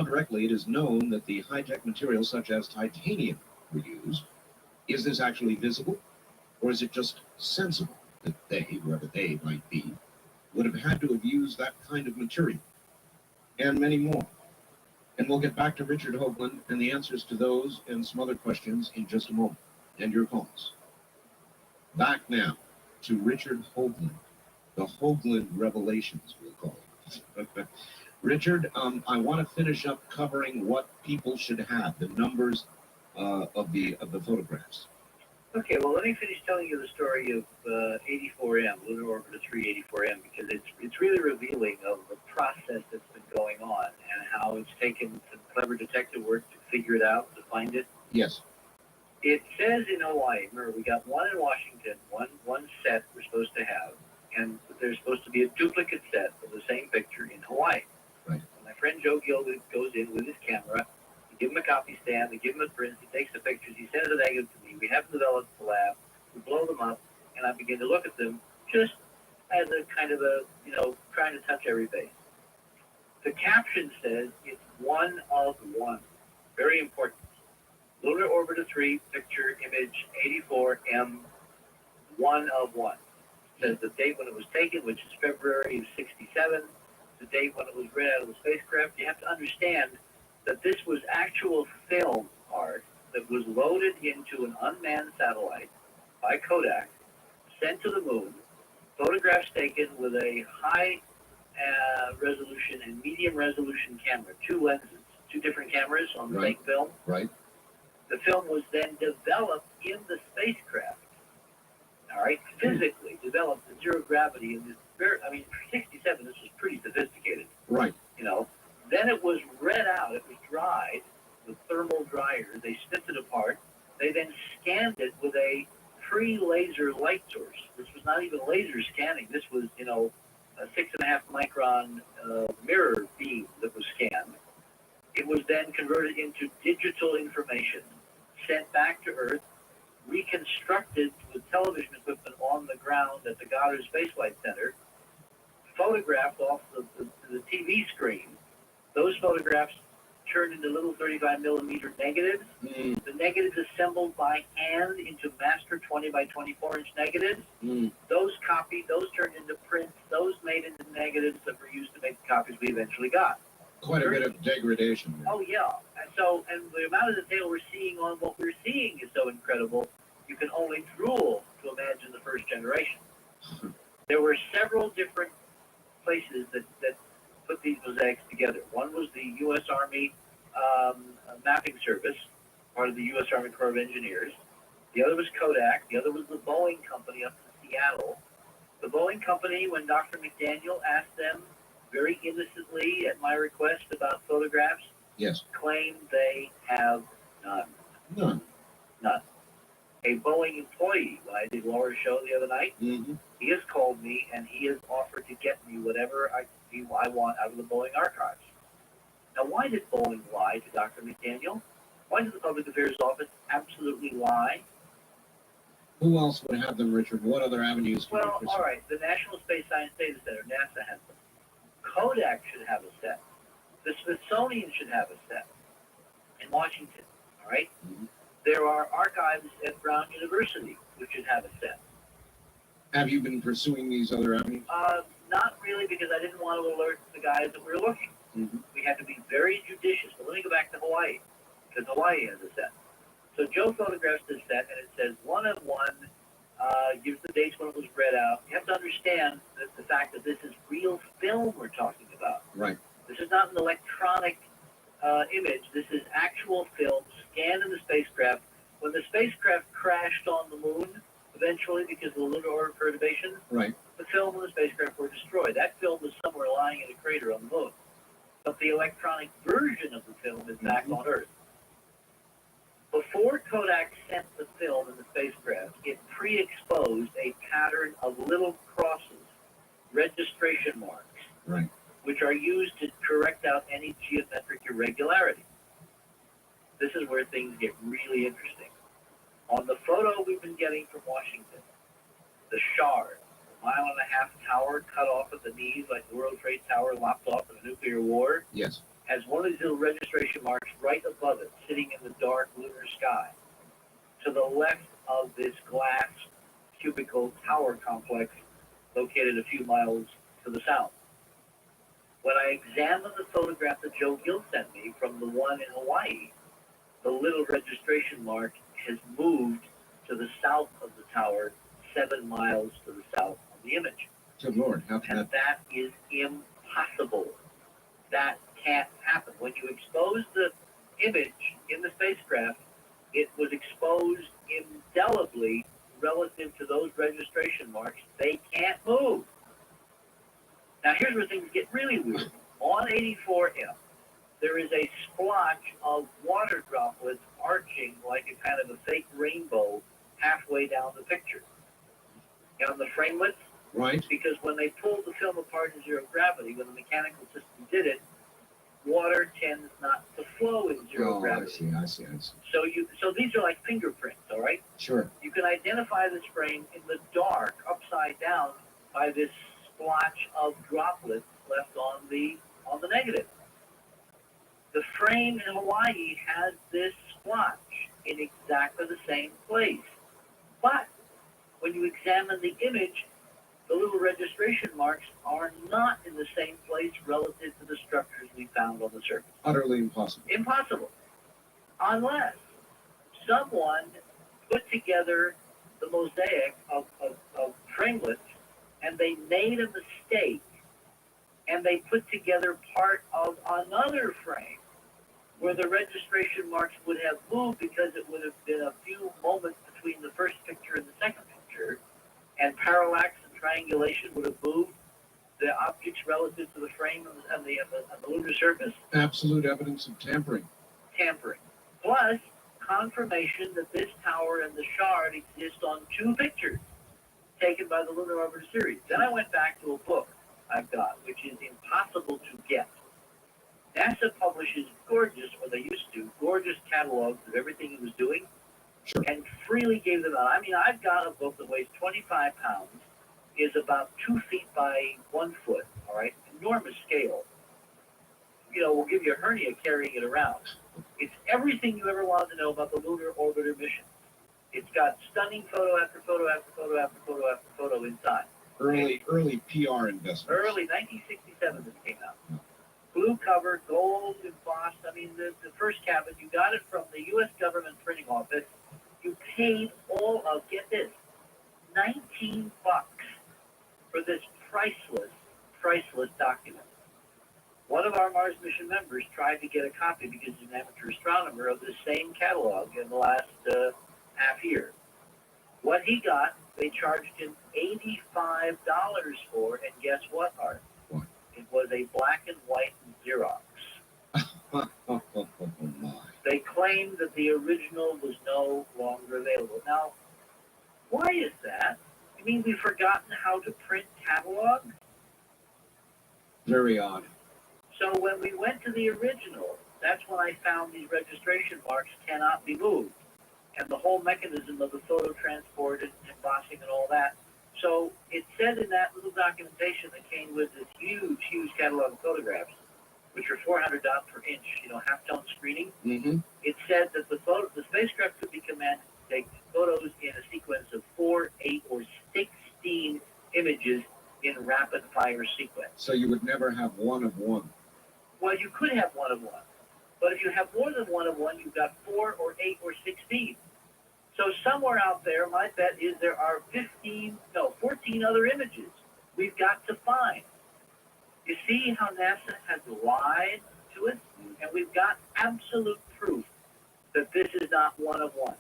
directly it is known that the high-tech materials such as titanium were used. Is this actually visible, or is it just sensible that they, whoever they might be, would have had to have used that kind of material? And many more. And we'll get back to Richard Hoagland and the answers to those and some other questions in just a moment, and your calls. Back now to Richard Hoagland, the Hoagland Revelations, we'll call it. Richard, I want to finish up covering what people should have, the numbers of the photographs. Okay, well, let me finish telling you the story of 84M, Lunar Orbiter 3 84M, because it's really revealing of the process that's been going on and how it's taken some clever detective work to figure it out, to find it. Yes. It says in Hawaii, remember, we got one in Washington, one set we're supposed to have, and there's supposed to be a duplicate set of the same picture in Hawaii. Right. My friend Joe Gill goes in with his camera. We give him a copy stand. We give him a print. He takes the pictures. He sends a negative to me. We have them developed in the lab. We blow them up, and I begin to look at them just as a kind of a, trying to touch every base. The caption says it's one of one. Very important. Lunar Orbiter 3 picture image 84M, one of one. It says the date when it was taken, which is February of 67. The date when it was read out of the spacecraft. You have to understand that this was actual film art that was loaded into an unmanned satellite by Kodak, sent to the moon, photographs taken with a high resolution and medium resolution camera, two lenses, two different cameras on the same film. Right. The film was then developed in the spacecraft. All right, physically developed in zero gravity in this very, for 67, this was pretty sophisticated. Right. Then it was read out, it was dried with thermal dryers. They snipped it apart. They then scanned it with a pre-laser light source. This was not even laser scanning. This was, a 6.5 micron mirror beam that was scanned. It was then converted into digital information, sent back to Earth, reconstructed with television equipment on the ground at the Goddard Space Flight Center, photographed off the TV screen. Those photographs turned into little 35 millimeter negatives. Mm. The negatives assembled by hand into master 20 by 24 inch negatives. Mm. Those copied, those turned into prints, those made into negatives that were used to make the copies we eventually got. Quite a bit of degradation there. Oh yeah, and the amount of detail we're seeing on what we're seeing is so incredible. You can only drool to imagine the first generation. There were several different places that put these mosaics together. One was the U.S. Army Mapping Service, part of the U.S. Army Corps of Engineers. The other was Kodak. The other was the Boeing Company up in Seattle. The Boeing Company, when Dr. McDaniel asked them very innocently at my request about photographs, yes, claimed they have none. None. None. A Boeing employee, when I did Laura's show the other night, Mm-hmm. he has called me and he has offered to get me whatever I want out of the Boeing archives. Now, why did Boeing lie to Dr. McDaniel? Why did the Public Affairs Office absolutely lie? Who else would have them, Richard? What other avenues? Can Well, we pursue? all right, the National Space Science Data Center, NASA has them. Kodak should have a set. The Smithsonian should have a set in Washington, all right? Mm-hmm. There are archives at Brown University which should have a set. Have you been pursuing these other avenues? Not really, because I didn't want to alert the guys that we were looking. Mm-hmm. We had to be very judicious. But let me go back to Hawaii, because Hawaii has a set. So Joe photographs this set, and it says one of one, gives the dates when it was read out. You have to understand that the fact that this is real film we're talking about. Right. This is not an electronic image. This is actual film scanned in the spacecraft. When the spacecraft crashed on the moon, eventually because of the lunar orbit perturbation, Right. the film and the spacecraft were destroyed. That film is somewhere lying in a crater on the moon. But the electronic version of the film is back on Earth. Before Kodak sent the film in the spacecraft, it pre-exposed a pattern of little crosses, registration marks, Right. which are used to correct out any geometric irregularity. This is where things get really interesting. On the photo we've been getting from Washington, the shard, a 1.5-mile tower cut off at the knees like the World Trade Tower lopped off in a nuclear war, Yes. has one of these little registration marks right above it, sitting in the dark lunar sky. To the left of this glass cubicle tower complex located a few miles to the south. When I examined the photograph that Joe Gill sent me from the one in Hawaii, the little registration mark has moved to the south of the tower, 7 miles to the south of the image. Good Lord. How can And that? that is impossible. That can't happen. When you expose the image in the spacecraft, it was exposed indelibly relative to those registration marks. They can't move. Now here's where things get really weird. On 84M, there is a splotch of water droplets arching like a kind of a fake rainbow halfway down the picture. And on the framelits, Right. because when they pulled the film apart in zero gravity, when the mechanical system did it, water tends not to flow in zero gravity. I see. So these are like fingerprints, all right? Sure. You can identify this frame in the dark, upside down, by this splotch of droplets left on the negative. The frame in Hawaii has this splotch in exactly the same place. But when you examine the image, the little registration marks are not in the same place relative to the structures we found on the surface. Utterly impossible. Impossible. Unless someone put together the mosaic of framelits and they made a mistake and they put together part of another frame where the registration marks would have moved because it would have been a few moments between the first picture and the second picture, and parallax and triangulation would have moved the objects relative to the frame and the lunar surface. Absolute evidence of tampering. Plus, confirmation that this tower and the shard exist on two pictures taken by the Lunar Orbiter series. Then I went back to a book I've got, which is impossible to get. NASA publishes gorgeous, or they used to, gorgeous catalogs of everything he was doing, Sure. and freely gave them out. I mean, I've got a book that weighs 25 pounds, is about 2 feet by 1 foot, all right? Enormous scale. You know, will give you a hernia carrying it around. It's everything you ever wanted to know about the Lunar Orbiter mission. It's got stunning photo after photo after photo after photo after photo inside. Early PR investments. Early 1967 this came out. Blue cover, gold embossed. I mean, the first cabin, you got it from the U.S. government printing office. You paid all of, get this, $19 for this priceless document. One of our Mars mission members tried to get a copy because he's an amateur astronomer of the same catalog in the last half year. What he got, they charged him $85 for, and guess what, Art? What? It was a black and white Xerox. Oh, my. They claimed that the original was no longer available. Now, why is that? You mean we've forgotten how to print catalogs? Very odd. So when we went to the original, that's when I found these registration marks cannot be moved. And the whole mechanism of the photo transport and embossing and all that. So it said in that little documentation that came with this huge catalog of photographs, which are 400 dots per inch, half-tone screening. Mm-hmm. It said that the spacecraft could be commanded to take photos in a sequence of 4, 8, or 16 images in rapid-fire sequence. So you would never have one of one. Well, you could have one of one. But if you have more than one of one, you've got 4 or 8 or 16. So somewhere out there, my bet is there are 14 other images we've got to find. You see how NASA has lied to us? And we've got absolute proof that this is not one of one.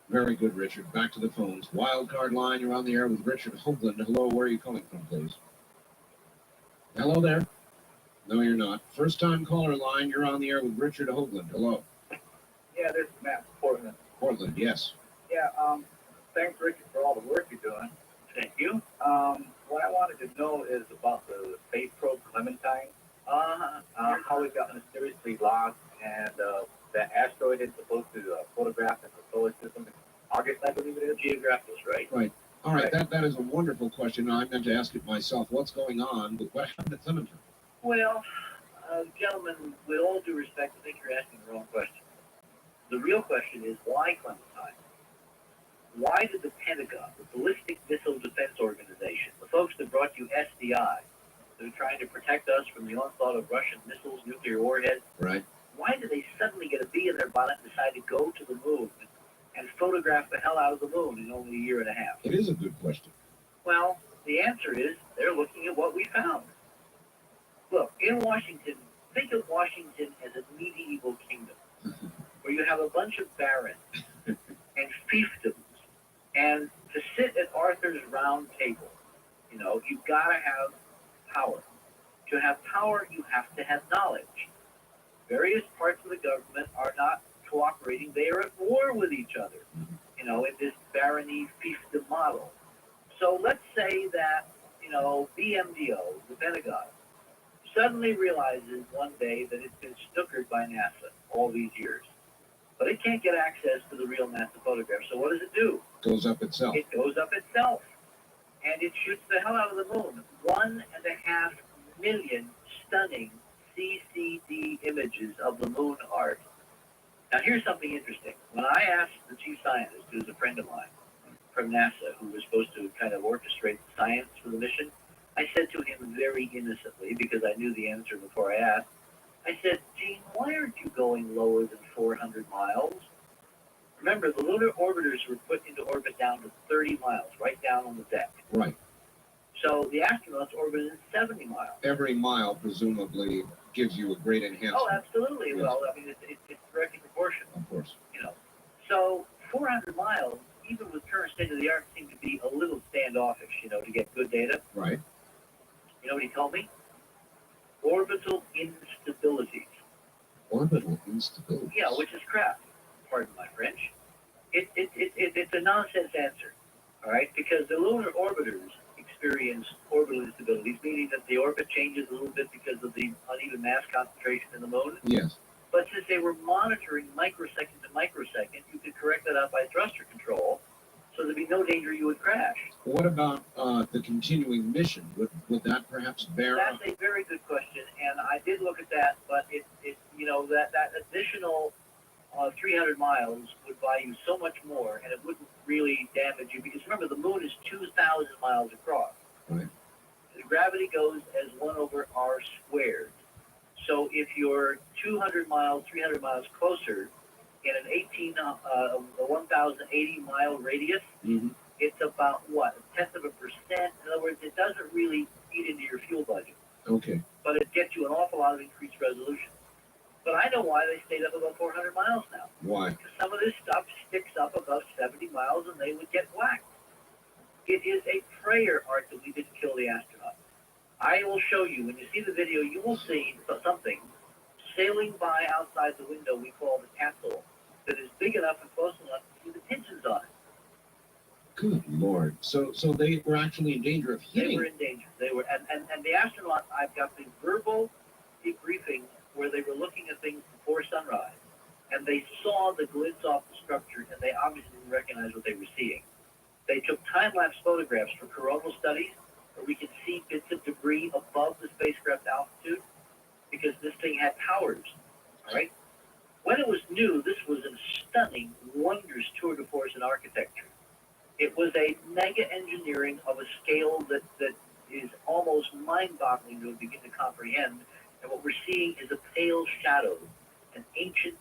Very good, Richard. Back to the phones. Wildcard line, you're on the air with Richard Hoagland. Hello, where are you calling from, please? Hello there. No, you're not. First time caller line, you're on the air with Richard Hoagland. Hello. Yeah, this is Matt from Portland. Portland, yes. Yeah, thanks, Richard, for all the work you're doing. Thank you. What I wanted to know is about the space probe Clementine. How it got mysteriously lost, and that asteroid is supposed to photograph in the solar system in August, I believe it is. Geographers, right? Right. All right, that is a wonderful question. I meant to ask it myself. What's going on? But what happened to Clementine? Well, gentlemen, with all due respect, I think you're asking the wrong question. The real question is, why Clementine? Why did the Pentagon, the Ballistic Missile Defense Organization, the folks that brought you SDI, that are trying to protect us from the onslaught of Russian missiles, nuclear warheads, Right. why did they suddenly get a bee in their bonnet and decide to go to the moon and photograph the hell out of the moon in only a year and a half? It is a good question. Well, the answer is they're looking at what we found. Look, in Washington, think of Washington as a medieval kingdom. where you have a bunch of barons and fiefdoms, and to sit at Arthur's round table, you know, you've got to have power. To have power, you have to have knowledge. Various parts of the government are not cooperating. They are at war with each other, you know, in this barony fiefdom model. So let's say that, you know, BMDO, the Pentagon, suddenly realizes one day that it's been snookered by NASA all these years. But it can't get access to the real NASA photographs. So what does it do? Goes up itself. It goes up itself. And it shoots the hell out of the moon. 1.5 million stunning CCD images of the moon art. Now here's something interesting. When I asked the chief scientist, who's a friend of mine from NASA, who was supposed to kind of orchestrate the science for the mission, I said to him very innocently, because I knew the answer before I asked, I said, Gene, why aren't you going lower than 400 miles? Remember, the lunar orbiters were put into orbit down to 30 miles, right down on the deck. Right. So the astronauts orbited at 70 miles. Every mile presumably gives you a great enhancement. Oh, absolutely. Yes. Well, I mean, it's directly proportional. Of course. You know, so 400 miles, even with current state of the art, seem to be a little standoffish. You know, to get good data. Right. You know what he told me? Orbital instabilities. Orbital instability. Yeah, which is crap. Pardon my French. It's a nonsense answer. All right, because the lunar orbiters experience orbital instabilities, meaning that the orbit changes a little bit because of the uneven mass concentration in the moon. Yes. But since they were monitoring microsecond to microsecond, you could correct that out by thruster control, so there'd be no danger you would crash. What about the continuing mission? Would that perhaps bear? That's a very good question, and I did look at that, but it you know, that additional 300 miles would buy you so much more, and it wouldn't really damage you, because remember, the moon is 2,000 miles across. Right. The gravity goes as 1 over r squared. So if you're 200 miles, 300 miles closer in an 1,080 mile radius, Mm-hmm. it's about what, 0.1%? In other words, it doesn't really eat into your fuel budget, Okay. but it gets you an awful lot of increased resolution. But I know why they stayed up about 400 miles now. Why? Because some of this stuff sticks up above 70 miles and they would get whacked. It is a prayer art that we didn't kill the astronaut. I will show you, when you see the video, you will see something sailing by outside the window we call the capsule that is big enough and close enough to see the pigeons on it. Good Lord. So they were actually in danger of hitting. They were in danger. They were, and the astronaut, I've got the verbal debriefing where they were looking at things before sunrise, and they saw the glints off the structure, and they obviously didn't recognize what they were seeing. They took time-lapse photographs for coronal studies, where we could see bits of debris above the spacecraft altitude, because this thing had towers, all right? When it was new, this was a stunning, wondrous tour de force in architecture. It was a mega engineering of a scale that is almost mind-boggling to begin to comprehend. And what we're seeing is a pale shadow, an ancient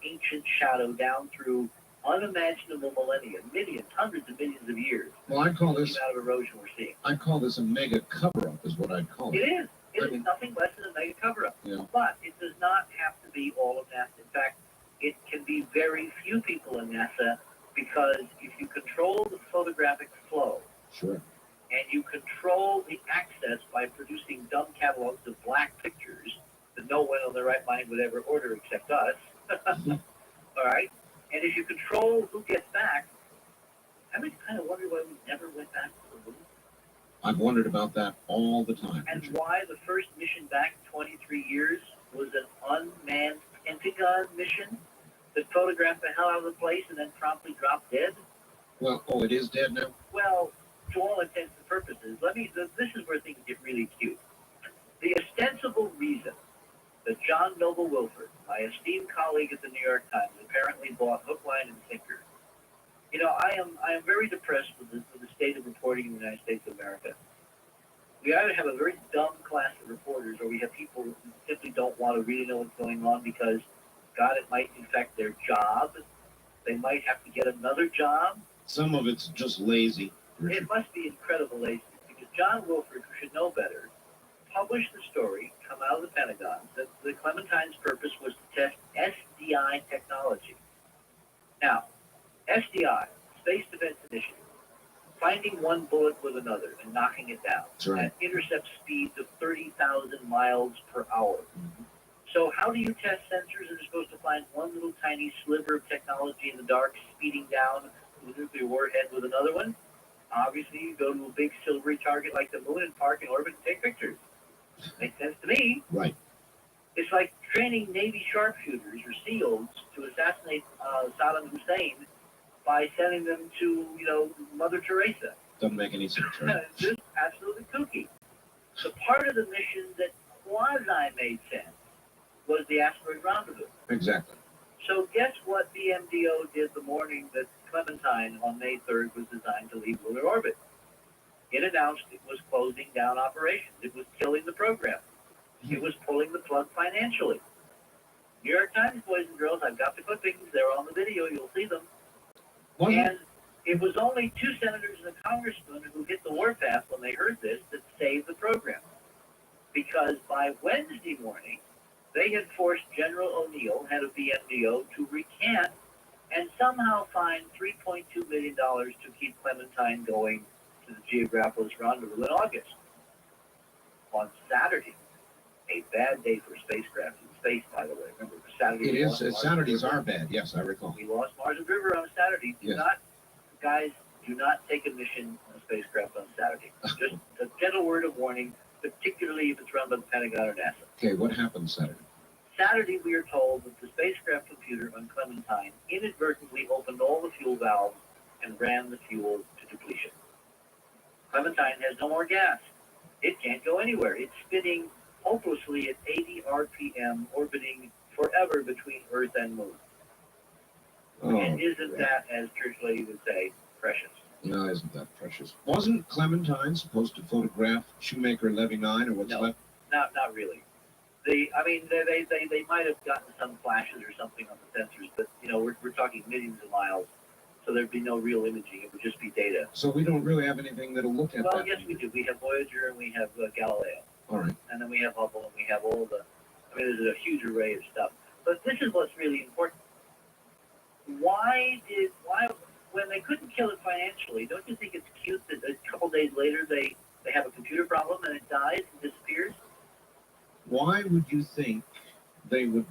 shadow down through unimaginable millennia, millions, hundreds of millions of years. Well, I call this. The amount of erosion we're seeing. I call this a mega cover-up, is what I'd call it. It is. It is nothing less than a mega cover-up. Yeah. But it does not have to be all of NASA. In fact, it can be very few people in NASA, because if you control the photographic flow, Sure. and you control the access by producing dumb catalogs of black pictures that no one on their right mind would ever order except us, all right? And if you control who gets back, I would kind of wonder why we never went back to the moon. I've wondered about that all the time. And why the first mission back 23 years was an unmanned Pentagon mission that photographed the hell out of the place and then promptly dropped dead? Well, oh, it is dead now? Well, to all intents and purposes, this is where things get really cute. The ostensible reason that John Noble Wilford, my esteemed colleague at the New York Times, apparently bought hook, line, and sinker. You know, I am very depressed with the state of reporting in the United States of America. We either have a very dumb class of reporters, or we have people who simply don't want to really know what's going on because, God, it might infect their job. They might have to get another job. Some of it's just lazy. It must be incredible laziness, because John Wilford, who should know better, published the story, come out of the Pentagon, that the Clementine's purpose was to test SDI technology. Now, SDI, Space Defense Initiative, finding one bullet with another and knocking it down at intercept speeds of 30,000 miles per hour. So how do you test sensors that are supposed to find one little tiny sliver of technology in the dark speeding down to a nuclear warhead with another one? Obviously, you go to a big silvery target like the moon and park in orbit and take pictures. Makes sense to me. Right. It's like training Navy sharpshooters or SEALs to assassinate Saddam Hussein by sending them to, Mother Teresa. Doesn't make any sense, right? Just absolutely kooky. The part of the mission that quasi made sense was the asteroid rendezvous. Exactly. So guess what BMDO did the morning that Clementine on May 3rd was designed to leave lunar orbit? It announced it was closing down operations. It was killing the program. It was pulling the plug financially. New York Times, boys and girls, I've got the clippings. They're on the video. You'll see them. And it was only 2 senators and a congressman who hit the warpath when they heard this that saved the program. Because by Wednesday morning, they had forced General O'Neill, head of BMDO, to recant and somehow find $3.2 million to keep Clementine going to the Geographos rendezvous in August. On Saturday, a bad day for spacecraft in space, by the way. Remember, Saturday. It is. Saturdays are bad. Yes, I recall. We lost Mars and River on Saturday. Guys, do not take a mission on a spacecraft on Saturday. Just a gentle word of warning, particularly if it's run by the Pentagon or NASA. Okay, what happened Saturday? Saturday, we are told that the spacecraft computer on Clementine inadvertently opened all the fuel valves and ran the fuel to depletion. Clementine has no more gas. It can't go anywhere. It's spinning hopelessly at 80 RPM, orbiting forever between Earth and Moon. And isn't that, as Church Lady would say, precious? No, isn't that precious? Wasn't Clementine supposed to photograph Shoemaker Levy 9 or what's left? Not really. They might have gotten some flashes or something on the sensors, but we're talking millions of miles, so there'd be no real imaging. It would just be data. So we don't really have anything that'll look at that. Well, yes, we do. We have Voyager and we have Galileo. All right. And then we have Hubble and we have all the. There's a huge array of stuff. But this is what's really important. Why when they couldn't kill it financially, don't you think it's cute that a couple days later they have a computer problem and it dies and disappears? Why would you think they would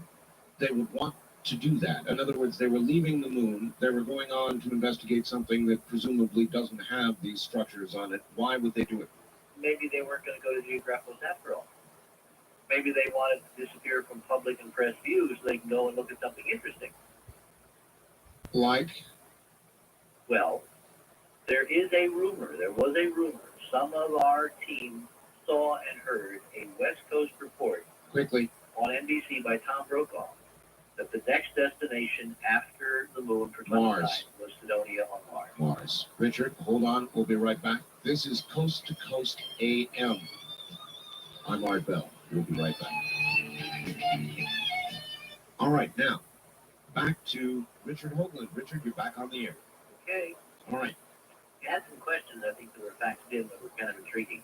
want to do that? In other words, they were leaving the moon. They were going on to investigate something that presumably doesn't have these structures on it. Why would they do it? Maybe they weren't going to go to Geographos after all. Maybe they wanted to disappear from public and press view so they can go and look at something interesting. Like? Well, there was a rumor. Some of our team saw and heard a West Coast report quickly on NBC by Tom Brokaw that the next destination after the moon for Clementine was Sidonia on Mars. Mars. Richard, hold on. We'll be right back. This is Coast to Coast AM. I'm Art Bell. We'll be right back. All right, now, back to Richard Hoagland. Richard, you're back on the air. Okay. All right. You had some questions, I think, that were faxed in that were kind of intriguing.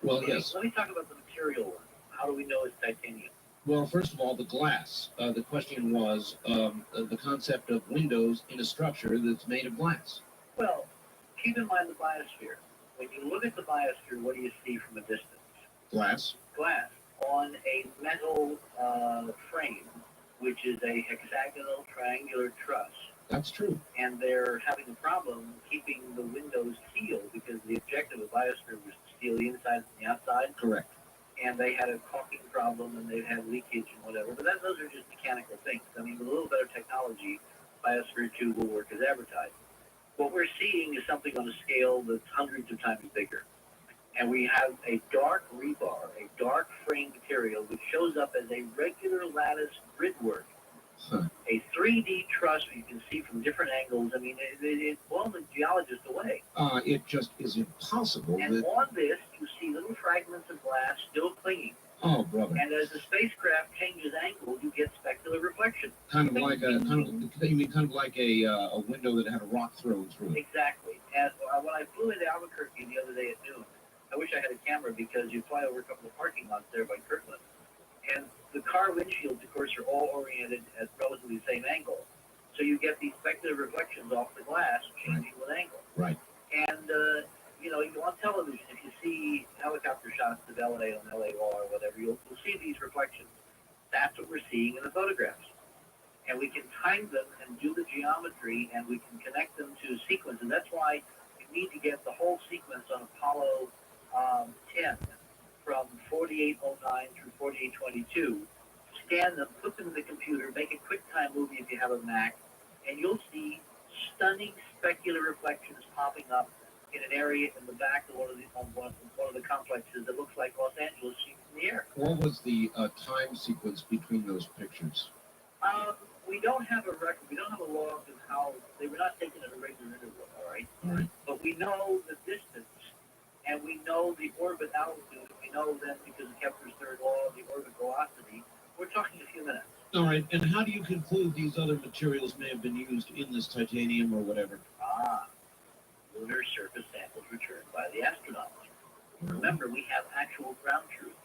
Well, yes. Let me talk about the material one. How do we know it's titanium? Well, first of all, the glass. The question was the concept of windows in a structure that's made of glass. Well, keep in mind the biosphere. When you look at the biosphere, what do you see from a distance? Glass. Glass on a metal frame, which is a hexagonal triangular truss. That's true. And they're having a problem keeping the windows sealed because the objective of biosphere was to seal the inside and the outside. Correct. And they had a caulking problem and they've had leakage and whatever. But those are just mechanical things. I mean, with a little better technology, Biosphere 2 will work as advertised. What we're seeing is something on a scale that's hundreds of times bigger. And we have a dark rebar, a dark frame material, which shows up as a regular lattice gridwork. A 3D truss you can see from different angles. I mean, it blows the geologist away. It just is impossible. And on this, you see little fragments of glass still clinging. Oh, brother. And as the spacecraft changes angle, you get specular reflection. You mean kind of like a window that had a rock thrown through it. Exactly. And when I flew into Albuquerque the other day at noon, I wish I had a camera because you fly over a couple of parking lots there by Kirtland. And the car windshields, of course, are all oriented at relatively the same angle. So you get these speculative reflections off the glass changing with angle. Right. And, on television, if you see helicopter shots of LA on LAR or whatever, you'll see these reflections. That's what we're seeing in the photographs. And we can time them and do the geometry, and we can connect them to sequence. And that's why you need to get the whole sequence on Apollo 10 from 4809 through 4822. Scan them, put them in the computer, make a QuickTime movie if you have a Mac, and you'll see stunning specular reflections popping up in an area in the back of one of the complexes that looks like Los Angeles seen from the air. What was the time sequence between those pictures? We don't have a record. We don't have a log of how they were not taken at a regular interval. All right. All right. But we know the distance, and we know the orbit altitude. And we know then, because of Kepler's third law, the orbit velocity. We're talking a few minutes. All right. And how do you conclude these other materials may have been used in this titanium or whatever? Lunar surface samples returned by the astronauts. Remember, we have actual ground truth.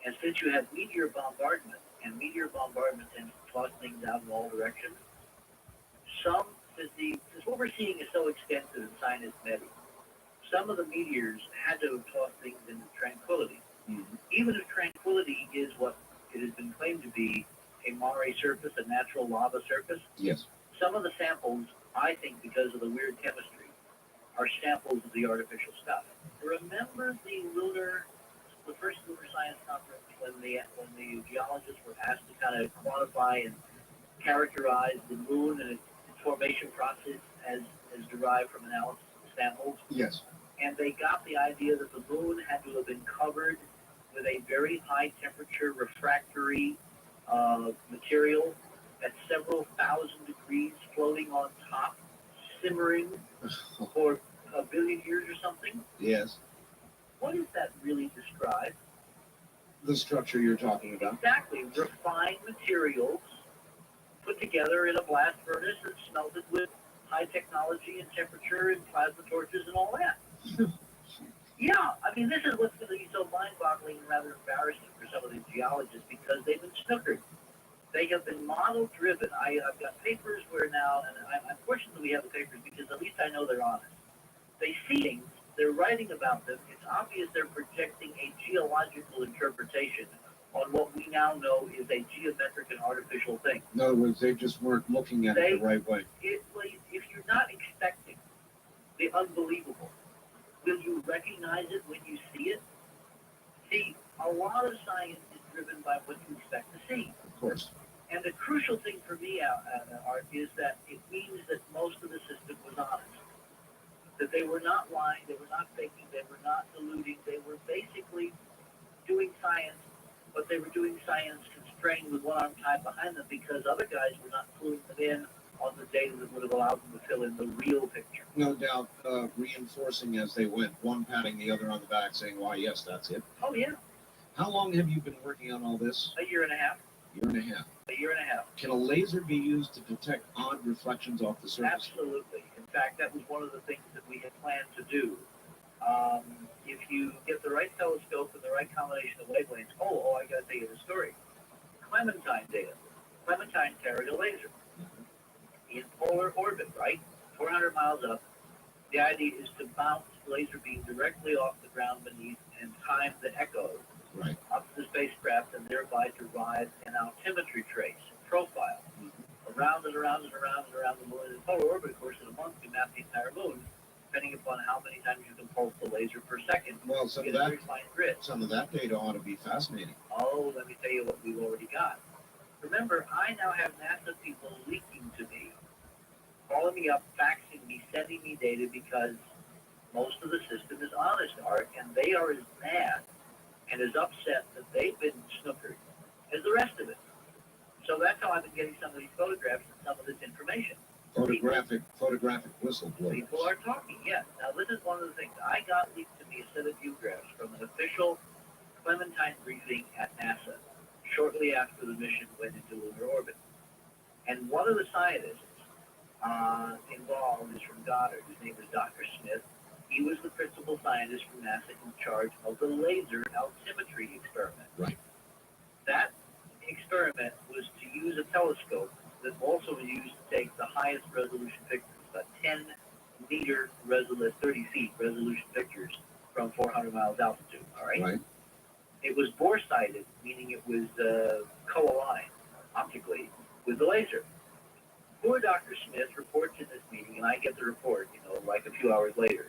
And since you have meteor bombardment, and meteor bombardment tends to toss things out in all directions, since what we're seeing is so extensive in sinus neti, some of the meteors had to have tossed things into tranquility. Mm-hmm. Even if tranquility is what it has been claimed to be, a mare surface, a natural lava surface, yes, some of the samples, I think because of the weird chemistry, are samples of the artificial stuff. Remember the first lunar science conference when the geologists were asked to kind of quantify and characterize the moon and its formation process as derived from analysis of samples? yes. And they got the idea that the moon had to have been covered with a very high temperature refractory material at several thousand degrees, floating on top, simmering for a billion years or something. Yes. What does that really describe? The structure you're talking about. Exactly. Refined materials put together in a blast furnace and smelted with high technology and temperature and plasma torches and all that. Yeah, I mean, this is what's going to be so mind-boggling and rather embarrassing for some of these geologists, because they've been snookered. They have been model-driven. I've got papers where now, and I'm fortunate that we have the papers because at least I know they're honest. They see things, they're writing about them. It's obvious they're projecting a geological interpretation on what we now know is a geometric and artificial thing. In other words, they just weren't looking at it the right way. If you're not expecting the unbelievable, will you recognize it when you see it? See, a lot of science is driven by what you expect to see. Of course. And the crucial thing for me, Art, is that it means that most of the system was honest. That they were not lying, they were not faking, they were not deluding, they were basically doing science, but they were doing science constrained with one arm tied behind them because other guys were not cluing them in on the data that would have allowed them to fill in the real picture. No doubt, reinforcing as they went, one patting the other on the back, saying, why, yes, that's it. Oh, yeah. How long have you been working on all this? A year and a half. Year and a half. A year and a half. Can a laser be used to detect odd reflections off the surface? Absolutely. In fact, that was one of the things that we had planned to do. If you get the right telescope and the right combination of wavelengths, I got to tell you the story. Clementine data. Clementine carried a laser in polar orbit, right? 400 miles up. The idea is to bounce laser beam directly off the ground beneath and time the echo right up to the spacecraft and thereby derive an altimetry trace, profile, around and around and around and around the moon. In polar orbit, of course, in a month, we map the entire moon, depending upon how many times you can pulse the laser per second. Well, some of that data ought to be fascinating. Oh, let me tell you what we've already got. Remember, I now have NASA people leaking to me, calling me up, faxing me, sending me data because most of the system is honest, Art, and they are as mad and as upset that they've been snookered as the rest of it. So that's how I've been getting some of these photographs and some of this information. Photographic whistleblowers. People are talking, yes. Now, this is one of the things. I got leaked to me a set of photographs from an official Clementine briefing at NASA shortly after the mission went into lunar orbit. And one of the scientists involved is from Goddard. His name is Dr. Smith. He was the principal scientist from NASA in charge of the laser altimetry experiment. Right. That experiment was to use a telescope that also was used to take resolution pictures, about 10 meter resolution, 30 feet resolution pictures from 400 miles altitude. All right. Right. It was bore sighted, meaning it was co-aligned optically with the laser. Poor Dr. Smith reports in this meeting, and I get the report, like a few hours later,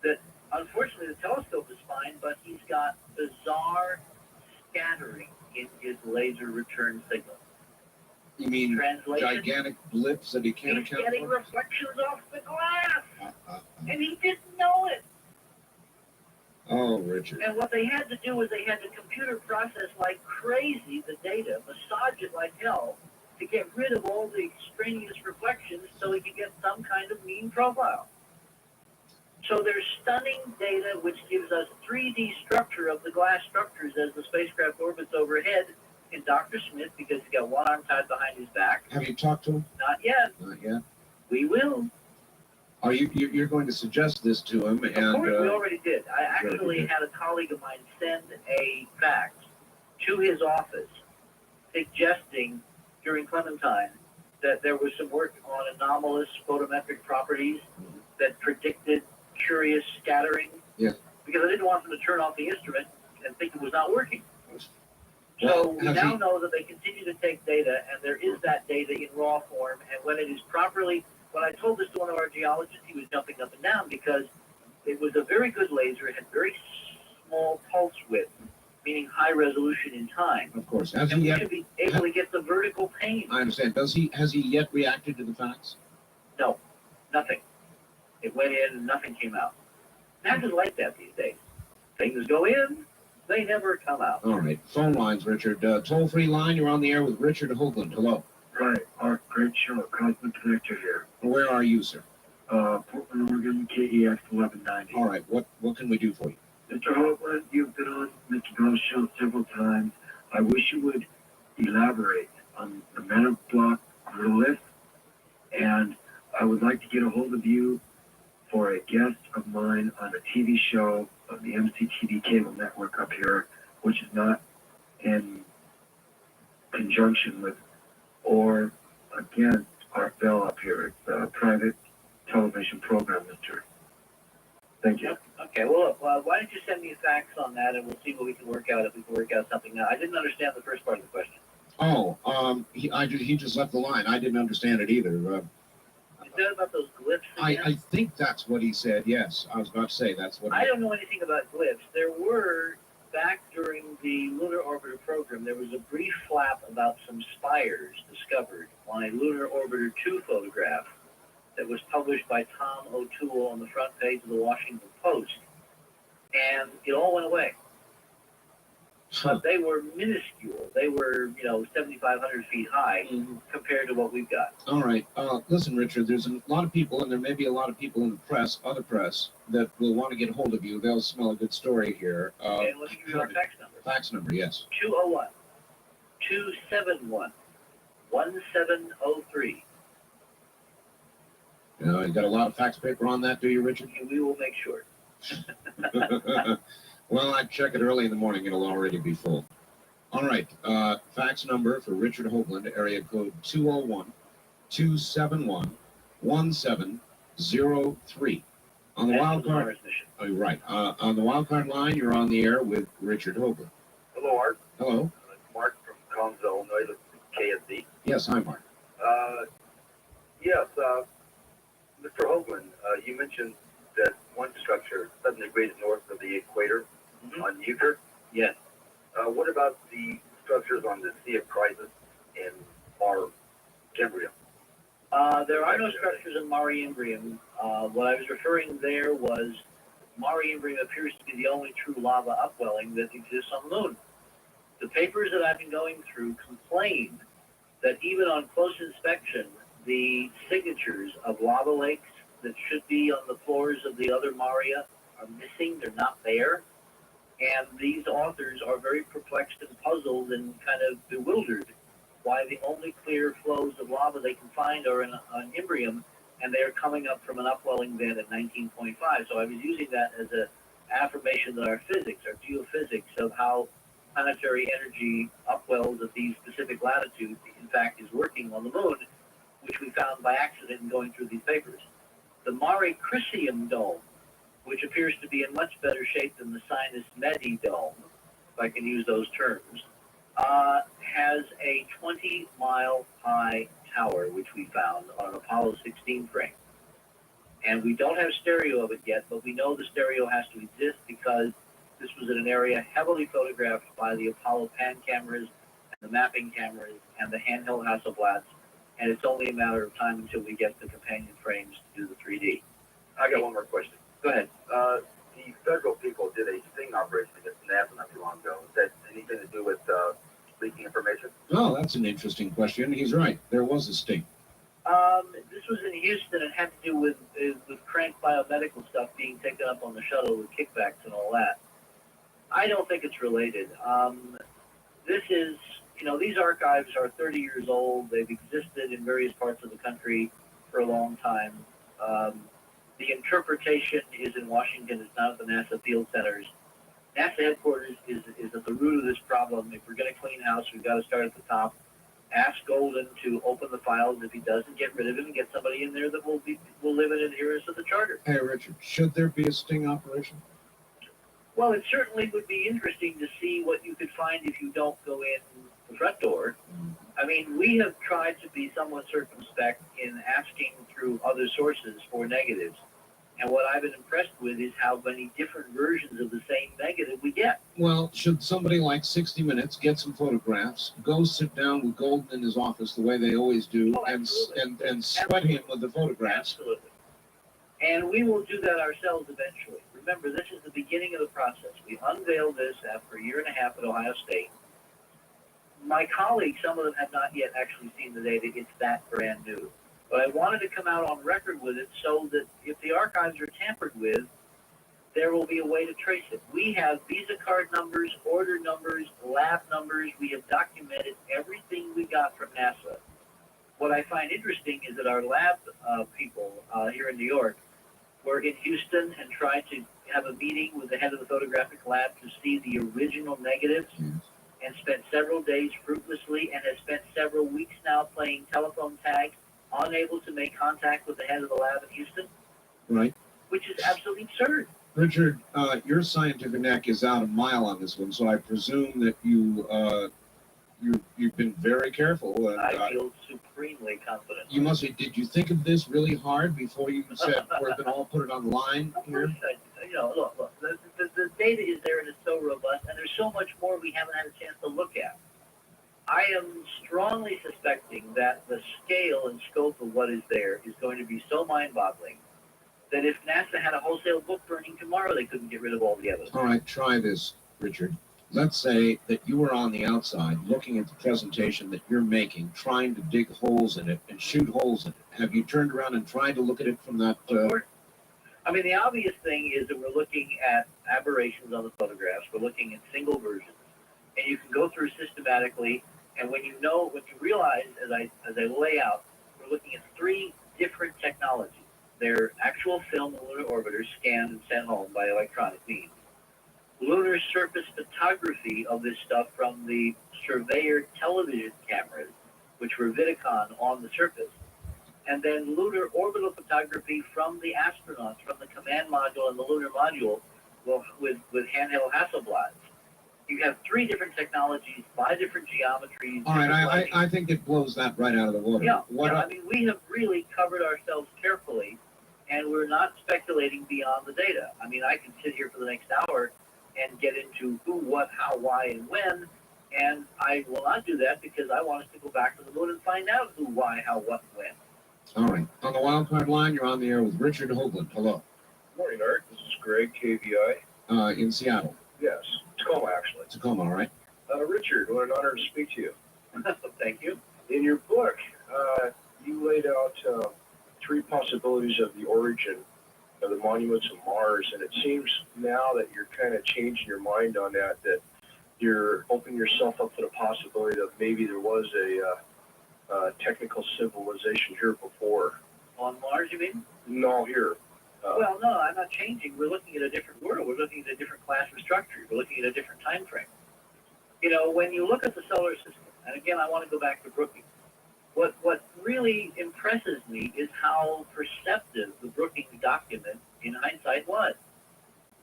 that unfortunately the telescope is fine, but he's got bizarre scattering in his laser return signal. You mean Translation? gigantic blips that he can't He's account getting for? reflections off the glass, and he didn't know it. Oh, Richard. And what they had to do was they had to computer process like crazy the data, massage it like hell, to get rid of all the extraneous reflections so he could get some kind of mean profile. So there's stunning data which gives us 3D structure of the glass structures as the spacecraft orbits overhead in Dr. Smith, because he's got one arm tied behind his back. Have you talked to him? Not yet. Not yet. We will. Are you're going to suggest this to him? And Of course, we already did. I already actually did. had a colleague of mine send a fax to his office suggesting during Clementine that there was some work on anomalous photometric properties that predicted curious scattering. Yeah. Because I didn't want them to turn off the instrument and think it was not working. Well, So we has now he- know that they continue to take data, and there is that data in raw form, and when it is properly, when I told this to one of our geologists, he was jumping up and down because it was a very good laser. It had very small pulse width, meaning high resolution in time. Of course. Has And he we yet? should be able to get the vertical pain. I understand. Has he yet reacted to the facts? No, nothing. It went in and nothing came out. NASA's like that these days. Things go in, they never come out. All right. Phone lines, Richard. Toll-free line. You're on the air with Richard Hoagland. Hello. Right, our great show, Cosmic Connector here. Where are you, sir? Portland, Oregon, KEX 1190. All right. What can we do for you? Mr. Hoagland, you've been on Mr. Bell's show several times. I wish you would elaborate on the Men Block list, and I would like to get a hold of you for a guest of mine on a TV show of the MCTV cable network up here, which is not in conjunction with or against Art Bell up here. It's a private television program, Mr. Thank you. Okay, well, look, why don't you send me a fax on that, and we'll see what we can work out, if we can work out something now. I didn't understand the first part of the question. Oh, he just left the line. I didn't understand it either. Is that about those glyphs again? I think that's what he said. Yes, I was about to say that's what. I don't know anything about glyphs. There were, back during the Lunar Orbiter program, there was a brief flap about some spires discovered on a Lunar Orbiter 2 photograph that was published by Tom O'Toole on the front page of the Washington Post. And it all went away. But they were minuscule. They were, 7,500 feet high compared to what we've got. All right. Listen, Richard, there's a lot of people, and there may be a lot of people in the press, other press, that will want to get a hold of you. They'll smell a good story here. Okay, let me give you our fax number. Fax number, yes. 201 271 1703. You got a lot of fax paper on that, do you, Richard? And we will make sure. Well, I check it early in the morning. It'll already be full. All right. Fax number for Richard Hoagland, area code 201-271-1703. On the That's wild the card. Mars mission. Oh, you're right. On the wild card line, you're on the air with Richard Hoagland. Hello, Art. Hello. Mark from Collins, Illinois, the KSD. Yes, hi, Mark. Yes, Mr. Hoagland, you mentioned that one structure 7 degrees north of the equator on Euchre. Yes. What about the structures on the Sea of Crisis in Mare Imbrium? There are no structures in Mare Imbrium. What I was referring there was Mare Imbrium appears to be the only true lava upwelling that exists on the moon. The papers that I've been going through complain that even on close inspection, the signatures of lava lakes that should be on the floors of the other Maria are missing. They're not there. And these authors are very perplexed and puzzled and kind of bewildered why the only clear flows of lava they can find are on Imbrium, and they are coming up from an upwelling then at 19.5. So I was using that as an affirmation that our physics, our geophysics of how planetary energy upwells at these specific latitudes, in fact, is working on the moon, which we found by accident in going through these papers. The Mare Crisium dome, which appears to be in much better shape than the Sinus Medi dome, if I can use those terms, has a 20-mile-high tower, which we found on an Apollo 16 frame. And we don't have stereo of it yet, but we know the stereo has to exist because this was in an area heavily photographed by the Apollo pan cameras, and the mapping cameras, and the handheld Hasselblads, and it's only a matter of time until we get the companion frames to do the 3D. I got one more question. Go ahead. The federal people did a sting operation against NASA not too long ago. Is that anything to do with leaking information? Oh, that's an interesting question. He's right. There was a sting. This was in Houston. It had to do with crank biomedical stuff being taken up on the shuttle with kickbacks and all that. I don't think it's related. This is, these archives are 30 years old. They've existed in various parts of the country for a long time. The interpretation is in Washington. It's not at the NASA field centers. NASA headquarters is at the root of this problem. If we're going to clean house, we've got to start at the top. Ask Golden to open the files. If he doesn't, get rid of him and get somebody in there that will live in adherence to the charter. Hey, Richard, should there be a sting operation? Well, it certainly would be interesting to see what you could find if you don't go in the front door. I mean, we have tried to be somewhat circumspect in asking through other sources for negatives. And what I've been impressed with is how many different versions of the same negative we get. Well, should somebody like 60 Minutes get some photographs, go sit down with Golden in his office the way they always do, and sweat him with the photographs? Absolutely. And we will do that ourselves eventually. Remember, this is the beginning of the process. We unveiled this after a year and a half at Ohio State. My colleagues, some of them have not yet actually seen the data. It's that brand new. But I wanted to come out on record with it so that if the archives are tampered with, there will be a way to trace it. We have Visa card numbers, order numbers, lab numbers. We have documented everything we got from NASA. What I find interesting is that our lab people here in New York were in Houston and tried to have a meeting with the head of the photographic lab to see the original negatives, and spent several days fruitlessly and has spent several weeks now playing telephone tag, unable to make contact with the head of the lab in Houston. Right. Which is absolutely absurd. Richard, your scientific neck is out a mile on this one, so I presume that you've been very careful. And, I feel supremely confident. You must have. Did you think of this really hard before you said we're going to all put it on the line here? Look, the data is there and it's so robust, and there's so much more we haven't had a chance to look at. I am strongly suspecting that the scale and scope of what is there is going to be so mind-boggling that if NASA had a wholesale book burning tomorrow, they couldn't get rid of all the evidence. All right, try this, Richard. Let's say that you were on the outside looking at the presentation that you're making, trying to dig holes in it and shoot holes in it. Have you turned around and tried to look at it from that? I mean, the obvious thing is that we're looking at aberrations on the photographs. We're looking at single versions. And you can go through systematically, and when you realize, as I lay out, we're looking at 3 different technologies. They're actual film and lunar orbiters scanned and sent home by electronic means. Lunar surface photography of this stuff from the Surveyor television cameras, which were Vidicon on the surface. And then lunar orbital photography from the astronauts, from the command module and the lunar module with handheld Hasselblads. You have 3 different technologies, 5 different geometries. All right, I think it blows that right out of the water. Yeah, I mean, we have really covered ourselves carefully, and we're not speculating beyond the data. I mean, I can sit here for the next hour and get into who, what, how, why, and when, and I will not do that because I want us to go back to the moon and find out who, why, how, what, when. All right. On the wildcard line, you're on the air with Richard Hoagland. Hello. Morning, Art. This is Greg, KVI. In Seattle. Yes, Tacoma, actually. Tacoma, all right. Richard, what an honor to speak to you. Thank you. In your book, you laid out 3 possibilities of the origin of the monuments of Mars, and it seems now that you're kind of changing your mind on that you're opening yourself up to the possibility that maybe there was a technical civilization here before. On Mars, you mean? No, here. Well, no, I'm not changing. We're looking at a different world. We're looking at a different class of structure. We're looking at a different time frame. You know, when you look at the solar system, and again, I want to go back to Brookings. What really impresses me is how perceptive the Brookings document in hindsight was.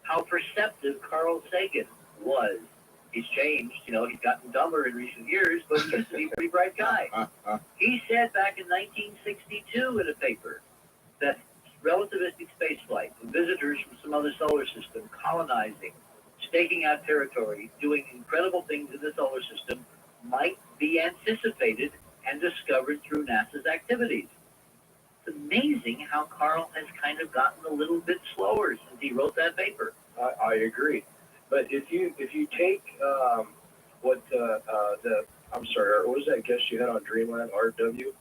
How perceptive Carl Sagan was. He's changed, he's gotten dumber in recent years, but he used to be a pretty bright guy. He said back in 1962 in a paper that relativistic spaceflight, visitors from some other solar system colonizing, staking out territory, doing incredible things in the solar system might be anticipated and discovered through NASA's activities. It's amazing how Carl has kind of gotten a little bit slower since he wrote that paper. I agree, but if you take what I'm sorry, what was that guest you had on Dreamland, R.W.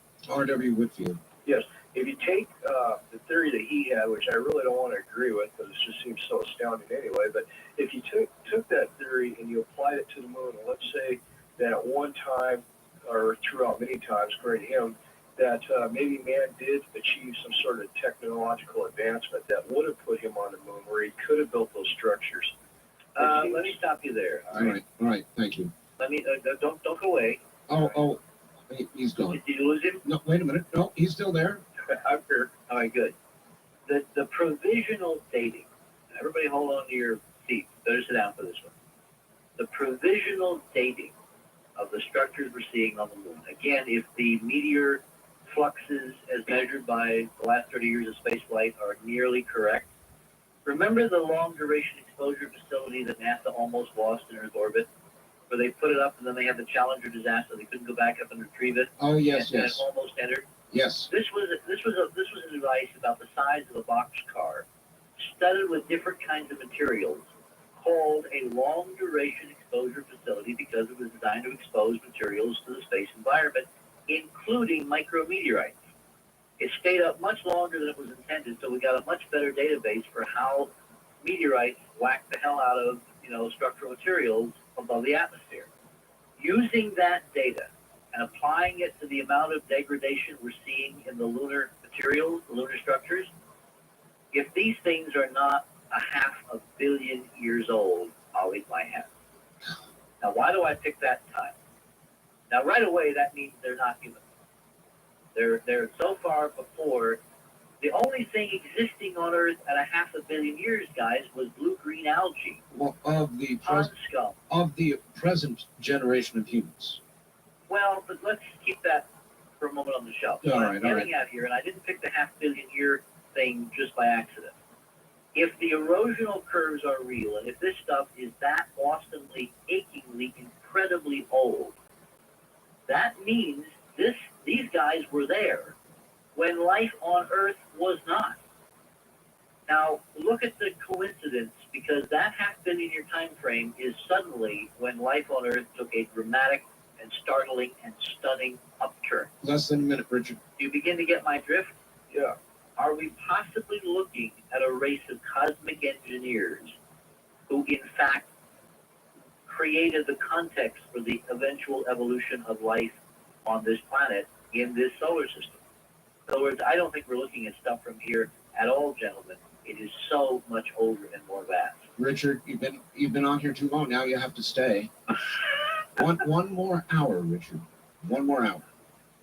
Whitfield. Yes, if you take the theory that he had, which I really don't want to agree with because it just seems so astounding anyway, but if you took that theory and you applied it to the moon, and let's say that at one time, or throughout many times, according to him, that maybe man did achieve some sort of technological advancement that would have put him on the moon where he could have built those structures. Let me stop you there. All right, thank you. Let me, don't go away. He's gone. Did you lose him? No, wait a minute. No, he's still there. I'm here. All right, good. The provisional dating, everybody hold on to your seat. Better sit down for this one. The provisional dating of the structures we're seeing on the moon. Again, if the meteor fluxes as measured by the last 30 years of spaceflight are nearly correct, remember the long duration exposure facility that NASA almost lost in Earth orbit, where they put it up and then they had the Challenger disaster. They couldn't go back up and retrieve it. Oh yes, and yes. it almost entered. Yes. This was a device about the size of a box car, studded with different kinds of materials, called a long duration exposure facility because it was designed to expose materials to the space environment, including micrometeorites. It stayed up much longer than it was intended, so we got a much better database for how meteorites whack the hell out of structural materials above the atmosphere. Using that data and applying it to the amount of degradation we're seeing in the lunar materials, the lunar structures, if these things are not 500 million years old, I'll eat my hat. Now, why do I pick that time? Now, right away, that means they're not human. They're so far before. The only thing existing on Earth at 500 million years, guys, was blue-green algae. Well, of the present generation of humans. Well, but let's keep that for a moment on the shelf. All What right, I'm getting at here, and I didn't pick the 500 million year thing just by accident. If the erosional curves are real, and if this stuff is that awesomely, achingly, incredibly old, that means these guys were there when life on Earth was not. Now, look at the coincidence, because that 500 million year time frame is suddenly when life on Earth took a dramatic and startling and stunning upturn. Less than a minute, Richard. Do you begin to get my drift? Yeah. Are we possibly looking at a race of cosmic engineers who, in fact, created the context for the eventual evolution of life on this planet in this solar system? In other words, I don't think we're looking at stuff from here at all, gentlemen. It is so much older and more vast. Richard, you've been on here too long. Now you have to stay. One more hour, Richard. One more hour.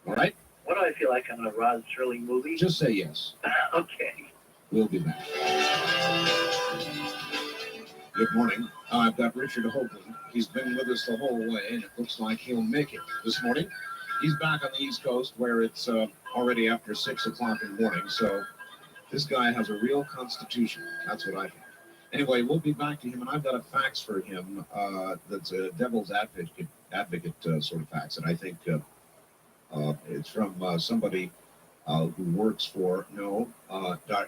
All right? What do I feel like? I'm in a Rod Serling movie? Just say yes. Okay. We'll be back. Good morning. I've got Richard Hoagland. He's been with us the whole way, and it looks like he'll make it this morning. He's back on the East Coast where it's already after 6 o'clock in the morning, so this guy has a real constitution. That's what I think. Anyway, we'll be back to him, and I've got a fax for him that's a devil's advocate sort of fax, and I think it's from somebody who works for,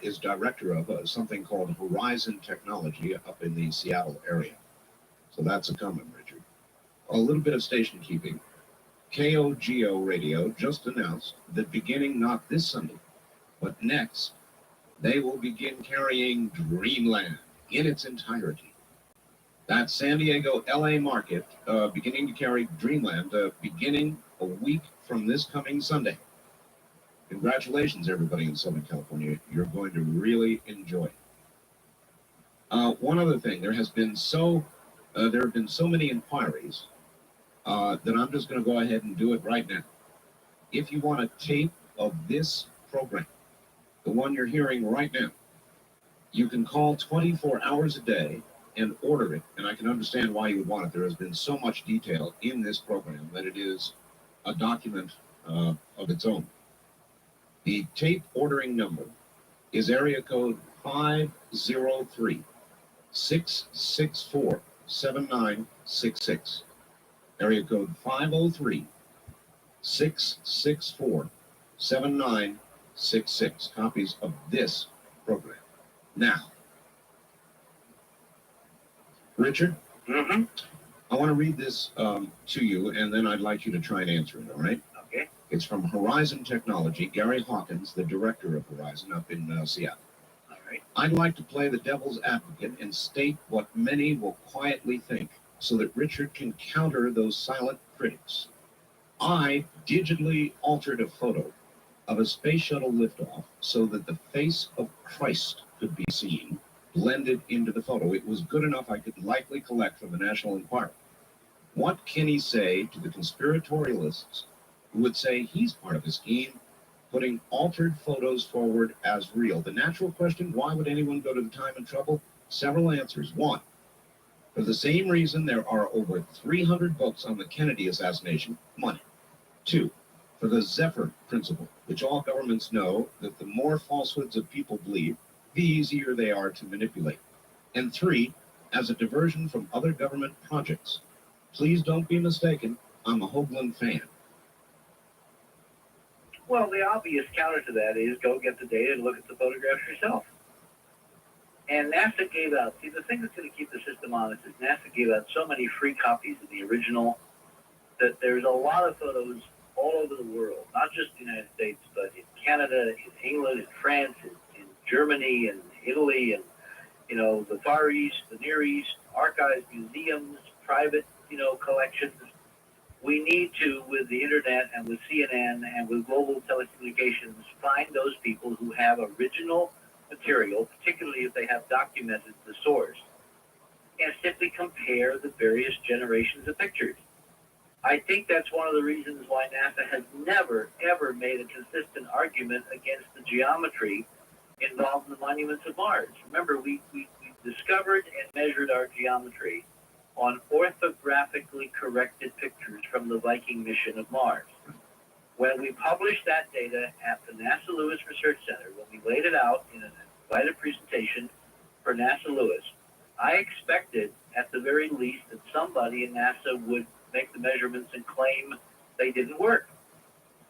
is director of something called Horizon Technology up in the Seattle area. So that's a coming, Richard. A little bit of station keeping. KOGO Radio just announced that beginning not this Sunday, but next, they will begin carrying Dreamland in its entirety. That San Diego LA market beginning to carry Dreamland beginning a week from this coming Sunday. Congratulations, everybody in Southern California. You're going to really enjoy it. One other thing, there have been so many inquiries that I'm just going to go ahead and do it right now. If you want a tape of this program, the one you're hearing right now, you can call 24 hours a day and order it. And I can understand why you would want it. There has been so much detail in this program that it is a document of its own. The tape ordering number is area code 503-664-7966. Area code 503-664-7966. Copies of this program. Now, Richard, Mm-hmm. I want to read this to you, and then I'd like you to try and answer it, all right? Okay. It's from Horizon Technology, Gary Hawkins, the director of Horizon up in Seattle. All right. I'd like to play the devil's advocate and state what many will quietly think so that Richard can counter those silent critics. I digitally altered a photo of a space shuttle liftoff so that the face of Christ could be seen blended into the photo. It was good enough I could likely collect from the National Enquirer. What can he say to the conspiratorialists who would say he's part of a scheme, putting altered photos forward as real? The natural question, why would anyone go to the time and trouble? Several answers. One, for the same reason there are over 300 books on the Kennedy assassination, money. Two, for the Zephyr principle, which all governments know that the more falsehoods that people believe, the easier they are to manipulate. And three, as a diversion from other government projects. Please don't be mistaken, I'm a Hoagland fan. Well, the obvious counter to that is go get the data and look at the photographs yourself. And NASA gave out, see, the thing that's going to keep the system honest is NASA gave out so many free copies of the original that there's a lot of photos all over the world, not just the United States, but in Canada, in England, in France, in Germany, and Italy, and, you know, the Far East, the Near East, archives, museums, private, you know, collections. We need to, with the internet and with CNN and with global telecommunications, find those people who have original material, particularly if they have documented the source, and simply compare the various generations of pictures. I think that's one of the reasons why NASA has never, ever made a consistent argument against the geometry involved in the monuments of Mars. Remember, we discovered and measured our geometry on orthographically corrected pictures from the Viking mission of Mars. When we published that data at the NASA Lewis Research Center, when we laid it out in an invited presentation for NASA Lewis, I expected at the very least that somebody in NASA would make the measurements and claim they didn't work.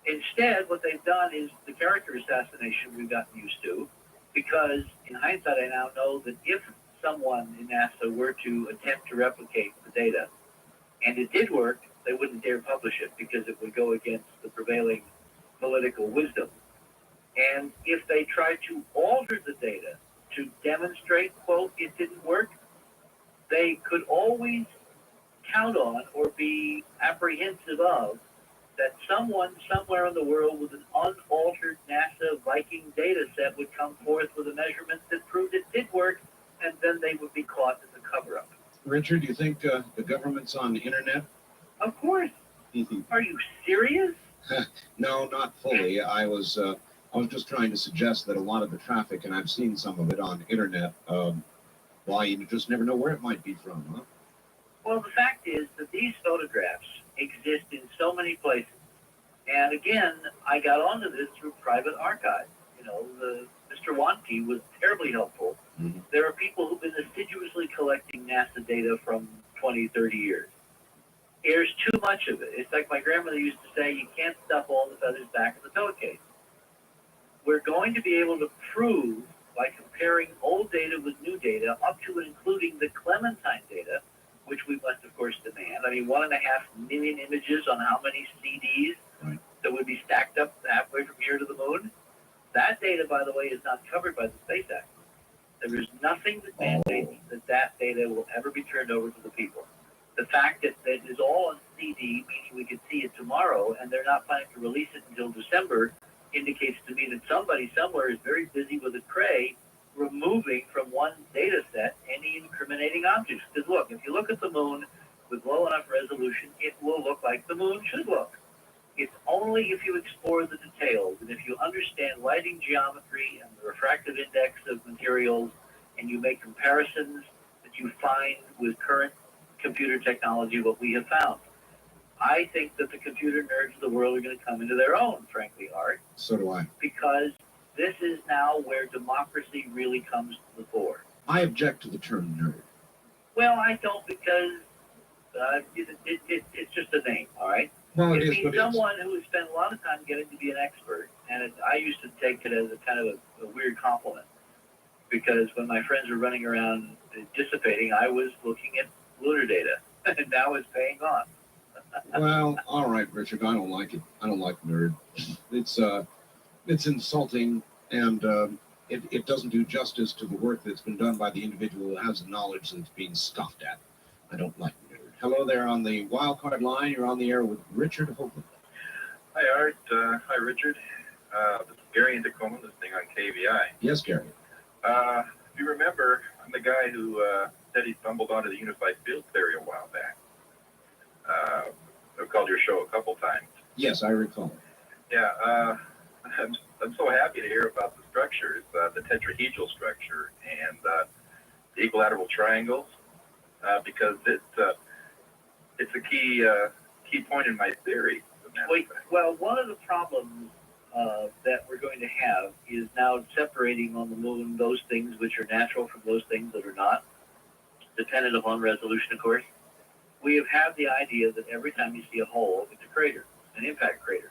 Instead, what they've done is the character assassination we've gotten used to, because in hindsight, I now know that if someone in NASA were to attempt to replicate the data, and it did work, they wouldn't dare publish it because it would go against the prevailing political wisdom. And if they tried to alter the data to demonstrate, quote, it didn't work, they could always count on or be apprehensive of that someone somewhere in the world with an unaltered NASA Viking data set would come forth with a measurement that proved it did work, and then they would be caught in the cover-up. Richard, do you think the government's on the internet? Of course. Are you serious? No, not fully. I was just trying to suggest that a lot of the traffic, and I've seen some of it on internet, well, you just never know where it might be from, huh? Well, the fact is that these photographs exist in so many places. And again, I got onto this through private archives. You know, Mr. Wanke was terribly helpful. Mm-hmm. There are people who've been assiduously collecting NASA data from 20, 30 years. There's too much of it. It's like my grandmother used to say, you can't stuff all the feathers back in the pillowcase. We're going to be able to prove by comparing old data with new data, up to and including the Clementine data, which we must, of course, demand. I mean, 1.5 million images on how many CDs that would be stacked up halfway from here to the moon. That data, by the way, is not covered by the Space Act. There is nothing that mandates that data will ever be turned over to the people. The fact that it is all on CD, meaning we could see it tomorrow, and they're not planning to release it until December, indicates to me that somebody somewhere is very busy with a tray removing from one data set any incriminating objects. Because look, if you look at the moon with low enough resolution, it will look like the moon should look. It's only if you explore the details and if you understand lighting geometry and the refractive index of materials and you make comparisons that you find with current computer technology what we have found. I think that the computer nerds of the world are going to come into their own, frankly, Art. So do I. Because this is now where democracy really comes to the fore. I object to the term nerd. Well, I don't because it's just a name, all right? Well, it is, means someone who has spent a lot of time getting to be an expert, and I used to take it as a kind of a weird compliment because when my friends were running around dissipating, I was looking at lunar data, and now it's paying off. Well, all right, Richard. I don't like it. I don't like nerd. It's insulting, and it doesn't do justice to the work that's been done by the individual who has the knowledge that's being scoffed at. I don't like nerd. Hello there on the wildcard line. You're on the air with Richard Hoagland. Hi, Art. Hi, Richard. This is Gary in Tacoma, listening on KVI. Yes, Gary. If you remember, I'm the guy who said he stumbled onto the unified field theory a while back. I've called your show a couple times. Yes, I recall. Yeah, I'm so happy to hear about the structures, the tetrahedral structure and the equilateral triangles, because it's a key point in my theory. Well, one of the problems that we're going to have is now separating on the moon those things which are natural from those things that are not, dependent upon resolution, of course. We have had the idea that every time you see a hole, it's a crater, an impact crater.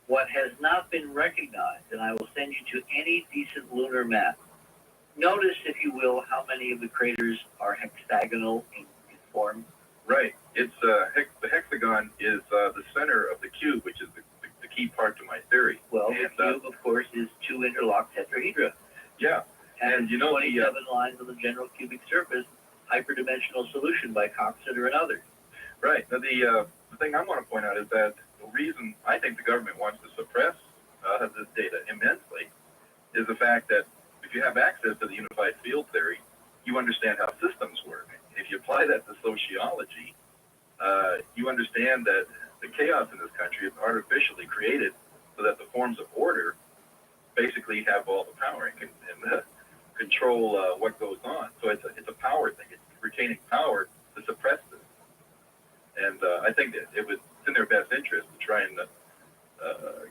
What has not been recognized, and I will send you to any decent lunar map, notice, if you will, how many of the craters are hexagonal in form. Right. It's the hexagon is the center of the cube, which is the key part to my theory. Well, the cube, of course, is two interlocked tetrahedra. Yeah. And you know 27 lines on the general cubic surface, hyperdimensional solution by Coxeter and others. Right. Now, the thing I want to point out is that the reason I think the government wants to suppress this data immensely is the fact that if you have access to the unified field theory, you understand how systems work. If you apply that to sociology, you understand that the chaos in this country is artificially created so that the forms of order basically have all the power and control what goes on. So it's a power thing. It's retaining power to suppress this. And I think that it's in their best interest to try and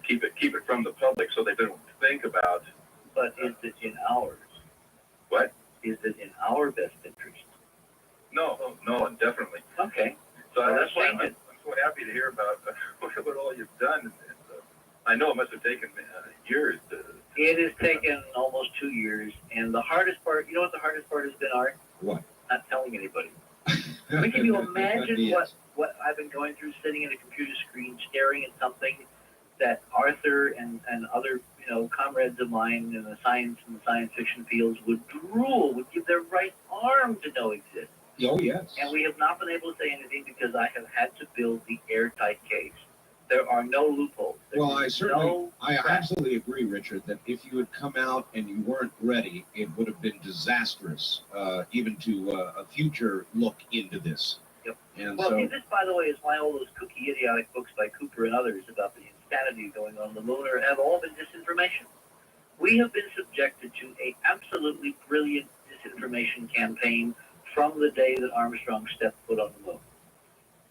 keep it from the public so they don't think about. But is it in ours? What? Is it in our best interest? No, definitely. Okay. So that's why I'm so happy to hear about what all you've done. And, I know it must have taken years. It has taken almost 2 years, and the hardest part, you know what the hardest part has been, Art? What? Not telling anybody. I mean, can you imagine Yes. what I've been going through, sitting at a computer screen, staring at something that Arthur and other, comrades of mine in the science and the science fiction fields would drool, would give their right arm to know exists. Oh, yes. And we have not been able to say anything because I have had to build the airtight case. There are no loopholes. Well, I absolutely agree, Richard, that if you had come out and you weren't ready, it would have been disastrous, even to a future look into this. Yep. And well, so, this, by the way, is why all those kooky, idiotic books by Cooper and others about the insanity going on the moon have all been disinformation. We have been subjected to a absolutely brilliant disinformation campaign from the day that Armstrong stepped foot on the moon,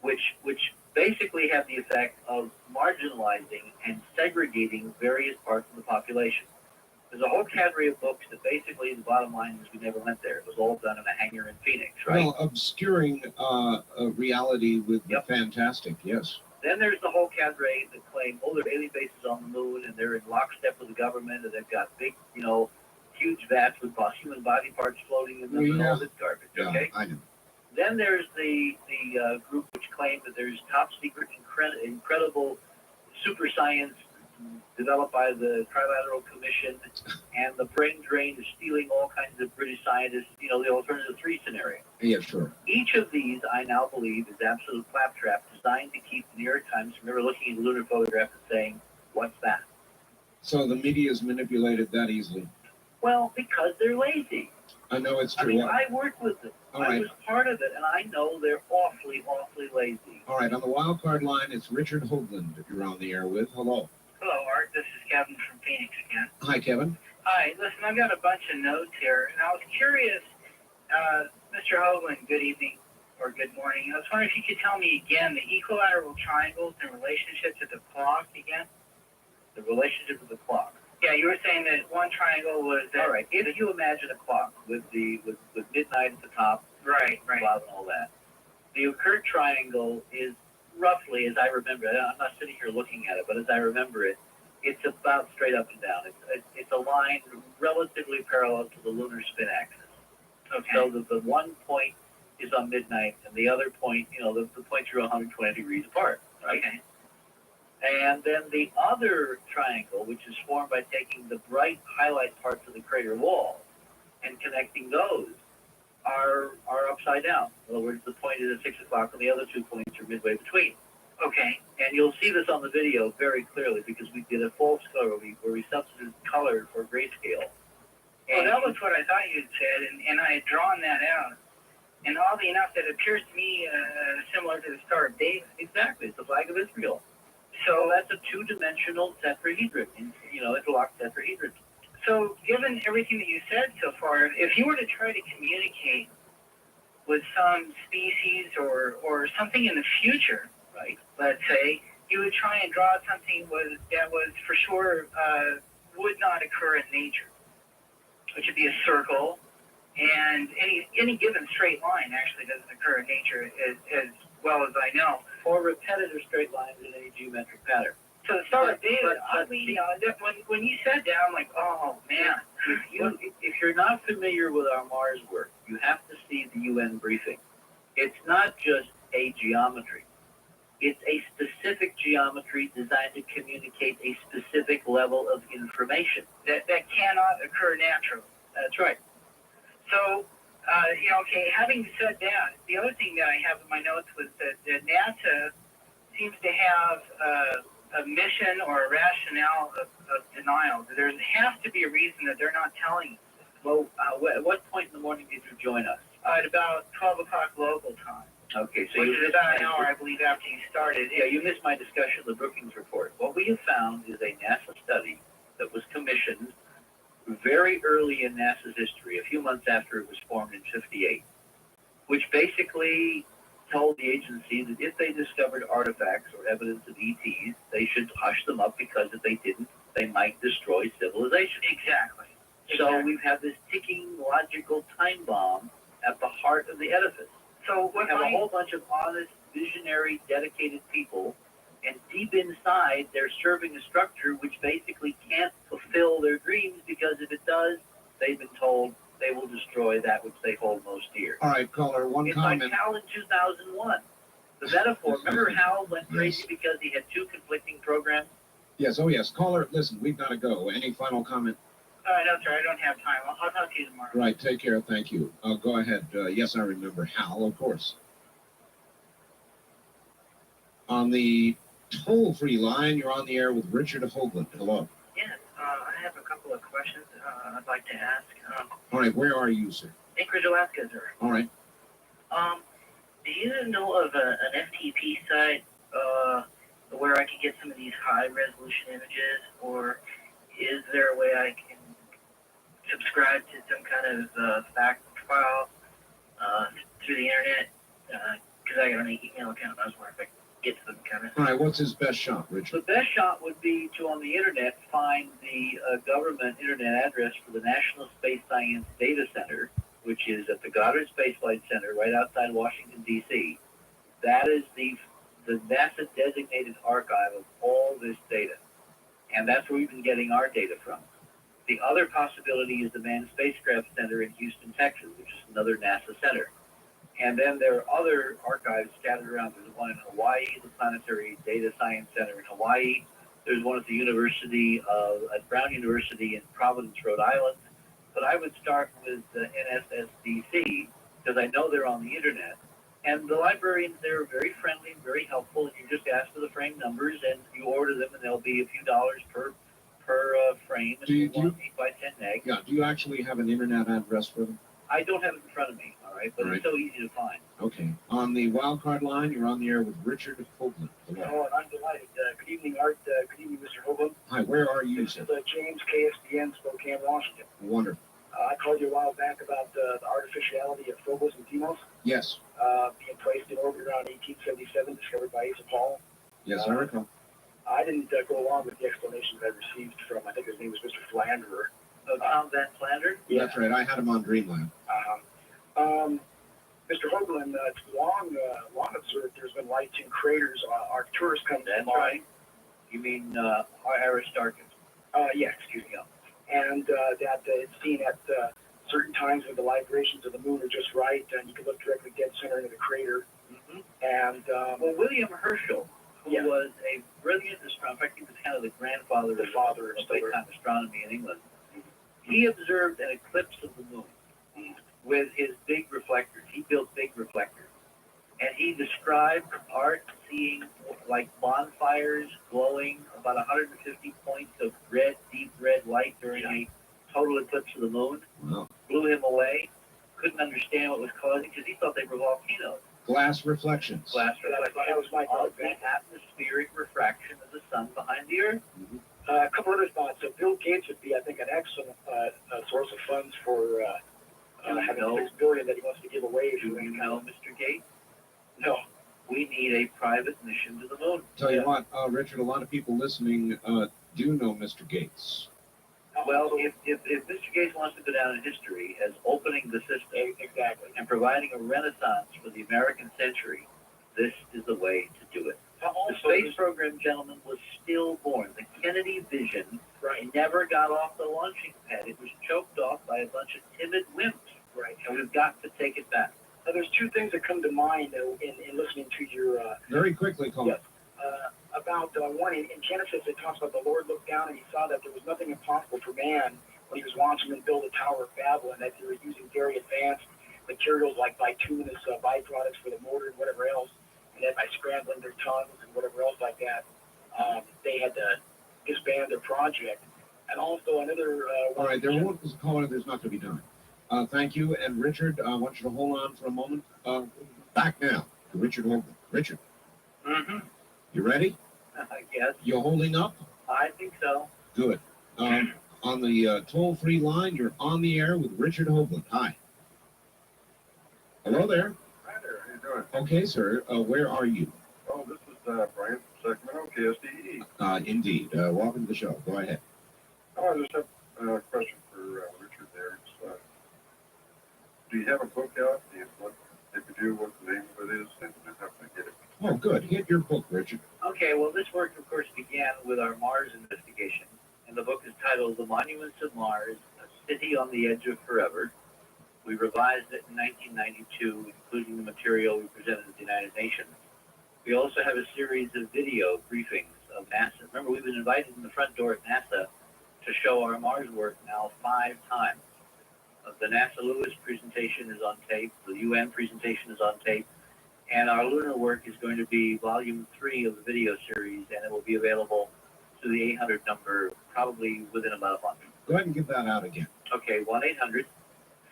which basically have the effect of marginalizing and segregating various parts of the population. There's a whole cadre of books that basically, the bottom line is we never went there. It was all done in a hangar in Phoenix, right? well, obscuring a reality with the fantastic, yes. Then there's the whole cadre that claim, there are alien bases on the moon, and they're in lockstep with the government, and they've got big, huge vats with human body parts floating in them and all this garbage, okay? I know. Then there's the group which claim that there's top secret, incredible super science developed by the Trilateral Commission, and the brain drain is stealing all kinds of British scientists, the alternative 3 scenario. Yeah, sure. Each of these, I now believe, is absolute claptrap designed to keep the New York Times from ever looking at a lunar photograph and saying, what's that? So the media is manipulated that easily. Well, because they're lazy. I know it's I true. mean, I work with them. All I right. was part of it, and I know they're awfully, awfully lazy. All right, on the wild card line, it's Richard Hoagland that you're on the air with. Hello. Hello, Art. This is Kevin from Phoenix again. Hi, Kevin. Hi. Listen, I've got a bunch of notes here, and I was curious, Mr. Hoagland, good evening or good morning. I was wondering if you could tell me again the equilateral triangles in relationship to the clock again. The relationship of the clock. Yeah, you were saying that one triangle was All right. If you imagine a clock with midnight at the top, right. blah, and all that, the occurred triangle is roughly, as I remember it, I'm not sitting here looking at it, but as I remember it, it's about straight up and down. It's a line relatively parallel to the lunar spin axis. Okay. So the one point is on midnight, and the other point, the points are 120 degrees apart. Right? Okay. And then the other triangle, which is formed by taking the bright highlight parts of the crater wall and connecting those, are upside down. In other words, the point is at 6 o'clock, and the other 2 points are midway between. Okay. And you'll see this on the video very clearly because we did a false color where we substituted color for grayscale. Well, that was what I thought you had said, and I had drawn that out. And oddly enough, that appears to me similar to the Star of David. Exactly. It's the flag of Israel. So that's a two-dimensional tetrahedron, interlocked tetrahedron. So given everything that you said so far, if you were to try to communicate with some species or something in the future, right? Let's say, you would try and draw something that was for sure would not occur in nature, which would be a circle, and any given straight line actually doesn't occur in nature as well as I know. Or repetitive straight lines in any geometric pattern. So the Star of David, when you said that, I'm like, oh man. If you're not familiar with our Mars work, you have to see the UN briefing. It's not just a geometry. It's a specific geometry designed to communicate a specific level of information. That cannot occur naturally. That's right. So, okay, having said that, the other thing that I have in my notes was that NASA seems to have a mission or a rationale of denial. There has to be a reason that they're not telling us. Well, at what point in the morning did you join us? At about 12 o'clock local time. Okay, so which is about an hour, I believe, after you started. Yeah, you missed my discussion of the Brookings Report. What we have found is a NASA study that was commissioned very early in NASA's history, a few months after it was formed in '58, which basically told the agency that if they discovered artifacts or evidence of ETs, they should hush them up because if they didn't, they might destroy civilization. Exactly. So we've had this ticking logical time bomb at the heart of the edifice. So we have a whole bunch of honest, visionary, dedicated people, and deep inside, they're serving a structure which basically can't fulfill their dreams because if it does, they've been told they will destroy that which they hold most dear. All right, caller, one comment. It's like Hal in 2001. The metaphor, remember Hal went crazy because he had two conflicting programs? Yes, oh yes. Caller, listen, we've got to go. Any final comment? No, sir, I don't have time. I'll talk to you tomorrow. Right, take care. Thank you. Go ahead. Yes, I remember Hal, of course. On the toll-free line, you're on the air with Richard Hoagland. Hello. Yes, I have a couple of questions I'd like to ask. All right, where are you, sir? Anchorage, Alaska, sir. All right. Do you know of an FTP site where I can get some of these high-resolution images, or is there a way I can subscribe to some kind of fact file through the internet? Because I got an email account, I was wondering if I could get to them kind of. All right, what's his best shot, Richard? The best shot would be to, on the internet, find the government internet address for the National Space Science Data Center, which is at the Goddard Space Flight Center right outside Washington, D.C. That is the NASA-designated archive of all this data. And that's where we've been getting our data from. The other possibility is the Manned Spacecraft Center in Houston, Texas, which is another NASA center. And then there are other archives scattered around. There's one in Hawaii, the Planetary Data Science Center in Hawaii. There's one at the at Brown University in Providence, Rhode Island. But I would start with the NSSDC because I know they're on the internet. And the librarians there are very friendly and very helpful. And you just ask for the frame numbers and you order them, and there'll be a few dollars per frame. Do you, 8 by 10 meg. Yeah. Do you actually have an internet address for them? I don't have it in front of me, all right, but All right. it's so easy to find. Okay. On the wild card line, you're on the air with Richard Hoagland. Hello. Oh, and I'm delighted. Good evening, Art. Good evening, Mr. Hoagland. Hi, where are you, This sir? is James, KSDN, Spokane, Washington. Wonderful. I called you a while back about the artificiality of Phobos and Deimos Yes. being placed in orbit around 1877, discovered by Asa Paul. Yes, I recall. I didn't go along with the explanations I received from, I think his name was Mr. Flanderer. Tom Van Flanders? Yeah. That's right. I had him on Dreamland. Mr. Hoagland, it's long observed there's been lights in craters. Our tourists come to That's Mars. right. You mean Aristarchus? Yeah, excuse me. And that it's seen at certain times when the librations of the moon are just right, and you can look directly dead center into the crater. Mm-hmm. And Well, William Herschel, who Yeah. was a brilliant astronomer, in fact, he was kind of the grandfather of daytime astronomy in England. He observed an eclipse of the moon with his big reflectors. He built big reflectors. And he described Art seeing like bonfires glowing about 150 points of red, deep red light during a total eclipse of the moon. Wow. Blew him away. Couldn't understand what was causing because he thought they were volcanoes. Glass reflections. Glass reflection. that was my All thought. the atmospheric refraction of the sun behind the earth. A couple other thoughts. So Bill Gates would be, I think, an excellent source of funds for having $6 billion that he wants to give away. Do you know Mr. Gates? No. We need a private mission to the moon. Tell you what, Richard, a lot of people listening do know Mr. Gates. Well, if Mr. Gates wants to go down in history as opening the system Exactly. and providing a renaissance for the American century, this is the way to do it. The space program, gentlemen, was stillborn. The Kennedy vision never got off the launching pad. It was choked off by a bunch of timid wimps. Right. And we've got to take it back. Now, there's two things that come to mind in listening to your Very quickly, Colin. yes, about one in Genesis. It talks about the Lord looked down and he saw that there was nothing impossible for man when he was watching them build the Tower of Babel, and that they were using very advanced materials like bituminous byproducts for the mortar and whatever else, and then by scrambling their tongues and whatever else like that, they had to disband their project. And also another All right, there won't be a caller. There's not going to be time. Thank you. And Richard, I want you to hold on for a moment. Back now to Richard Hoagland. Richard, Mm-hmm. you ready? Yes, You're holding up? I think so. Good. On the toll-free line, you're on the air with Richard Hoagland. Hi. Hello there. Hi there, how you doing? Okay, sir. Where are you? Oh, this is Brian from Sacramento, KSDE. Indeed. Welcome to the show. Go ahead. Oh, I just have a question for Richard there. Do you have a book out? If you do, what the name of it is, and how can I get it? Oh, good. Hit your book, Richard. Okay, well, this work, of course, began with our Mars investigation, and the book is titled The Monuments of Mars, A City on the Edge of Forever. We revised it in 1992, including the material we presented at the United Nations. We also have a series of video briefings of NASA. Remember, we've been invited in the front door at NASA to show our Mars work now 5 times. The NASA Lewis presentation is on tape, the UN presentation is on tape, and our lunar work is going to be volume 3 of the video series, and it will be available to the 800 number probably within about a month. Go ahead and give that out again. Okay,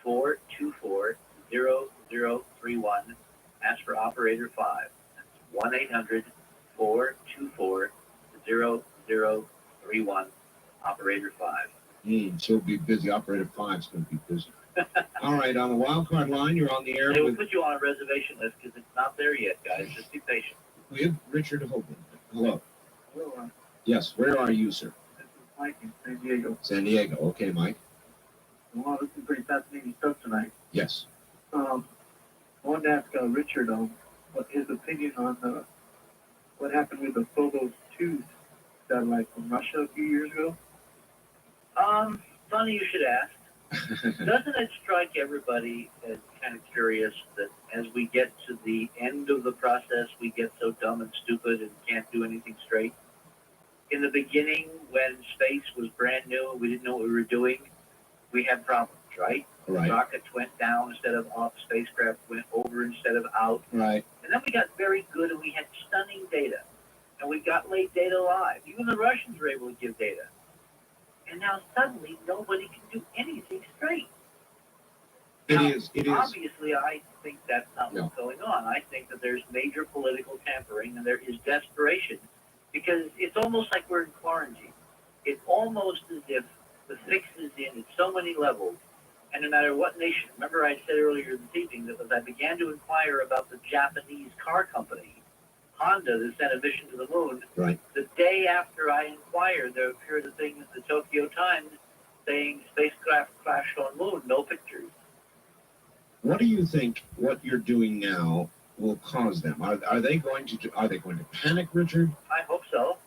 1-800-424-0031. Ask for operator 5. That's 1-800-424-0031. Operator 5. She'll be busy. Operator 5's going to be busy. All right, on the wild card line, you're on the air They will with put you on a reservation list because it's not there yet, guys. Just be patient. Richard Hoagland. Hello. Hello, Yes, where are you, sir? this is Mike in San Diego. San Diego. Okay, Mike. Wow, this is pretty fascinating stuff tonight. Yes. I wanted to ask Richard what his opinion on what happened with the Phobos 2 satellite from Russia a few years ago. Funny you should ask. Doesn't it strike everybody as kind of curious that as we get to the end of the process, we get so dumb and stupid and can't do anything straight? In the beginning, when space was brand new and we didn't know what we were doing, we had problems, right? Right. Rockets went down instead of up, spacecraft went over instead of out. Right. And then we got very good and we had stunning data. And we got late data live. Even the Russians were able to give data. And now suddenly nobody can do anything straight. It Now, is. It is. Obviously, I think that's not what's going on. I think that there's major political tampering and there is desperation because it's almost like we're in quarantine. It's almost as if the fix is in at so many levels, and no matter what nation. Remember, I said earlier this evening that as I began to inquire about the Japanese car company, Honda, that sent a mission to the moon, Right. the day after I inquired, there appeared a thing in the Tokyo Times saying spacecraft crashed on moon, no pictures. What do you think what you're doing now will cause them? Are they going to panic, Richard? I hope so.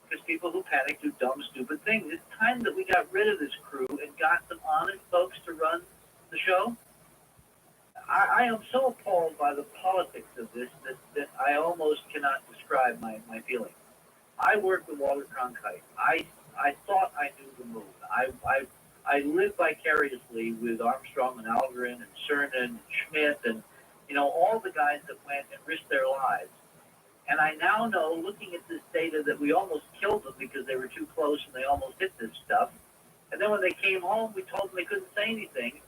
Because people who panic do dumb, stupid things. It's time that we got rid of this crew and got some honest folks to run the show. I am so appalled by the politics of this that I almost cannot describe my feelings. I worked with Walter Cronkite. I thought I knew the moon. I lived vicariously with Armstrong and Aldrin and Cernan and Schmidt and, all the guys that went and risked their lives. And I now know, looking at this data, that we almost killed them because they were too close and they almost hit this stuff. And then when they came home, we told them they couldn't say anything.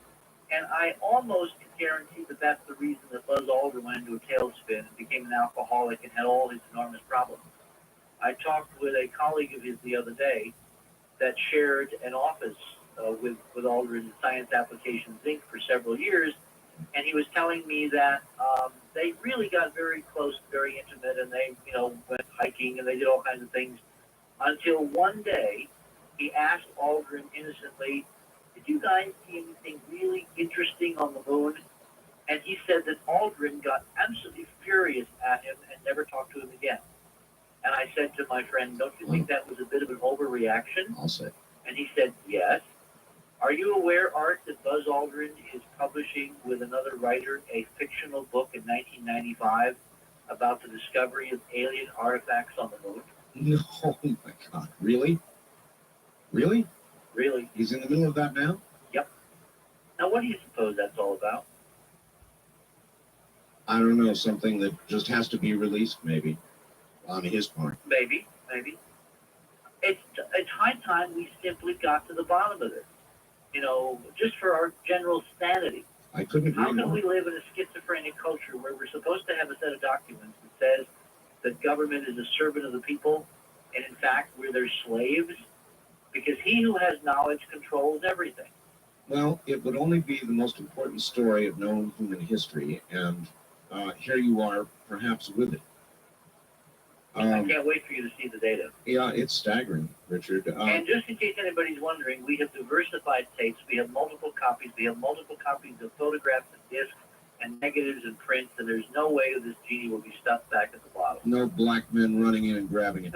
And I almost can guarantee that that's the reason that Buzz Aldrin went into a tailspin and became an alcoholic and had all his enormous problems. I talked with a colleague of his the other day that shared an office with Aldrin at Science Applications Inc. for several years, and he was telling me that they really got very close, very intimate, and they, went hiking and they did all kinds of things until one day he asked Aldrin innocently, "Did you guys see anything really interesting on the moon?" And he said that Aldrin got absolutely furious at him and never talked to him again. And I said to my friend, "Don't you think that was a bit of an overreaction?" I'll say. And he said, "Yes." Are you aware, Art, that Buzz Aldrin is publishing with another writer a fictional book in 1995 about the discovery of alien artifacts on the moon? No, oh my God. Really? Really? Really? He's in the middle of that now? Yep. Now, what do you suppose that's all about? I don't know, something that just has to be released, maybe, on his part. Maybe. It's high time we simply got to the bottom of it. Just for our general sanity. I couldn't agree How can more. we live in a schizophrenic culture where we're supposed to have a set of documents that says that government is a servant of the people, and in fact we're their slaves? Because he who has knowledge controls everything. Well, it would only be the most important story of known human history, and here you are, perhaps with it. I can't wait for you to see the data. Yeah, it's staggering, Richard. And just in case anybody's wondering, we have diversified tapes. We have multiple copies. We have multiple copies of photographs and discs and negatives and prints, and there's no way this genie will be stuffed back at the bottom. No black men running in and grabbing it.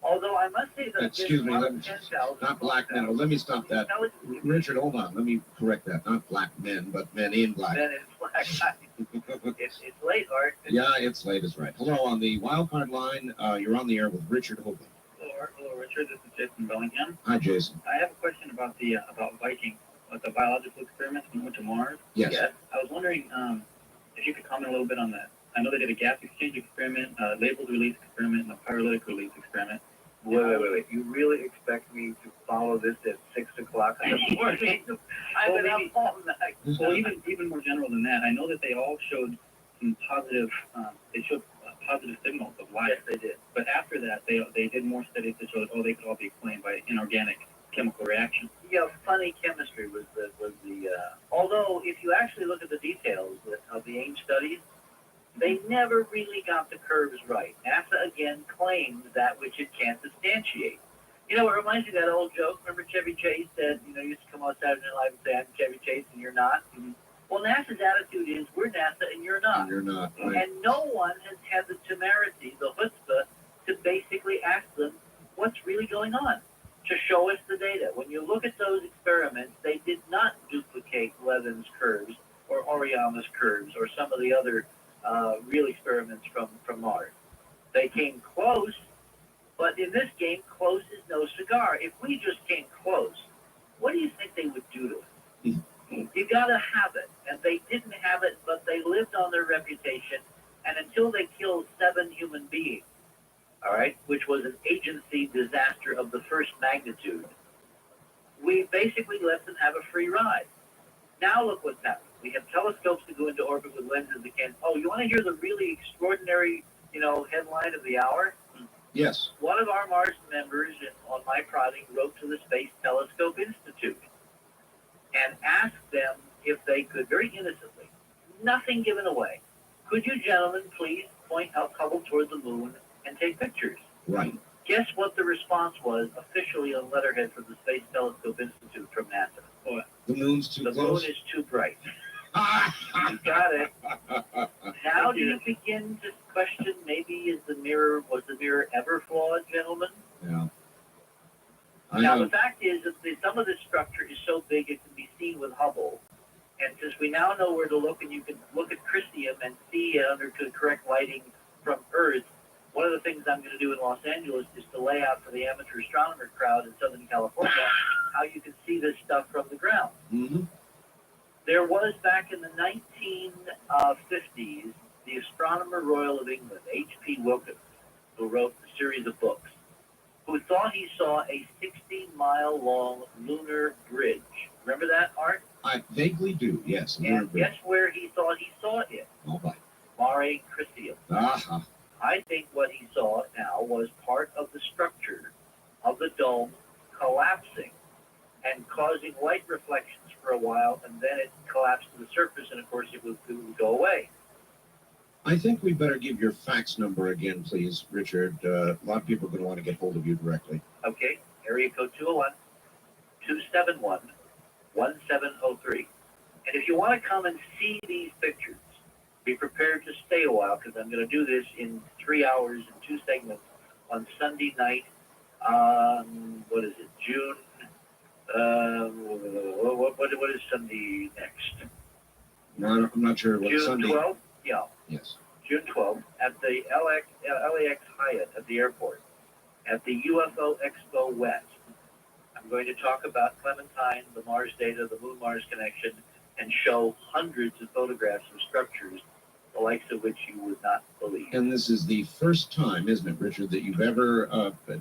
Although I must say that Excuse me, not black men. Oh, let me stop that. Richard, hold on. Let me correct that. Not black men, but men in black. Men in black. It's late, Art. Yeah, it's late, is right. Hello, on the wildcard line, you're on the air with Richard Hoagland. Hello, Richard. This is Jason Bellingham. Hi, Jason. I have a question about about Viking, with the biological experiments when we went to Mars. Yes. I was wondering if you could comment a little bit on that. I know they did a gas exchange experiment, a labeled release experiment, and a pyrolytic release experiment. Wait. You really expect me to follow this at 6 o'clock in the morning? I've been up all night. Well, even more general than that, I know that they all showed some positive. They showed positive signals of life. Yes, they did. But after that, they did more studies that showed they could all be explained by inorganic chemical reactions. Yeah, funny chemistry was the. Although, if you actually look at the details of the AIM studies, they never really got the curves right. NASA again claims that which it can't substantiate. It reminds me of that old joke. Remember Chevy Chase said, used to come on Saturday Night Live and say, "I'm Chevy Chase and you're not." Mm-hmm. Well, NASA's attitude is, we're NASA and you're not. And you're not, right. And no one has had the temerity, the chutzpah, to basically ask them what's really going on, to show us the data. When you look at those experiments, they did not duplicate Levin's curves or Oriyama's curves or some of the other real experiments from Mars. They came close, but in this game, close is no cigar. If we just came close, what do you think they would do to us? You gotta have it, and they didn't have it, but they lived on their reputation, and until they killed 7 human beings, all right, which was an agency disaster of the first magnitude, we basically let them have a free ride. Now look what's happened. We have telescopes that go into orbit with lenses that can. Oh, you want to hear the really extraordinary, headline of the hour? Yes. One of our Mars members on my project wrote to the Space Telescope Institute and asked them if they could, very innocently, nothing given away, could you gentlemen please point out Hubble toward the moon and take pictures? Right. Guess what the response was officially on letterhead from the Space Telescope Institute from NASA? What? The moon's too close? The moon is too bright. You got it. Now do you begin to question, maybe was the mirror ever flawed, gentlemen? Yeah. Now the fact is that some of this structure is so big it can be seen with Hubble. And since we now know where to look, and you can look at Christium and see it under the correct lighting from Earth, one of the things I'm going to do in Los Angeles is to lay out for the amateur astronomer crowd in Southern California how you can see this stuff from the ground. Mm-hmm. There was, back in the 1950s, the Astronomer Royal of England, H.P. Wilkins, who wrote a series of books, who thought he saw a 60-mile-long lunar bridge. Remember that, Art? I vaguely do, yes. And guess where he thought he saw it? Oh, my. Mare Crisium. Uh-huh. I think what he saw now was part of the structure of the dome collapsing and causing light reflections for a while, and then it collapsed to the surface, and of course it would go away. I think we better give your fax number again, please, Richard. A lot of people are going to want to get hold of you directly. Okay, area code 201-271-1703. And if you want to come and see these pictures, be prepared to stay a while, because I'm going to do this in 3 hours in 2 segments on Sunday night. What is it? June. What is Sunday next? No, I'm not sure what June Sunday. 12th? Yeah. Yes. June 12th at the LAX Hyatt at the airport at the UFO Expo West. I'm going to talk about Clementine, the Mars data, the Moon-Mars connection, and show hundreds of photographs of structures, the likes of which you would not believe. And this is the first time, isn't it, Richard, that you've ever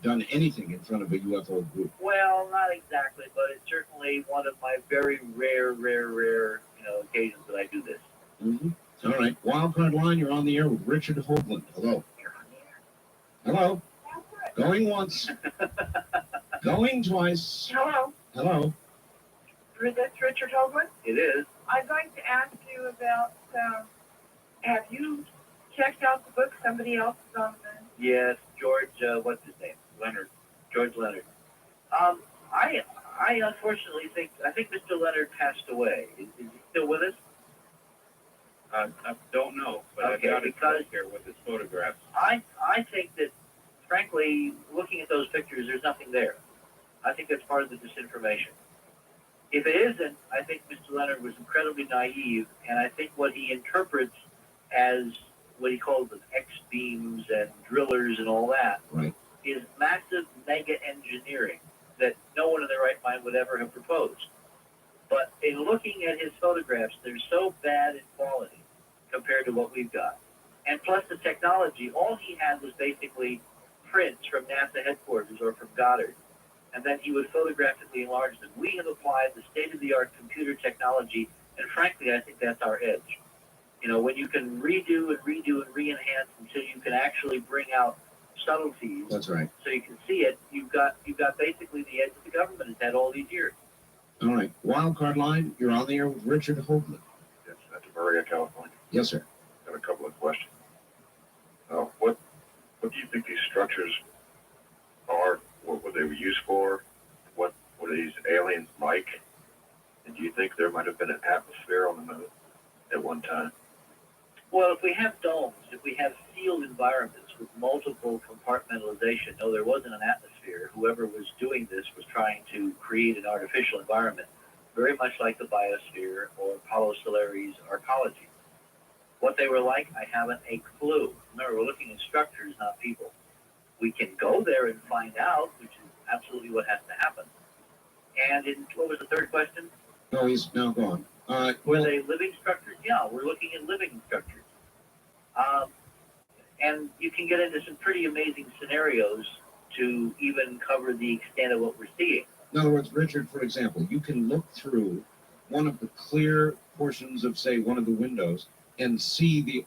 done anything in front of a UFO group? Well, not exactly, but it's certainly one of my very rare, occasions that I do this. Mm-hmm. All right. Wildcard line, you're on the air with Richard Hoagland. Hello. Hello. Going once. Going twice. Hello, Hello. that's Richard Hoagland. It is. I'd like to ask you about, have you checked out the book somebody else is on the... Yes, George, what's his name? Leonard. George Leonard. I unfortunately think Mr. Leonard passed away. Is he still with us? I don't know, but Okay, I've got it because- here with his photographs. I think that, frankly, looking at those pictures, there's nothing there. I think that's part of the disinformation. If it isn't, I think Mr. Leonard was incredibly naive, and I think what he interprets as what he calls the X-beams and drillers and all that Right. is massive mega engineering that no one in their right mind would ever have proposed. But in looking at his photographs, they're so bad in quality compared to what we've got. And plus the technology, all he had was basically prints from NASA headquarters or from Goddard. And then he would photographically enlarge them. We have applied the state-of-the-art computer technology, and frankly, I think that's our edge. When you can redo and re-enhance until you can actually bring out subtleties. That's right. So you can see it. You've got basically the edge that the government has had all these years. All right. Wildcard line, you're on the air with Richard Hoagland. Yes, that's Maria, California. Yes, sir. Got a couple of questions. What do you think these structures are? What were they used for? What were these aliens like? And do you think there might have been an atmosphere on the moon at one time? Well, if we have domes, if we have sealed environments with multiple compartmentalization, no, there wasn't an atmosphere. Whoever was doing this was trying to create an artificial environment, very much like the biosphere or Apollo Solari's arcology. What they were like, I haven't a clue. Remember, we're looking at structures, not people. We can go there and find out, which is absolutely what has to happen. And what was the third question? No, he's now gone. Were they living structures? Yeah, we're looking at living structures. And you can get into some pretty amazing scenarios to even cover the extent of what we're seeing. In other words, Richard, for example, you can look through one of the clear portions of, say, one of the windows and see the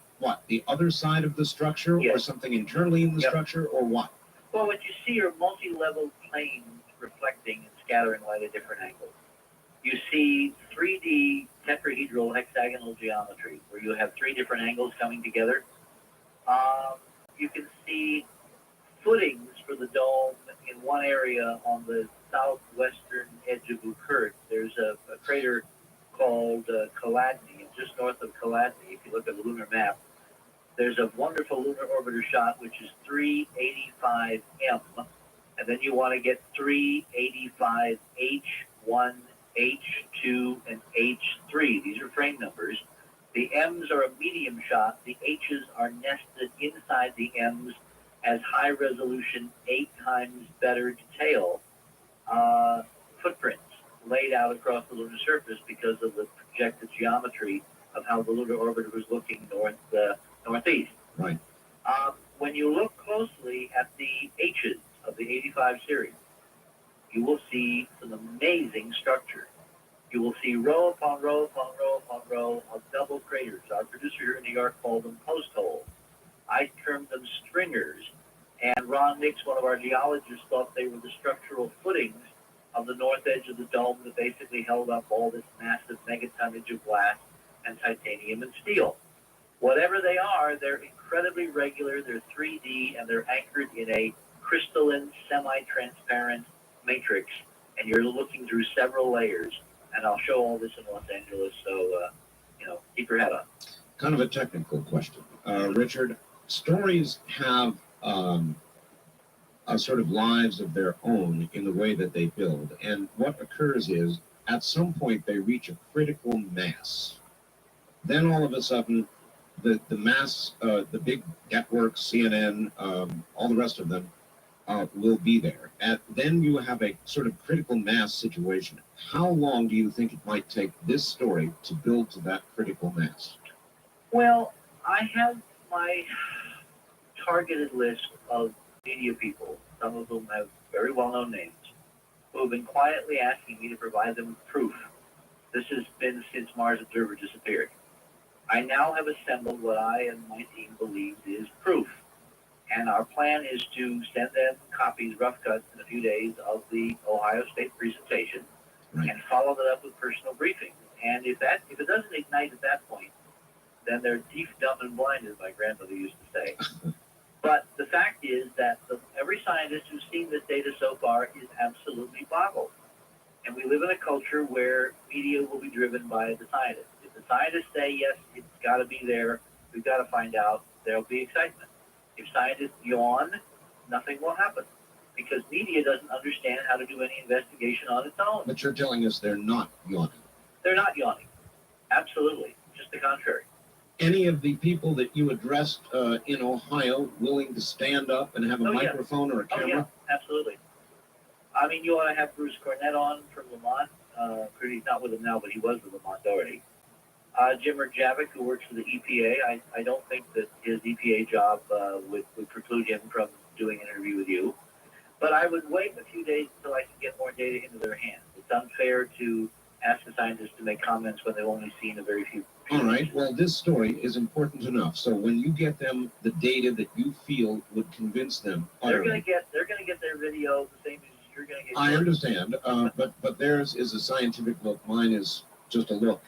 other side of the structure, or Yes. something internally in the Yep. structure, or what? Well, what you see are multi-level planes reflecting and scattering light at different angles. You see 3D tetrahedral hexagonal geometry, where you have three different angles coming together. You can see footings for the dome in one area on the southwestern edge of Ukurt. There's a crater called Kaladny, and just north of Kaladny, if you look at the lunar map, there's a wonderful lunar orbiter shot, which is 385M, and then you want to get 385H1, H2, and H3. These are frame numbers. The M's are a medium shot. The H's are nested inside the M's as high resolution, 8 times better detail footprints laid out across the lunar surface because of the projected geometry of how the lunar orbiter was looking northeast. Right. When you look closely at the H's of the 85 series, you will see some amazing structure. You will see row upon row upon row upon row of double craters. Our producer here in New York called them post holes. I termed them stringers. And Ron Nix, one of our geologists, thought they were the structural footings of the north edge of the dome that basically held up all this massive megatonnage of glass and titanium and steel. Whatever they are, they're incredibly regular, they're 3D, and they're anchored in a crystalline, semi-transparent matrix, and you're looking through several layers. And I'll show all this in Los Angeles, so, keep your head up. Kind of a technical question. Richard, stories have sort of lives of their own in the way that they build. And what occurs is, at some point, they reach a critical mass. Then all of a sudden, the mass, the big networks, CNN, all the rest of them, will be there. And then you have a sort of critical mass situation. How long do you think it might take this story to build to that critical mass? Well, I have my targeted list of media people, some of whom have very well-known names, who have been quietly asking me to provide them with proof. This has been since Mars Observer disappeared. I now have assembled what I and my team believe is proof. And our plan is to send them copies, rough cuts, in a few days of the Ohio State presentation, and follow that up with personal briefings. And if it doesn't ignite at that point, then they're deaf, dumb, and blind, as my grandmother used to say. But the fact is that every scientist who's seen this data so far is absolutely boggled. And we live in a culture where media will be driven by the scientists. If the scientists say, yes, it's got to be there, we've got to find out, there'll be excitement. If scientists yawn, nothing will happen, because media doesn't understand how to do any investigation on its own. But you're telling us they're not yawning. They're not yawning. Absolutely. Just the contrary. Any of the people that you addressed in Ohio willing to stand up and have a microphone or a camera? Oh, yeah, absolutely. I mean, you ought to have Bruce Cornett on from Lamont. He's not with him now, but he was with Lamont already. Jim Rajavik, who works for the EPA, I don't think that his EPA job would preclude him from doing an interview with you. But I would wait a few days until I can get more data into their hands. It's unfair to ask the scientists to make comments when they've only seen a very few. All right. Well, this story is important enough. So when you get them the data that you feel would convince them, they're going to get their video the same as you're going to get. I understand, but theirs is a scientific look. Mine is just a look.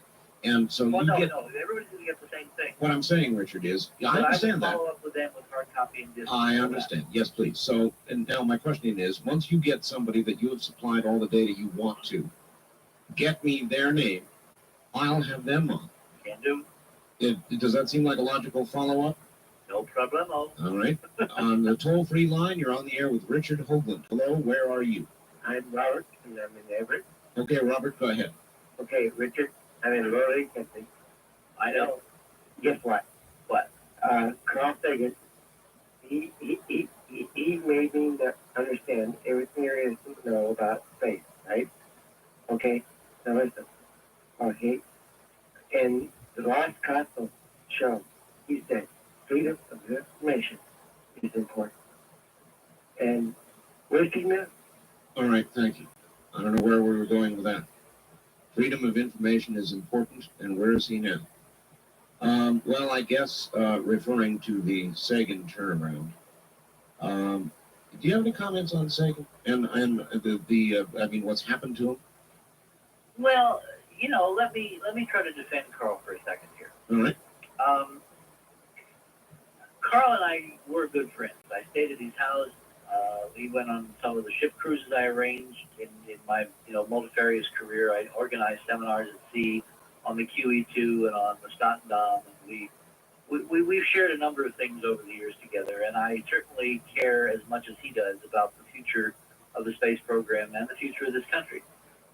And so well, you no, get. No, everybody's going to get the same thing. What I'm saying, Richard, is I but understand I that. follow up with them with hard copy and disc. I understand. Yes, please. So, and now my question is, once you get somebody that you have supplied all the data you want to, get me their name. I'll have them on. Can do. Does that seem like a logical follow-up? No problemo. All right. On the toll-free line, you're on the air with Richard Hoagland. Hello, where are you? I'm Robert, and I'm in Everett. Okay, Robert, go ahead. Okay, Richard, I'm in Raleigh, Kentucky. I know. Guess what? What? Carl Sagan, he made me understand everything there is to know about space, right? Okay, now listen. Okay, in the last Cosmos show, he said freedom of information is important. And where's he now? All right, thank you. I don't know where we were going with that. Freedom of information is important, and where is he now? Well, I guess referring to the Sagan turnaround. Do you have any comments on Sagan and I mean, what's happened to him? Well, you know, let me try to defend Carl for a second here. All right. Carl and I were good friends. I stayed at his house. We went on some of the ship cruises I arranged in my multifarious career. I organized seminars at sea on the QE2 and on the Stotendam. And we've shared a number of things over the years together, and I certainly care as much as he does about the future of the space program and the future of this country.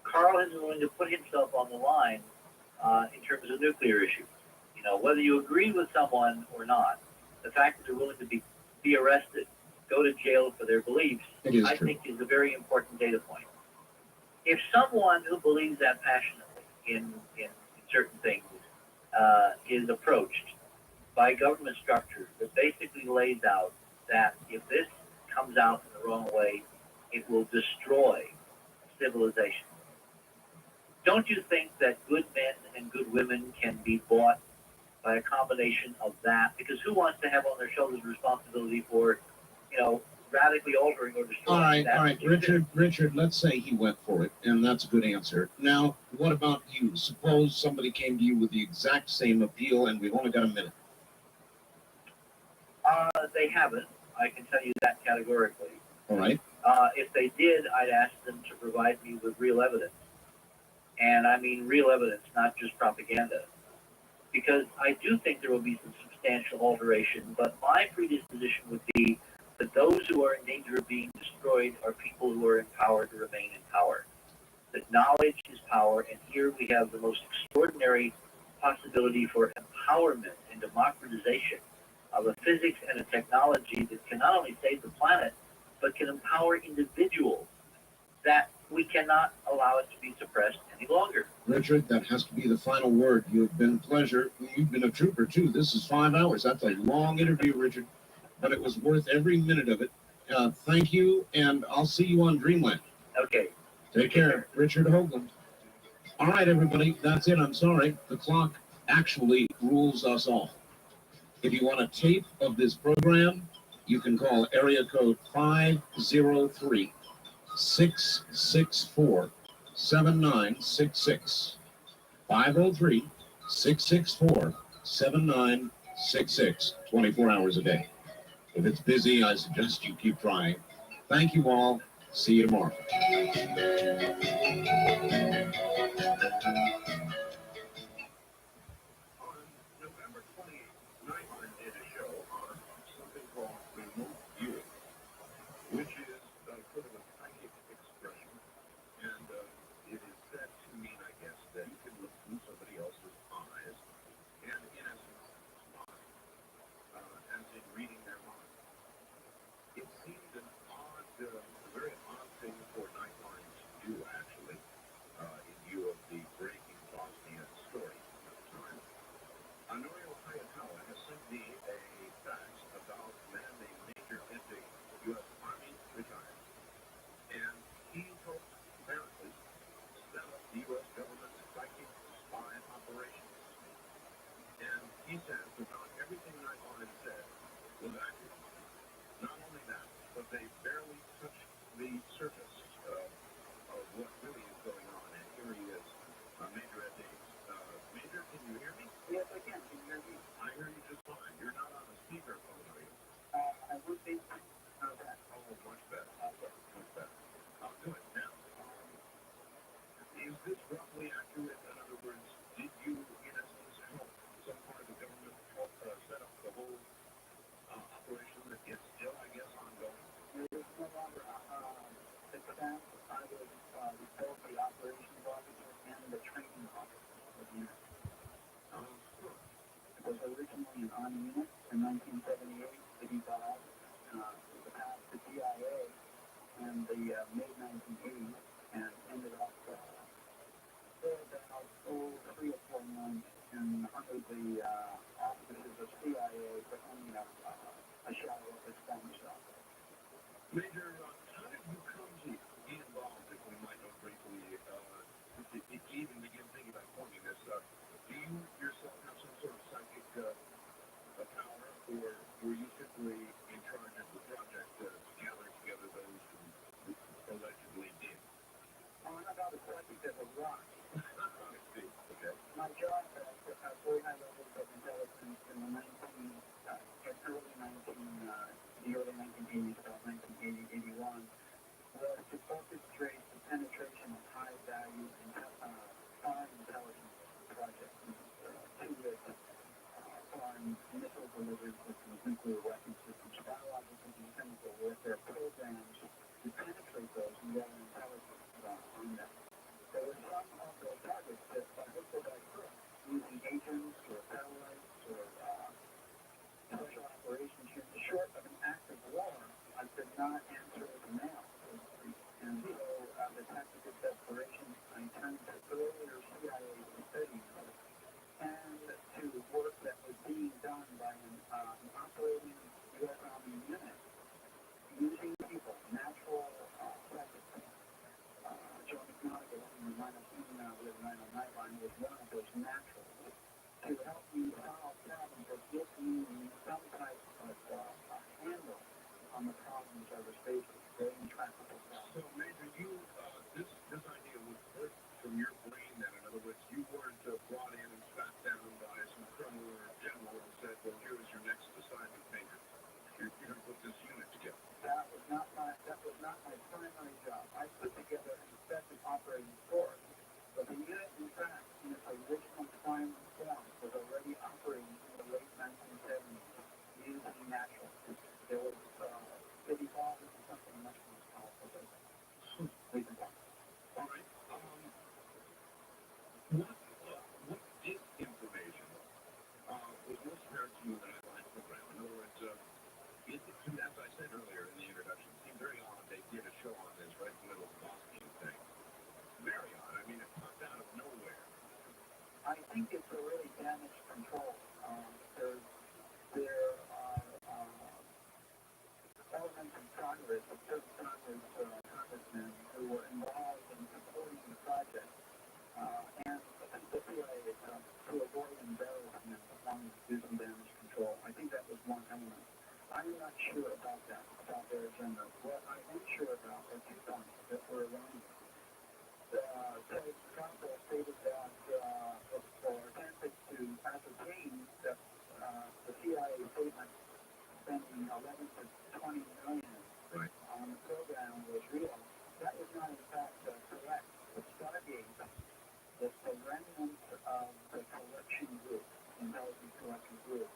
Carl has been willing to put himself on the line in terms of nuclear issues. You know, whether you agree with someone or not, the fact that they're willing to be arrested, go to jail for their beliefs, I think is a very important data point. If someone who believes that passionately in certain things is approached by a government structure that basically lays out that if this comes out in the wrong way, it will destroy civilization. Don't you think that good men and good women can be bought by a combination of that? Because who wants to have on their shoulders the responsibility for, radically altering or destroying that? All right, Richard, let's say he went for it, and that's a good answer. Now, what about you? Suppose somebody came to you with the exact same appeal, and we've only got a minute. They haven't. I can tell you that categorically. All right. If they did, I'd ask them to provide me with real evidence. And I mean real evidence, not just propaganda. Because I do think there will be some substantial alteration, but my predisposition would be that those who are in danger of being destroyed are people who are empowered to remain in power. That knowledge is power, and here we have the most extraordinary possibility for empowerment and democratization of a physics and a technology that can not only save the planet, but can empower individuals, that we cannot allow it to be suppressed any longer. Richard, that has to be the final word. You've been a pleasure. You've been a trooper, too. This is 5 hours. That's a long interview, Richard, but it was worth every minute of it. Thank you, and I'll see you on Dreamland. Okay. Take care. Richard Hoagland. All right, everybody, that's it. I'm sorry. The clock actually rules us all. If you want a tape of this program, you can call area code 503-664-7966. 503-664-7966. 24 hours a day. If it's busy, I suggest you keep trying. Thank you all. See you tomorrow. November 28th, Nightline did a show on something called remote viewing, which is sort of a psychic expression. And it is said to mean, I guess, that you can look through somebody else's eyes and, in essence, spy, as in reading their mind. It seemed an odd, a very odd thing for Nightline to do, actually, in view of the breaking Bosnia story at the time. Honorio Hayakawa has sent me a fax about a man named Major DEPT, U.S. Army, retired. And he helped, apparently, set up the U.S. government's psychic spy operations. And he says about everything Nightline said was accurate. Not only that, but they barely touched the surface of what really is going on. And here he is, Major DEPT. Major, can you hear me? Yes, I can. Can you hear me? I hear you just fine. You're not on a speakerphone, are you? I would be. How's that? Oh, much better. Much better. Good. Now, is this roughly accurate? In other words, did you, in essence, help some part of the government help set up the whole operation that is still, I guess, ongoing? It is no longer the staff. I was both the operations officer and the training officer of the unit. It was originally an Army unit in 1978. It evolved past the DIA in the mid-1980s and ended up for about 3 or 4 months under the auspices of CIA, but only a shadow of its former self. Major, how did you come to be involved, if we might know briefly, even begin basically in charge of the project to gather together those who allegedly did. Oh, I'm about to collect it a lot. I see. Okay. My job at very high levels of intelligence in the early 1980s, about 1980, 81, was to orchestrate the penetration of high-value foreign intelligence projects, foreign missile delivery systems, nuclear weapon systems, biological and chemical warfare programs to penetrate those and gather intelligence on them. There were some of those targets that by hook or by crook, using agents or satellites or special operations units, short of an act of war, I could not answer the mail. And so the tactic of desperation, I turned to earlier CIA studies and to work that was being done by an operating U.S. Army unit using people, natural practices. John McNaughton in the 909 line was one of those naturals to help me solve problems or give me some type of handle on the problems I was facing, very intractable problems. So, Major, this idea was birthed from your brain then. In other words, you weren't brought in and sat down by some colonel or general and said, well, here is your next assignment, Major. You're going to put this unit together. That was not my primary job. I put together an effective operating force, but the unit, in fact, in its original prime form, was already operating in the late 1970s using natural. There was it evolved into something much more powerful than that. All right. What disinformation was most apparent to you in the Nightline program? In other words, as I said earlier in the introduction, it seemed very odd they did a show on this right in the middle of the Boston thing. Very odd. I mean, it popped out of nowhere. I think it's a really damaged control. There are elements in Congress, certain congressmen who were involved in supporting the project, and the CIA to avoid embarrassment wanted to do some damage control. I think that was one element. I'm not sure about that, about their agenda. What I am sure about are two points that were erroneous. The council stated that, or attempted to ascertain that the CIA statement spending 11 to 20 million on the program was real. That was not, in fact, correct. The Stargate, the remnant of the collection group, intelligence collection group,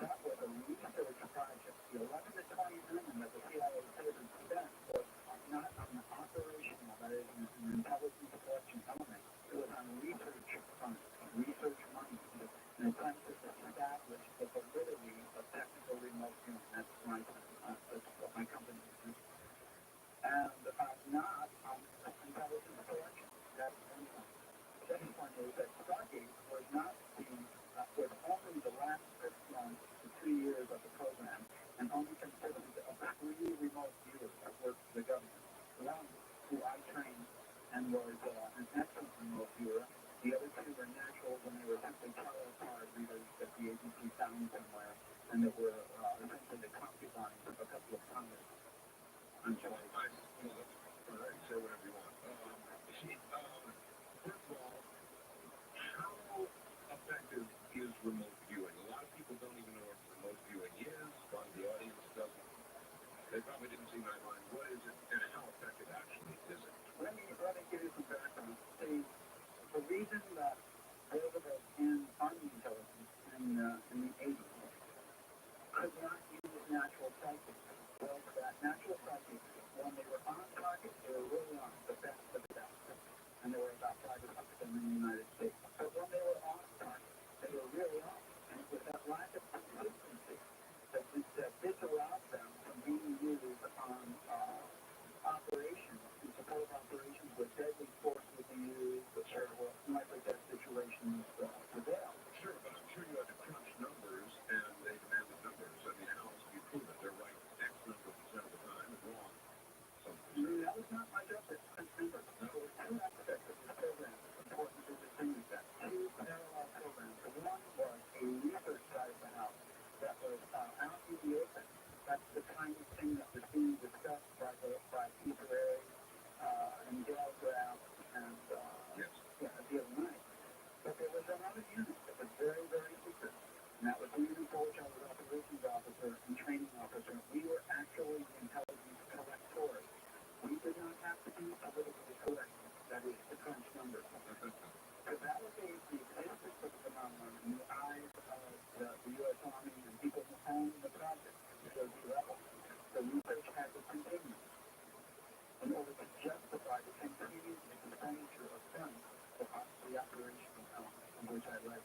that was a research project. The 11 to 20 million that the CIA said had spent was not on the operational, that is, an intelligence collection element. It was on research funds, research money, in an attempt to establish the validity of technical remote viewing. That's what my company is. And not on intelligence collection. That's one point. The second point is that Stargate was not was only the last 6 months to 2 years of the program, and only consisted of 3 remote viewers that worked for the government. One who I trained and was an excellent remote viewer. The other 2 were naturals, and they were simply tarot card readers that the agency found somewhere, and that were essentially the concubines of a couple of Congress. I'm sorry. All right, say whatever you want. First of all, how effective is remote viewing? A lot of people don't even know what remote viewing is. A lot of the audience doesn't. They probably didn't see Nightline. What is it, and how effective actually is it? Let me give you some background. The reason that those of us in Army intelligence in the 80s could not use natural psychics was that natural psychics, when they were on target, they were really on the best of the best. And there were about 5 or 6 of them in the United States. But when they were off target, they were really off. And it was that lack of consistency that disallowed them from being used on operations, in support of operations where deadly force would be used, or likely death situations prevail. Sure, but I'm sure you had to crunch numbers, and they demanded numbers. I mean, being discussed by Peter and Dale Graff and Yes. the other night. But there was another unit that was very, very secret, and that was the unit for which I was operations officer and training officer. We were actually the intelligence collectors. We did not have to be politically correct. That is the crunch numbers. To validate the existence of the phenomenon in the eyes of the U.S. Army and people who own the project, the level, the research had to continue in order to justify the continued expenditure of funds for the operational element of which I led.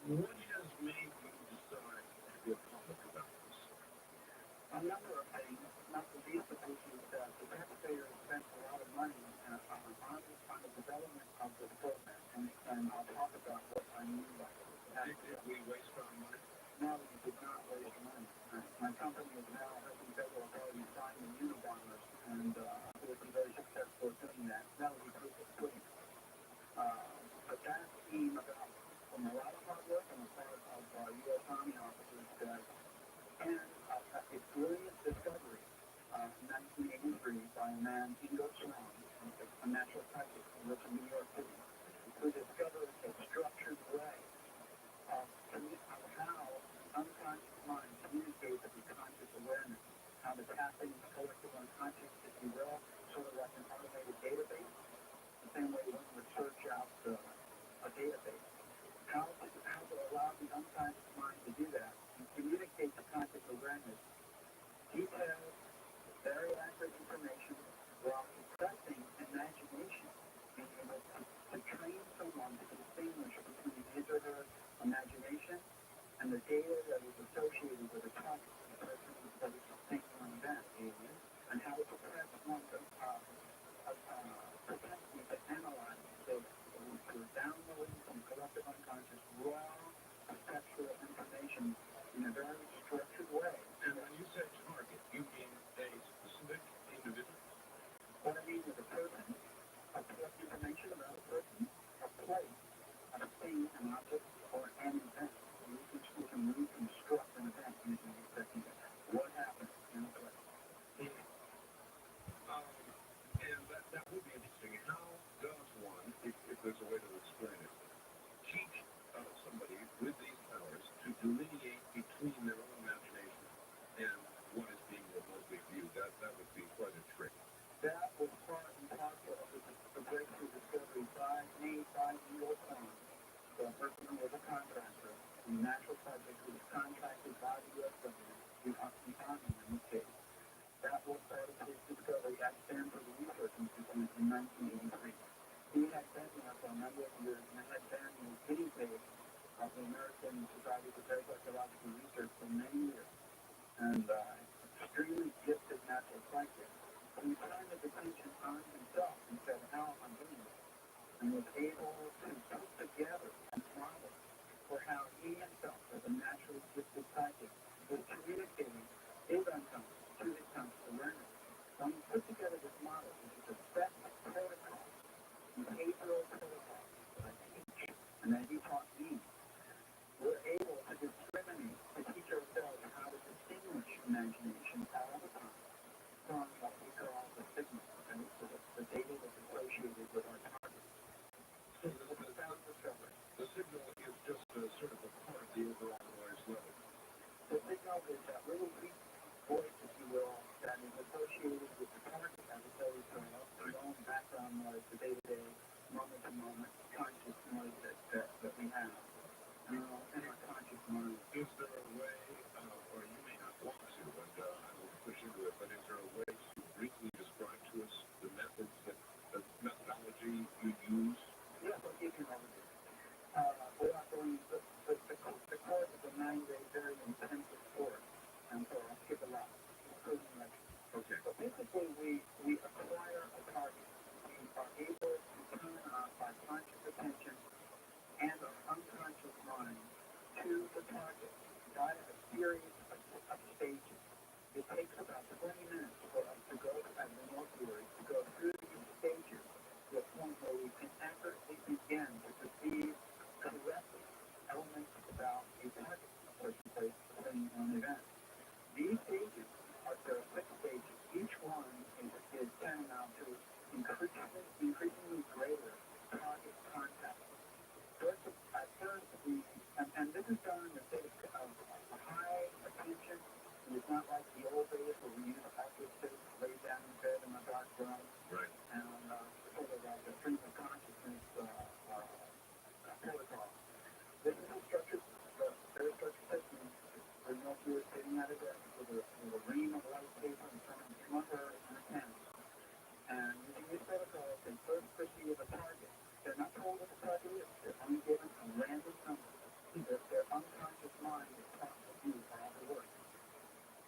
What has made you decide to go public about this? A number of things, not the least of which is that the taxpayers spent a lot of money on the development of this program, and I'll talk about what I mean by it. Did we waste our money? No, we did not waste money. My company is now helping federal authorities find the Unabomers, and we've been very successful at doing that. That will be proof of pudding. But that came about from a lot of hard work on the part of U.S. Army officers that, and a brilliant discovery in 1983 by a man, Ingo Swan, a natural scientist who lives in New York City, who discovered a structured way of how unconscious mind communicates with conscious awareness, how the tapping is collective unconscious, if you will, sort of like an automated database, the same way one would search out a database. How to allow the unconscious mind to do that and communicate to conscious awareness detailed, very accurate information while suppressing imagination, being able to train someone to distinguish between his or her imagination and the data that is associated with a target, the person that is thinking on that, and how to suppress one's propensity to analyze those through downloading from collective unconscious raw perceptual information in a very structured way. And when you say target, you mean a specific individual? What I mean is a person, collect information about a person, a place, a thing, an object, or an event. We can reconstruct an event using these techniques. What happened in a place? And that would be interesting. How does one, if there's a way to explain it, teach somebody with these powers to delineate between their own imagination and what is being remotely viewed? That would be quite a trick. That was part and parcel of the breakthrough discovery made by Neil Swan, the person who was a contractor, the natural subject who was contracted by the U.S. government, the Army in this case. That was part of his discovery at Stanford Research Institute in 1983. He had been there for a number of years and had been the guinea pig of the American Society for Psychological Research for many years, and extremely gifted natural scientist. He turned his attention on himself and said, how am I doing this? And was able to put together a model for how he himself, as a naturally gifted scientist, was communicating his unconscious to his conscious awareness. So he put together this model, which is a set of protocols, behavioral protocols that I teach, and that he taught me. We're able to discriminate, to teach ourselves how to distinguish imagination all the time from what we call the signal, okay? So the data that's associated with our target. So this is a sound discovery. The signal is just sort of a part of the overall noise level. The signal is that little weak voice, if you will, that is associated with the target as opposed to our own background noise, the day-to-day, moment-to-moment, conscious noise that we have in our conscious mind. Is there a way, or you may not want to, and I will push into it, but is there a way to briefly describe to us the methods, the methodology you use? Yes, I'll give you an overview. Without going, the course is a 9-day, very intensive course, and so I'll skip a lot, including lectures. Okay. But basically, we acquire a target. We are able to turn on our conscious attention and our unconscious mind to the target via a series of stages. It takes about 20 minutes for us to go, as the more theory, to go through these stages to a point where we can accurately begin to perceive correctly elements about a target, or place, thing, or an event. These It's not like the old days where we used to actually sit, lay down in bed in a dark room. Right. And sort of like a stream of consciousness protocol. This is a structured, very structured system. There's no fewer sitting at a desk with a ream of white paper and some other and a pen. And using these protocols, they first perceive a target. They're not told what the target is. They're only given a random number. Their unconscious mind is conscious view for all the work.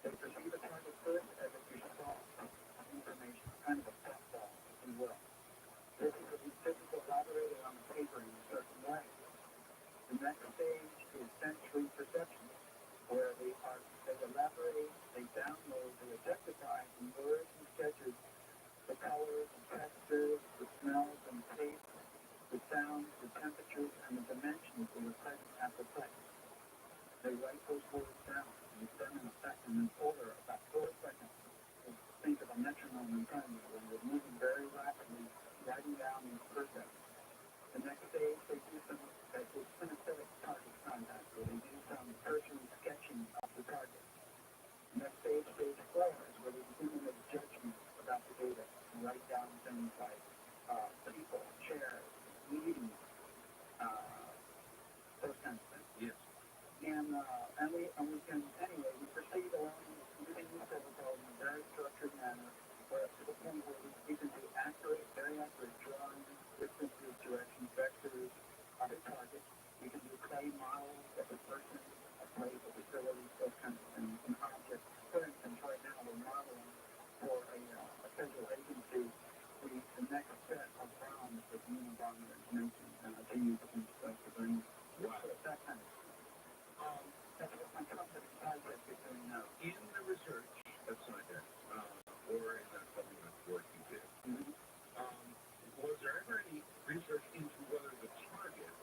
They perceive a target first as if you saw some information, kind of a softball, if you will. This is elaborated on the paper in a certain way. The next stage is sensory perception, where they elaborate, they download, they objectify in words and sketches the colors and textures, the smells and tastes, the sounds, the temperatures, and the dimensions that are present at the place. They write those words down, and it's done in effect in an order about 4 seconds. Think of a metronome in front of you, and they're moving very rapidly, writing down these percepts. The next stage, they do some kinesthetic target contact, where they do some cursory sketching of the target. The next stage, stage 4, is where they begin to make judgments about the data and write down things like people, chairs, meetings, those kinds of things. Yes. And we can, anyway, we proceed along using these protocols in a very structured manner, where to the point where we can do very accurate drawings, distances, directions, vectors of a target. We can do clay models of a person, a place, a facility, those kinds of things, and objects. For instance, right now we're modeling for a federal agency the next set of bombs that the Unabomber is making to use against civilians. Wow. That kind of thing. That's what my company project is doing now. In the research at SciTech, or in that supplement work you did, was there ever any research into whether the target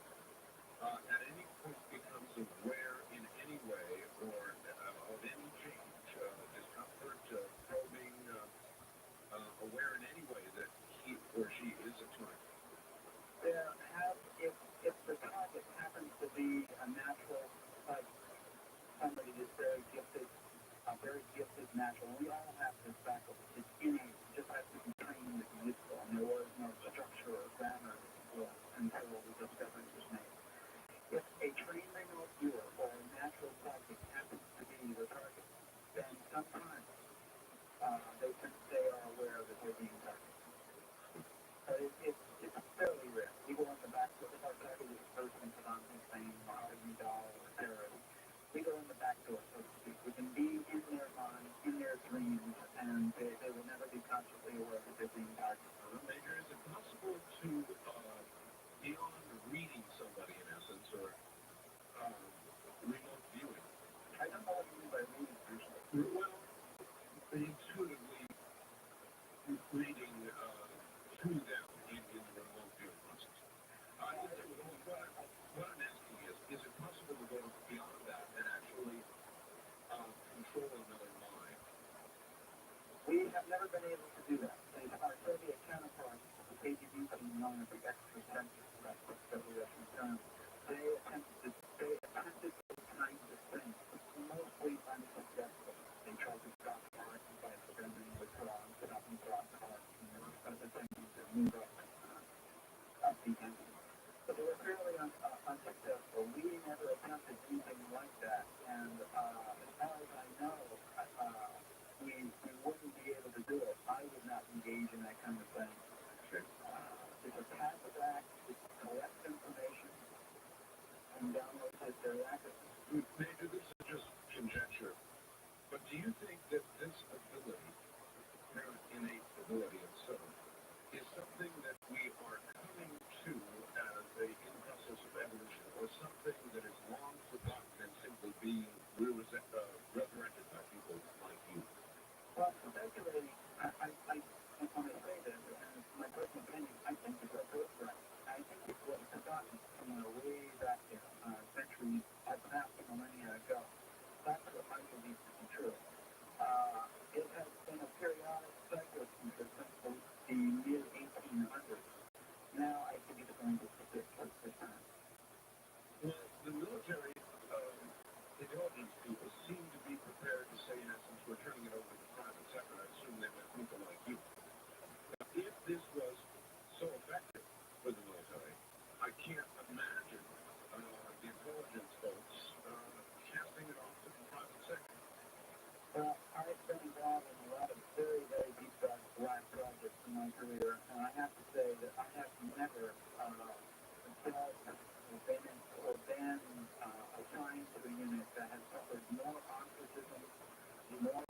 at any point becomes aware in any way or of any change, discomfort, probing, aware in any way that he or she is a target? If the target happens to be a natural, like somebody that's very gifted natural, we all have this faculty. It's innate. It just has to be trained to be useful. And there was no structure or grammar until the discovery was made. If a trained remote viewer or a natural subject happens to be the target, then sometimes they are aware that they're being targeted. But it's fairly rare. We go in the back door. If our target is a person, Saddam Hussein, Mahmoud Dal, or terrorist, we go in the back door, so to speak. We can be in their mind, in their dreams, and they will never be consciously aware that they're being targeted. Major, is it possible to, beyond reading somebody in essence, or remote viewing? I don't know what you mean by reading, usually. Well, intuitively reading through them in the remote viewing process. What I'm asking is it possible to go beyond that and actually control another mind? We have never been able to do that. Our Soviet counterparts, the KGB team known as the extrasenses, that's what the Russian term, they attempted those kinds of things, mostly unsuccessful. They tried to stop cars by preventing the car, set up and drop cars, and those kinds of things that move up the engine. But they were fairly unsuccessful. We never attempted anything like that, and as far as I know, we wouldn't be able to do it. I would not engage in that kind of thing. Sure. It's a passive act. It collects information and downloads it very accurately. Major, this is just conjecture, but do you think that this ability, innate ability itself, is something that we are coming to as in process of evolution, or something that is long forgotten and simply being resurrected by people like you? Well, speculating, when I say this, and it's my personal opinion, I think it's a birthright. I think it was forgotten somewhere way back there, centuries, perhaps a millennia ago. That's what I believe to be true. been involved in a lot of very, very deep dark black projects in my career, and I have to say that I have never felt or been assigned to a unit that has suffered more ostracism, more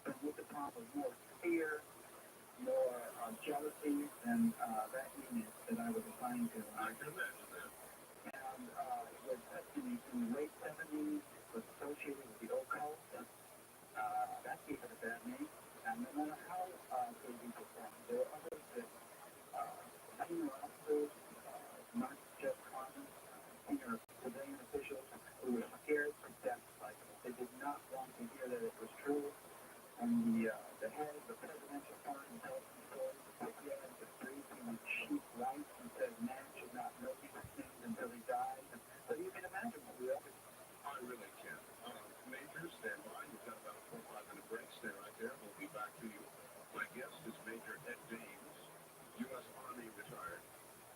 been looked upon with more fear, more jealousy than that unit that I was assigned to. I can imagine that. And it was in the late 70s, was associated with the occult. That gave it a bad name. And no matter how good we performed, there were others that senior officers, not just common, senior civilian officials who were scared to death. Like, they did not want to hear that it was true. And the head of the presidential fund tells the story that Picquiao was raised in cheap rights and said man should not know these things until he dies. So you can imagine what we up to. I really can. Major, stand by. You've got about a 4 or 5 minute break. Stay right there. We'll be back to you. My guest is Major Ed Dames, U.S. Army retired.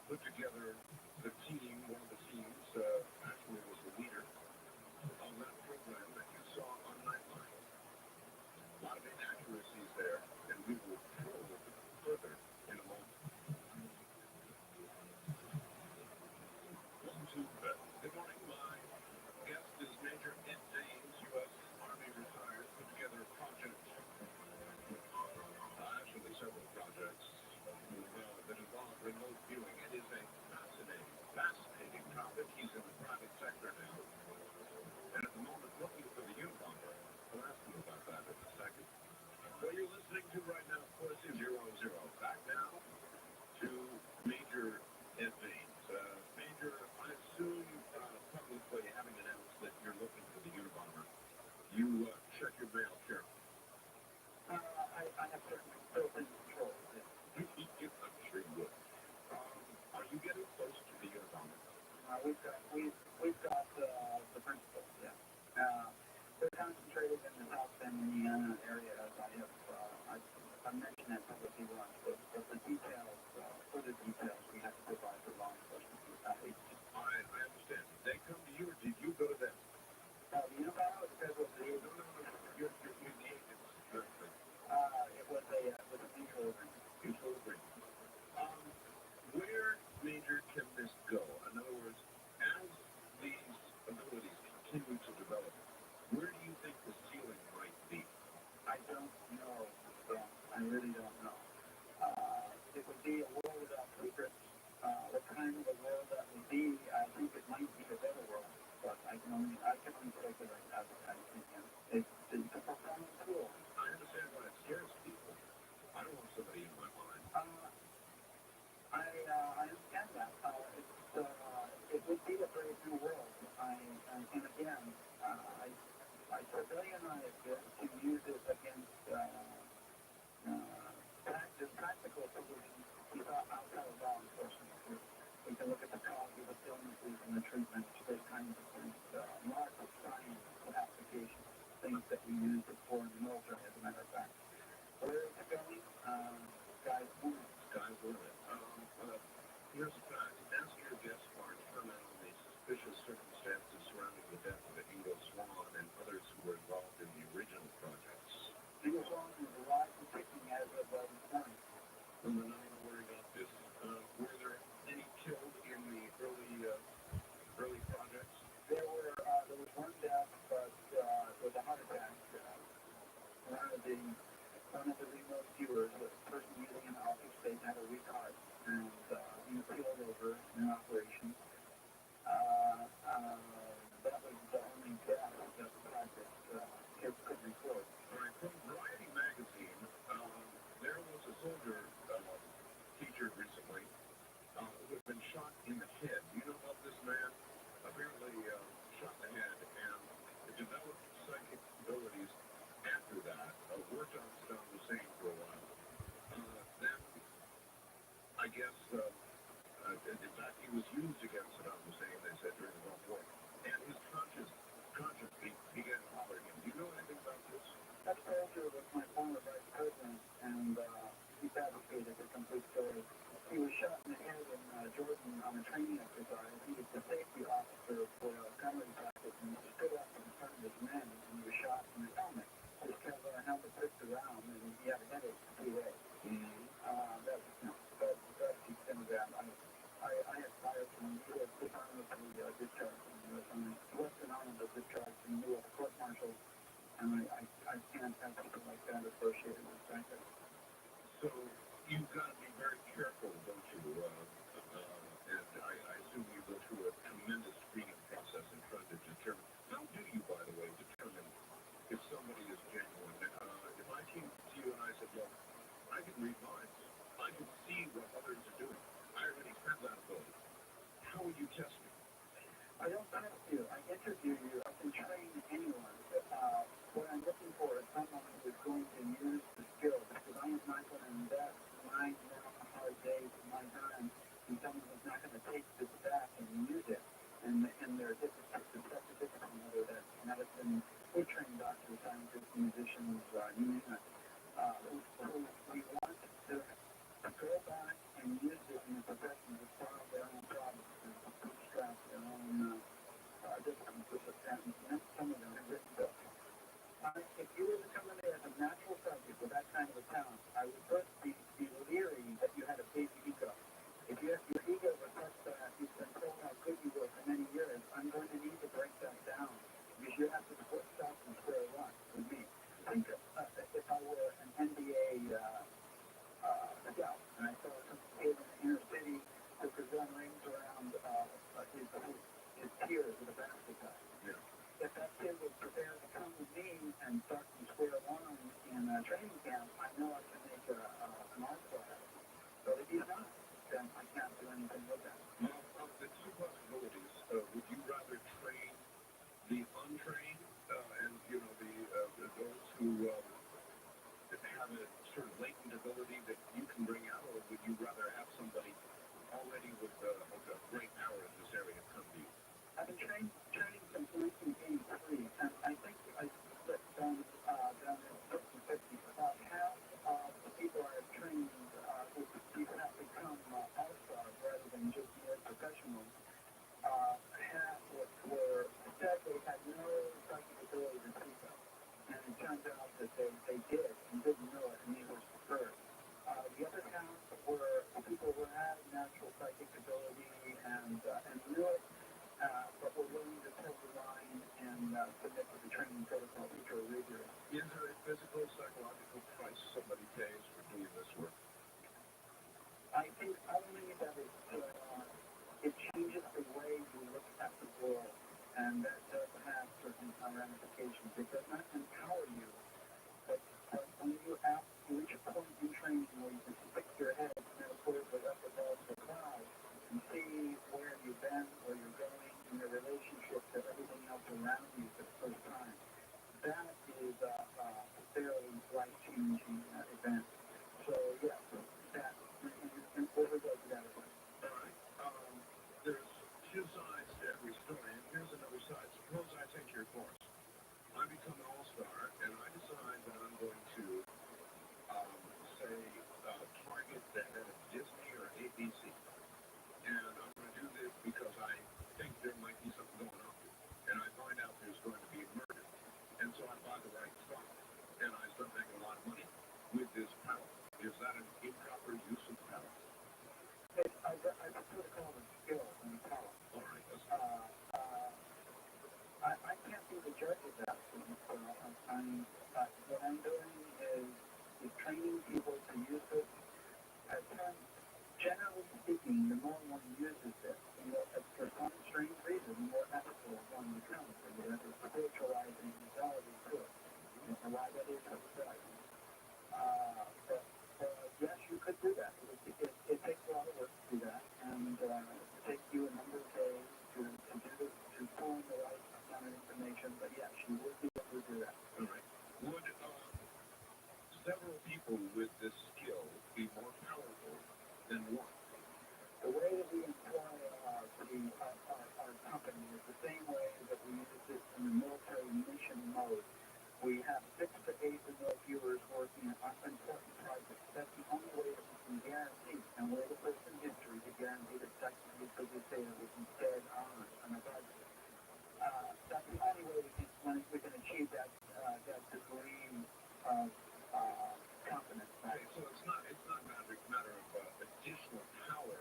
Put together the team, one of the teams, actually was the leader of that program that you saw on Nightline. A lot of inaccuracies there, and we will probe further in a moment. Welcome to Good morning. My guest is Major Ed Dames, U.S. Army retired, put together a project, actually several projects that involve remote viewing. It is a fascinating topic. He's in the private sector now, and at the moment looking for the Unabomber. I'll ask him about that in a second. What you're listening to right now, of course, is 00. Back now to Major Ed Dames. Major, I assume publicly, having announced that you're looking for the Unabomber, you check your mail carefully. I have certainly built-in controls. I'm sure you would. Are you getting close to the Unabomber? We've got the principles, yeah. They're concentrated in the South Bend, Indiana area. I've mentioned that publicly once, but the details, further details, we have to provide for law enforcement. I understand. They come to you, or did you go to them? The Unabomber, the federal agent? No. You're the agents. It was a mutual agreement. Mutual agreement. Where, Major, can this go? In other words, as these abilities continue to develop, where do you think the ceiling might be? I don't know, Dan. I really don't know. It would be a world without secrets. What kind of a world that would be, I think it might be a better world, but I can only speculate as I can. It's a performance tool. I understand why it scares people. I don't want somebody in my mind. I understand that. It would be a brave new world. And again, civilianize it to use it against practical solutions outside of law enforcement. We can look at the causes of illnesses and the treatment, those kinds of things. Lots of science applications, things that we use for in the military, as a matter of fact. Where is it going? Sky's the limit. Sky's the limit. Here's a fact. Ask your guest for a comment on the suspicious circumstances surrounding the death of Ingo Swan and others who were involved in the original projects. Ingo Swan is alive and kicking as of this morning. From the 9 worry about this, were there any killed in the early projects? There was one death, but it was a heart attack. would you test me? I don't test you. I interview you. I can train anyone. What I'm looking for is someone who is going to use the skills, because I am not going to invest my long, hard days of my time in someone who's not going to take this back and use it. And there are different types of discipline, whether that's medicine, we're trained doctors, scientists, musicians, you name it, who we want to go back and use it in the profession to solve their own problems, to bootstrap their own disciplines, and some of them have written books. If you were to come in there as a natural subject with that kind of a talent, I would first be leery that you had a big ego. If your ego was such that you've been told how good you were for many years, I'm going to need to break that down, because you have to start from square one with me. Think of if I were an NBA scout, and I saw some kid in the inner city who could run rings around his peers with a basketball. Yeah. If that kid was prepared to come with me and start from square one in a training camp, I know I can make an all-star out of it. But if he's not, then I can't do anything with that. Now, of the two possibilities, would you rather train the untrained and, you know, those who have a sort of latent ability that you can bring out, or would you rather have somebody already with a great power in this area come to you? I've been training since 1983, and I think I split down in 50/50. About half of the people I have trained who have become all-stars rather than just mere professionals, half were said they had no psychic ability to speak of. And it turns out that they did and didn't know it, and they were superb. The other half were people who had natural psychic ability and knew it, but were willing to toe the line and submit to the training protocols, which are rigorous. Is there a physical, psychological price somebody pays for doing this work? I think only that it changes the way you look at the world, and that does have certain ramifications. It does not empower you, but when you reach a point in training where you can stick your head metaphorically up above the clouds and see where you've been, where you're going, in your relationship to everything else around you for the first time, that is a fairly life-changing event. So, yes, that, and we'll go to that event. All right. There's two sides to every story, and here's another side. Suppose I take your course. I become an all-star, and I decide that I'm going to, say, target the head of Disney or ABC. And I'm going to do this because I think there might be something going on. And I find out there's going to be murder. And so I buy the right stock, and I start making a lot of money with this power. Is that an improper use of power? I prefer to call it skill and power. All right. I can't be the judge of that. What I'm doing is training people to use it. Generally speaking, the more one uses it, for some strange reason, the more ethical one becomes. And there's a spiritualizing reality to it. Why that is, I would say. But yes, you could do that. It takes a lot of work to do that, and it takes you a number of days to pull in the right amount of information. But yes, you would be able to do that. All right. Would several people with this skill be more powerful than one? The way that we employ our company is the same way that we use this in the military mission mode. We have 6 to 8 remote viewers working on important projects. That's the only way that we can guarantee, and we're the first in history to guarantee that technically physics data will be dead on a budget. That's the only way we can achieve that degree of confidence. Okay, so it's not a matter of additional power.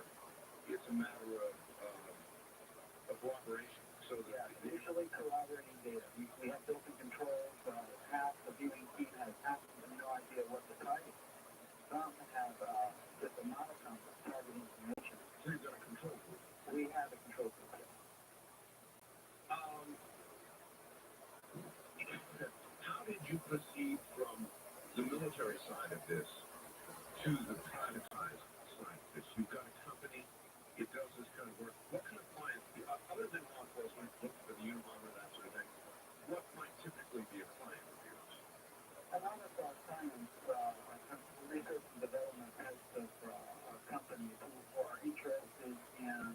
It's a matter of cooperation. So that usually corroborating data. We have built-in controls. Half the viewing team has absolutely no idea what the target is. Some have just a modicum of target information. So you've got a control group. We have a control group. How did you proceed from the military side of this to the privatized side of this? You've got a company, it does this kind of work. What kind of other than law enforcement, look for the Unabomber, that sort of thing, what might typically be a client of yours? A lot of our clients, research and development types of companies who are interested in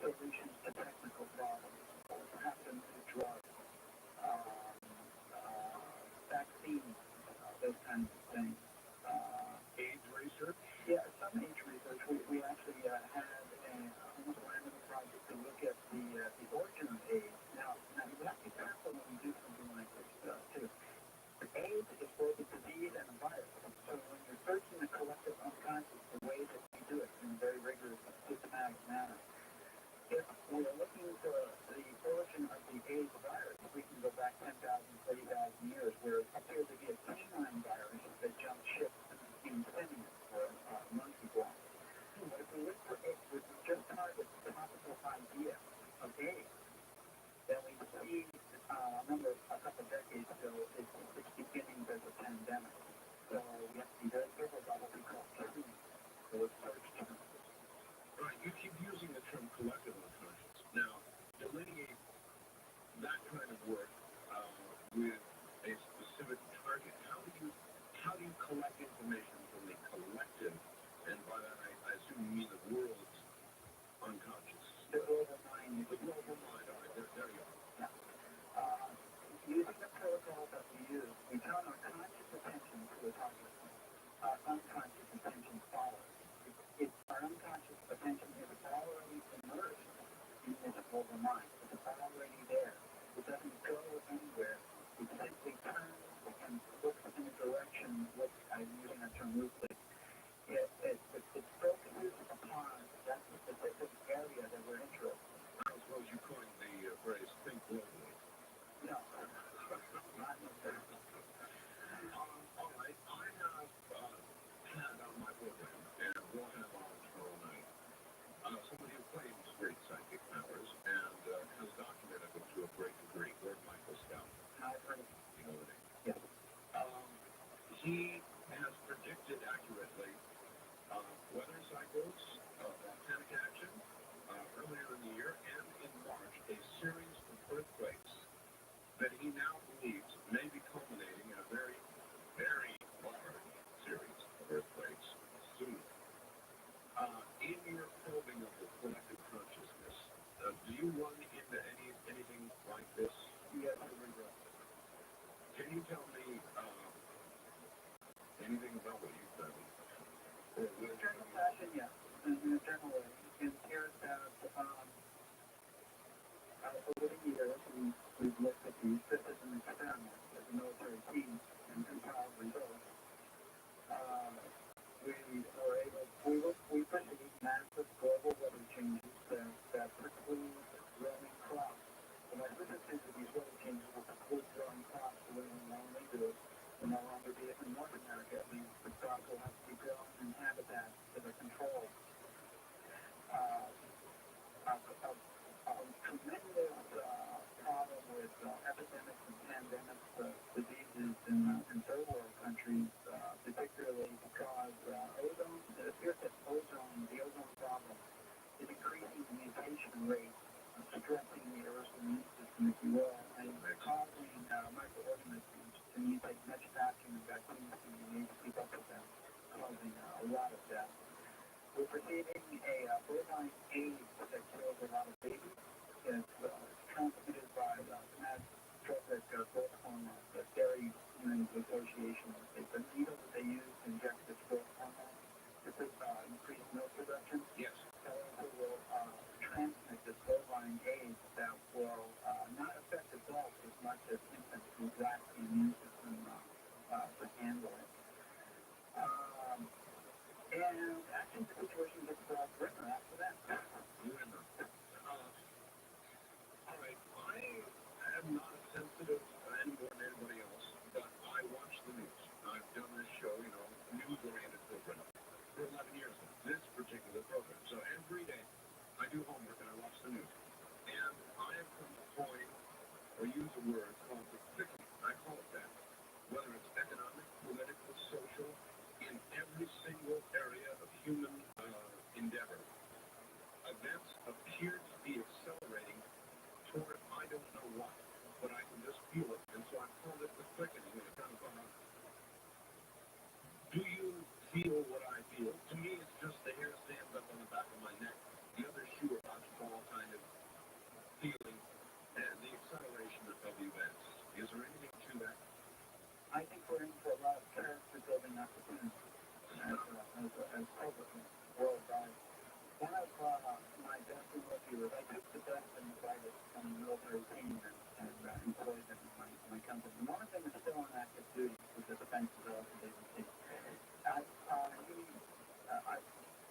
solutions to technical problems, or perhaps a new drug, vaccines, those kinds of things. AIDS research? Yeah, some age research. We actually had almost landed a project to look at the origin of AIDS. Now you have to be careful when you do something like this too. AIDS is both a disease and a virus. So when you're searching the collective unconscious, the way that we do it in a very rigorous, systematic manner, if we're looking for the origin of the AIDS virus, we can go back 10,000, 30,000 years, where it appears to be a canine virus that jumped ship in simians or monkey blood. But if we look for AIDS, if we just target the possible idea of AIDS, then we see a couple of decades ago, it's beginning as a pandemic. So we have to be very careful about what we call terms, or search terms. Right, you keep using the term collective unconscious. Now, delineate that kind of work with a specific target. How do you collect information from the collective, and by that I assume you mean the world's unconscious? The global mind. The global mind, all right, there you are. Using the protocol that we use, we turn our conscious attention to a target. Our unconscious attention follows. Our unconscious attention is already immersed in this global mind. It's already there. It doesn't go anywhere. It simply turns and looks in a direction, I'm using that term loosely. It focuses upon that specific area that we're interested in. I suppose you coined the phrase think globally. No, not necessarily. All right, I have had on my program, and will have on tomorrow night, somebody who claims great psychic powers and has documented them to a great degree, Lord Michael Scout. I've heard of it. You know the name? Yes. He has predicted accurately weather cycles, volcanic action, earlier in the year, and in March, a series of earthquakes that he now believes may be culminating in a very, very large series of earthquakes soon. In your probing of the collective consciousness, do you run into anything like this? Yes, I regret it. Can you tell me anything about what you've done? In a general fashion, yes. In a general way. And here's that, over the years, we've looked at these. This is an experiment as a military team and compiled results. We perceive massive global weather changes that preclude growing crops. The magnificence of these weather changes will preclude growing crops the way we normally do. Will no longer be in North America, at least. The crops will have to be grown in habitats that are controlled. A tremendous problem with epidemics and pandemics, diseases in third world countries, particularly because it appears that the ozone problem is increasing the mutation rate, stressing the Earth's immune system, if you will, and causing microorganisms to mutate much faster than vaccines can be made to keep up with them, causing a lot of death. We're perceiving a bovine AIDS that kills a lot of babies. It's transmitted by somatic growth hormone, the dairy humans association. It's a needle that they use to inject this growth hormone to increase milk production. Yes. That also will transmit this bovine AIDS that will not affect adults as much as infants who lack the immune system to handle it. And actually the situation gets grimmer after that. Grimmer. All right, I am not as sensitive any more than anybody else, but I watch the news. I've done this show, news-oriented program for 11 years now, this particular program. So every day I do homework and I watch the news. And I have come to coin or use a word called the clicking. I call it that. Whether it's economic, political, social, in every single area of human endeavor, as public worldwide. One of my best interviewers, I took the best and the brightest from the military team and employed them in my company. And one of them is still on active duty with the defense development agency.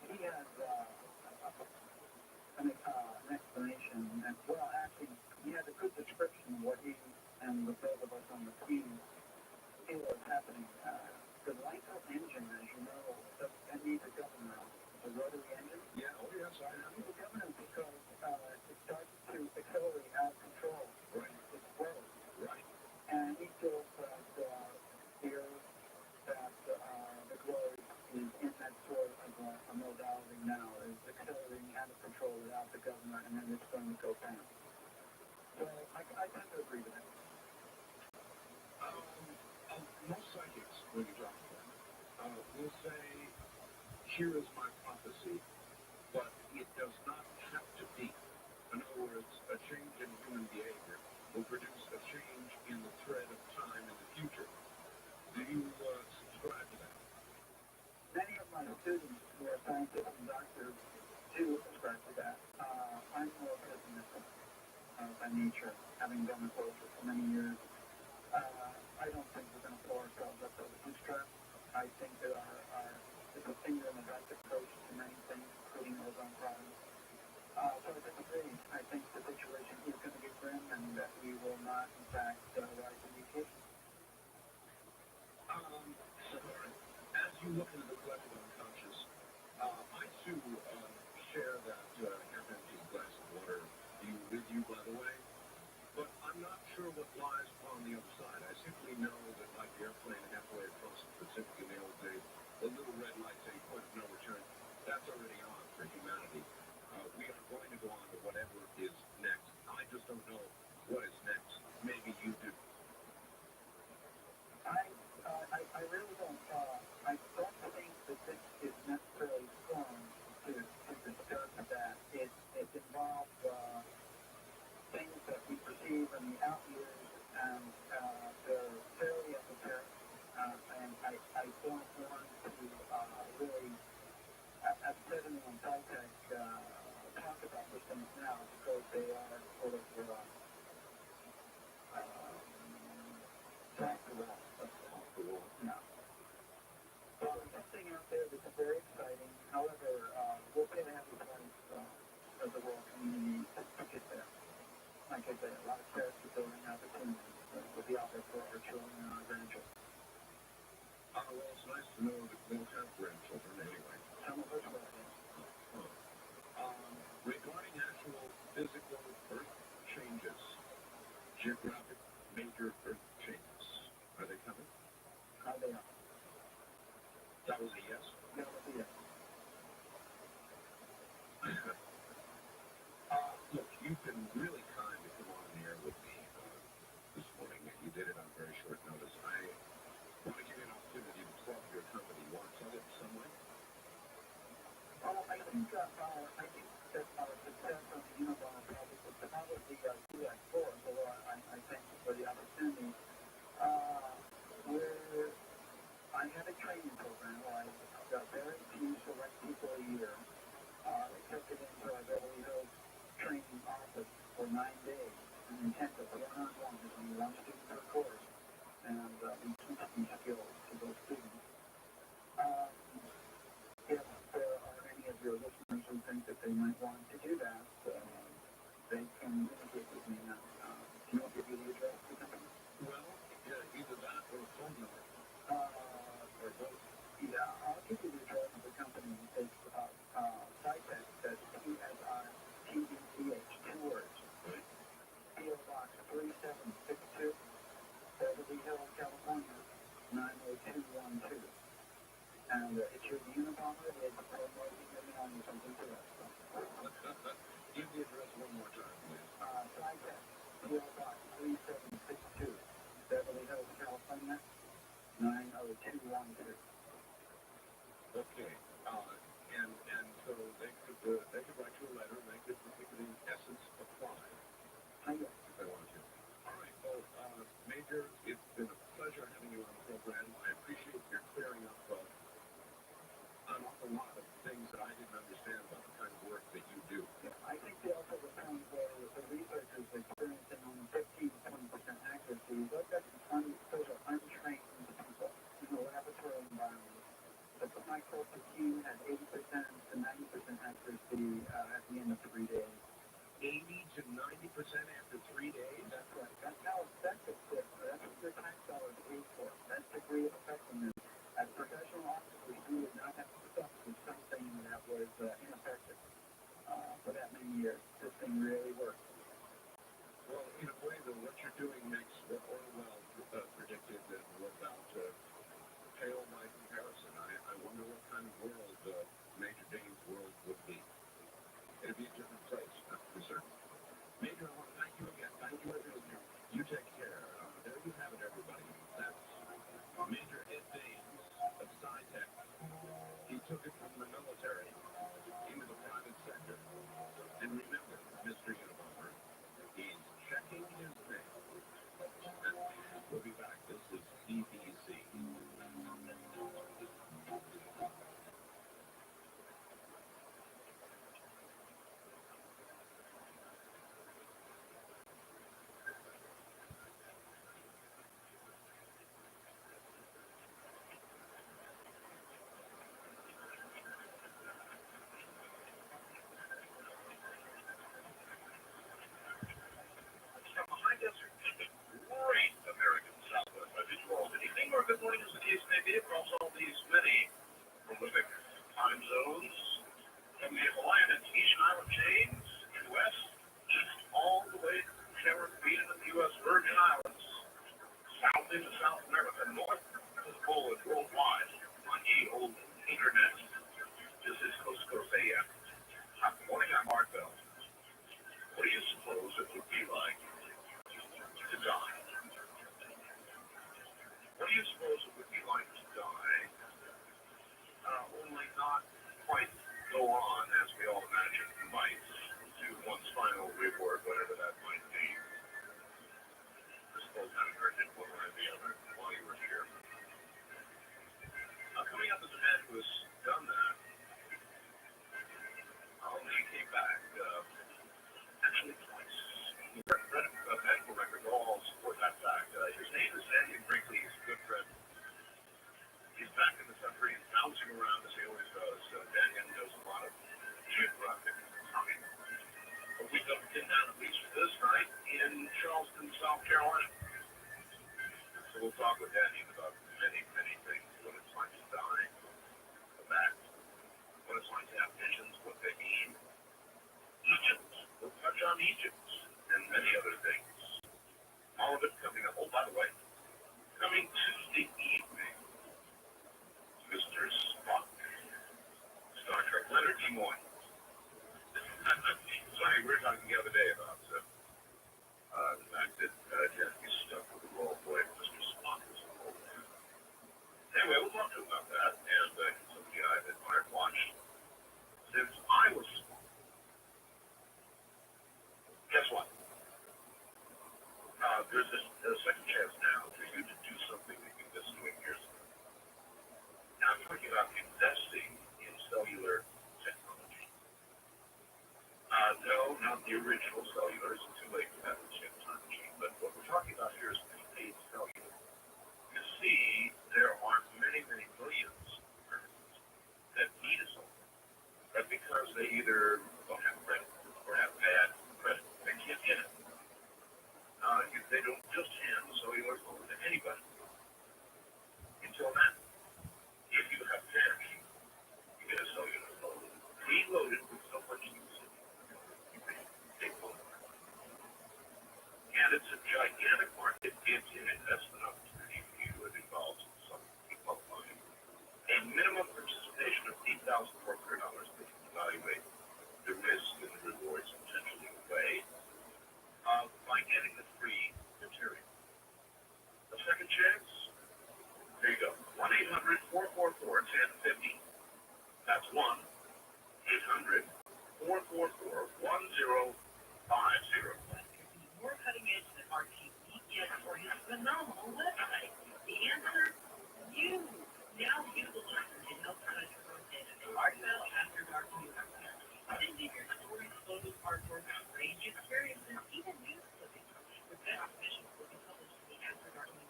He has an explanation, and well, actually, he has a good description of what he and the those of us on the team feel is happening. The LIFO engine, as you know, that needs a governor. The rotary engine. Yeah, oh yes, I know. Needs a governor because it starts to accelerate out of control. Right. It slows. Right. And he feels that here that the glory is in that sort of a modality now, is accelerating out of control without the governor, and then it's going to go down. So I tend to agree with that. Most psychics, when you talk to them, will say, here is my prophecy, but it does not have to be. In other words, a change in human behavior will produce a change in the thread of time in the future. Do you subscribe to that? Many of my students who are scientists and doctors do subscribe to that. I'm more pessimistic by nature, having done the course for many years. I don't think we're going to blow ourselves up those bootstraps. I think there is a finger in the back approach to many things, including ozone problems. So I disagree. I think the situation is going to get grim and that we will not, in fact, rise to the occasion. As you look into the collective unconscious, I too share that half-empty glass of water view with you, by the way. But I'm not sure what lies on the other side. I simply know that, like the airplane halfway across the Pacific in the old days, the little red light saying point of no return, that's already on for humanity. We are going to go on to whatever is next. I just don't know what is next. Maybe you do. I really don't. I don't think that this is necessarily formed to discuss that. It involves things that we perceive in the out years, and they're fairly esoteric. And I don't want to really, as president on SciTech, talk about these things now because they are sort of practical. No. So there's something out there that's very exciting. However, we'll pay the heavy price as the world community to get there. Like I say, a lot of character building opportunities will be out there for our children and our grandchildren. Well, it's nice to know that we don't have grandchildren anyway. Some of us will, yes. Regarding actual physical earth changes, geographic major earth changes, are they coming? They are. That was a yes? That was a yes. Look, you've been really kind to come on the air with me this morning. You did it on very short notice. I want to give you an opportunity to plug your company. You want to plug it in some way? Well, I think that our success on the Unabomber project was probably 2x4, so I thank you for the opportunity. I had a training program where I got very few select people a year. Accepted into our Beverly Hills training office for 9 days, an intensive one-on-one, there's only one student per course, and we teach these skills to those students. If there are any of your listeners who think that they might want to do that, they can communicate with me now. Do you want to give you the address of the company? Well, either that or a phone number. Or both. Yeah, I'll give you the address of the company. It's SciTech, that's SITECH, 2 words. Right. P.O. Box 3762, Beverly Hills, California, 90212. And it's your Unabomber, it's maybe on you something to us. Give the address one more time, please. SciTech, P.O. Box 3762, Beverly Hills, California, 90212. Okay. And so they could write you a letter and they could, in essence, apply. Yes. If they want to. All right. Well, Major, it's been a pleasure having you on the program. I appreciate your clearing up an awful We'll be back. This is CBC. From a high desert to the great American Southwest, I bid you all good evening or good morning as the case may be across all these many prolific time zones. From the Hawaiian and Tahitian island chains in the west, east all the way to the Caribbean and the U.S. Virgin Islands, south into South America, north to the pole and worldwide on ye old internet. This is Coast to Coast AM. Good morning, I'm Mark Bell. What do you suppose it would be like to die? What do you suppose it would be like to die? Only not quite go on, as we all imagine might, to one's final reward, whatever that might be. I suppose that occurred one way or the other while you were here. Coming up as a man who has done that, he came back, actually twice. He read a medical record, all support that fact. His name is Andy Brinkley. He's a good friend. He's back in the country and bouncing around as he always does. Daniel does a lot of geographic time. But we dumped him down at least for this night in Charleston, South Carolina. So we'll talk with Daniel about many, many things. What it's like to die, the fact, what it's like to have visions, what they mean. Egypt. We'll touch on Egypt and many other things. All of it coming up. Oh, by the way, coming Tuesday evening, Mr. Spock, Star Trek, Leonard Nimoy. Sorry, we were talking the other day about the fact that Jackie's stuck with the role boy, Mr. Spock is a role. Anyway, we'll talk to him about that, and somebody I've admired, watched since I was small. Guess what? There's a second chance now for you to do something that you missed doing years ago. Now, I'm talking about investing in cellular technology. No, not the original cellular. It's too late for that time machine. But what we're talking about here is prepaid cellular. You see, there are many, many millions of Americans that need a cellular. But because they either don't have credit or have bad credit, they can't get it. They don't just hand the cellular phone to anybody. Until then, if you have cash, you get a cellular phone preloaded with so much usage, you can take one. And it's a gigantic market. It's an investment opportunity for you. It involves some people money. A minimum participation of $8,400 to evaluate the risk and the rewards potentially away by getting the free material. The second chance, there you go. 1-800-444-1050. That's 1-800-444-1050. More cutting edge than RTV gets for his phenomenal website. The answer? You. Now you the listener can help cut your own data. Artful After Dark News. Send in your stories, photos, artwork, range experiences, even news clippings. The best submissions will be published in the After Dark News.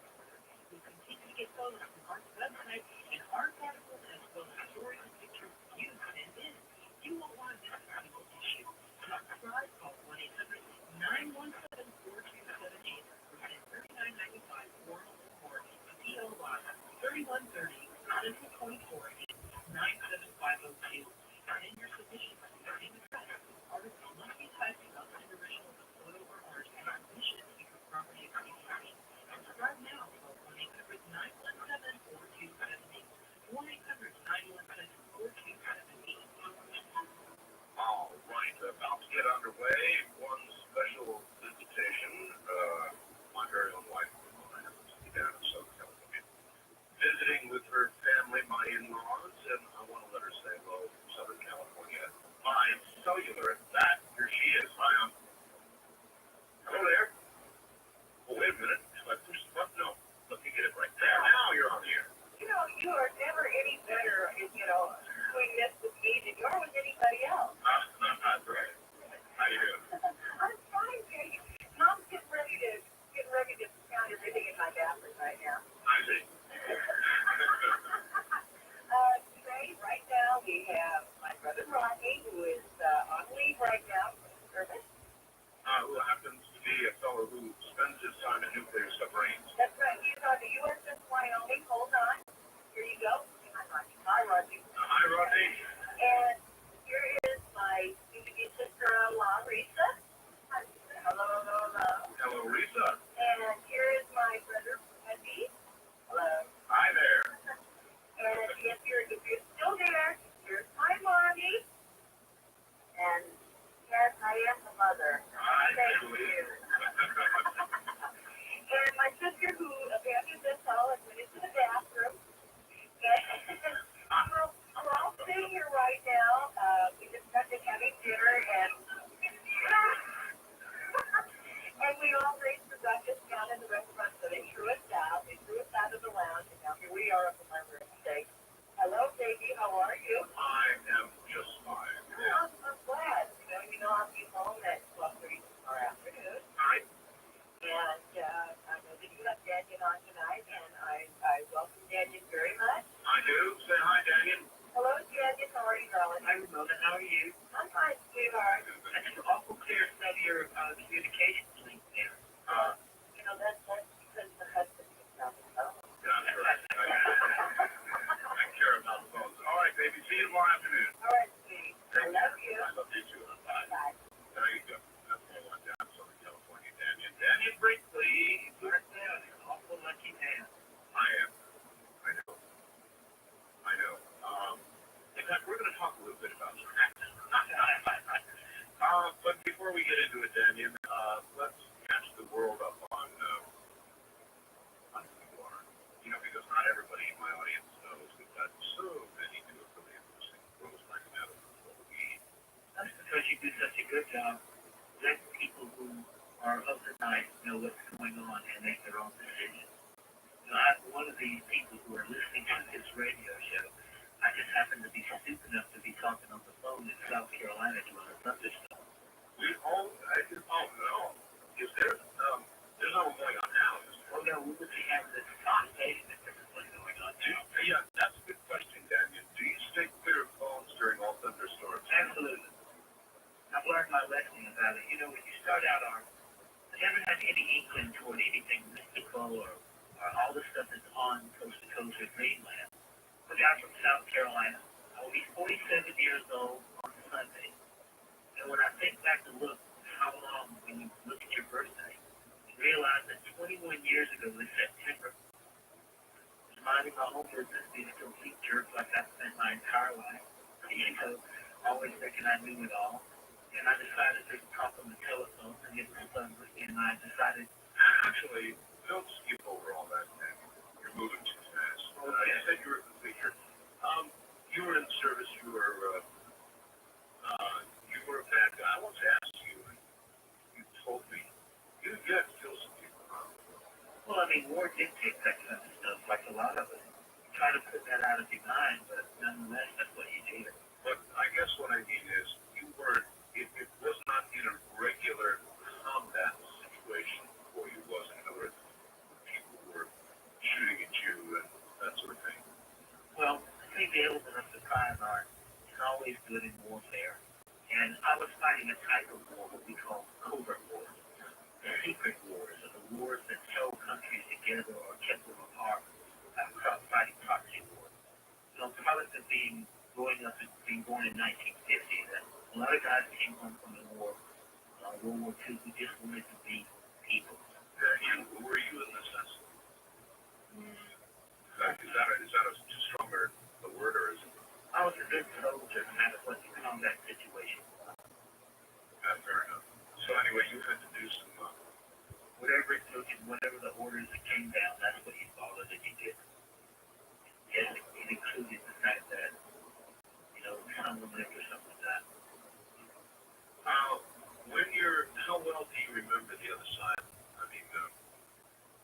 We'll continue to get photos from Art's website and art articles as well as stories and pictures you send in. You won't want to miss a single issue. Subscribe, call 1-800-917-4278 or send $39.95 or P.O. Box 3130, Central 24, 97502. Send your submissions to the same address. Articles must be typed without the original photo or art and submission to your property appreciation. Subscribe now. Call 1-800-917-4278. 1-800-917-4278. All right, about to get underway. One special visitation. My very own wife, I happen to be down in Southern California, visiting with her family, my in-laws, and I want to let her say hello from Southern California. good job letting people who are of the night know what's going on and make their own decisions. You know, I'm one of these people who are listening to this radio show. I just happen to be stupid enough to be talking on the phone in South Carolina during a thunderstorm. We all, no. Is there, there's no going on now. Oh no, we would be having this conversation if there was one going on too. Yeah, that's a good question, Daniel. Do you stay clear of phones during all thunderstorms? Absolutely. I've learned my lesson about it. You know, when you start out on, I haven't had any inkling toward anything mystical or all the stuff that's on coast to coast with Greenland. I'm a guy from South Carolina. I will be 47 years old on Sunday. And when I think back to look how long when you look at your birthday, you realize that 21 years ago this September, I was minding my own business, being a complete jerk like I've spent my entire life. You know, always thinking I knew it all. And I decided to talk on the telephone and get my son with me, and I decided, Actually, don't skip over all that, Daniel. You're moving too fast. Okay. You said you were a completer. You were in the service, you were a bad guy. I once asked you, and you told me, you had to kill some people, huh? well, I mean, war dictates that kind of stuff, like a lot of it. You try to put that out of your mind, but nonetheless, that's what you do. But I guess what I mean is, you weren't, it was not in a regular combat situation for you, was it? In other words, people were shooting at you and that sort of thing. Well, I think the element of surprise art is always good in warfare. And I was fighting a type of war, what we call covert wars. The secret wars, or the wars that show countries together or kept them apart, fighting proxy wars. So product of growing up and being born in 1950, that a lot of guys came home from the war, World War II, who just wanted to be people. Were you in the sense? Is that a too strong a word, or is it? I was a good soldier, no matter what the combat situation was. Fair enough. So anyway, you had to do some, whatever it took and whatever the orders that came down, that's what you followed and you did. And it included the fact that, you know, someone lived or something like that. How well do you remember the other side? I mean,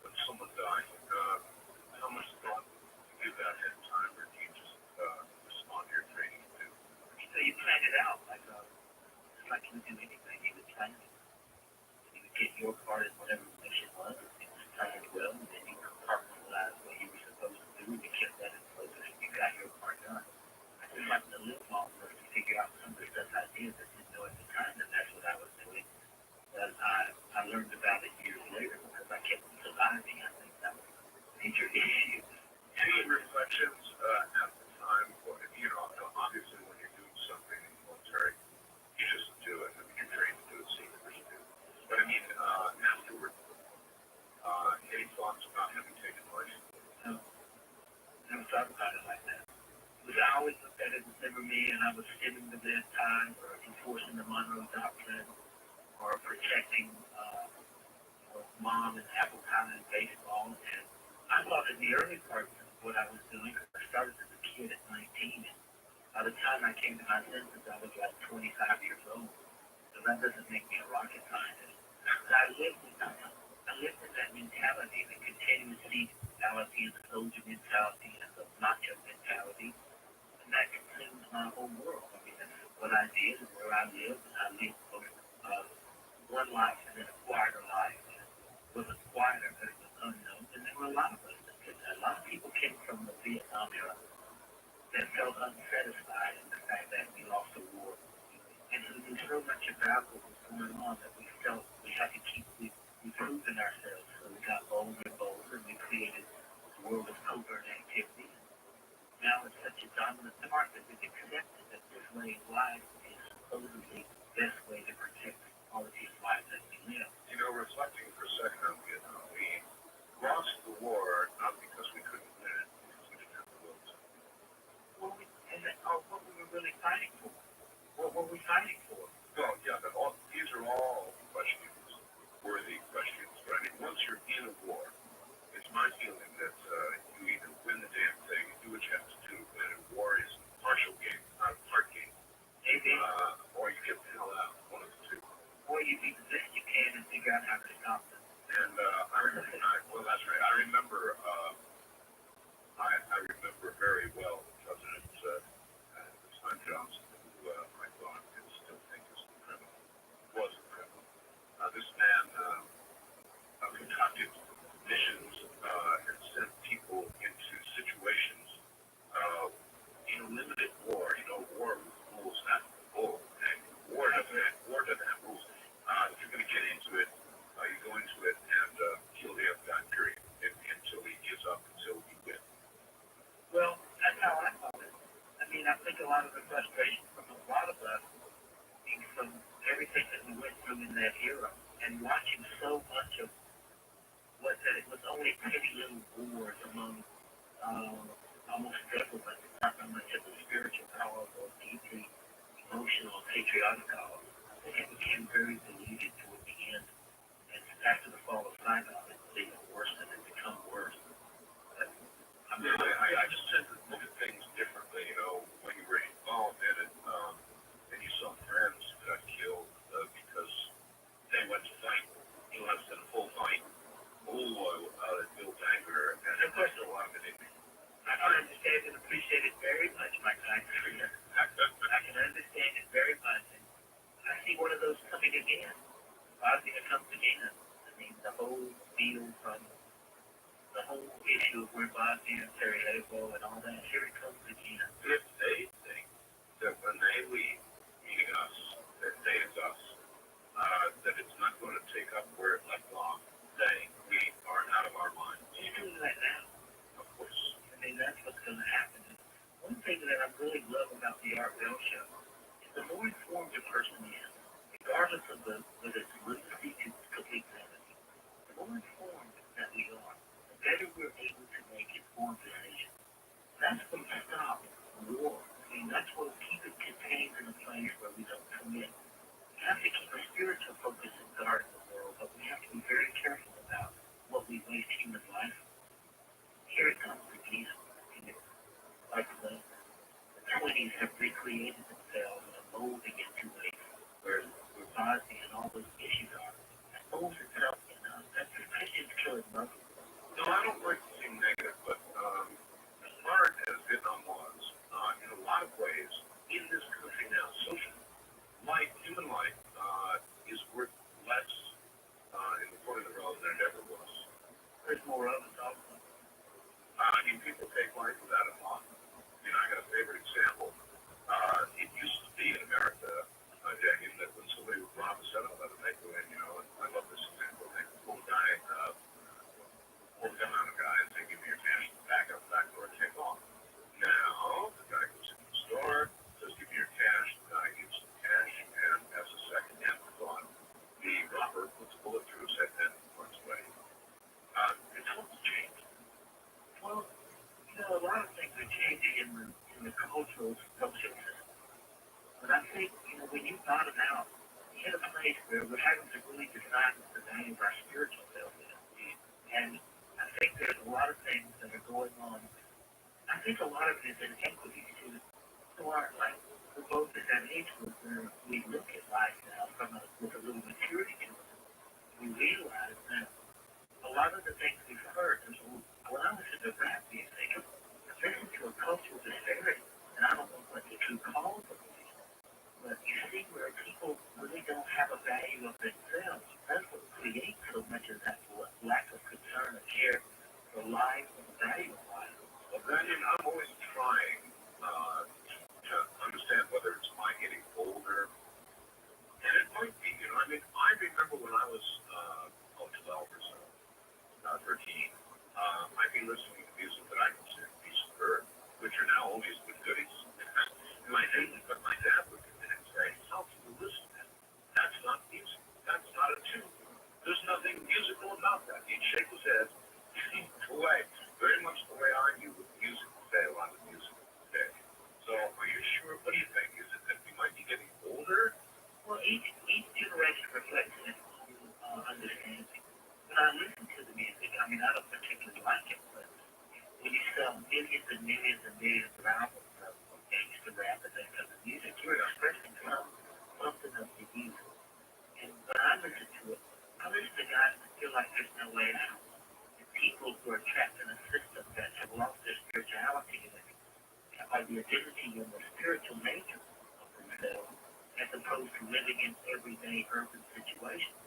when someone died, how much thought do you give that ahead of time, or do you just respond to your training too? So you plan it out, like you would do anything, you would plan it. You would get your part in whatever the mission was, it was planned well, and then you compartmentalized what you were supposed to do, and you kept that in place, and you got your part done. I just happened to live long enough to figure out some of the stuff I did that didn't know at the time that that's what I was doing. But I learned about it years later because I kept surviving. I think that was a major issue. Any reflections at the time? You know, obviously when you're doing something in the military, you just do it. I mean, you're trained to do it, so you never do. But I mean, afterward, any thoughts about having taken life? No, never thought about it like that. Because I always looked at it as never me, and I was skimming the red tide or enforcing the Monroe Doctrine or protecting mom and apple pie and baseball. And I thought in the early parts of what I was doing, I started as a kid at 19. And by the time I came to my senses, I was like 25 years old. So that doesn't make me a rocket scientist. But I lived in that mentality, the continuous mentality, and the soldier mentality, and the macho mentality. And that consumed my whole world. I mean, that's what I did and where I lived. And I lived both one life and then acquired a life. And it wasn't quieter, but it was unknown. And there were a lot of us that did that. A lot of people came from the Vietnam era that felt unsatisfied in the fact that we lost the war. And we knew so much about what was going on that we felt we had to keep improving ourselves. So we got bolder and bolder, and we created a world of covert activity. Now it's such a dominant market that we've accepted that this way of life is supposedly the best way to protect the quality of life that we live. You know, reflecting for a second on Vietnam, we lost the war not because we couldn't win it, because we didn't have the will to. What we were really fighting for. What were we fighting for? Well, yeah, but these are all questions, worthy questions. But I mean, once you're in a war, it's my feeling that you either win the damn thing and do what you have to do, and a war is a partial game, not a part game. Maybe. Or you get the hell out, one of the spiritual wars among almost everyone, not much of the spiritual cause or deeply emotional, patriotic cause. I think it became very diluted toward the end, and after the fall of Saigon, it was even worse and it become worse. But, I just tend to look at things differently, you know, when you were involved in it, and you saw friends got killed because they went to fight, less than a full fight. It built anger, and of course a lot of it. I understand and appreciate it very much, my kind friend. I can understand it very much. And I see one of those coming again. Bosnia comes again. I mean, the whole deal from the whole issue of where Bosnia and Sarajevo and all that, here it comes again. If they think that when they leave, meaning us, that they is us, that it's not going to take up where it left off, we are out of our minds. You're doing that now. Of course. I mean, that's what's going to happen. One thing that I really love about the Art Bell show is the more informed a person is, regardless of whether it's literacy to complete sanity, the more informed that we are, the better we're able to make informed decisions. That's what will stop war. I mean, that's what will keep it contained in a place where we don't commit. We have to keep a spiritual focus and guard the world, but we have to be very careful about what we waste human life. Here it comes again. Like the 20s have recreated themselves and are molding into where Bosnia and all those issues are. That molds itself in us. That's the Christians killing Muslims. No, I don't like to seem negative, but as hard as Vietnam was, in a lot of ways, in this country now, social life, human life, is worth less in the point of the road than it ever was. There's more of us also. I mean, people take life without a thought. You know, I got a favorite example. It used to be in America, Jackie, that when somebody would rob a 7-Eleven, they'd go in, you know, and I love this example. They pull a guy, pull the gun on a guy and say, give me your cash, back up the back door and take off. Now, the guy goes in the store, says, give me your cash, the guy gives the cash, and has a second afterthought. The robber puts a bullet through his head and runs away. It's all changed. Well, you know, a lot of things are changing in the cultural social system. But I think, you know, when you bottom out, you hit a place where we're having to really decide what the value of our spiritual self is. And I think there's a lot of things that are going on. I think a lot of it is inequities to our, like, we're both at that age where we look at life now with a little maturity to it. We realize that a lot of the things we've heard, when I listen to rap music, I listen to a cultural disparity, and I don't know what the true cause of it is. But you see where people really don't have a value of themselves. That's what creates so much of that lack of concern or care for life and the value of life. Well, Brandon, I'm always trying to understand whether it's my getting older, and it might be, you know, I mean, I remember when I was 12 or so, 13, I'd be listening to music that I consider to be superb, which are now oldies but goodies. But my dad would come in and say, how can you listen to that? That's not music. That's not a tune. There's nothing musical about that. He'd shake his head the way, very much the way I do with music today, a lot of music today. So are you sure? What do you think? Is it that we might be getting older? Well, each generation reflects its own understanding. When I listen to the music, I mean, I don't particularly like it, but when you sell millions and millions and millions of albums of gangster rap and that kind of music, you're expressing something of the youth. And when I listen to it, I listen to guys that feel like there's no way out. And people who are trapped in a system that have lost their spirituality and the identity and the spiritual nature of themselves, as opposed to living in everyday urban situations.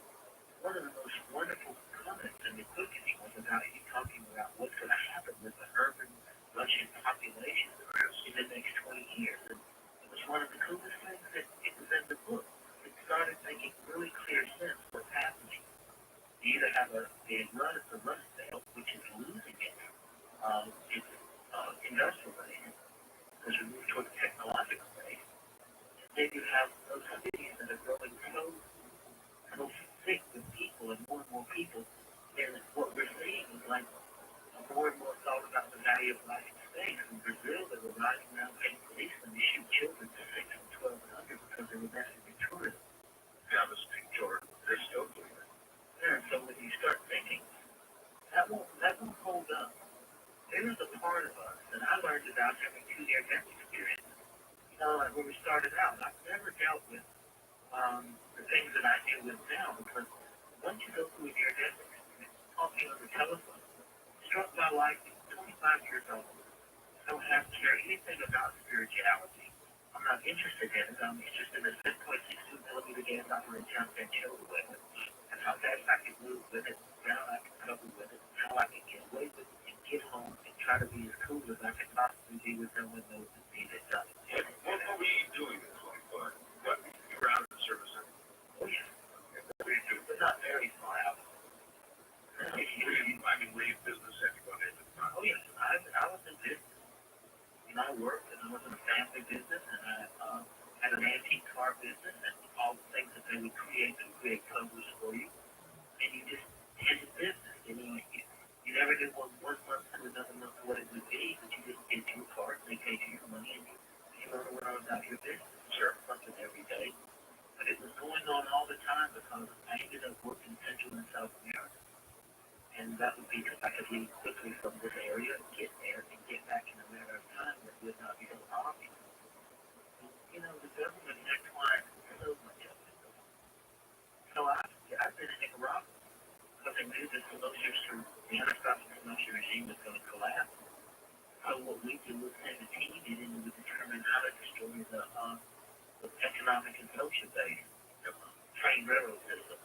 One of the most wonderful comments in the book was about you talking about what's going to happen with the urban Russian population in the next 20 years. And it was one of the coolest things that it was in the book. It started making really clear sense what's happening. You either have the Rust Belt, which is losing its industrial base, as we move toward the technological base. Then you have those cities that are growing so thick with people and more people. And what we're seeing is like a quality of life in space. In Brazil, they were riding around paying policemen to shoot children to 6 and 12 and under because they were messing with tourism. Yeah, Mr. Jordan, they're still doing it. Yeah, so when you start thinking, that won't hold up. There is a part of us that I learned about having 2 near-death experiences. Like when we started out, I've never dealt with the things that I deal with now because once you go through a near-death experience, talking on the telephone, struck my life at 25 years old. Don't have to care anything about spirituality. I'm not interested in it. I'm interested in a 7.62 millimeter gas operating shotgun shoulder weapon and how fast I can move with it, how I can cover with it, how I can get away with it and get home and try to be as cool as I can possibly be with someone knows the thing that does it. What were you doing at 25? What, you were out of the service then? Oh, yeah. What were you doing? But not very far out. Were you in business? Have you gone into the time? Oh, yes. I was in business. I worked and I was in a family business and I had an antique car business and all the things that they would create to create covers for you. And you just had the business. You never knew one month to another month what it would be, but you just get your card and they paid you your money and you went on about your business. Sure. Something every day. But it was going on all the time because I ended up working Central and South America. And that would be because I could leave quickly from this area, get there, and get back in a matter of time that would not be so obvious. The government intertwined so much of it. So I've been in Nicaragua because they knew that the Anastasio Somoza regime was going to collapse. So what we did was send a team in and we determined how to destroy the economic and social base, train railroad system,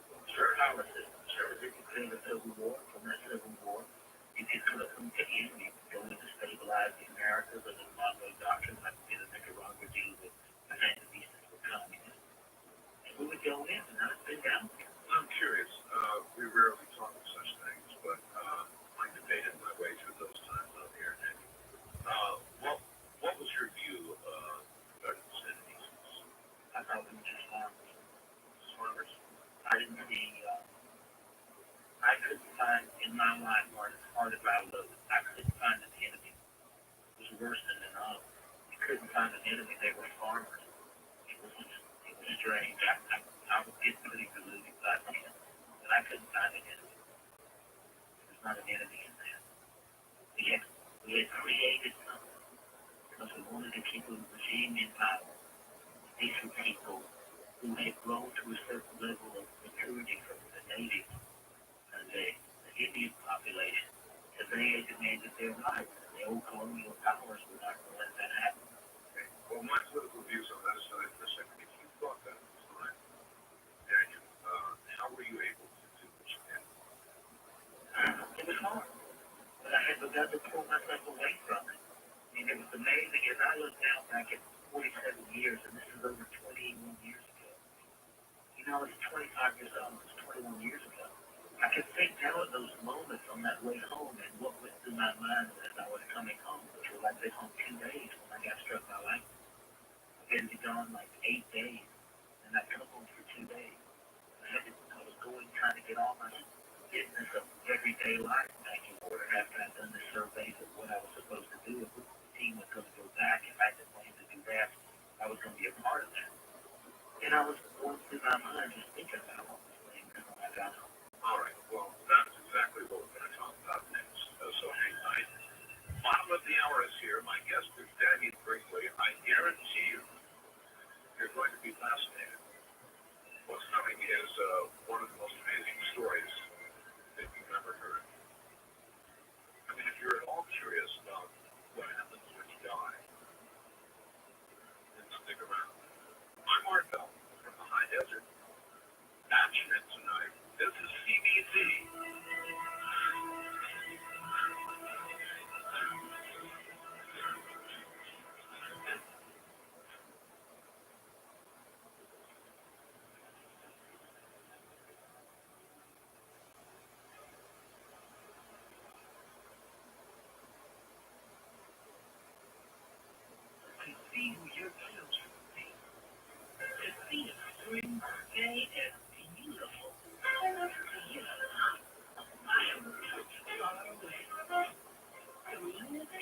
power system. Sure, they could create a civil war. From that civil war, you could come to the end, you could go in to stabilize the Americas under the Monroe Doctrine, like we did in Nicaragua, deal with the Sandinistas with communists. And we would go in, and now it's been down here. I'm curious. We rarely talk of such things, but I debated my way through those times out here. And what was your view regarding the Sandinistas? I thought we were just farmers. Farmers? I didn't see. I couldn't find in my life, Martin, as hard as I looked, I couldn't find an enemy. It was worse than enough. You couldn't find an enemy. They were farmers. It was strange. I was getting pretty deluded by then, but I couldn't find an enemy. There's not an enemy in that. We had created something because we wanted to keep the regime in power. These were people who had grown to a certain level of maturity from the Navy and the Indian population, because they had demanded their rights. The old colonial powers were not going to let that happen. Okay. Well, my political views on that aside for a second, if you thought that at the time, Daniel, how were you able to do what you did? It was hard, but I had begun to pull myself away from it. It was amazing as I look now back at 47 years, and this is over 21 years ago. It's 25 years old, it's 21 years ago. I could think now of those moments on that way home and what went through my mind as I was coming home, which was like this home 2 days when I got struck by lightning. I've been gone like 8 days, and I come home for 2 days. I was going trying to get all my business of everyday life back in order after I'd done the surveys of what I was supposed to do. If the team was going to go back, if I had the plan to do that, I was going to be a part of that. And I was going through my mind just thinking about all these things when I got home. All right. Well, that's exactly what we're going to talk about next. So hang tight. Bottom of the hour is here. My guest is Daniel Brinkley. I guarantee you're going to be fascinated. What's coming is one of the most amazing stories that you've ever heard. I mean, if you're at all curious about what happens when you die, then stick around. I'm Art Bell from the High Desert. Action it tonight. This is CBC. To see who your children will be. To see a spring day as beautiful. To live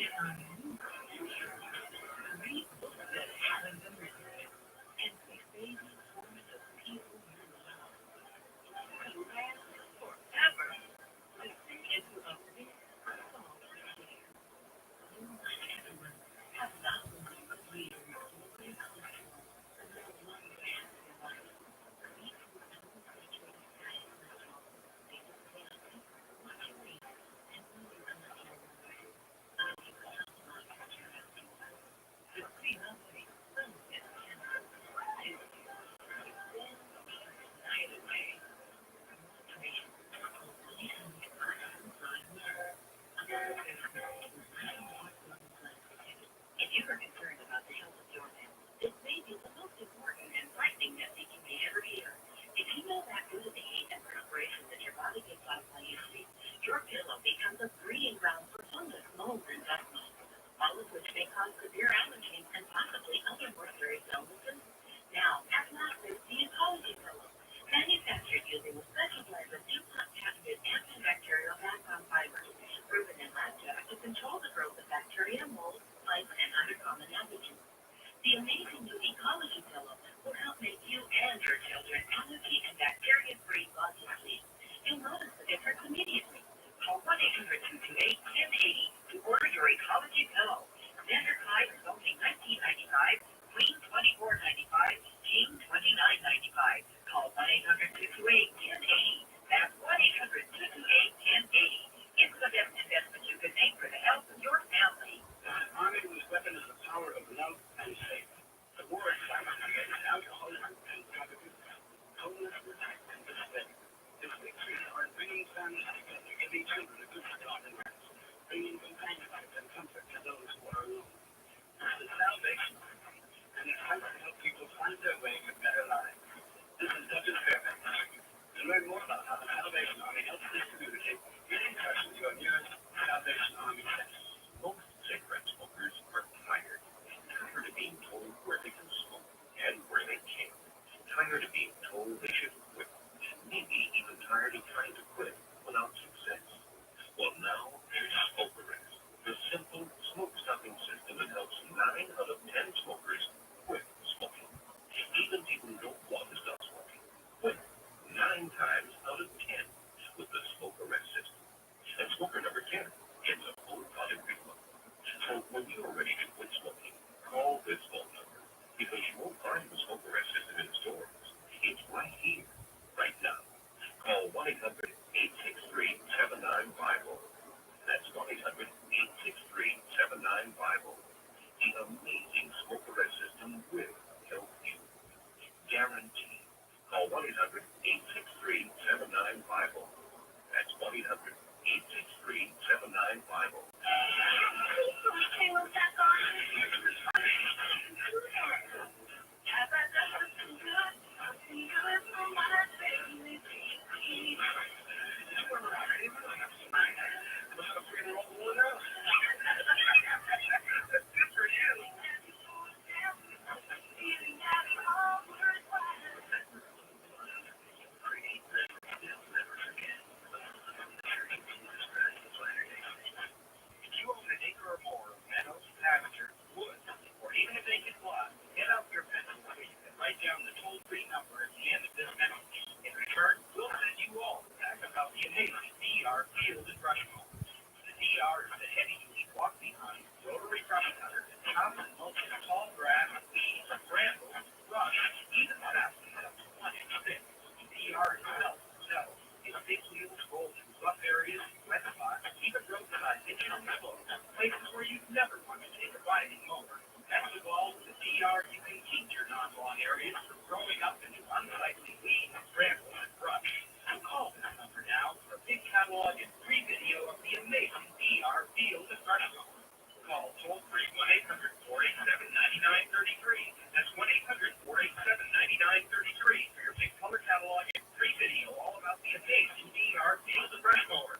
If you are concerned about the health of your pet, this may be the most important and frightening message you may ever hear. Did you know that due to the heat and perspiration that your body gives off while you sleep, your pillow becomes a breeding ground for fungus, mold, and dust mites, all of which may cause severe allergies and possibly other more serious illnesses? Now, at last, there's the ecology pillow, manufactured using a special blend of DuPont patented antibacterial background fibers, proven in lab tests to control the growth of bacteria, mold, lice, and other common pathogens. The amazing new ecology pillow will help make you and your children allergy and bacteria-free while you sleep. You'll notice the difference immediately. Call 1-800-228-1080 to order your ecology pillow. Standard price is only $19.95, Queen $24.95, King $29.95. Call 1-800-228-1080. That's 1-800-228-1080. It's the best investment you can make for the health of your family. Armed with weapon is the power of love and faith. The war is fighting against alcoholism and drunkenness, homelessness and despair. This victory are bringing families together, giving children a good start in life, bringing companionship and comfort to those who are alone. This is Salvation Army, and it helps to help people find their way to better lives. This is Douglas Fairbanks. To learn more about how the Salvation Army helps this community, get in touch with your nearest Salvation Army center. Most cigarette smokers are tired of being told where they can smoke and where they can't. Tired of being told they should quit. Maybe even tired of trying to quit without success. Well, now there's Smoke Arrest, the simple smoke-stopping system that helps 9 out of 10 smokers quit smoking. Even people who don't want to stop smoking quit 9 times out of 10 with the Smoke Arrest system. And smoker number 10 gets a full body refund. So when you're ready to quit smoking, call this phone number, because you won't find the Smoke Arrest system in the stores. It's right here, right now. Call 1-800-863-7950. That's 1-800-863-7950. The amazing Smoke Arrest system will help you. Guaranteed. Call 1-800-863-7950. That's 1-800-863-7950. If you own an acre or more of meadows, pasture, woods, or even a vacant lot, get out your pencil so you can write down the toll-free number at the end of this message. In return, we'll send you all back about the amazing DR Field and Brush Mower. The DR is a heavy-duty walk-behind rotary brush cutter that chops and mulches tall grass, weeds, brambles, brush, even saplings up to 1 inch thick. The DR itself its big wheels roll through rough areas, wet spots, even roadside ditches and slopes, places where you'd never want to take a riding mower. Best of all, with the DR, you can keep your non-lawn areas from growing up into unsightly weeds, brambles, and brush. So call this number now for a big catalog and free video of the amazing DR Field and Brush Mower. Call toll-free 1-800-487-9933. That's 1-800-487-9933 for your big color catalog and free video all about the amazing DR Field and Brush Mower.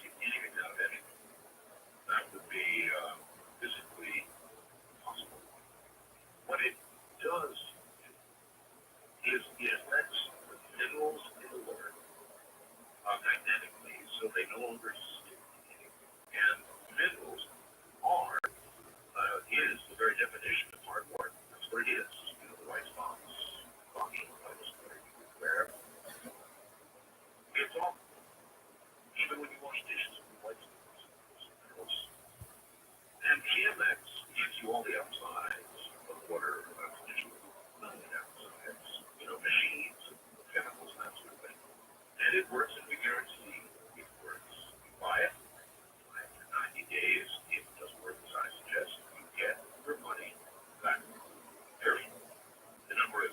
cost you anything out of anything. That would be physically possible. What it does is it affects the minerals in the water magnetically, so they no longer stick. And minerals are, is the very definition of hard water. That's what it is. You know, the white spots, foggy, wherever. It's all, even when you wash dishes with white spots. And TMX gives you all the upsides of water conditions, none of the downsides. You know, machines, chemicals, and that sort of thing. And it works, and we guarantee it works. You buy it for 90 days. If it doesn't work as I suggest, you get your money back. Period. The number is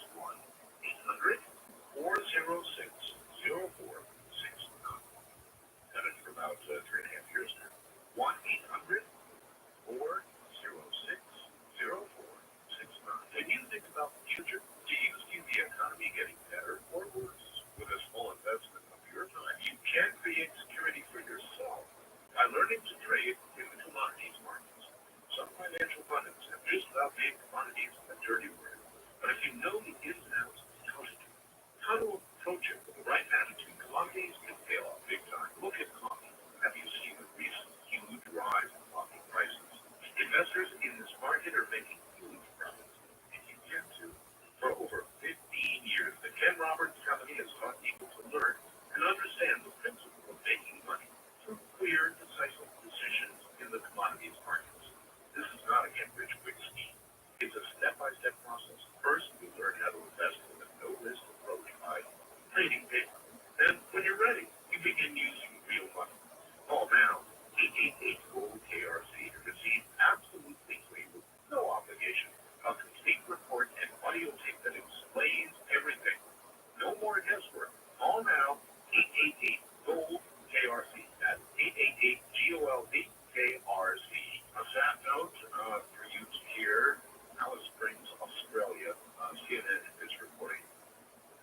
1-800-406-0469. Done it for about 3.5 years now. 1-800-406-0469. Can you think about the future? Do you see the economy getting better or worse? With a small investment of your time, you can create security for yourself by learning to trade in the commodities markets. Some financial pundits have just about made commodities a dirty word. But if you know the ins and outs of how to approach it with the right attitude, commodities can pay off big time. Look at coffee. Have you seen the recent huge rise in coffee prices? Investors in this market are making huge profits, and you can too. For over 15 years, the Ken Roberts Company has taught people to learn and understand the principle of making money through clear, decisive decisions in the commodities markets. This is not a get-rich-quick scheme. It's a step-by-step process. First, you learn how to invest with a no-risk approach by trading paper. Then, when you're ready, you begin using real money. Call now, 888-GOLD-KRC, to receive absolutely free, with no obligation, a complete report and audio tape that explains everything. No more guesswork. Call now, 888-GOLD-KRC. That's 888-GOLD-KRC. A sad note for you to hear, Alice Springs, Australia. CNN is reporting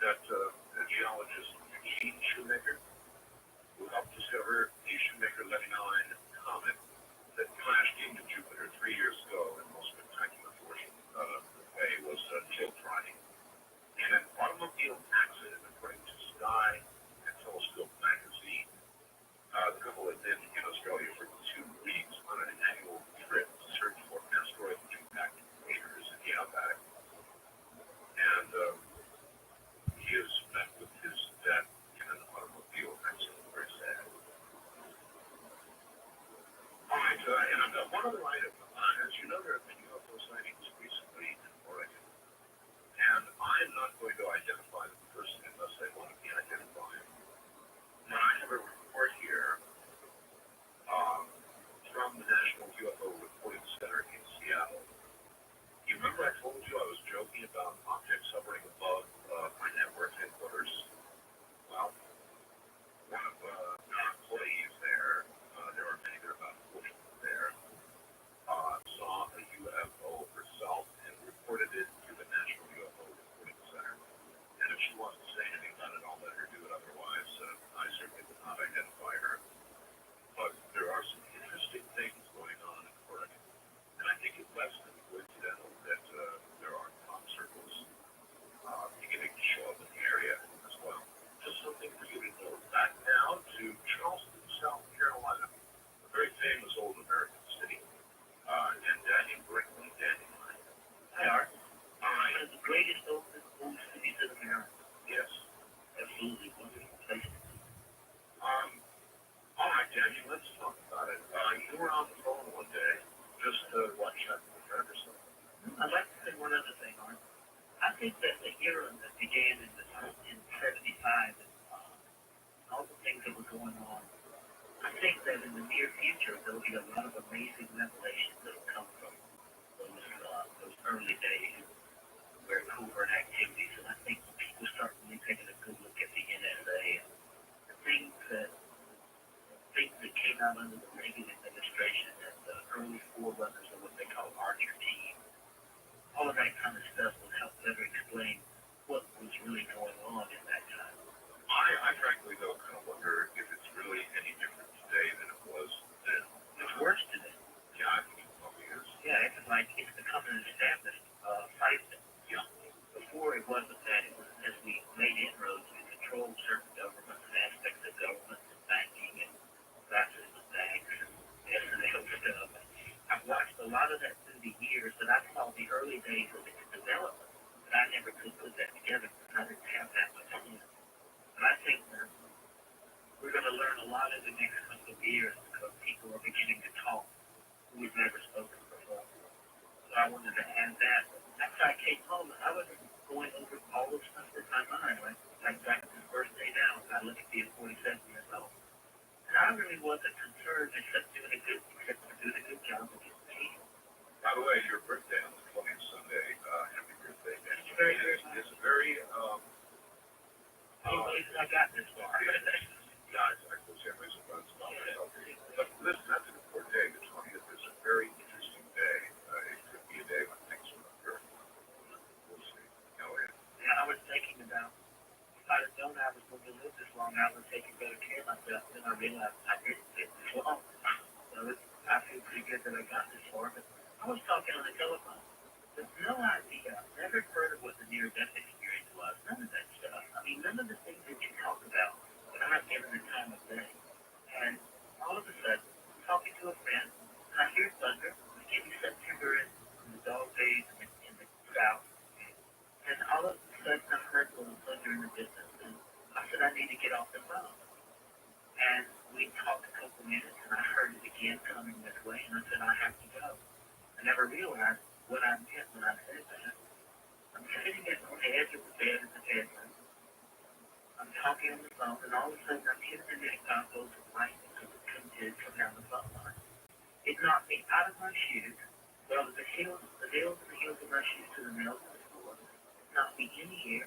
that a geologist, Eugene Shoemaker, who helped discover the Shoemaker-Levy-9 comet that crashed into Jupiter 3 years ago in the most spectacular way, was killed Friday in an automobile accident, according to Sky and Telescope magazine. The couple had been in Australia for 2 weeks on an annual trip to search for asteroid impact craters in the outback. And he is met with his death in an automobile accident. Very sad. All right, and I've got one other item. As you know, there have been UFO sightings recently in Oregon. And I'm not going to identify the person unless they want to be identified. Now, I have a report here from the National UFO Reporting Center in Seattle. You remember I told you I was joking about objects hovering above my network headquarters? Well, one of our employees there, there are many, there are about 40 there, saw a UFO herself and reported it to the National UFO Reporting Center. And if she wants to say anything about it, I'll let her do it. Otherwise, I certainly will not identify her. But there are some interesting things going on in Oregon. And I think it's less than coincidental that there are pop circles beginning to show up in the area as well. Just something for you to know. Back now to Charleston, South Carolina, a very famous old American city. And Daniel Brinkley, Daniel. Hi, Art. One of the greatest old cities in America. Yes. Absolutely wonderful place. All right, Daniel, let's talk about it. You were on the phone one day, just chatting with a friend or something. I'd like to say one other thing, Art. I think that the era that began in 75 and all the things that were going on, I think that in the near future there will be a lot of amazing revelations that will come from those early days where covert activities. And I think when people start really taking a good look at the NSA and the things that came out under the Reagan administration and the early forerunners of what they call Archer Team, all of that kind of stuff will help better explain what was really going on in that time. I frankly, though, kind of wonder if it's really any different today early days of its development, but I never could put that together because I didn't have that much in. And I think that we're going to learn a lot in the next couple of years because people are beginning to talk who we've never spoken before. So I wanted to add that. After I came home, I wasn't going over all the stuff in my mind. Like back to the first day now, I look at being 47 years old. And I really wasn't concerned except for doing a good job of getting paid. By the way, your birthday on the 20th Sunday, happy birthday, man. It's very, very nice. It's very, I got this far. guys, I will say my surprise about myself. But listen, that's an important day. The 20th is a very interesting day. It could be a day when things will occur. We'll see. Yeah, I was thinking about, if I'd have known I was going to live this long, I would have taken better care of myself. Then I realized I didn't live this long. So I feel pretty good that I got this far. But I was talking on the telephone. With no idea, never heard of what the near-death experience was. None of that stuff. I mean, none of the things that you talk about when I'm given the time of day. And all of a sudden, talking to a friend, I hear thunder. It's getting September in the dog days in the south. And all of a sudden, I heard a little thunder in the distance. And I said, I need to get off the phone. And we talked a couple minutes, and I heard it again coming this way. And I said, I have to go. I never realized what I meant when I said that. I'm sitting on the edge of the bed in the bedroom. I'm talking on the phone, and all of a sudden I'm hitting the neck goggles and lightning come down the phone line. It knocked me out of my shoes, well, the nails and the heels of my shoes to the nails of the floor. It knocked me in the air,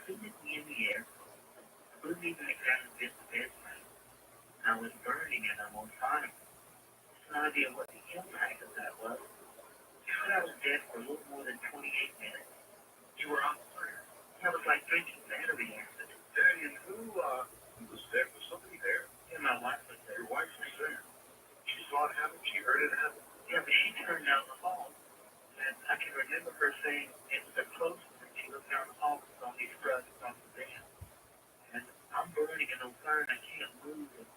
spinning me in the air, blew me back down and bit the bed frame. I was burning and I'm on fire. Just no idea what the impact of that was. I was dead for a little more than 28 minutes. You were on fire. I was like drinking battery acid. Dang, and who was there? Was somebody there? Yeah, my wife was there. Your wife was there. She saw it happen. She heard it happen. Yeah, but she turned down the hall. And I can remember her saying it was a close one. She looked down the hall and saw me spread across the bed. And I'm burning and on fire and I can't move. And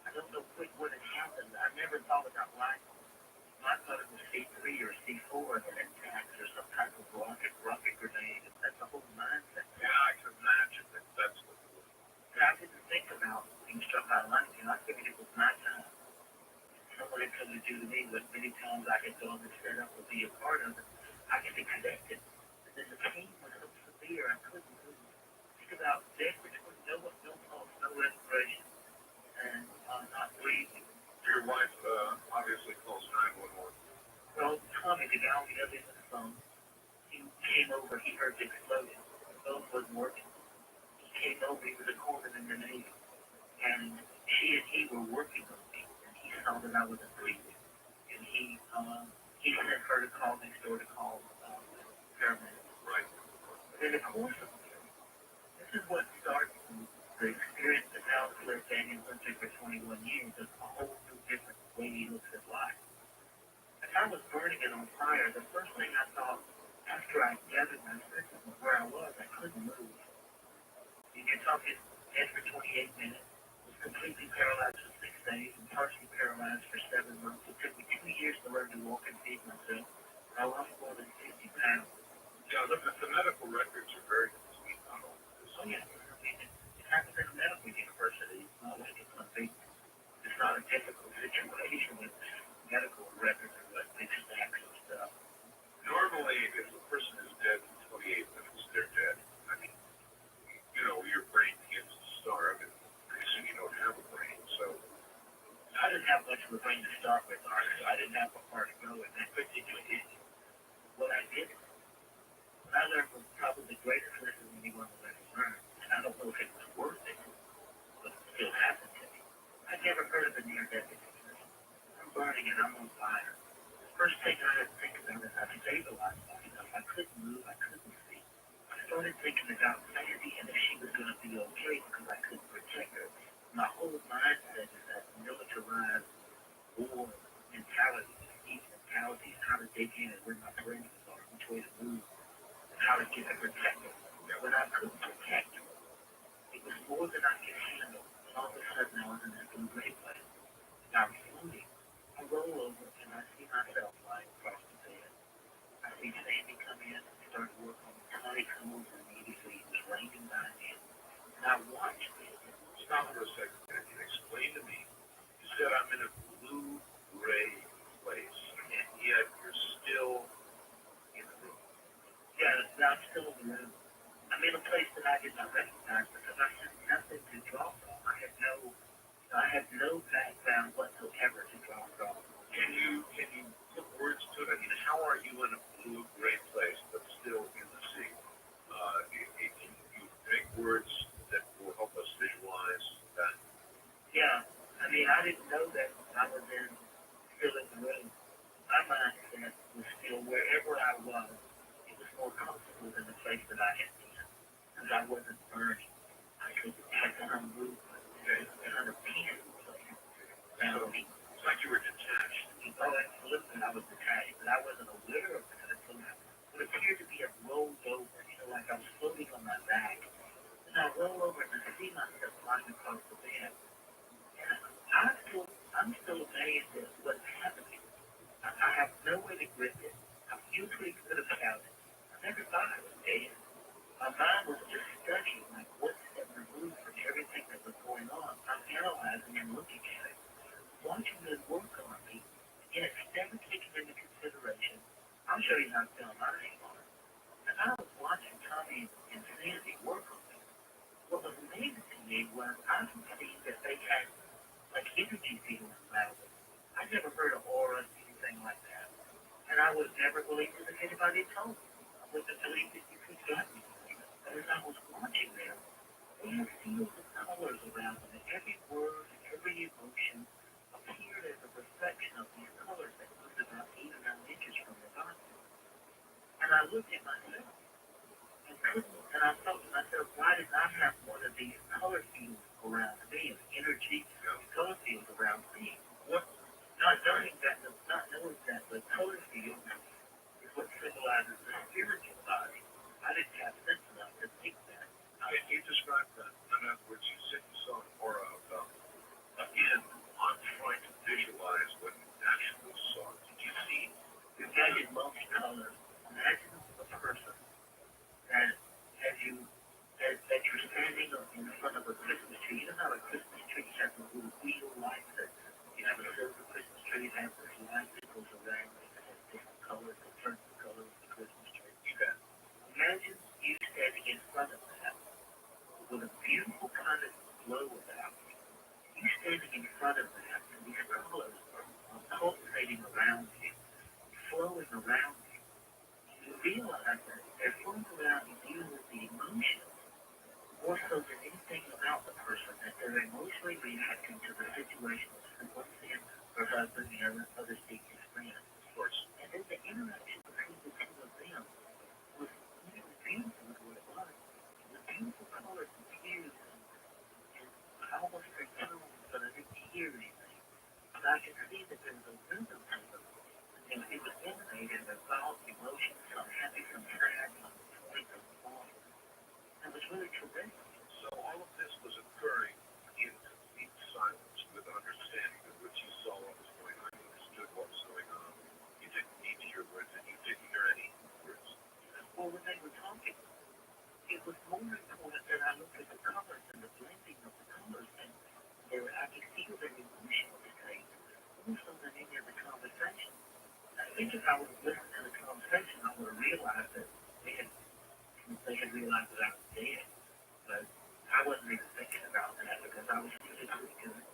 I don't know quite what had happened. I never thought about life. I thought it was C3 or C4 that attacks or some type of rocket grenade. That's the whole mindset. Yeah, I can imagine that's what it was. I didn't think about being struck by lightning. I figured it was my time. Someone had come to do to me what many times I had gone to set up or be a part of it. I could be connected. And then the pain was so severe I couldn't move. Think about death, which was no pulse, no respiration, and not breathing. Your wife obviously calls 911. Well, Tommy, the guy on the other end of the phone, he came over, he heard the explosion. The phone wasn't working. He came over, he was a corpsman in the Navy. And she and he were working on me. And he saw that I wasn't breathing. And he sent her to call next door to call paramedics. Right. But in the course of this, this is what starts the experience that now has lived Daniel Hunter for 21 years of a whole new different way he looks at life. As I was burning it on fire, the first thing I thought after I gathered my senses of where I was, I couldn't move. You can talk in dead for 28 minutes, was completely paralyzed for 6 days, and partially paralyzed for 7 months. It took me 2 years to learn to walk and feed myself. I lost more than 50 pounds. Yeah, look, the medical records are very complete on all this. Oh, yeah. I mean, it happens at a medical university. It's not like it's something, it's not a difficult situation with medical records or what they stacks of stuff. Normally, if a person is dead in 28 minutes, they're dead. I mean, your brain begins to starve, and pretty soon you don't have a brain, so. I didn't have much of a brain to start with, Arthur. I didn't have a far to go, and that particular issue. What I did, what I learned was probably the greatest lesson anyone will ever learn, and I don't know if it was worth it, but it still happened to me. I'd never heard of a near-death experience. I'm burning and I'm on fire. The first thing I had to think about is I stabilized myself. I couldn't move, I couldn't see. I started thinking about Sandy and if she was going to be okay because I couldn't protect her. My whole mindset is that militarized war mentality, each mentality, how to dig in and where my brains are, which way to move, and how to get her protected. When I couldn't protect her, it was more than I could handle. And all of a sudden I was in this blue gray place. And I'm floating. I roll over and I see myself lying across the bed. I see Sandy come in and start to work on Connie Combs, and immediately it was raining down in. And I watched it. Stop for a second. Can you explain to me? You said I'm in a blue-gray place, and yet you're still in the room. Yeah, I'm still in the room. I'm in a place that I did not recognize because I had nothing to draw from. I had no background whatsoever to draw from. Can you put words to it? I mean, how are you in a blue-gray place but still in the sea? Can you make words that will help us visualize that? Yeah, I mean, I didn't know that I was still in the room. My mindset was still wherever I was. It was more comfortable than the place that I had been because I wasn't burning. I could unmove. Okay. Kind of pin place around me. It's like you were detached. Oh, absolutely, I was detached, but I wasn't aware of that until what appeared to be a rolled over, like I was floating on my back. And I roll over and I see myself lying across the bed. And I'm still amazed at what's happening. I have no way to grip it. I usually could have shouted. I never thought I was dead. My mind was just studying, like one step removed from everything that was going on. I'm analyzing and looking at it, watching it work on me, and it's never taken into consideration. I'll show you how it's done my name on it. And I was watching Tommy and Sandy work on me. What was amazing to me was I could see that they had like energy fields around them. I'd never heard of auras, anything like that. And I would never believe it if anybody told me. I wouldn't have believed that you could get me. But as I was watching them, they had fields of colors around them, and every word and every emotion appeared as a reflection of these colors that moved about 8 or 9 inches from their body. And I looked at myself and I thought to myself, why did I have one of these color fields around me, of energy color fields around me? What? Not knowing that the color field is what symbolizes the spiritual body. I didn't have sense enough to think that. Can you describe that? In other words, you said you saw an aura of them. Again, I'm trying to visualize what you actually saw. Did you see? Imagine multicolor. Imagine a person that you're standing in front of a Christmas tree. You know how a Christmas tree has a little wheel light that you have a silver Christmas tree that has this light that goes around it that has different colors that turns the color of the Christmas tree. Okay. Imagine you standing in front of that with a beautiful kind of glow about you. You standing in front of that, and these colors are pulsating around you, flowing around you. You realize that they're flowing around you with the emotions, more so than anything about the person, that they're emotionally reacting to the situation. Once again, her husband, the other speaking his friend, of course. And then the interaction between the two of them was beautiful with what it was. The beautiful colors and hues, and I almost heard tones, but I didn't hear anything. But I could see that there was a rhythm to them. And it was emanating of thoughts, emotions, some happy, some sad, some joy, some loss. It was really terrific. So all of this was occurring in complete silence with understanding of what you saw, what was going on, you understood what was going on. You didn't need to hear words, and you didn't hear any words. Well, when they were talking, it was more important that I looked at the colors and the blending of the colors, and I could feel their emotional state, more so than any of the conversation. I think if I would have listened to the conversation, I would have realized that they had realized that I was dead. But I wasn't even thinking about that because I was physically good.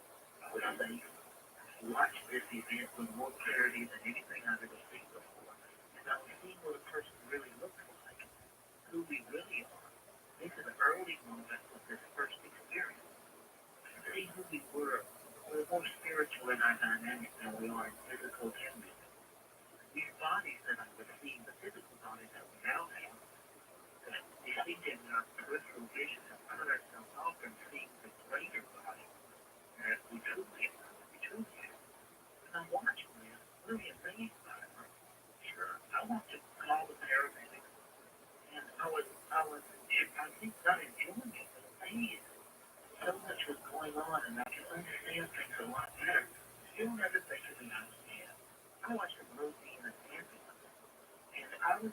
I was safe. I watched this event with more clarity than anything I've ever seen before. And I was seeing what a person really looks like, who we really are. These are the early moments of this first experience. See who we were. We're more spiritual in our dynamic than we are in physical and mental. These bodies that I was seeing, the physical bodies that we now have, that we see in our peripheral vision and find ourselves often seeing the greater body that we truly are. And I'm watching this, really amazed by it. Sure. I want to call the paramedics, and I think not enjoying it, but amazed. So much was going on, and I could understand things a lot better. Still never thinking that I was dead. I watched a movie in an ambulance, and I was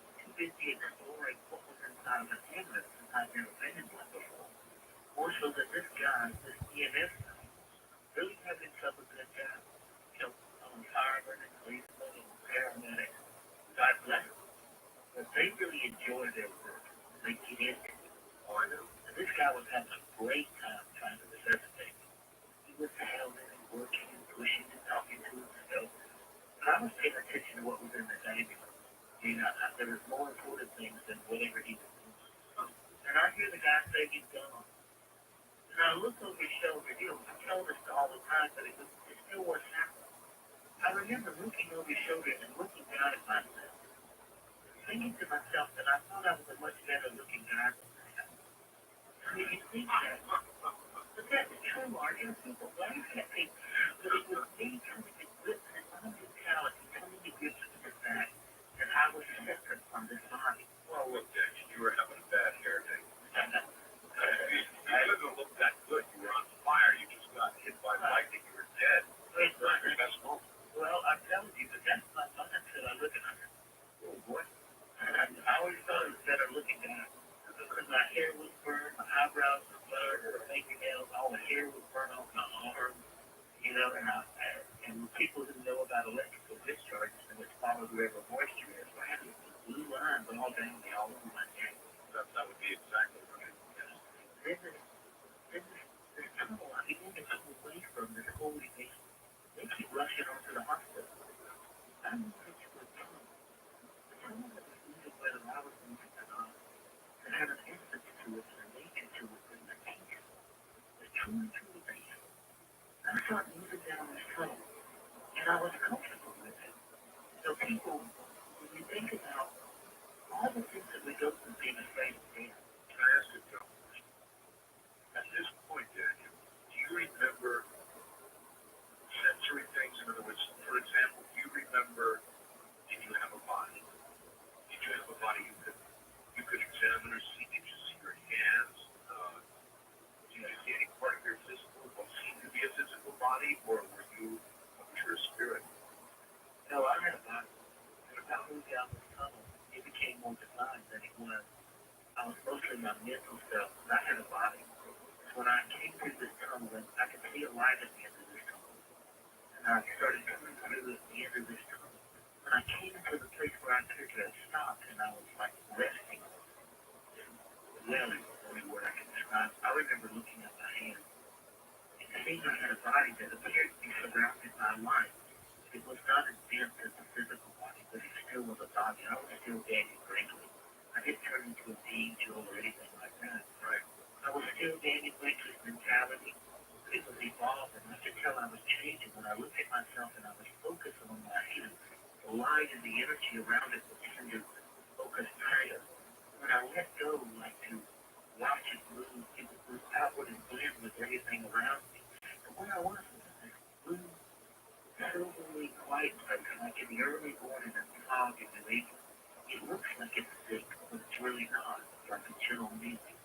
they really enjoy their work. They get into it. Oh, I know. And this guy was having a great time trying to resuscitate me. He was howling and working and pushing and talking to himself. But I was paying attention to what was in the ambulance. You know, there was more important things than whatever he was doing. And I hear the guy say he's gone. And I looked over his shoulder. You know, I tell this all the time, but it still wasn't happening. I remember looking over his shoulder and looking down at myself, thinking to myself that I thought I was a much better looking guy than that. I mean, you think that, but that's true, Martin. People laugh at me. But it was me coming to grips with my mentality, coming to grips with the fact that I was separate from this body. Well, look, Jackson, you were having a bad hair day. You didn't look that good. You were on fire. You just got hit by lightning. You were dead. That's all. Well, I'm telling you, but that's my mindset I look at it. Oh, boy. I always thought it was better looking guy. Because my hair was burned, my eyebrows were burned, my fingernails, all the hair was burned off my arm. You know, and people who know about electrical discharges and which follow wherever moisture is, I had these blue lines all down me, all over my neck. That would be exactly right. Yes. This tunnel, I began to come away from this holy nation. They keep rushing onto the hospital. I don't know if it's a tunnel. The tunnel that was moving whether I was moving or not, that had an essence to it, and a nature to it, and a peace. It was truly, truly peaceful. I started moving down this tunnel, and I was comfortable with it. So people, when you think about all the things that we go through being afraid of death, Can I ask you a question? At this point, Daniel, do you remember sensory things? In other words, for example, do you remember, did you have a body? Did you have a body you could examine or see? Did you see your hands? Did you see any part of your physical, what seemed to be a physical body, or were you a pure spirit? no, I had a body. And when I moved down this tunnel, it became more defined than it was. I was mostly my mental self, but I had a body. When I came through this tunnel, I could see a light at the end of this tunnel. And I started coming through the end of this tunnel. When I came into the place where I could have stopped, and I was like resting, dwelling is the only word I can describe. I remember looking at my hand and seeing I had a body that appeared to be surrounded by light. It was not as dense as the physical body, but it still was a body. I was still Daniel Brinkley. I didn't turn into an angel or anything like that. Right. I was still Daniel Brinkley's mentality. It was evolving. I could tell I was changing. When I looked at myself and I was focusing on my hand, the light and the energy around it would tend to focus tighter. When I let go, like to watch it move, it would move outward and blend with everything around me. And when I was this blue, silvery white place, like in the early morning and fog in New England, it looks like it's thick, but it's really not. It's like a chill music.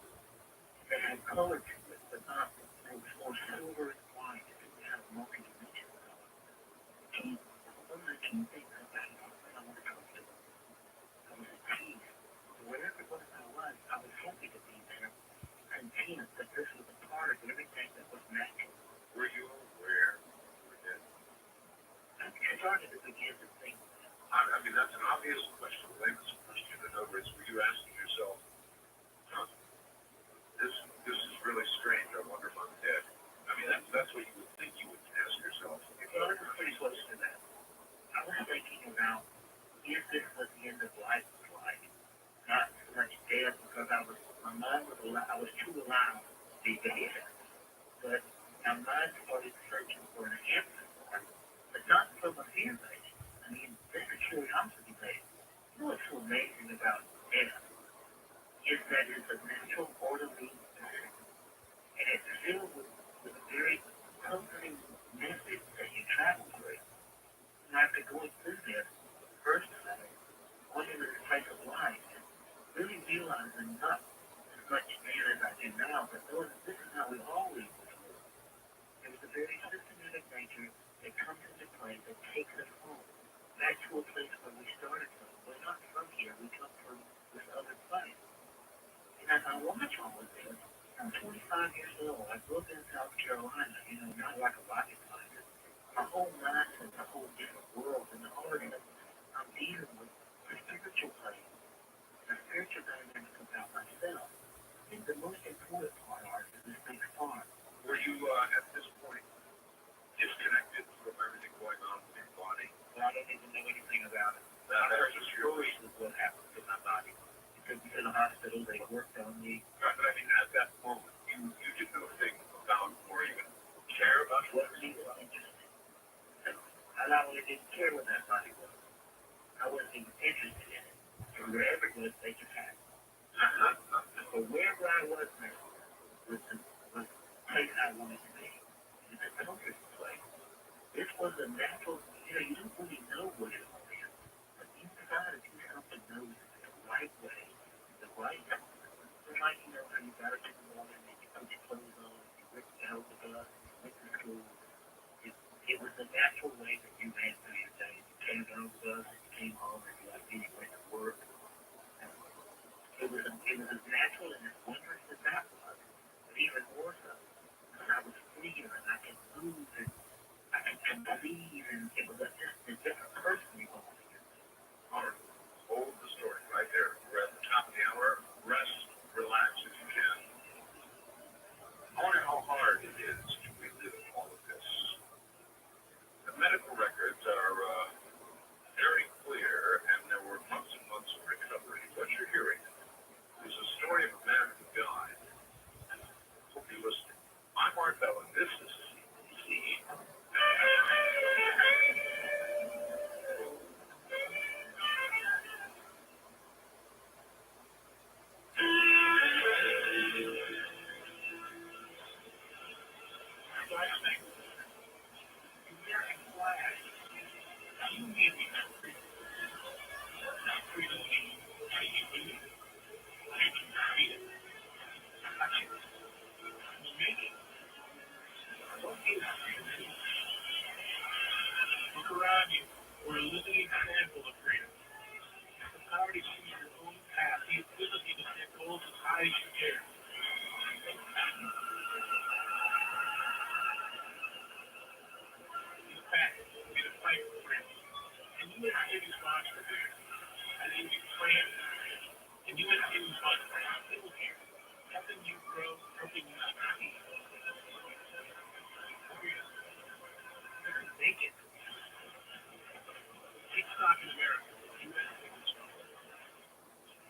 It had color to it, but not. It was more silver and white. It didn't have multi-dimensional color. One of the key things about it was I was comfortable. I was at peace. Wherever it was I was happy to be there. Content that this was a part of everything that was natural. Were you aware you were dead? I started to begin to think. I mean, that's an obvious question, a layman's question. In other words, were you asking yourself, this is really strange. I wonder if I'm dead. I mean, that's what you would think you would ask yourself. Well, I was pretty close to that. I was thinking about if this was the end of life was like. Not so much death because my mind was I was too alive to be dead. But my mind started searching for an answer for it, but not from a fear base. I mean, this is curiosity base. You know what's so amazing about death is that it's a natural, orderly decision. And it's filled with a very comforting message that you travel through. And after going through this the first time, going into this place of life, really realizing not as much then as I do now, but knowing that this is how we always live. It was a very systematic nature that comes into play that takes us home, back to a place where we started from. We're not from here, we come from this other place. And as I watch all of this, I'm 25 years old. I grew up in South Carolina, not like a rocket scientist. My whole mindset's a whole different world, and all of this I'm dealing with the spiritual plane. There's a story is what happened to my body. Because in the hospital, they worked on me. but I mean, at that moment, you didn't know a thing about or even care about what Wasn't even interested. I not only didn't care what that body was, I wasn't even interested in it. So wherever it was, they could have it. So wherever I was now was the place I wanted to be. It was a comfortable place. This was a natural, you don't really know what it all is. But inside of you, something knows it's the right way, the right time. Just like you know how you got up in the morning and you put your clothes on, you ripped out the bus, went to school. It was the natural way that you ran through your day. You came down the bus, you came home, and you like me, you went to work. It was as natural and as wondrous as that was, but even more so, because I was free and I could move and I could believe, and it was just a different person evolving into. All right, hold the story right there. We're at the top of the hour. Rest, relax if you can. I wonder how hard it is to relive all of this. The medical records are very clear, and there were months and months of recovery. What you're hearing is a story of a man who died. Hope you listen. I'm Mark Bell, and this is CBC. Look around you. We're a living example of freedom. The power to choose your own path, the ability to set goals as high as you dare. In fact, we're to fight for freedom. And USA responds for this. And then we plan. And USA responds for people here. Helping you grow, helping you succeed. Make it. Take stock in America. USA responds.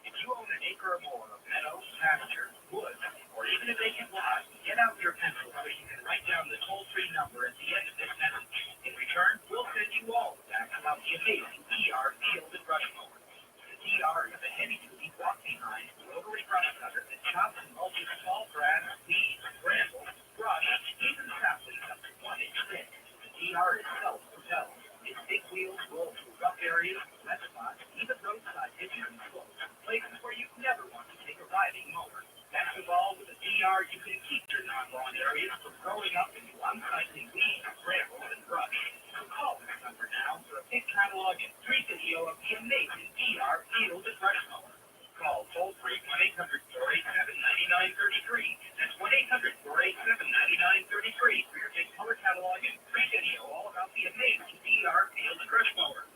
If you own an acre or more of meadow, pasture, woods, or even a vacant lot, get out your pencil so you can write down the toll-free number at the end of this message. In return, we'll send you all the facts about the amazing DR Field and Brush Mower. The DR is a heavy-duty, walk-behind, rotary brush cutter that chops and mulches tall grass, weeds, brambles, brush, even saplings up to 1 inch thick. The DR is self-propelled. Its big wheels roll through rough areas, wet spots, even roadside ditches and slopes, places where you never want to take a riding mower. Best of all, with a DR, you can keep your non-lawn areas from growing up into unsightly weeds, brambles, and brush. So call this number now for a big catalog and free video of the amazing DR Field and Brush Mower. Call toll-free 1-800-487-9933. That's 1-800-487-9933 for your big color catalog and free video all about the amazing DR Field and Brush Mower.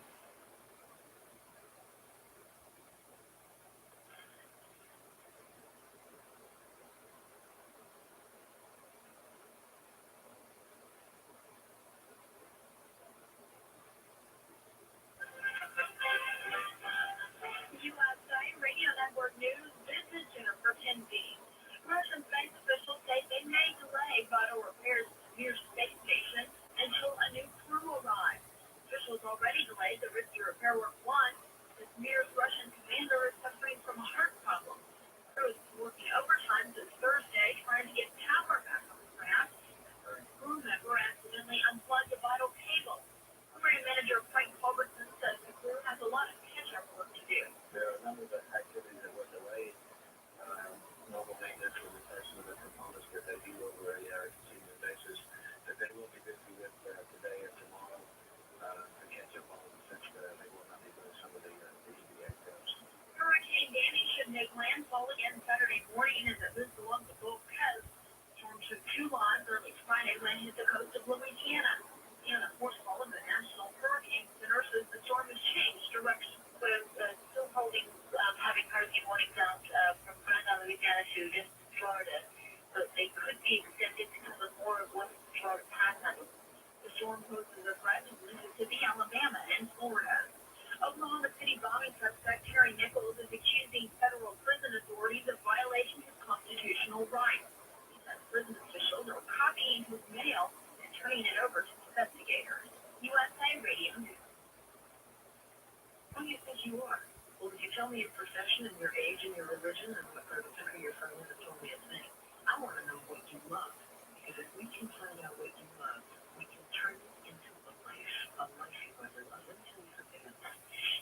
USA Radio Network News, this is Jennifer Kinsey. Russian space officials say they may delay vital repairs to the Mir space station until a new crew arrives. Officials already delayed the Richter repair work once, as Mir's Russian commander is suffering from a heart problem. The crew is working overtime since Thursday trying to get power back on the craft. A crew member accidentally unplugged a vital cable. Program manager Frank Culbertson says the crew has a lot of catch-up work to do. There are a number of activities that were delayed. Normal maintenance and replacement of the components that they do over a continuous basis that they will be busy with today and tomorrow to catch up on since they will not be doing some of the EVA jobs. Hurricane Danny should make landfall again Saturday morning as it moves along the Gulf Coast. Storm took 2 lines early Friday when it hit the coast of Louisiana. In a City bombing suspect Terry Nichols is accusing federal prison authorities of violating his constitutional rights. He says prison officials are copying his mail and turning it over to investigators. USA Radio News. Who do you think you are? Well, if you tell me your profession and your age and your religion and what part of the country you're from, that's only a thing. I want to know what you love. Because if we can find out what you love, we can turn it into a life you ever love. Let me tell you something else.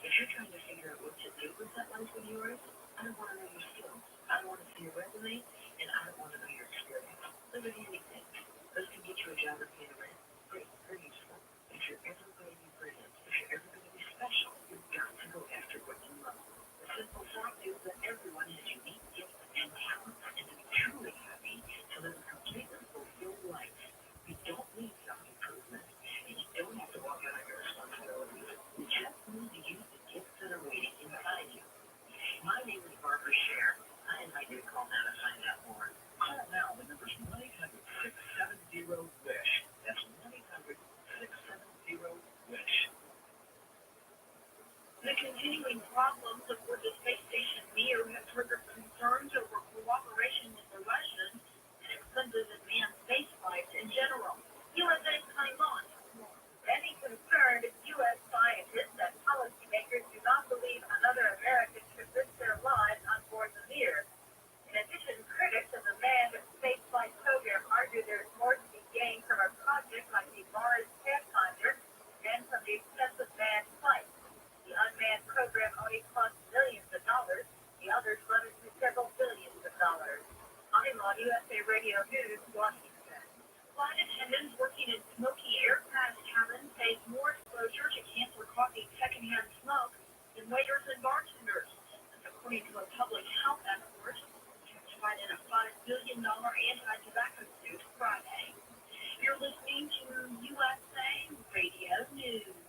If you're trying to figure out what to do with that life of yours, I don't want to know your skills. I don't want to see your resume, and I don't want to know your experience. Those are handy things. Those can get you a job or pay the rent. Great, very useful. If you're ever going to be brilliant, if you're ever going to be special, you've got to go after what you love. The simple fact is that everyone has unique gifts and talents, and to be truly happy, to live a completely fulfilled life, you don't need self-improvement, and you don't have to walk out of your responsibilities. You just need to use the gifts that are waiting inside you. My name is Barbara Scher. I invite you to call now to find out more. Call now. The number's 1-800-670-WISH. That's 1-800-670-WISH. The continuing problems aboard the space station Mir have triggered concerns over cooperation with the Russians and expensive advanced space flights in general. USA's Time on. Many concerned U.S. scientists and policymakers do not believe another American should risk their lives on board the Mir. In addition, critics of the manned spaceflight program argue there is more to be gained from a project like the Mars Pathfinder than from the expensive manned flights. The unmanned program only costs millions of dollars. The others run into several billions of dollars. I'm on USA Radio News, Washington. Flight attendants working in smoky aircraft cabins face more exposure to cancer causing secondhand smoke than waiters and bartenders. That's according to a public health expert testified in a $5 billion anti-tobacco suit Friday. You're listening to USA Radio News.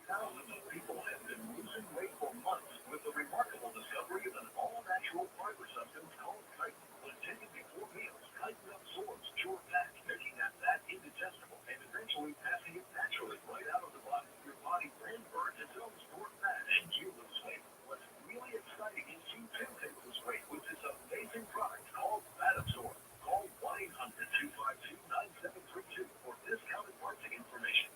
Thousands of people have been losing weight for months with the remarkable discovery of an all-natural fiber substance called chitin. When taken before meals, chitin absorbs pure fat, making that fat indigestible and eventually passing it naturally right out of the body. Your body then burns its own stored fat and you lose weight. What's really exciting is you too can lose weight with this amazing product called Fat Absorb. Call 1-800-252-9732 for discounted marketing information.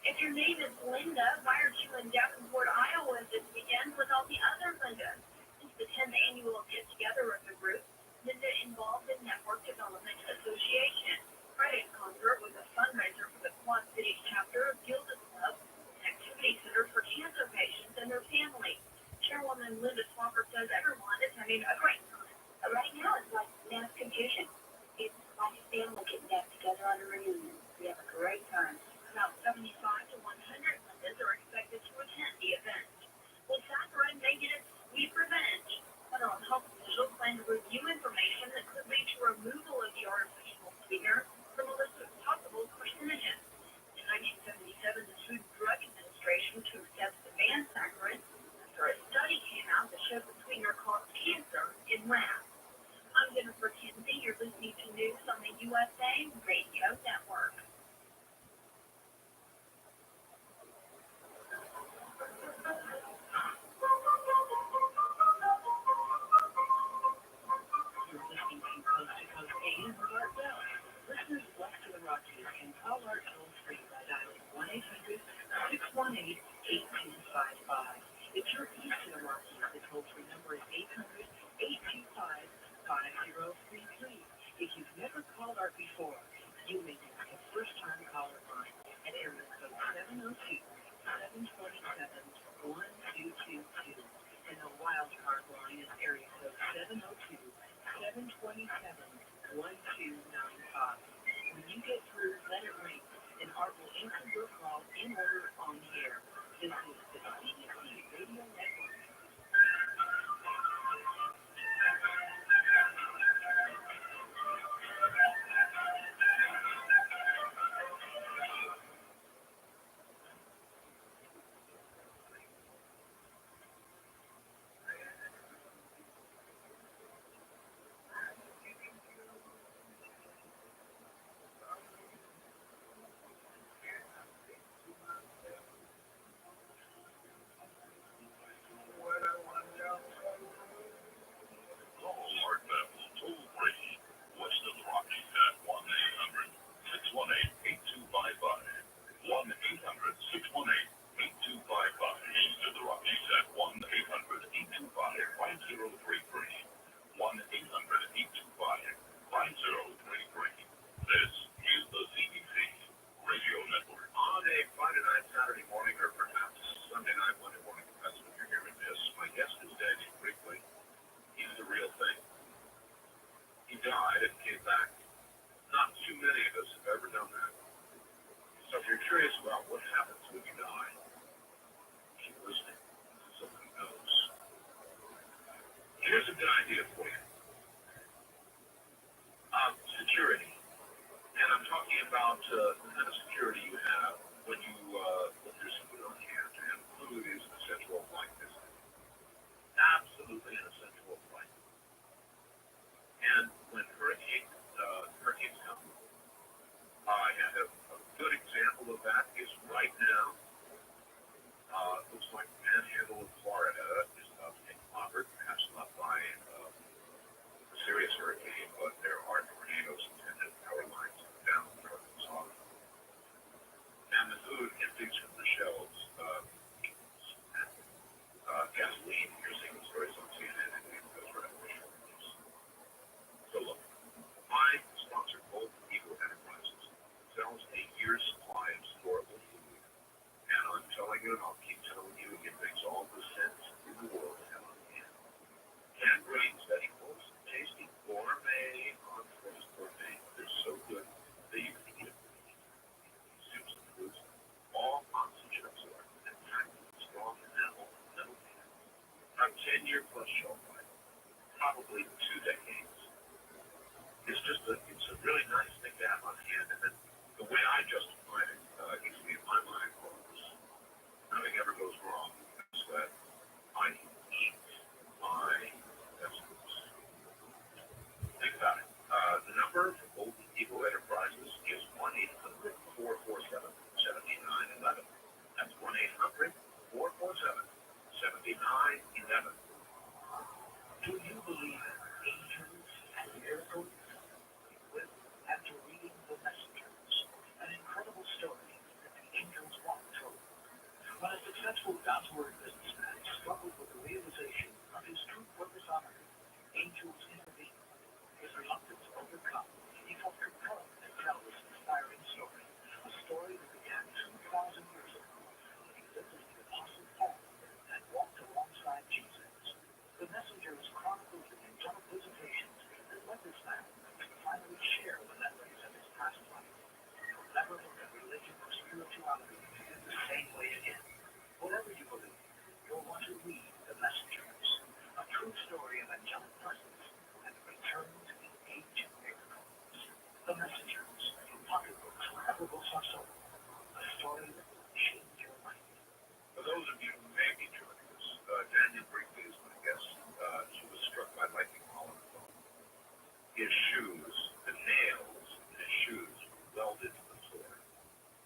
If your name is Linda, why aren't you in Davenport, Iowa this weekend with all the other Lindas? It's the 10th annual get-together of the group, Linda involved in Network Development Association. Friday's concert was a fundraiser for the Quad Cities chapter of Gilded Club, an activity center for cancer patients and their families. Chairwoman Linda Swapper says everyone is having a great time. Right now it's like mass confusion. It's like a family getting back together on a reunion. We have a great time. About 75 to 100 Lindas are expected to attend the event. Will saccharin make it its sweet revenge? Federal health officials plan to review information that could lead to removal of the artificial sweetener from a list of possible carcinogens. In 1977, the Food and Drug Administration took steps to ban saccharin after a study came out that showed the sweetener caused cancer in rats. I'm Jennifer Kinsey. You're listening to news on the USA Radio Network. Listeners west of the Rockies can call our toll-free by dialing 1-800-618-8255. If you're east of the Rockies, the toll-free number is 800-825-5033. If you've never called our before, you may be the first-time caller line at area code 702-727-1222. And the wild card line is area code 702-727-1295. When you get through, let it ring, and Art will answer your call in order on the air. This is the CDC Radio Network. curious about what happens when you die. Keep listening. Someone who knows. Here's a good idea for you. Security. And I'm talking about the kind of security you have when there's food on hand. And food is an essential of life, isn't it? Absolutely an essential of life. And when hurricanes come, I have a good example of that is right now. Looks like the Panhandle of Florida is about to get clobbered, perhaps not by a serious hurricane, but there are tornadoes intended power lines down the Arkansas. And the food empties from the shelves. Gasoline, you're seeing the stories on CNN, and it goes right over shoulders. So look, my sponsor, Golden Eagle Enterprises, sells a year's supply of storable food. And I'm telling you, and I'll keep telling you, it makes all the sense in the world to have on hand. Canned grains, vegetables, tasty gourmet entrees, gourmet. They're so good that you can eat them. Soups and foods, all oxygen absorbed and packed with strong enamel metal cans. A 10-year plus shelf life, probably 2 decades. It's a really nice thing to have on hand. And then the way I justify it, easily in my mind, was nothing ever goes wrong. Is that I eat my vegetables. Think about it. The number for Golden Eagle Enterprises is 1-800-447-7911. That's 1-800-447-7911. Do you believe in angels and miracles? Well, after reading The Messengers, an incredible story that the angels once told. When a successful God's Word businessman struggled with the realization of his true purpose on earth, angels intervened. His reluctance overcome, he felt compelled to tell this inspiring story, a story that began 2,000 years ago when he lived as the Apostle Paul and walked alongside Jesus. The Messengers chronicled the angelic visitations that led this man to finally share the memories of his past life. You'll never look at religion or spirituality in the same way again. Whatever you believe, you'll want to read The Messengers, a true story of angelic presence and the return to the age of miracles. The Messengers, pocketbooks wherever books are sold, a story that will change your life. For those of you who may be joining us, Daniel Brinkley is my guest. She was struck by lightning while on the phone. His shoes, the nails in his shoes, welded to the floor.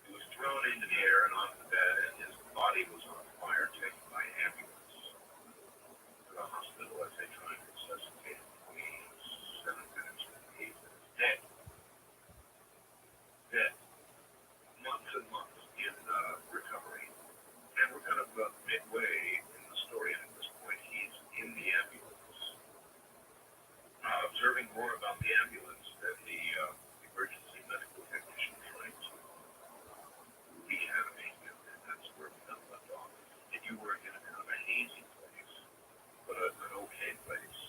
He was thrown into the air and onto the bed, and his body was on fire, taken by ambulance to the hospital as they tried to resuscitate him. 7 minutes and 8 minutes. Dead. Months and months in recovery. And we're kind of midway in the story, and at this point he's in the ambulance. Observing more about the ambulance than the emergency medical technician trying to reanimate him, and that's where we got left off. And you were in a kind of a hazy place, but an okay place,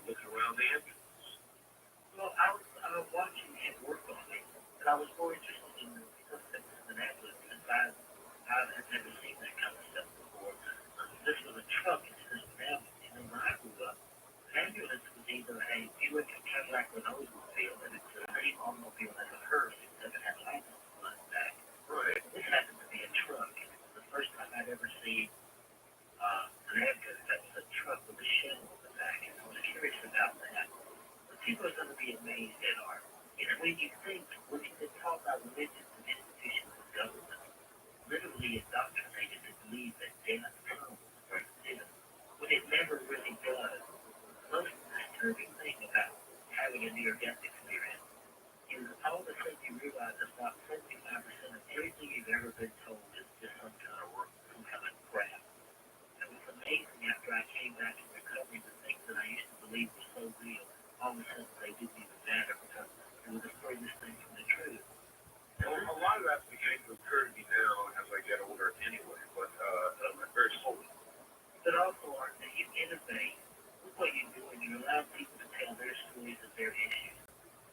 looking around the ambulance. Well, I was watching him work on it, and I was more interested in the systems of an ambulance since I had never seen that kind of stuff before. This was a truck instead of an ambulance. You know, when I grew up, an ambulance was either a Buick Cadillac or an Oldsmobile, and it's the same automobile as a hearse, except it had lights on the back. Right. This happened to be a truck. It was the first time I'd ever seen an ambulance that was a truck with a shell on the back, and I was curious about that. But people are going to be amazed at our, when you think, when you talk about religions and institutions of government, literally indoctrinated to believe that death comes from death, when it never really does. The most disturbing thing about having a near-death experience is all of a sudden you realize that about 75% of everything you've ever been told is just some kind of work, some kind of crap. It was amazing after I came back in recovery, the things that I used to believe were so real, all of a sudden they didn't even matter because it was the furthest thing from the truth. Well, a lot of that's beginning to occur to me now as I get older anyway, but very slowly. But also, Art, that you innovate with what you're doing. You allow people to tell their stories of their issues.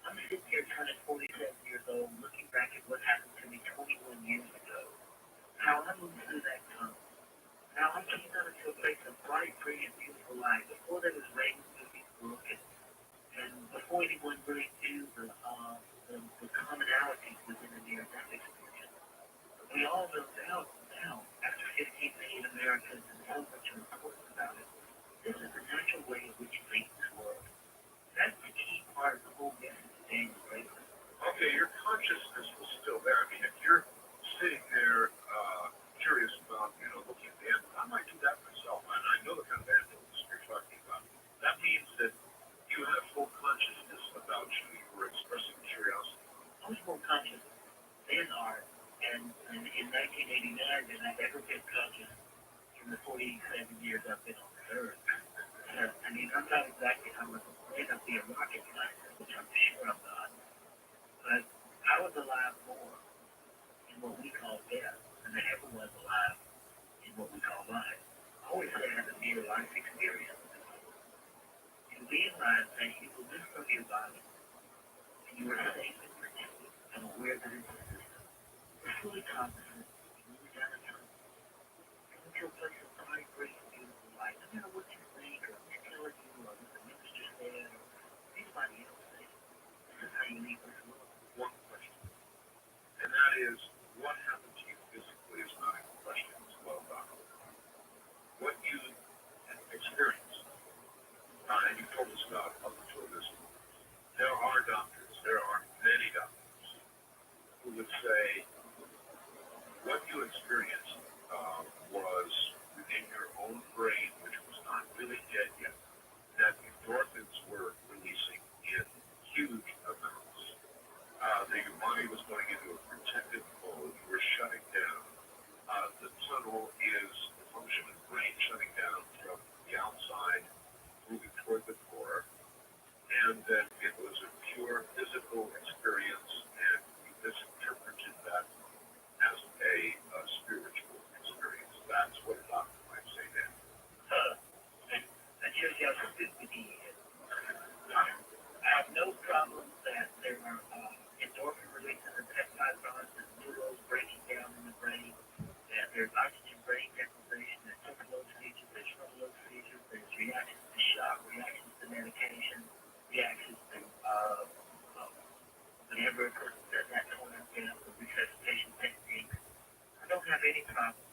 I'm sitting here turning 47 years old, looking back at what happened to me 21 years ago. move through that tunnel. Now I came out into a place of bright, free, and beautiful light. Before there was rain, movies, book, and before anyone really knew the commonalities within the near-death experience. We all know now, after 15 million Americans and so much reports about it, this is the natural way in which you think this world. That's the key part of the whole message of Daniel Braithwaite. Okay, your consciousness was still there. I mean, if you're sitting there curious about, looking at the end, I might do that myself. And I know the kind of animals you're talking about. That means that you have full consciousness about you. You were expressing curiosity. I was more conscious then, Art, and in 1989 than I've ever been conscious in the 47 years I've been on this earth. I mean, I'm not exactly, I may not be a rocket scientist, which I'm sure I'm not, but I was alive more in what we call death than I ever was alive in what we call life. I always say I had a near life experience. You realize that you will live from your body, and you are safe and protected and aware that it's a system. You're fully cognizant, you move down a tunnel, into a place of bright, great, beautiful light. No matter what you think, or who's telling you, or what the minister said, or anybody else said, this is how you leave this world. One question. And that is, what happened to you physically is not a question. It's well done. What you experienced, and you told us about up until this point, there are doctors, there are many doctors, who would say what you experienced was within your own brain, which was not really dead yet, that endorphins were releasing in huge amounts. That your body was going into a protective mode, you were shutting down. The tunnel is the function of the brain shutting down from the outside, moving toward the core, and that it was a pure physical experience, and you misinterpreted that as a spiritual experience. That's what a doctor might say then. That shows you how stupid he is. I have no problem that there are endorphin releases and peptide bonds and neurons breaking down in the brain, that there's oxygen brain deprivation, there's temporal seizures, there's frontal seizures, there's reactions to shock, reactions to medication, reactions to whenever a person does that kind of resuscitation techniques. I don't have any problem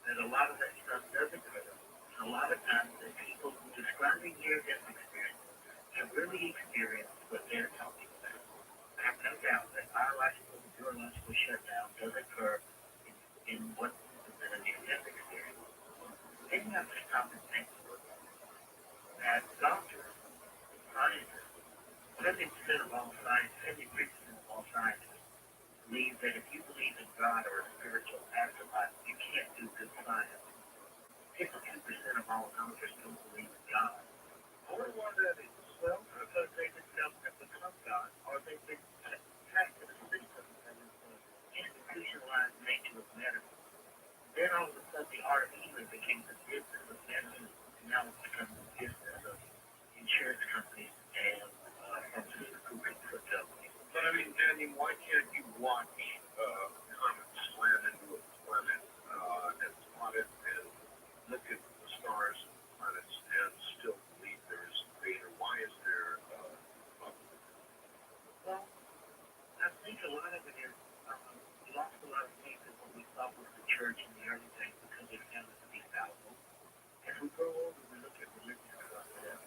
that a lot of that stuff does occur. And a lot of times the people who describing near-death experience have really experienced what they're talking about. I have no doubt that biological and neurological shutdown does occur in what is a near-death experience. Then you have to stop and think that doctors, scientists, 70% of all science, 73% of all scientists believe that if you believe in God or a spiritual afterlife, you can't do good science. 52% of all doctors don't believe in God. I wonder why that is. Well, because they themselves have become God, or they've been trapped in a system that is the institutionalized nature of medicine. Then all of a sudden the art of healing became the business of medicine, and now it's become the business of insurance companies and pharmaceutical companies. But I mean, Danny, why can't you watch comets slam into a planet and plot it and look at the stars and planets and still believe there is a creator? Why is there Well, I think a lot of it is we lost a lot of faith in what we thought was the church in the early days because they found it to be fallible. As we grow older, we look at religious concepts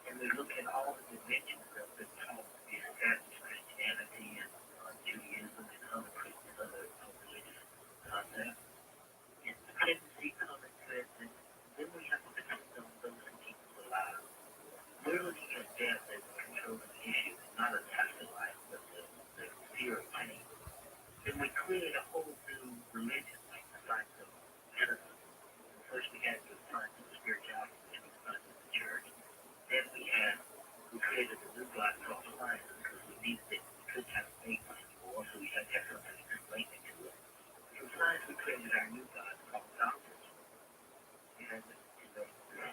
and we look at all the dimensions of the taught to be established Christianity and Judaism and other Christian, other religious concepts. And the tendency comes to it, and then we have to depend on those who keep us alive. We're looking at death as a controlling issue, not a afterlife, but the fear of pain. Then we create a whole new religion, like the science of medicine. First we had the science of spirituality, then the science of the church. Then we created a new God called science because we needed it. We couldn't have faith anymore, so we had to have something to explain it to it. From science we created our new God called doctors. And in the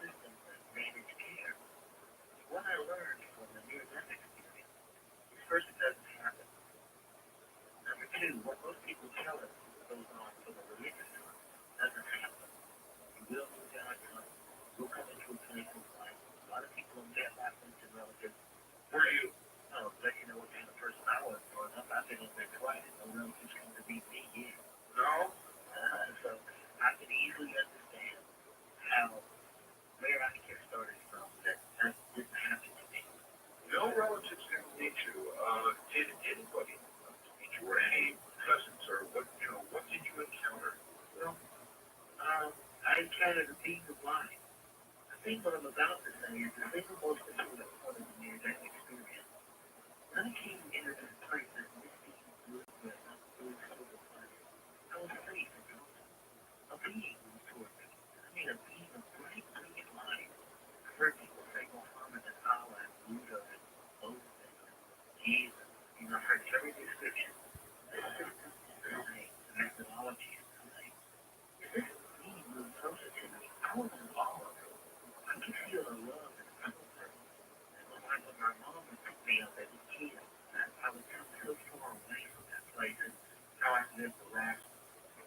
system that managed care, what I learned from the near-death experience is first it doesn't happen. Number two, what most people tell us goes on from the religious side kind of the being of life. I think what I'm about to say is the single most important part of the near-death experience. When I came into this place that Misty lived with, doing some of the place, I was safe and comfortable. A being was toward me. I mean, a being of bright, brilliant light. I've heard people say Muhammad and Allah and Buddha and Moses and Jesus. You know, I've heard every description. The system is the same. The methodology is the same. If this being moved closer to me, I was involved. I could feel the love and comfort. And when my mom would pick me up as a kid, I would come so far away from that place and how I've lived the last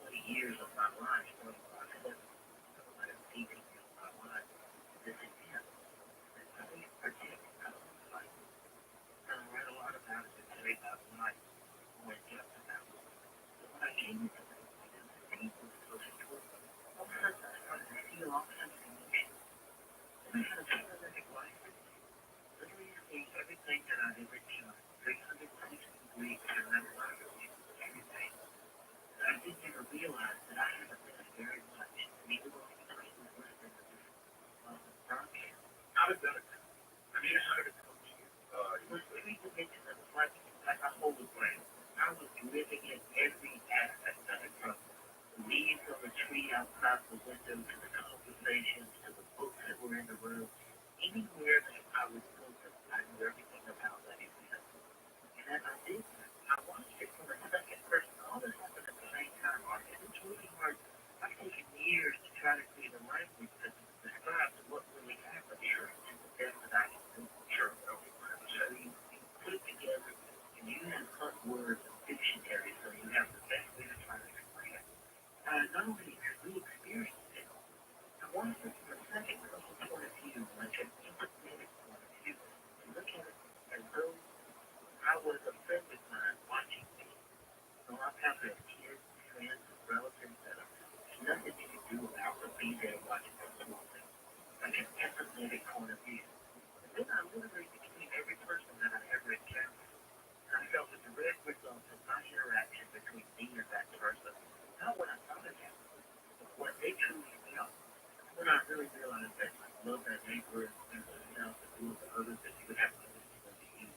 20 years of my life, starting about 7, the last 18 years of my life, this event. And I think it's protected. I don't know, like, I read a lot about it and today about life, more in depth about it. But when I came into this, the thing was closer to it. All of a sudden, I started to feel all kinds of emotions. And I had a paralytic life. Literally seeing everything that I've ever done, 360 weeks in that life, everything. And I didn't ever realize that I haven't done very much, even though the person was listening to this broadcast. How did that occur? I mean, how did it come to you? It was every dimension of life, like a holy brain. I was living in every aspect of it, from the leaves on the tree outside the window to the conversations to the books that were in the room. Anywhere that I would go, I knew everything about that event. And as I did that, I watched it from a second person. All this happened at the same time, Mark. And it's really hard. I've taken years to try to create a language that describes what really happened here and the best that I can do. Sure. So you put it together and use and hunt words and dictionary so you have the best way to try to explain it. Not only we experienced it, I wanted it from a second person point of view, like an empathetic point of view, to look at it as though I was a friend of mine watching me. So I've had kids, friends, relatives that there's nothing you can do about to be there watching them small things. Like an empathetic point of view. And then I literally became every person that I ever encountered. And I felt a direct result of my interaction between me and that person. Not what I thought it happened, but what they truly felt. When I really realized that love that neighbor and yourself and do to others, that you would have others to you.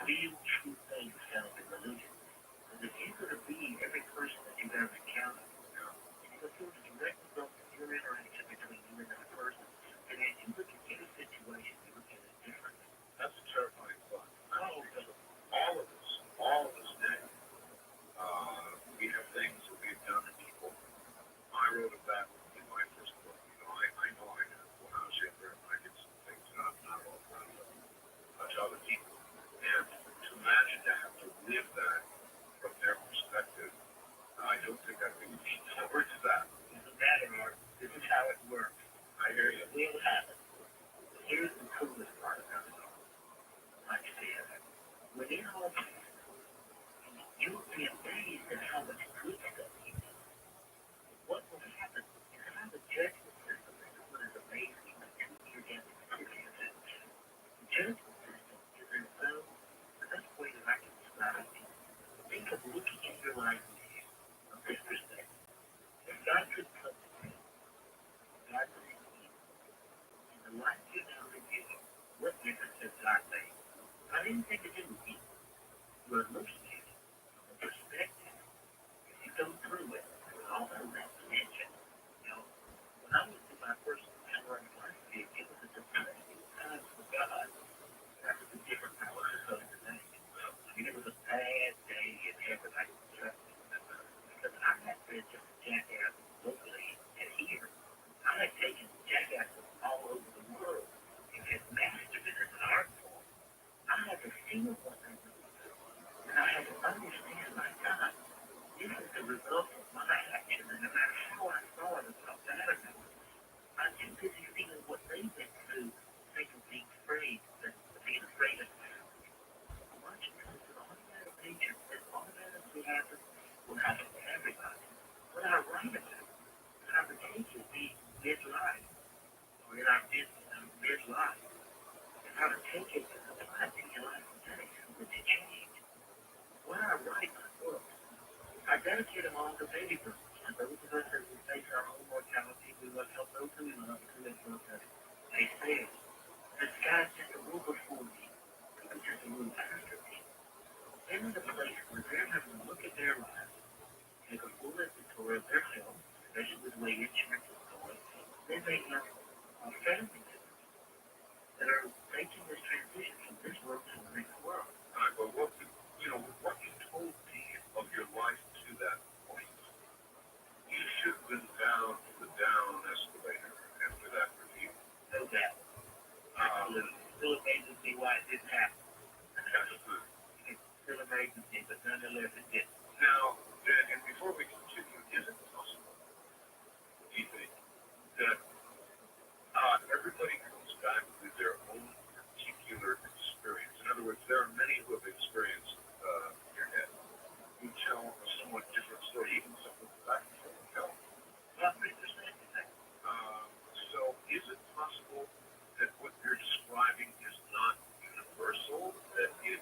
Real true things found in religion. And if you could be every person that you've ever encountered, and you would feel the direct result of your interaction between you and that person, and as you look at any situation, you look at it differently. That's a terrifying thought. Oh, All of us did. We have things that we've done to people. I wrote about in my first book. You know, I know I have. When I was younger, I did some things not all proud of to other people. And to imagine to have to live that from their perspective, I don't think I can be forward to that. It doesn't matter, Mark. This is how it works. I hear you. It will happen. Here's the coolest part about it all. Like I said, when it all happens, you will be amazed at how much good stuff you do. What will happen is how the judgment system is what is amazing when two near-death experiences. The judgment system is as though, the best way that I can describe it is, think of looking at your life from this perspective. If God could come to you, God would see you, and the life you now live, what difference does God make? Not anything to do with you. You are looking at it from a perspective. If you go through it, also that dimension. You know, when I went through my first panoramic life gig, it was a depressing time for God. That was a different power supposed to make. I mean, it was a bad day in heaven, I can trust it. Because I had been just a jackass locally and here. I had taken jackasses all over the world and had mastered it as an art form. I had to feel what they were doing. And I had to understand, my God, this is the result of my action, and no matter how I saw it, it's not bad enough. I'm too busy feeling what they went through, think of being afraid, than being afraid of that. Watch it, because it's an automatic nature. It automatically happens, will happen to everybody. What I write about, how to take it, be midlife, or in our midlife, and how to take it and apply it to your life today, so that you change. When I write my books, I dedicate them all to baby boomers. And those of us that will face our own mortality, we must help those who we love to live with us. They say, the sky's just a little before me, it's just a little after me. In the place where they're having to look at their lives, take a full inventory of their health, especially with the way insurance is going, they may have family members that are making this transition from this world to the next world. All right, but what you told me of your life to that point, you should have been down the down escalator after that review. No doubt. Absolutely. Still amazes me why it didn't happen. It still amazes me, but nonetheless it did. Now, and before we continue, is it possible, do you think, that everybody comes back with their own particular experience? In other words, there are many who have experienced your head who tell a somewhat different story, even some of the back from hell. Not 3%, So is it possible that what you're describing is not universal, that it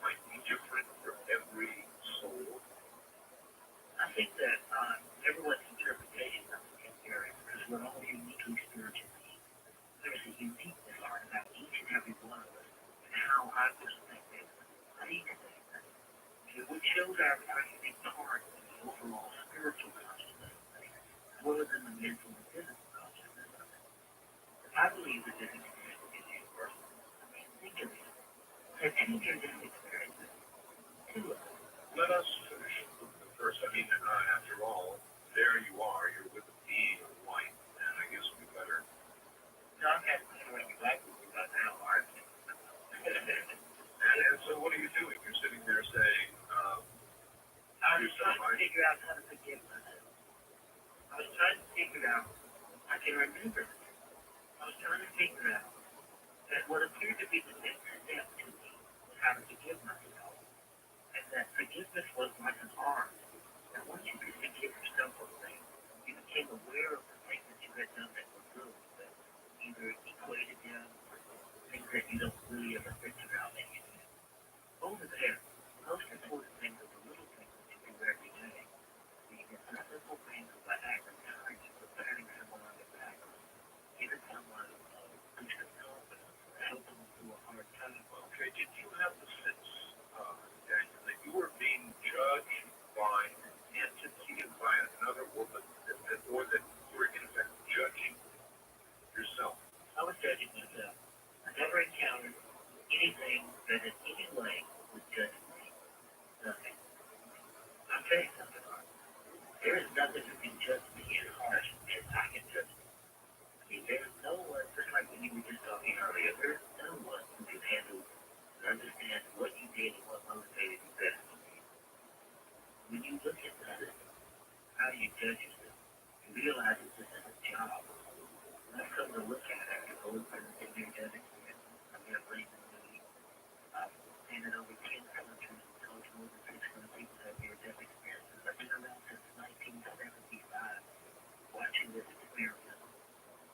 might be different for every soul? I think that everyone's interpretation of it can vary because we're all uniquely spiritual beings. There's a uniqueness about each and every one of us and how I perceive it. What shows our unique part in the overall spiritual consciousness of things, more than the mental and physical consciousness of it. I believe that this experience is universal. I mean, think of it. Have any near-death experiences? Two of them. Let us finish with the first. I mean, after all, there you are. You're with a bee of light, and I guess we better. John has been doing exactly what we've now, aren't you? And so what are you doing? You're sitting there saying, I was trying to figure out how to forgive myself. I was trying to figure out, I can remember this. I was trying to figure out that what appeared to be the next step to me was how to forgive myself. And that forgiveness was like an art. And once you could forgive yourself of things, you became aware of the things that you had done that were good, that either equated them or things that you don't really ever think about that you did. Over there, the most important things are the little things that you do every day. The simple things of an act of kindness, of patting someone on the back, giving someone a boost of confidence, helping them through a hard time. okay, did you have the sense, Daniel, that you were being judged by an entity and by another woman, or that you were in effect judging yourself? I was judging myself. I never encountered anything that in any way was judging me. Nothing. I'll tell you something, Art. There is nothing that can judge me as harsh as I can judge me. I mean, there is no one, just like when you were just talking earlier, there is no one who can handle and understand what you did and what motivated you better than me. When you look at others, how do you judge yourself? You realize that this is a job. I've come to look at it after going through the near-death experience. I've been raised in the movie. I've been in over 10 countries and coached more than 600 people have near-death experiences. I've been around since 1975 watching this experience.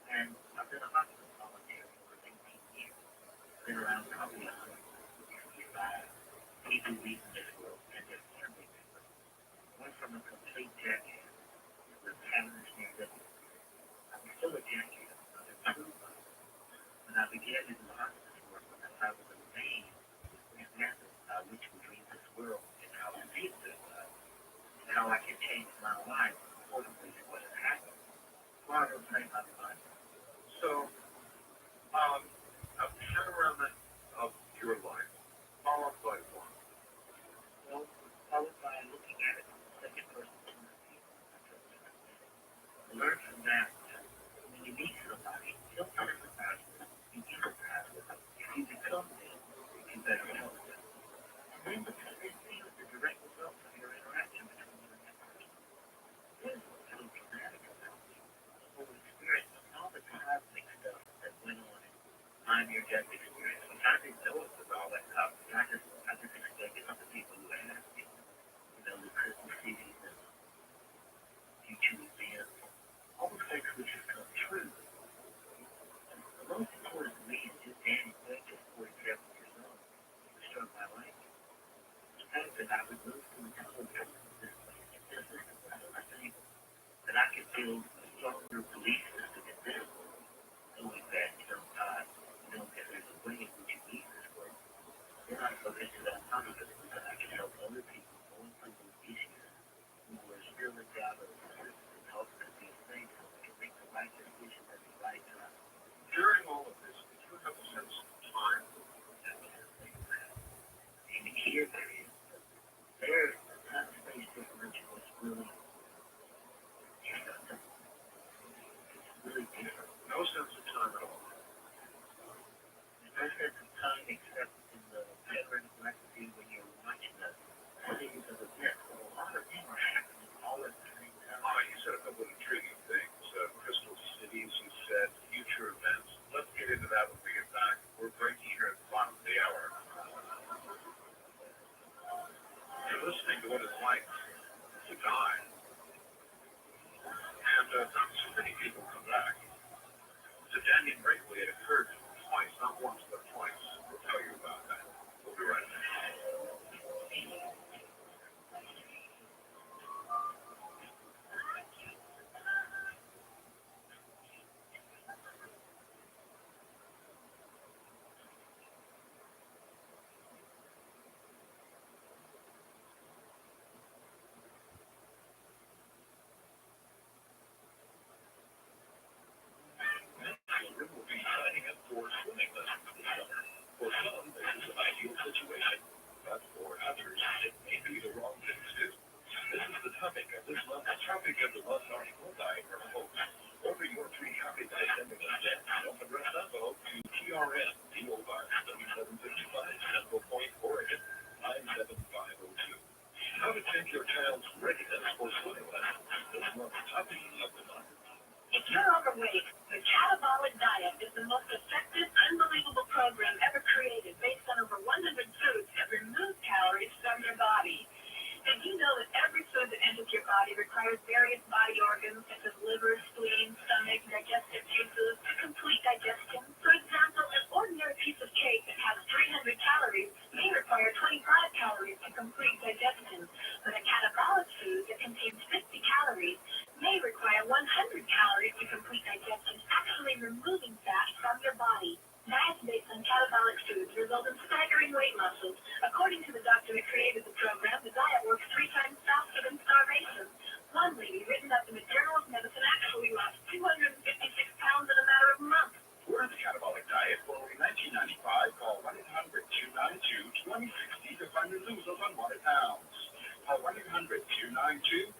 And I've been a hospital volunteer for over 18 years. I've been around probably 165 people leaving this world and their family members. Went from a complete jackass to having this near-death experience. I'm still a jackass. When I began to do hospice work, I was amazed at methods by which we leave this world and how I see this life, and how I can change my life accordingly to what has happened. Part of the my life. So, a panorama of your life, followed by one. Well, followed by looking at it from the second person point of view. Learn from that. When you meet somebody, don't empathize with them. You empathize with them. If you become them, you can better help them. And then because it feels the direct results of your interaction between you and that person. This is what's so dramatic about me. The whole experience and all the cosmic stuff that went on in my near-death experience, which I didn't know it was all that cosmic. I just expected other people who had asked me, the crystal cities and future events, all the things which have come true. And the most important to me is just Danny Quick at 47 years old, who struck my life. The fact that I would move to intelligence this way, and this is the way I think, build a stronger police system in this world, knowing that, know that there's a way in which you leave this world. Then I look into that money because I can help other people going through those issues who are still in doubt of the system and help them be safe so they can make the right decision at the right time. During all of this, did you have a sense of time? And here there is. There's the time-space differential is really, it's really different. No sense of time at all. No sense of time except in the pattern of recipe when you're watching the series of events. So a lot of them are happening all at the same time. You said a couple of intriguing things. Crystal cities, you said future events. Let's get into that when we get back. We're breaking here at the bottom of the hour. You're listening to what it's like to die. And not so many people come back. To Daniel Brinkley, it occurred twice, not once, but twice. We'll tell you about that. We'll be right back. Children will be signing up for swimming lessons this summer. For some, this is an ideal situation, but for others, it may be the wrong thing to do. This is the topic of this month. The topic of the month article by our host. Order your free copy by sending a stamp and address envelope to TRN, P.O. Box 7755, Central Point, Oregon, 97502. How to check your child's readiness for swimming lessons. This month's topic of the month. If you're overweight, the catabolic diet is the most effective, unbelievable program ever created based on over 100 foods that remove calories from your body. Did you know that every food that enters your body requires various body organs such as liver, spleen, stomach, digestive juices to complete digestion? For example, an ordinary piece of cake that has 300 calories may require 25 calories to complete digestion, but a catabolic food that contains 50 calories may require 100 calories to complete digestion, actually removing fat from your body. Diets based on catabolic foods result in staggering weight losses. According to the doctor that created the program, the diet works 3 times faster than starvation. One lady, written up in the Journal of Medicine, actually lost 256 pounds in a matter of months. We're in the catabolic diet for only $19.95. Call 1-800-292-2060 to find and lose those unwanted pounds. Call 1-800-292-2060.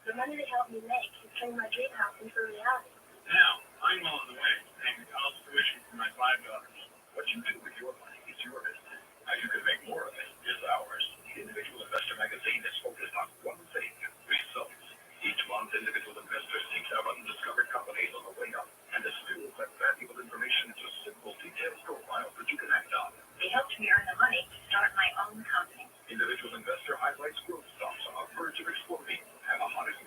The money they helped me make is turning my dream house into a reality. Now, I'm on the way, paying the college tuition for my 5 daughters. What you do with your money is your business. How you can make more of it is ours. The Individual Investor magazine is focused on one thing: results. Each month, Individual Investor seeks out undiscovered companies on the way up and distills that valuable information into simple, detailed profiles that you can act on. They helped me earn the money to start my own company. Individual Investor highlights growth stocks on the verge of exploding and the hottest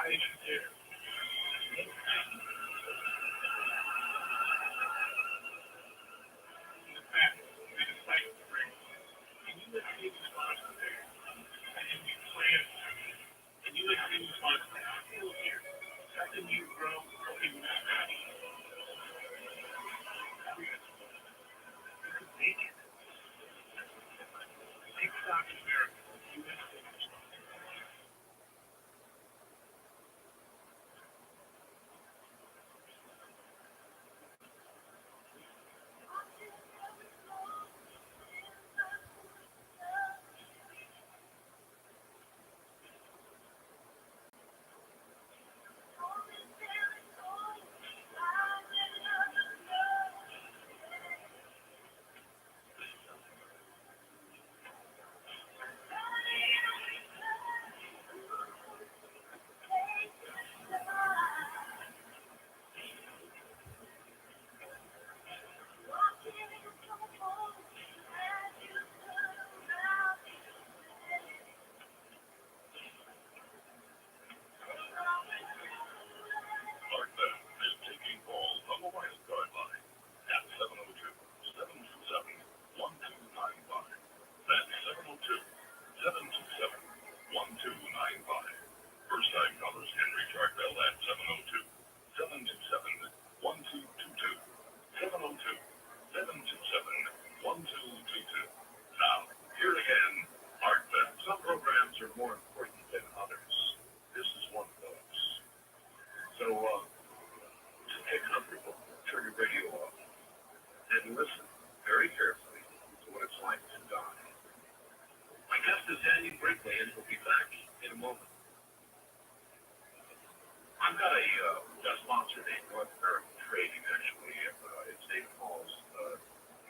patient here. In the past, you made a cycle break. And you let me respond to there. And you plan. And you let me respond to that. Still here. Helping you grow, helping you not. Make it. Take stock in America. You let me respond. Martha is taking calls on the wild card line at 702-727-1295. That's 702-727-1295. First time callers can reach our bell at 702-727-1222. 702-727-1222. Now, here again, Martha. Some programs are more important than others. This is one of those. So, just get comfortable, turn your radio off, and listen very carefully to what it's like to die. My guest is Daniel Brinkley, and he'll be back in a moment. I've got a sponsor named North American Trading, actually. It's David Hall's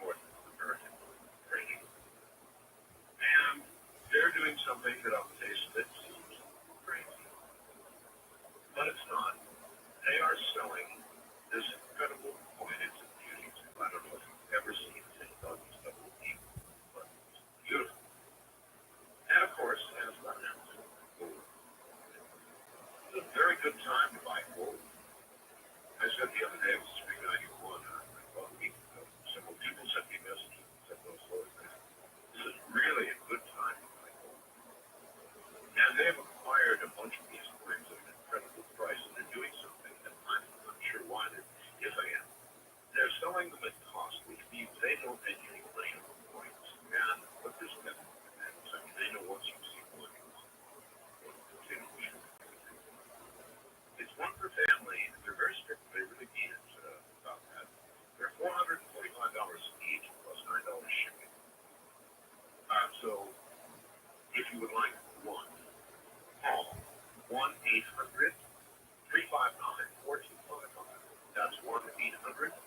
North American Trading. And they're doing something that on the face of it seems crazy. But it's not. They are selling this incredible coinage of beauty. I don't know if you've ever seen it. It's done stuff with people, but it's beautiful. And of course, as gold. It's a very good time to buy gold. I said the other day it was $391. About a week ago. Several people sent me messages and said those photographs. This is really a good time to buy gold. And they've acquired a bunch of these coins at an incredible price, and they're doing something that I'm not sure why they're, if I am. They're selling them at cost, which means they don't make any money on the coins. And what this meant, I mean, they know once you see one, it's one per family, and they're very strict. They really mean it about that. They're $445 each plus $9 shipping. So, if you would like one, call 1-800-359-4255. That's 1-800-359-4255.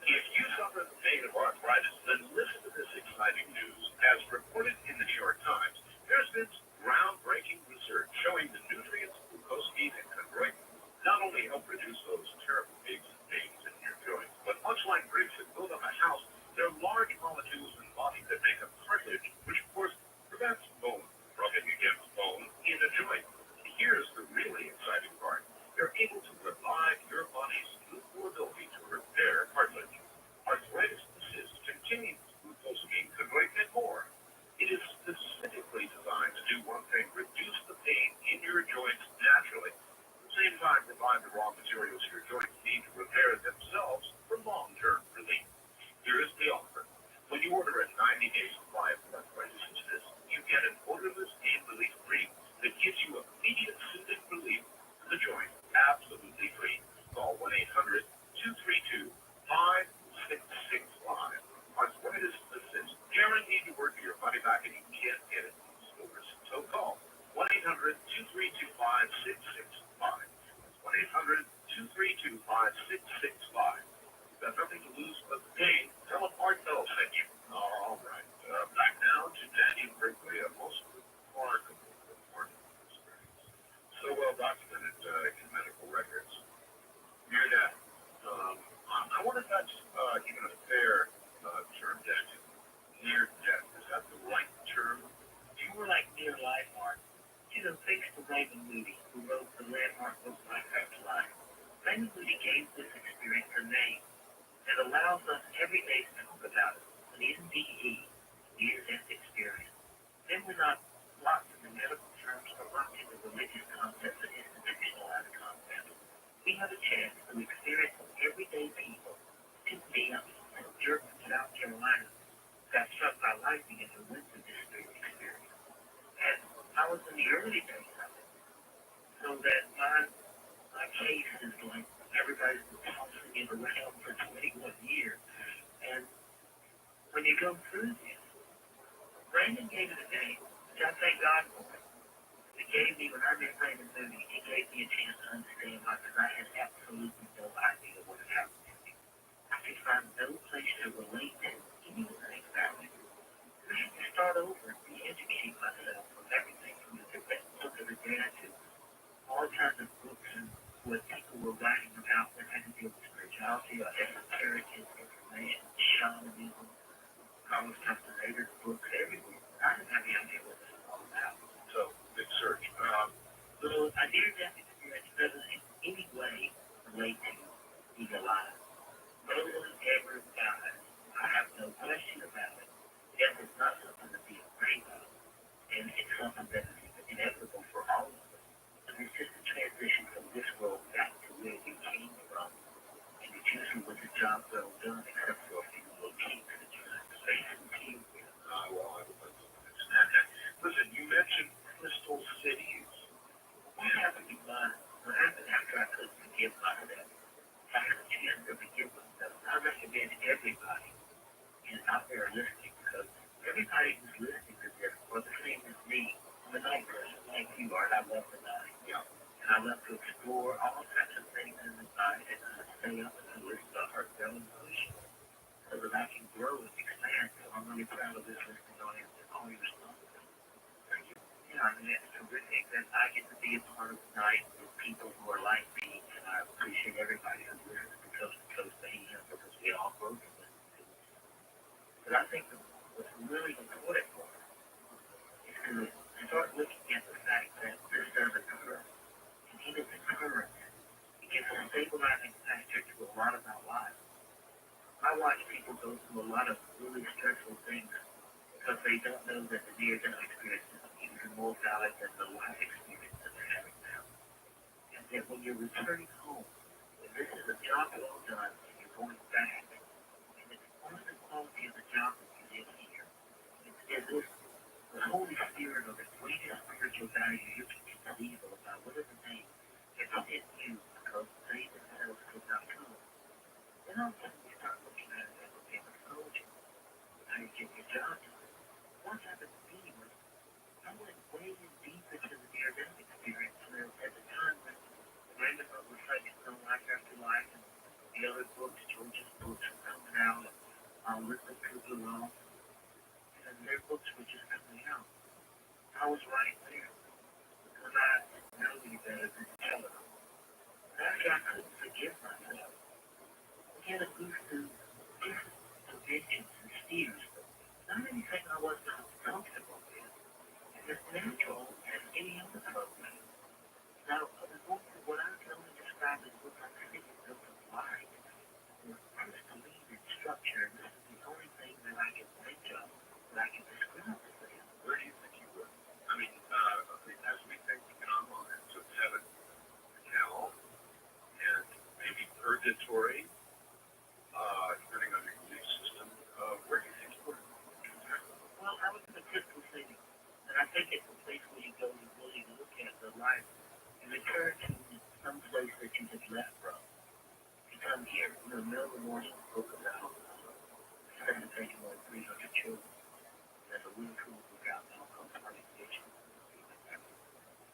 If you suffer the pain of arthritis, then listen to this exciting news. As reported in the New York Times, there's been groundbreaking research showing the nutrients glucosamine and chondroitin not only help reduce those terrible aches and pains in your joints, but much like bricks that build up a house, they're large molecules in the body that make up cartilage, which of course prevents bone rubbing against bone in a joint. Here's the really exciting part. They're able to revive your body's youthful ability to repair cartilage. Arthritis persists, continues glucosamine, chondroitin, and more. It is specifically designed to do one thing: reduce the pain in your joints naturally. At the same time, provide the raw materials your joints need to repair themselves for long-term relief. Here is the offer. When you order a 90-day supply of arthritis assist, you get an odorless pain relief cream that gives you immediate soothing relief to the joint, absolutely free. Call 1-800-232-5665. Arthritis assist, guaranteed to work your body back, and you can't get it in stores. So call 1-800-232-5665. That's 1-800-232-5665. You've got nothing to lose but the pain. Tell them Art Bell sent you. All right. Back now to Daniel Brinkley, a most remarkable experience. So well documented in medical records. Near death. I want to touch even a fair term, Daniel. Near death. Is that the right term? You were like near life, Mark. You know, thanks to Raymond Moody, who wrote the landmark book Life After Life, Raymond Moody gave this experience a name that allows us every day to talk about it. An NDE, near-death experience. Then we're not locked in the medical terms or locked in the religious concepts and institutionalized concepts. We have a chance to experience with everyday people. To me, I'm from Durham, South Carolina, got struck by lightning in the winter district experience. And I was in the early days of it. So that my case is like everybody's been tossing it around for 21 years. And when you go through this, Brandon gave it a name, which I thank God for it. It gave me, when I met Brandon Moody, it gave me a chance to understand why, because I had absolutely no idea what had happened to me. I could find no place to relate to anything about it. I had to start over and re-educate myself from everything from the DEPT book of the dad to all kinds of books and what people were writing about that had to deal with spirituality or esoteric information, shamanism, Carlos Castaneda's books everywhere. I didn't have any idea what this was all about. So, big search. So a near-death experience doesn't in any way relate to being alive. No one ever dies. I have no question about it. Death is not something to be afraid of. And it's something that is inevitable for all of us. And it's just a transition from this world back to where you came from. And it's usually with the job well done, except for a few little kinks that you have to face and deal with. Well, I would like to understand that. Listen, you mentioned crystal cities. What happened in mine? What happened after I couldn't forgive myself? I had a chance to forgive myself. I recommend everybody is out there listening, because everybody who's listening to this was the same as me. I'm a night person like you are, and I love the night. Yeah. And I love to explore all types of things in the night, and I stay up and I listen to heartfelt emotions so that I can grow and expand. So I'm really proud of this listening audience and all your responses. Thank you. Yeah, I mean, it's terrific that I get to be a part of the night with people who are like me, and I appreciate everybody who's listening from coast to coast to AM, because we all grow from this. But I think what's really important for us is to start looking at the fact that this does occur. And even the occurrence, it gives a stabilizing factor to a lot of our lives. I watch people go through a lot of really stressful things because they don't know that the near-death experience is even more valid than the life experience that they're having now. And that when you're returning home, and this is a job well done, and you're going back, and it's one of the quality of the job that you did here. It's this, the Holy Spirit, or the greatest spiritual value you can conceive of, about whatever name, if it hit you because they themselves could not come. Then all of a sudden you start looking at it as a famous soldier. How you get your job done. What happened to me was I went way in deep into the near-death experience, and at the time when Raymond was writing on Life After Life, and the other books, George's books, were coming out, and listening to the law, and their books were just coming out. I was right there, because I didn't know any better than to tell them. After I couldn't forgive myself, I had to move through different conventions and spheres, but not anything I was not comfortable with. And it's natural as any other program. Now, I was going through what I can only describe as what I'm thinking of life. With crystalline and structure, and this is the only thing that I can think of that I can describe it with. Where do you think you were? I mean, as we think online, so heaven, hell, and maybe purgatory, depending on your belief system, where do you think you were? Well, I was in the crystal city, and I think it's a place where you go to really look at the life and return to some place that you had left from. You come here in the middle of the morning, book about 7 to 300 children. There's a really cool book out now called Party Addiction.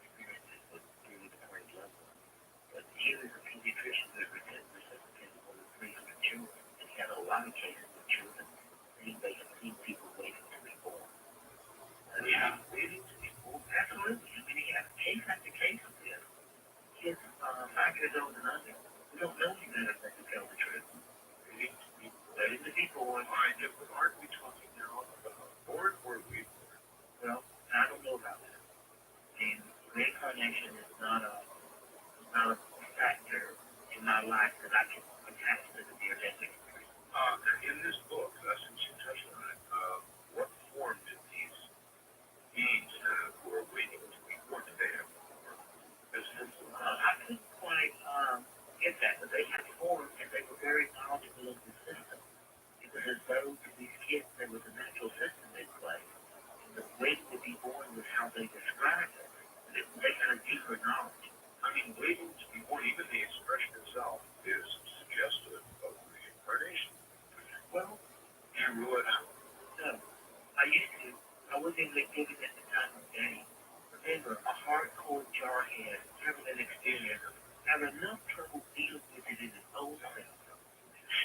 Experiences with really departed loved ones. But here is a pediatrician that resuscitated more than 300 children. And he had a lot of cases with children saying they had seen people waiting to be born. Yeah, waiting to be born. Absolutely. I mean, he had case after case of this. Kids 5 years old and under. We don't know any better than to tell the truth. Waiting to be born. All right, aren't we talking now about born or we born? Well, I don't know about that. And connection is not a factor in my life that I can attach to the near-death experience. In this book, since you touched on it, what form did these beings who are waiting to be born today have for? I couldn't quite get that, but they had formed and they were very knowledgeable of the system. It was as though to these kids there was a natural system in place. And the waiting to be born was how they described it. They had a deeper knowledge. I mean, waiting to be born, even the expression itself is suggestive of reincarnation. Well, you rule it out? No. I wasn't even given at the time of day. Remember, a hardcore jarhead, having an experience, having enough trouble dealing with it in his own self,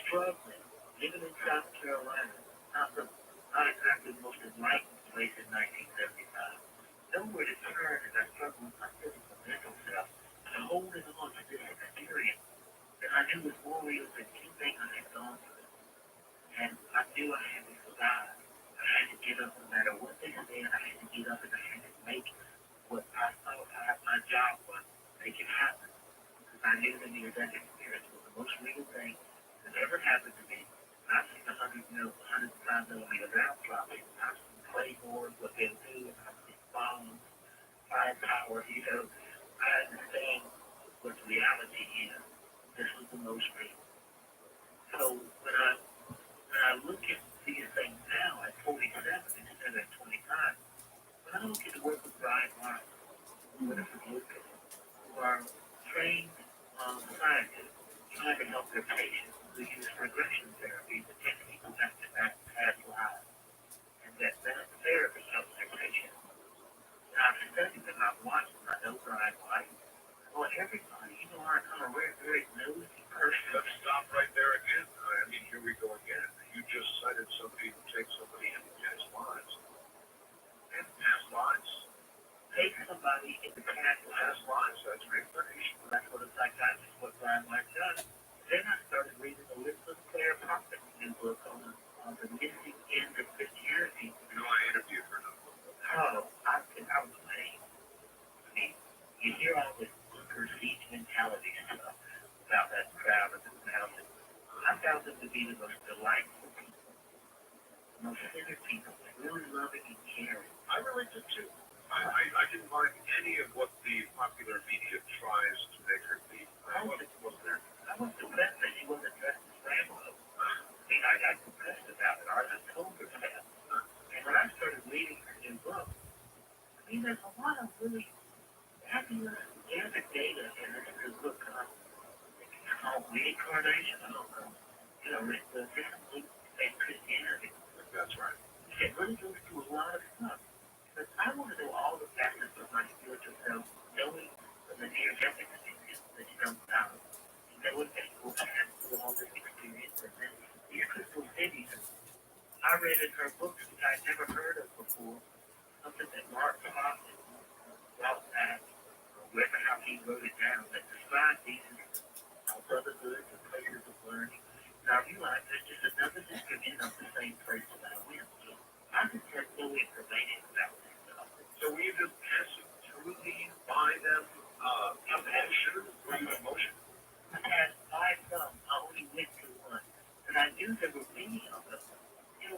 struggling, living in South Carolina, not exactly the most enlightened place in 1975. Nowhere to turn as I struggled with my physical mental self, and holding on to this experience that I knew was more real than anything I had gone through. And I knew I had to survive. I had to get up no matter what they said. I had to get up and I had to make what I thought my job was, make it happen. Because I knew the near-death experience was the most real thing that ever happened to me. I've seen 105 millimeter round dropping. I've seen claymores, what they'll do, and I've seen bombs, firepower, I understand what the reality is. This was the most real. So when I look at these things now at 47 instead of 25, when I look at the work of Brian White, Winifred Lucas, who are trained scientists trying to help their patients who use regression therapy to take people back to past lives, and that therapy helps their patients. And I've studied them, I've watched them, I know Brian White. Well, everybody, I'm a very nosy person. Let's stop right there again. I mean, here we go again. You just cited somebody who takes somebody into past lives. And past lives? Take somebody in the past lives, that's reincarnation. That's what a psychiatrist, what Brian White does. Then I started reading the Elizabeth Clare Poppins new book on the missing end of Christianity. I interviewed her. Oh, I was amazed. I mean, you hear all this bunker siege mentality stuff about that crowd of the mountain. I found them to be the most delightful people, the most centered people, really loving and caring. I really did too. I didn't mind any of what the popular media tries to make her be. I was depressed that she wasn't dressed as Rambo. I mean, I got depressed about it. I told her that. And when I started reading her new book, I mean, there's a lot of really fabulous data in this book. It's called Reincarnation. I don't know. It's the different in Christianity. That's right. It really goes through a lot of stuff. But I want to know all the facets of my spiritual self, knowing from the near-death experience that you don't know. Knowing that you will pass through all this experience, and then these crystal cities. I read in her books that I'd never heard of before, something that Mark Hoffman brought back, or whether how he wrote it down, that described these as brotherhoods and places of learning. And I realized there's just another description of the same place that I went. So I just had no information about this stuff. So were you just passing through these by them? Emotion? Were you emotion? I passed by some. I only went to one. And I knew there were many of them.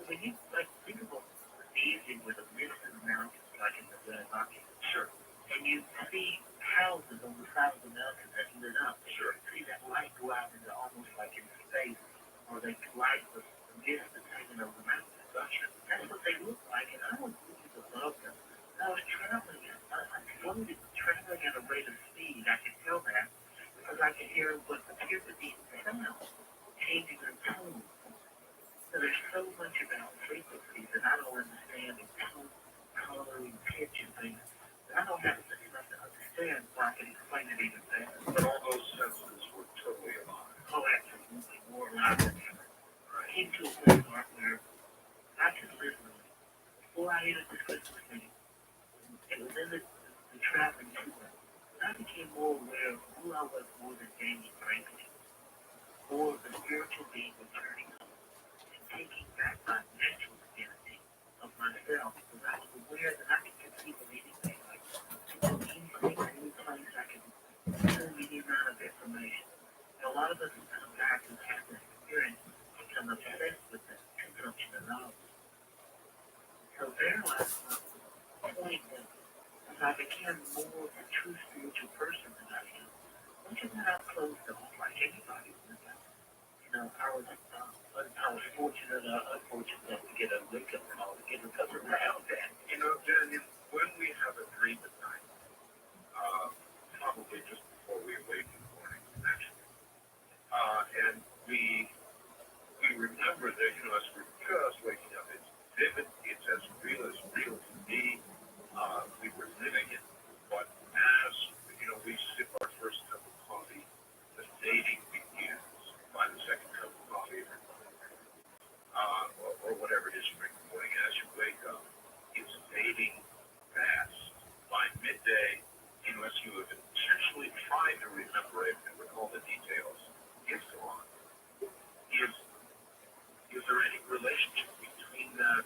When you think about the evening with a mist in the mountains, like in the Grand Canyon. Sure. And you see houses on the side of the mountain that lit up. Sure. You see that light go out into almost like in space, or they light the mist that's hanging over the mountain. Gotcha. That's what they look like, and I was looking above them. And I was traveling. I floated, traveling at a rate of speed. I could tell that because I could hear what appeared to be sounds changing in tone. So there's so much about frequencies that I don't understand, and tone, color, and pitch and things. I don't have enough to understand so I can explain it even better. But all those senses were totally alive. Oh, absolutely. More alive than ever. I came to a point, Mark, where I could literally, before I entered this Christmas meeting, it was in the traveling tour, I became more aware of who I was more than Damien Franklin, more of the spiritual being returning home and taking back my natural identity of myself, because I was aware that I could conceive of anything, like anything, am more of a true spiritual person than I am. Look at that, I'm closed off like anybody would. You know, I was fortunate, unfortunate enough to get a wake-up call to get a couple around that. You know, Jen, when we have a dream at night, probably just before we awake in the morning, actually, and we remember that, you know, as we're just waking up, it's vivid, it's as real can be. We were living it, but as, you know, we sip our first cup of coffee, the dating begins. By the second cup of coffee, or whatever it is you drink in the morning, as you wake up, it's dating fast. By midday, unless you have intentionally tried to remember it and recall the details, it's gone. Is there any relationship between that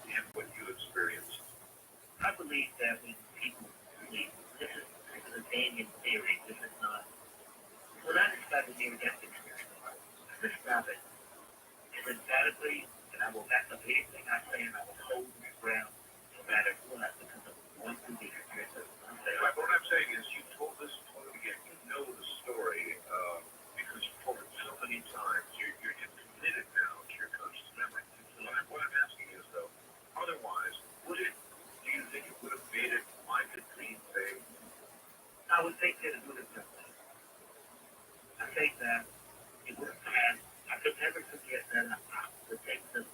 and what you experienced? I believe that when people believe, this is a Daniel theory, this is not, when I describe the near-death experience, I describe it as emphatically, and I will back up anything I say, and I will hold my ground no matter what, because I'm going through the experience of What I'm saying is you told this story again, you know the story, because you told it so many times. You're committed now to your conscious memory. So what I'm asking is, though, otherwise, do you think it would have made it like a clean thing? I would think that it would have done that. I think that it would have had, I could never forget that the things of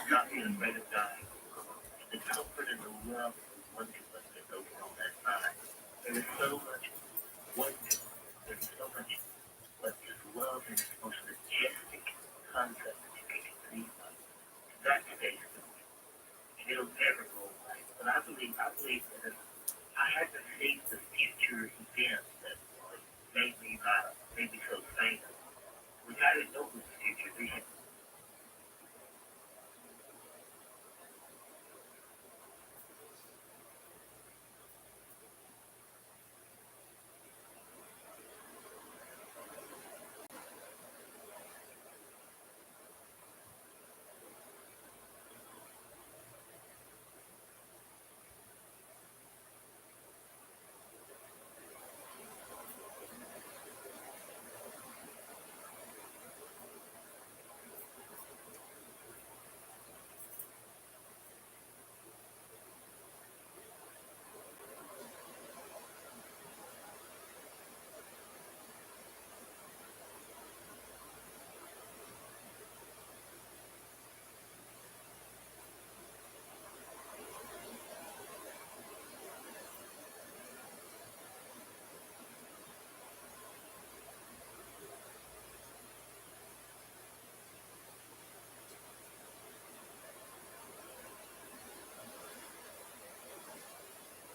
not being afraid of dying, the comfort and the love and the wonderment that goes on that side. There is so much wonder, there is so much, but just love and its most majestic concept that you can conceive of. That stays with me. And it'll never go away. But I believe that if I hadn't seen the future events that made me so famous, which I didn't know was the future then.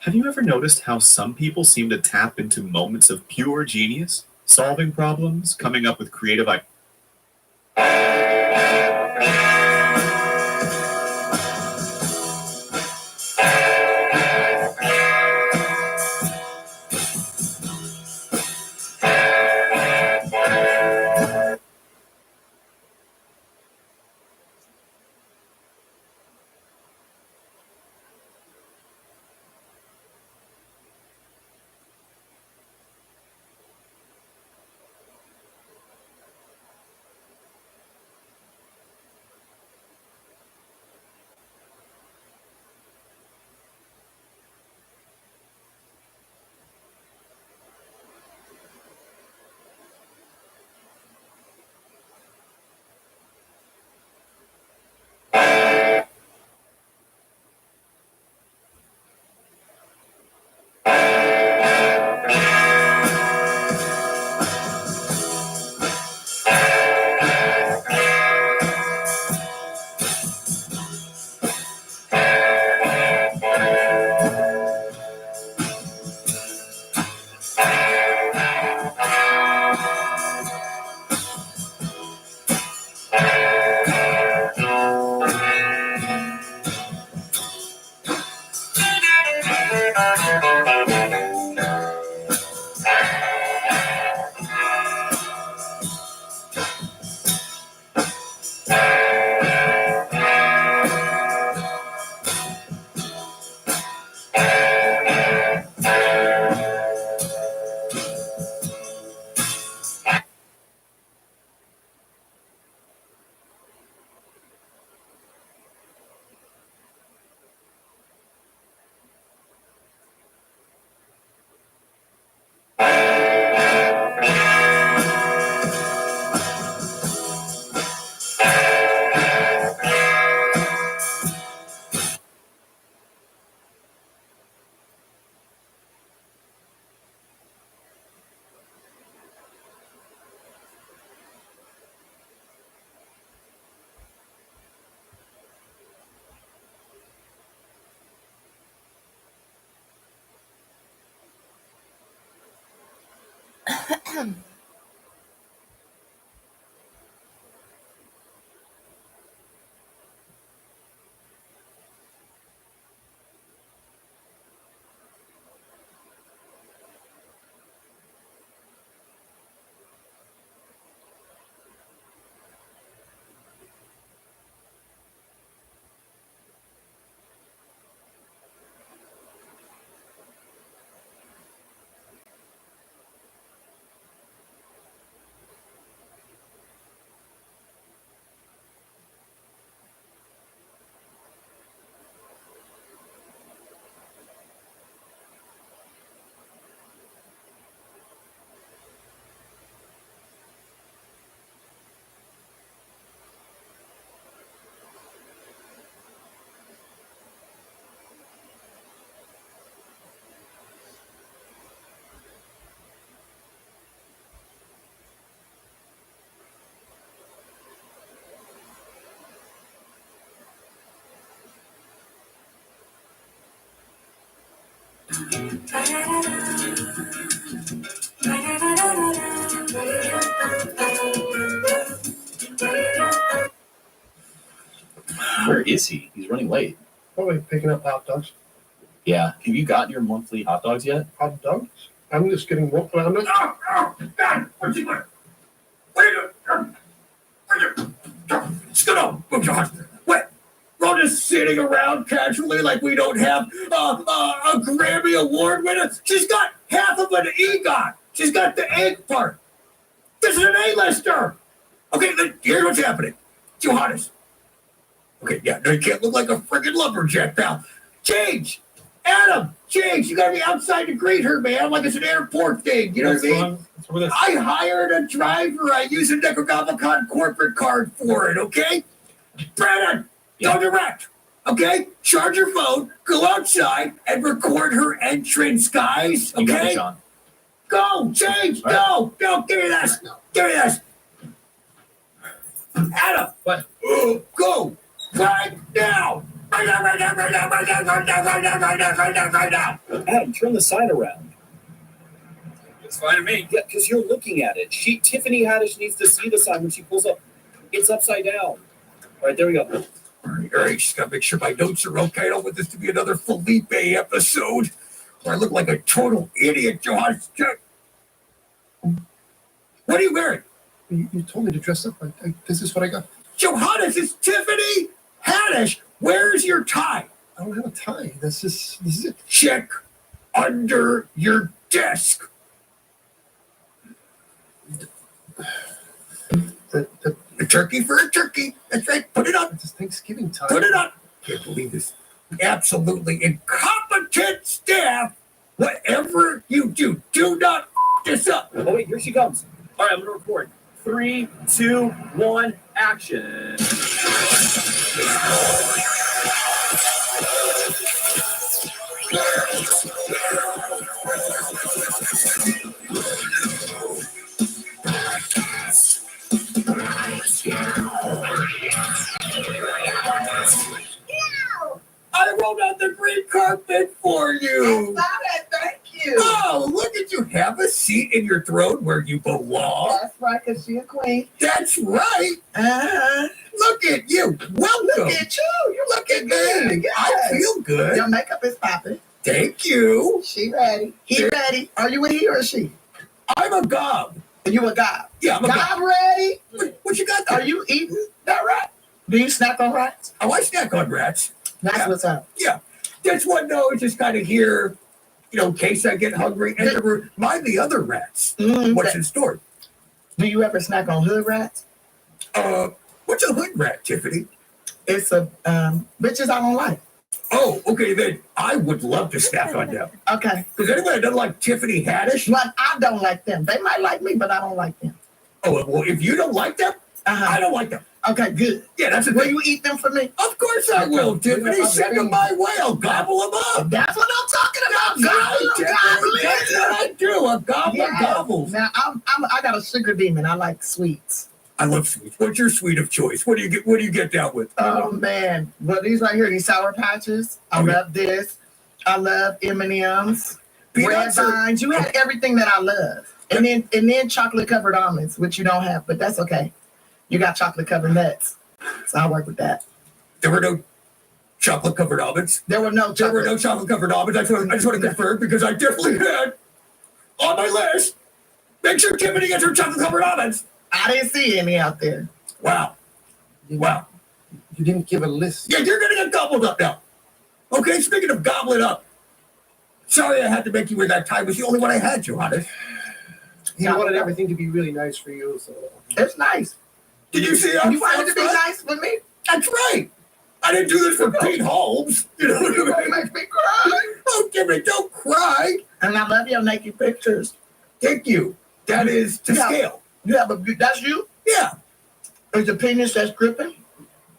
Have you ever noticed how some people seem to tap into moments of pure genius, solving problems, coming up with creative ideas? Where is he? He's running late. Probably picking up hot dogs. Yeah. Have you gotten your monthly hot dogs yet? Hot dogs? I'm just getting woke. I'm not. God! Where's he going? What are you doing? Scoot up! What? We're all just sitting around casually like we don't have a Grammy Award winner. She's got half of an EGOT. She's got the egg part. This is an A-lister. Okay, then here's what's happening. Johannes. Okay, yeah, no, you can't look like a friggin' lumberjack, pal. Change! Adam, change! You gotta be outside to greet her, man, like it's an airport thing. You know what I mean? I hired a driver. I use a Necrogomicon corporate card for it, okay? Brandon, go direct, okay? Charge your phone, go outside, and record her entrance, guys, okay? You got it, Sean. Go, change, go, give me this, give me this. Adam, what? Go, right now. Right now, right now, right now, right now, right now, right now, right now, right now, right now. Adam, turn the sign around. It's fine to me. Yeah, because you're looking at it. Tiffany Haddish needs to see the sign when she pulls up. It's upside down. All right, there we go. All right, just gotta make sure my notes are okay. I don't want this to be another Felipe episode where I look like a total idiot, Johannes. What are you wearing? You told me to dress up. This is what I got. Johannes, it's Tiffany Haddish. Where's your tie? I don't have a tie. This is it. Check under your desk. A turkey for a turkey. That's right. Put it on. It's Thanksgiving time. Put it on. Can't believe this. Absolutely incompetent staff. Whatever you do, do not this up. Oh, wait, here she comes. All right, I'm going to record. 3, 2, 1, action. I rolled out the green carpet for you. I saw that, thank you. Oh, look at you. Have a seat in your throne where you belong. That's right, because she's a queen. That's right. Look at you. Welcome. Look at you. You're looking good. Yes. I feel good. Your makeup is popping. Thank you. She ready. He ready. Are you a he or a she? I'm a gob. You a gob? Yeah, I'm a gob. ready? What you got there? Are you eating that rat? Do you snack on rats? Oh, I snack on rats. That's what's up. Yeah. This one, though, is just kind of here, in case I get hungry. And never mind the other rats. What's in store? Do you ever snack on hood rats? What's a hood rat, Tiffany? It's a bitches I don't like. Oh, okay, then I would love to snack on them. Okay. Because anybody doesn't like Tiffany Haddish? Well, I don't like them. They might like me, but I don't like them. Oh, well, if you don't like them, I don't like them. Okay, good. Yeah, that's Will you eat them for me? Of course I will, Tiffany. Send them my way. I'll gobble them up. That's what I'm talking about. That's what I do. A gobbler gobbles. Now, I got a sugar demon. I like sweets. I love sweets. What's your sweet of choice? What do you get down with? Oh man, well these right here, these Sour Patches. I love this. I love M&Ms. red peanuts. vines. You had everything that I love. And then chocolate covered almonds, which you don't have, but that's okay. You got chocolate covered nuts. So I'll work with that. There were no chocolate covered almonds. There were no chocolate covered almonds. I just want to confirm because I definitely had on my list. Make sure Tiffany gets her chocolate covered almonds. I didn't see any out there. Wow. Wow. You didn't give a list. Yeah, you're gonna get gobbled up now. Okay, speaking of gobbling up. Sorry I had to make you wait that time. It was the only one I had, Johannes. He wanted everything to be really nice for you, so it's nice. Did you see? You wanted to be nice with me? That's right. I didn't do this for Pete Holmes. You know what I mean? Makes me cry. Oh, Jimmy, don't cry. And I love your naked pictures. Thank you. That is to scale. You have that's you? Yeah. Is the penis that's dripping?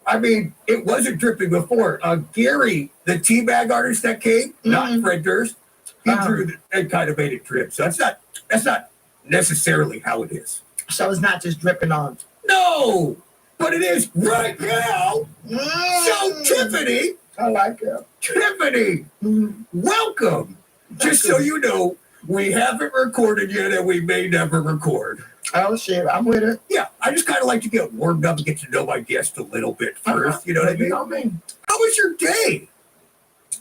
I mean, it wasn't dripping before. Gary, the teabag artist that came, not Fred Durst, he drew and kind of made it drip. So that's not necessarily how it is. So it's not just dripping on. No, but it is right now. So Tiffany, I like it. Tiffany, welcome. Just so you know, we haven't recorded yet, and we may never record. Oh shit, I'm with it. Yeah, I just kind of like to get warmed up and get to know my guest a little bit first. You know what I mean? You know what I mean? How was your day?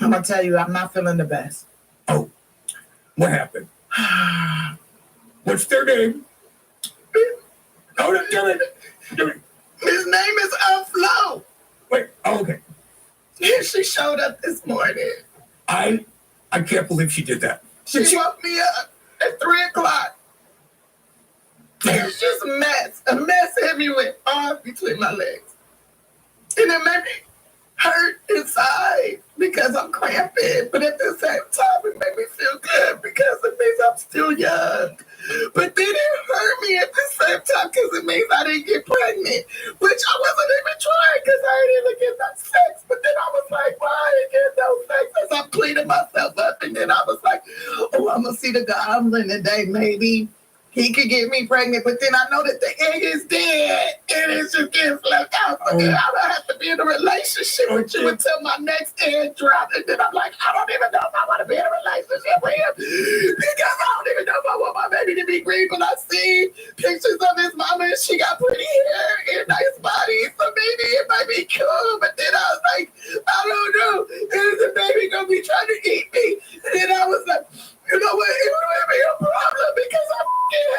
I'm gonna tell you, I'm not feeling the best. Oh, what happened? What's their name? Oh, no, do it. His name is Flo. Wait, oh, okay. She showed up this morning. I can't believe she did that. She woke me up at 3 o'clock. It's just a mess heavy with arms between my legs. And it made me hurt inside because I'm cramping. But at the same time, it made me feel good because it means I'm still young. But then it hurt me at the same time because it means I didn't get pregnant, which I wasn't even trying because I didn't even get no sex. But then I was like, why I didn't get no sex? As I'm cleaning myself up. And then I was like, oh, I'm going to see the goblin today, maybe. He could get me pregnant, but then I know that the egg is dead and it's just getting left out. So then I would have to be in a relationship with you until my next egg dropped. And then I'm like, I don't even know if I want to be in a relationship with him because I don't even know if I want my baby to be green. But I see pictures of his mama and she got pretty hair and nice body. So maybe it might be cool. But then I was like, I don't know. Is the baby going to be trying to eat me? And then I was like, you know what? It would be a problem because I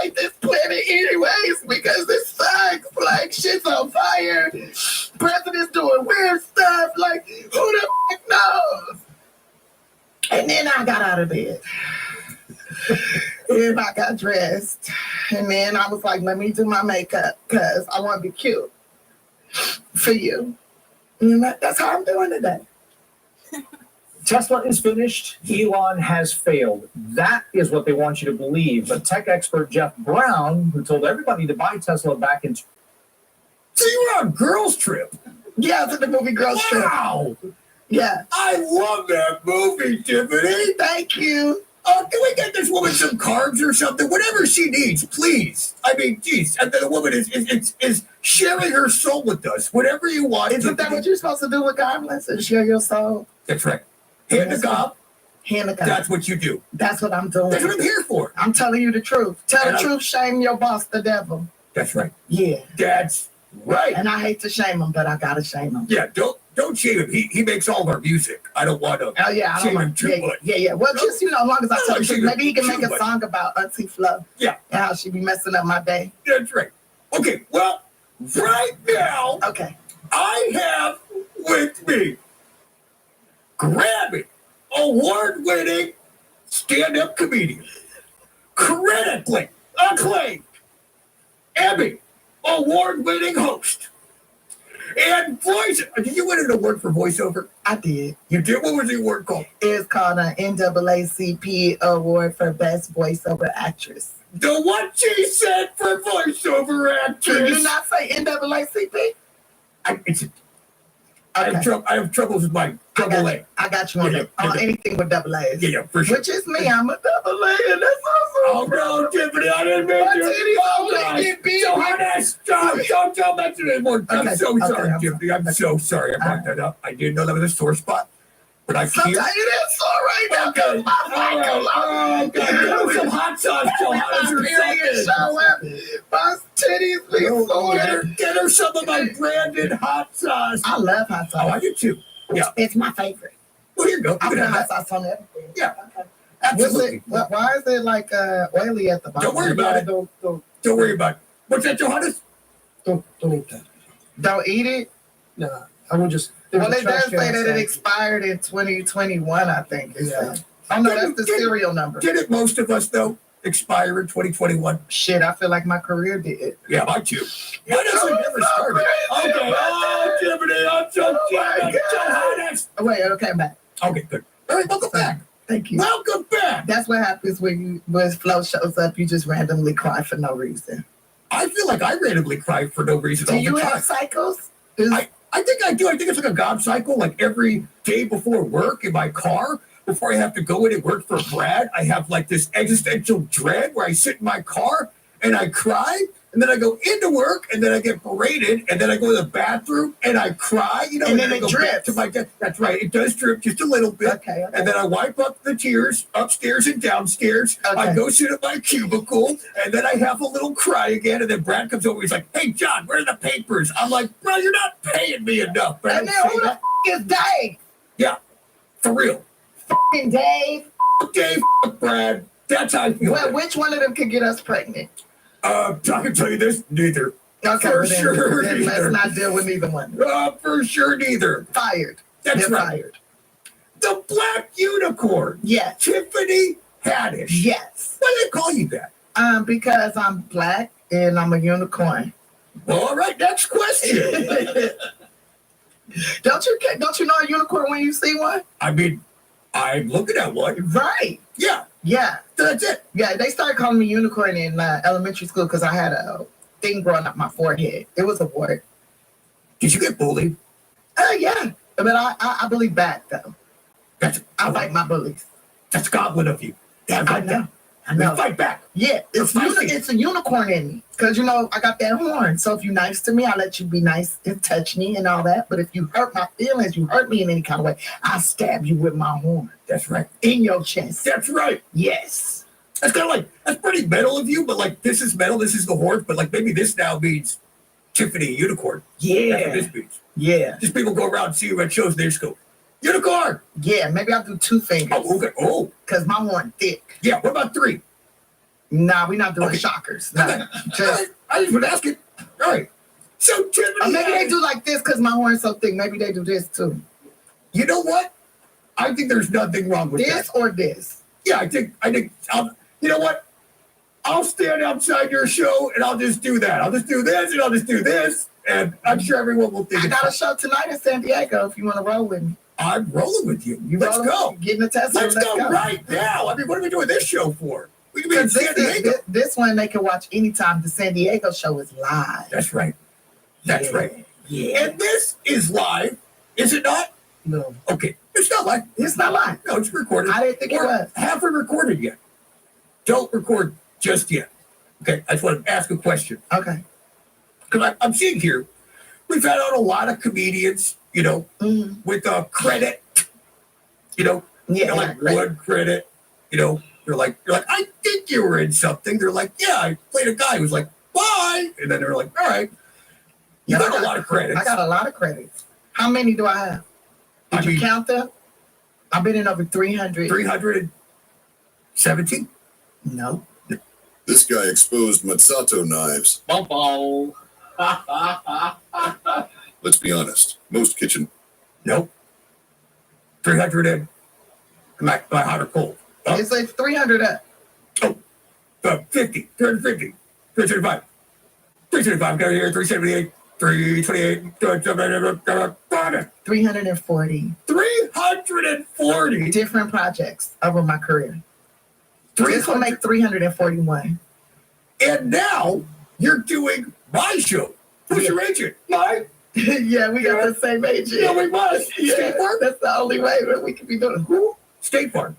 hate this planet anyways because it sucks. Like, shit's on fire. President's doing weird stuff. Like, who the knows? And then I got out of bed. And I got dressed. And then I was like, let me do my makeup because I want to be cute for you. And that's how I'm doing today. Tesla is finished. Elon has failed. That is what they want you to believe. But tech expert Jeff Brown, who told everybody to buy Tesla back in... So you were on a girls' trip? Yeah, I was at the movie Girls Trip. Wow. Yeah. I love that movie, Tiffany. Thank you. Can we get this woman some carbs or something? Whatever she needs, please. I mean, geez, the woman is sharing her soul with us. Whatever you want. Isn't that what you're supposed to do with goblins? And share your soul? That's right. Hand to God. Hand to God. That's what you do. That's what I'm doing. That's what I'm here for. I'm telling you the truth. Tell the truth, shame your boss, the devil. That's right. Yeah. That's right. And I hate to shame him, but I gotta shame him. Yeah, don't shame him. He makes all of our music. I don't want to shame him too much. Yeah. Well, just, as long as I tell the truth, maybe he can make a much. song about Auntie Flo. Yeah. And how she be messing up my day. That's right. Okay, well, right now, okay, I have with me Grammy award-winning stand-up comedian, critically acclaimed Emmy award-winning host, and voice. Did you win an award for voiceover? I did. You did? What was the award called? It's called an NAACP Award for Best Voiceover Actress. The one she said for voiceover actress. Did you not say NAACP? I have troubles with my double A. I got you on it. Anything with double A's. Yeah, for sure. Which is me. I'm a double A, and that's awesome. Oh, no, Tiffany, I didn't mean to. Don't mention it anymore. I'm so sorry, Tiffany. I'm so sorry I brought that up. I didn't know that was a sore spot. But I Sometimes can't. it is sore right now. Okay. All right. Give me some hot sauce, Johannes, or something. My titties be sore. Get her some of my branded hot sauce. I love hot sauce. Oh, I do too. Yeah. It's my favorite. Well, here you go. I You put can have hot that. sauce on everything. Yeah. Okay. Absolutely. Why is it like oily at the bottom? Don't worry about it. Don't worry about it. What's that, Johannes? Don't eat that. Don't eat it? Nah, I will just. Well, it does say that it expired in 2021, I think. Yeah. Oh, no, that's the serial number. Didn't most of us, though, expire in 2021? Shit, I feel like my career did. Yeah, mine too. Mine actually never started. Okay. Oh, Tiffany, I'm so jealous. Johannes. Oh, wait, okay, I'm back. Okay, good. All right, welcome back. Thank you. Welcome back. That's what happens when Flo shows up. You just randomly cry for no reason. I feel like I randomly cry for no reason Do all the you time. have cycles? I think I do. I think it's like a God cycle. Like every day before work in my car, before I have to go in and work for Brad, I have like this existential dread where I sit in my car and I cry. And then I go into work, and then I get berated, and then I go to the bathroom, and I cry, you know, And then I it go drips. back to my desk. That's right, it does drip just a little bit. Okay. And then I wipe up the tears upstairs and downstairs. Okay. I go sit at my cubicle, and then I have a little cry again, and then Brad comes over, he's like, "Hey, John, where are the papers?" I'm like, "Bro, you're not paying me enough." But I And don't then say who the that. is Dave? Yeah, for real. F***ing Dave. Dave, Brad, that's how I feel. Well, which one of them could get us pregnant? I can tell you this, neither. Okay, For well then, sure, then let's neither. not deal with neither one. For sure, neither. Fired. That's They're right. fired. The Black Unicorn. Yes. Tiffany Haddish. Yes. Why do they call you that? Because I'm black and I'm a unicorn. Well, all right, next question. Don't you know a unicorn when you see one? I mean, I'm looking at one. Right. Yeah. Yeah. That's it. Yeah, they started calling me unicorn in elementary school because I had a thing growing up my forehead. It was a wart. Did you get bullied? Yeah. But I believe back, though. I like my bullies. That's goblin of you. Yeah, I know. I know. You fight back. Yeah, it's a unicorn in me. Because, I got that horn. So if you're nice to me, I'll let you be nice and touch me and all that. But if you hurt my feelings, you hurt me in any kind of way, I'll stab you with my horn. That's right. In your chest. That's right. Yes. That's kind of like, that's pretty metal of you, but like, this is metal, this is the horn, but like, maybe this now means Tiffany Unicorn. Yeah. That's what this means. Yeah. Just people go around and see you at shows and they just go, unicorn. Yeah, maybe I'll do 2 fingers. Oh, okay. Oh. Because my horn thick. Yeah, what about 3? Nah, we're not doing shockers. Nah, Okay. All right. I just would ask it. All right. So Tiffany. Or maybe they do like this because my horn's so thick. Maybe they do this too. You know what? I think there's nothing wrong with This that. or this. Yeah, I think, you know what? I'll stand outside your show and I'll just do that. I'll just do this and I'll just do this. And I'm sure everyone will think I got a show tonight in San Diego if you want to roll with me. I'm rolling with you. You Let's rolling go. with me? Getting a Tesla. Let's go right now. I mean, what are we doing this show for? We can be in San Diego. This one they can watch anytime. The San Diego show is live. That's right. That's Yeah. right. Yeah. And this is live, is it not? No. Okay. It's not live. It's not live. No, it's recorded. I didn't think it was. Haven't recorded yet. Don't record just yet. Okay, I just want to ask a question. Okay. Because I'm seeing here, we've had on a lot of comedians, with credit, Yeah. like one credit, they're like, I think you were in something. They're like, yeah, I played a guy who's like, bye. And then they're like, all right. You got a lot of credits. I got a lot of credits. How many do I have? Did you count them? I've been in over 300. 317? No. This guy exposed Matsato knives. Bumpo. Let's be honest. Most kitchen. Nope. 300 and am I hot or cold? It's like 300 up. 50, 350, 375, 375, got here, 378, 328, 340. 340 different projects over my career. This will make 341. And now you're doing my show. Who's your agent? Mine? Yeah, we got the same agent. Yeah, we must. Yeah, State Farm? that's the only way that we can be doing. Who? State Farm.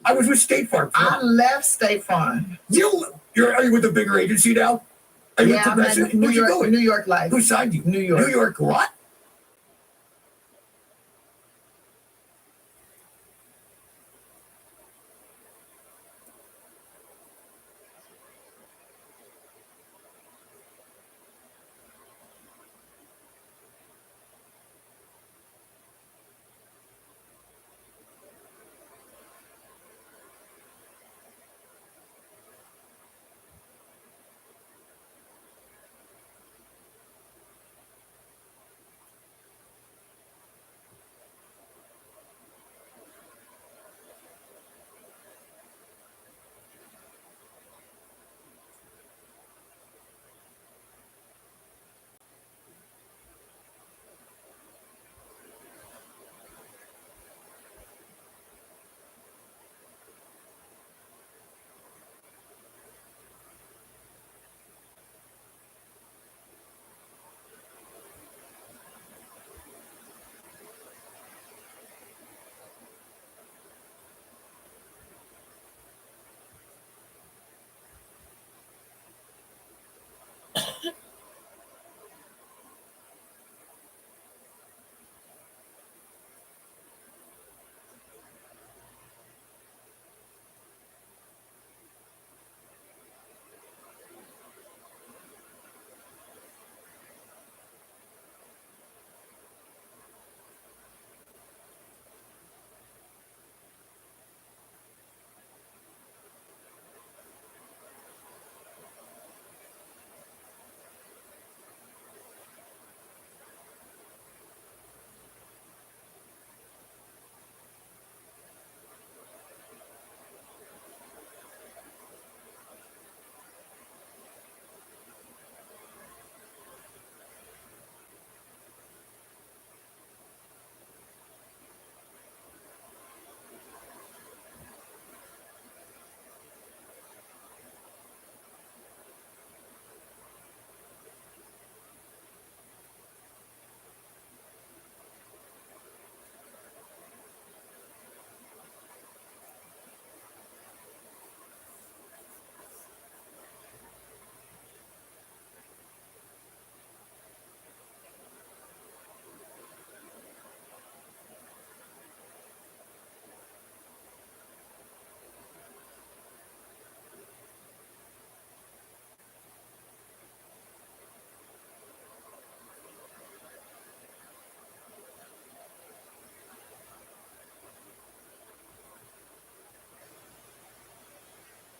I was with State Farm. I left State Farm. Are you with a bigger agency now? Are you with I'm Progressive? at New Where'd you York, go with? New York Life. Who signed you? New York. New York what?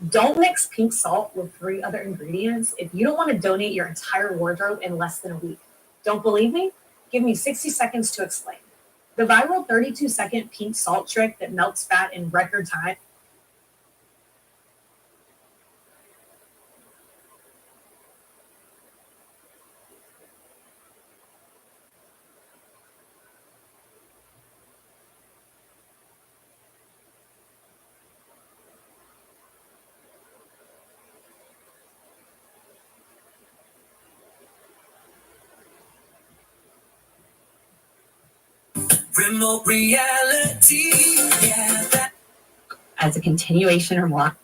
Don't mix pink salt with 3 other ingredients if you don't want to donate your entire wardrobe in less than a week. Don't believe me? Give me 60 seconds to explain. The viral 32-second pink salt trick that melts fat in record time. Remote reality, yeah. As a continuation or more.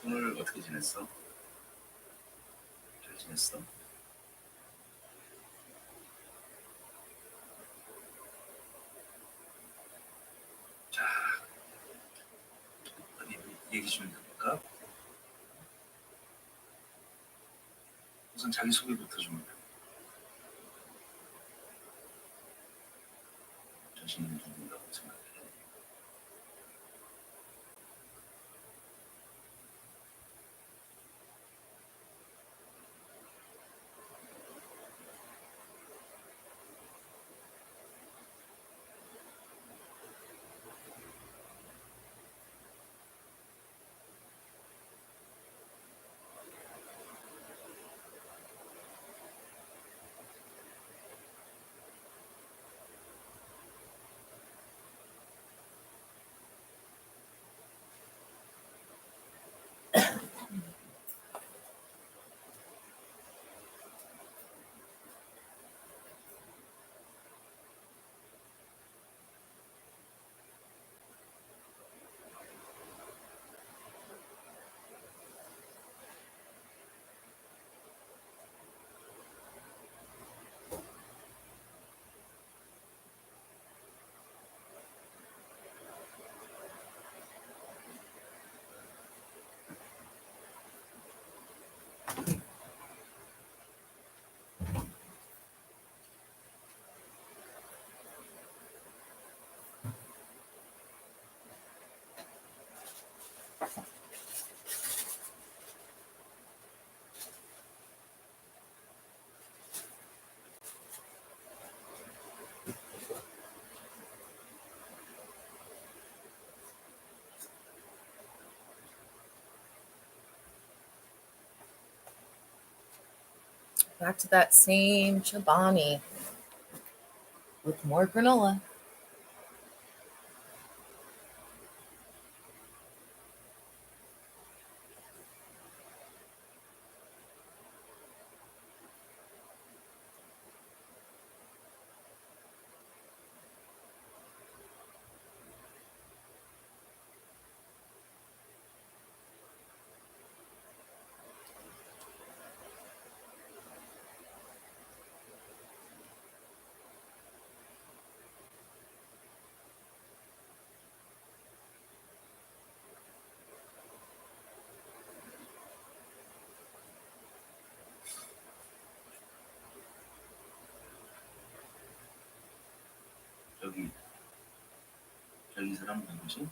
오늘 어떻게 지냈어? 잘 지냈어? 자, 어디 얘기 좀 해볼까? 우선 자기소개부터 좀 해. 자신이 누군가고 생각해. Back to that same Chobani with more granola. 저기 사람 누구지?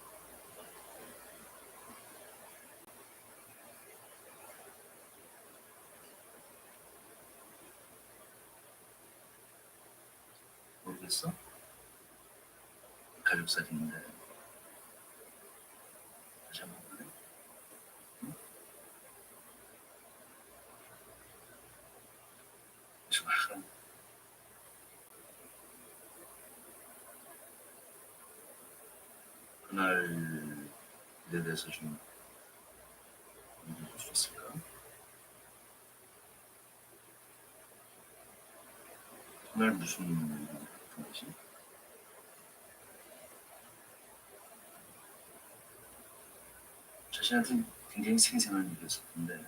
모르겠어? 가족 사진인데 다시 한번 볼래? 응? 좋아. 그날 일에 대해서 좀 얘기해 줄 수 있을까? 그날 무슨 일이 거지? 자신한테 굉장히 생생한 일이었을 텐데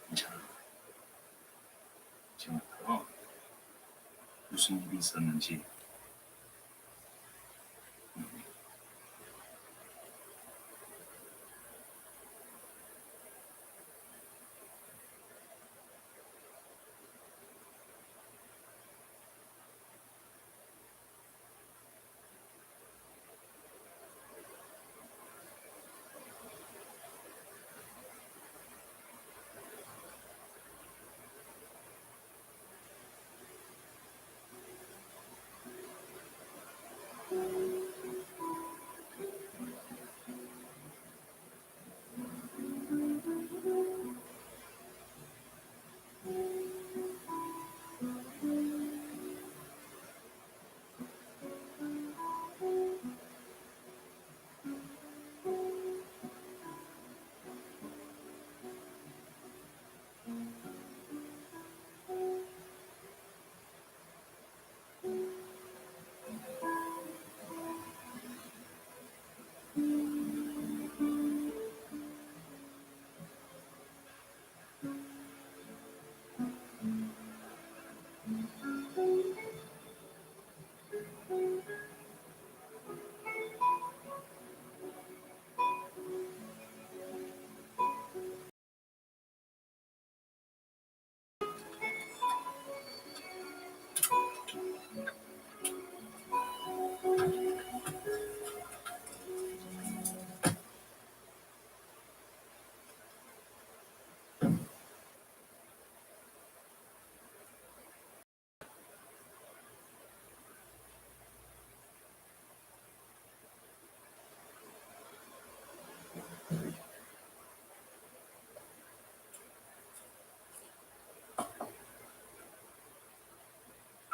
괜찮아. 지금 무슨 일이 있었는지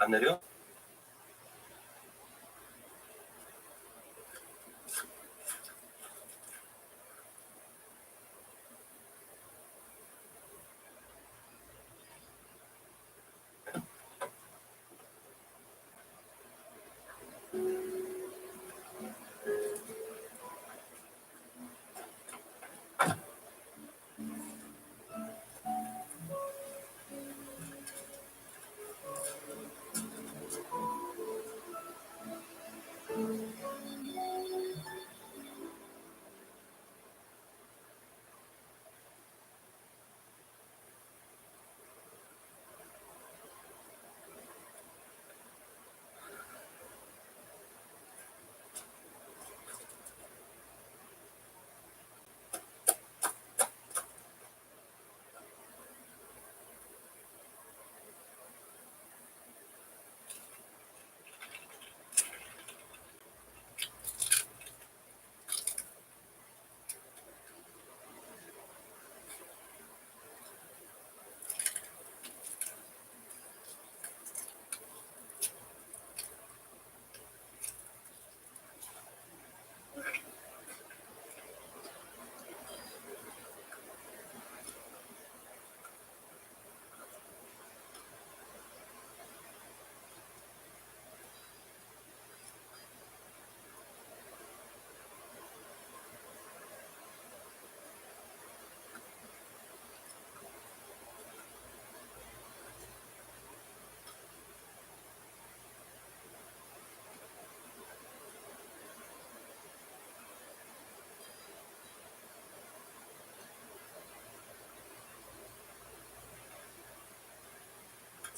안 내려?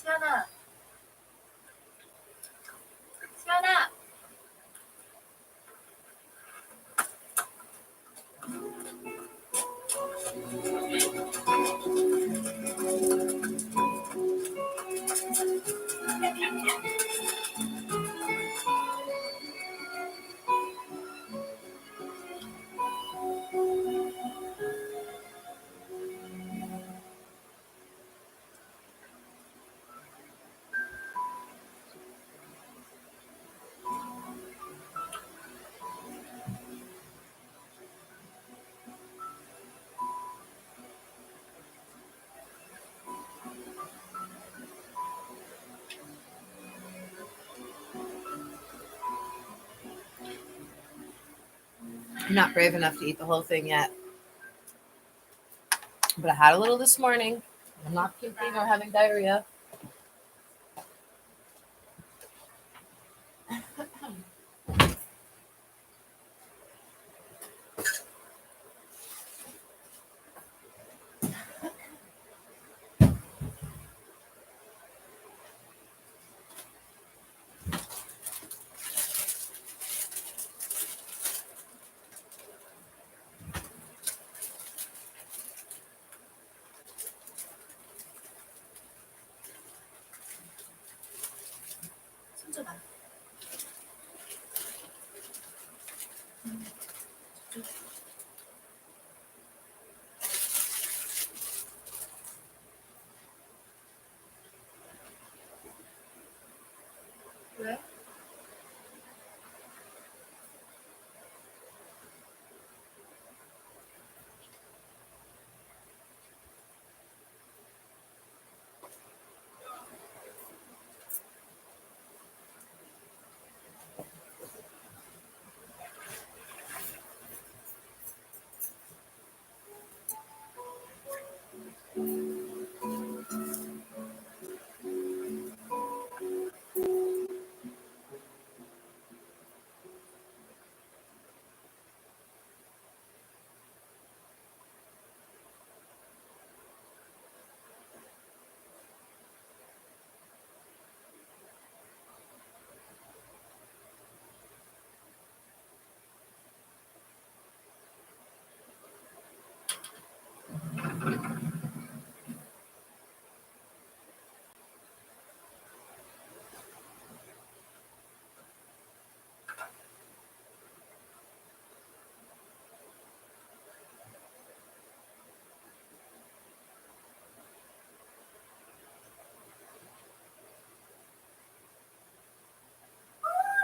수연아. 수연아. I'm not brave enough to eat the whole thing yet. But I had a little this morning. I'm not puking or having diarrhea. 손줘봐. 왜?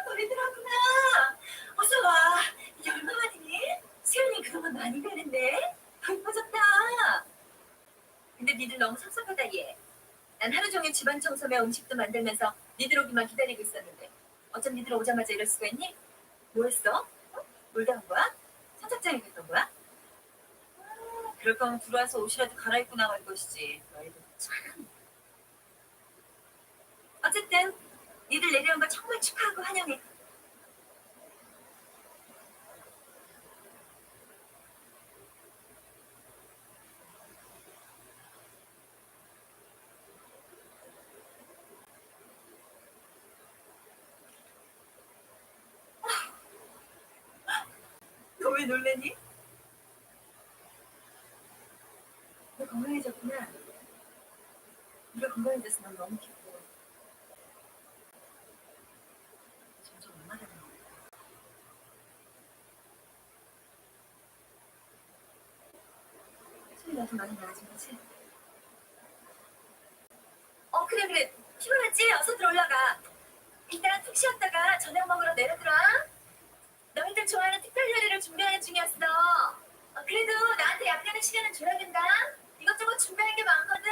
너희들하구나. 어서 와. 이게 얼마만이니? 세연이 그동안 많이 변했네. 더 이뻐졌다. 근데 니들 너무 섭섭하다 얘. 난 하루 종일 집안 청소며 음식도 만들면서 니들 오기만 기다리고 있었는데 어쩜 니들 오자마자 이럴 수가 있니? 뭐 했어? 어? 놀다 온 거야? 선착장에 갔던 거야? 그럴 거면 들어와서 옷이라도 갈아입고 나갈 것이지. 너희들 참. 어쨌든 니들 내려온 거 정말 축하하고 환영해. 너 왜 놀래니? 너 건강해졌구나. 네가 건강해져서 난 너무 기뻐. 점점 엄마가 돼. 소리가 더 많이 나아진 거지? 그래. 피곤하지? 어서 들어올라가. 일단 푹 쉬었다가 저녁 먹으러 내려들어. 너희들 좋아하는 특별 요리를 준비하는 중이었어. 그래도 나한테 약간의 시간은 줘야 된다. 이것저것 준비할 게 많거든.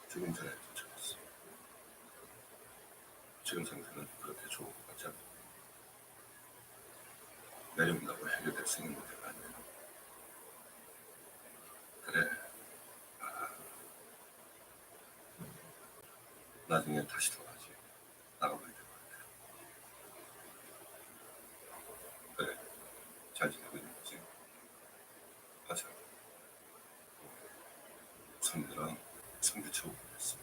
죽음 전에 도착했어. 지금 상태는 그렇게 좋은 것 같지 않아. 내려온다고 해결될 수 있는 문제가 아니야. 그래. 나중에 다시 돌아가지. 나가봐야 될 것 같아. 그래. 잘 지내고 있는 거지? 하자. 선배랑 상대 치고 보냈어.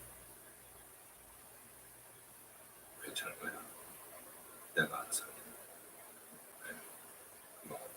괜찮을 거야. 내가 알아서 할게. 그래. 고마워.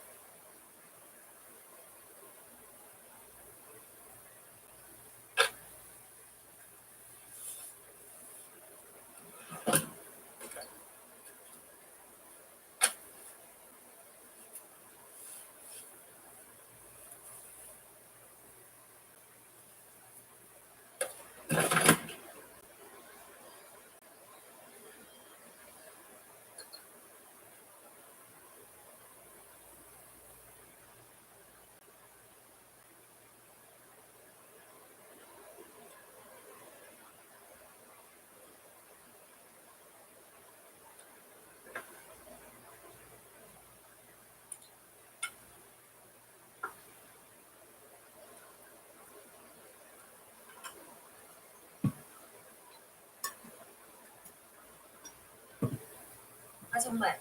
아 정말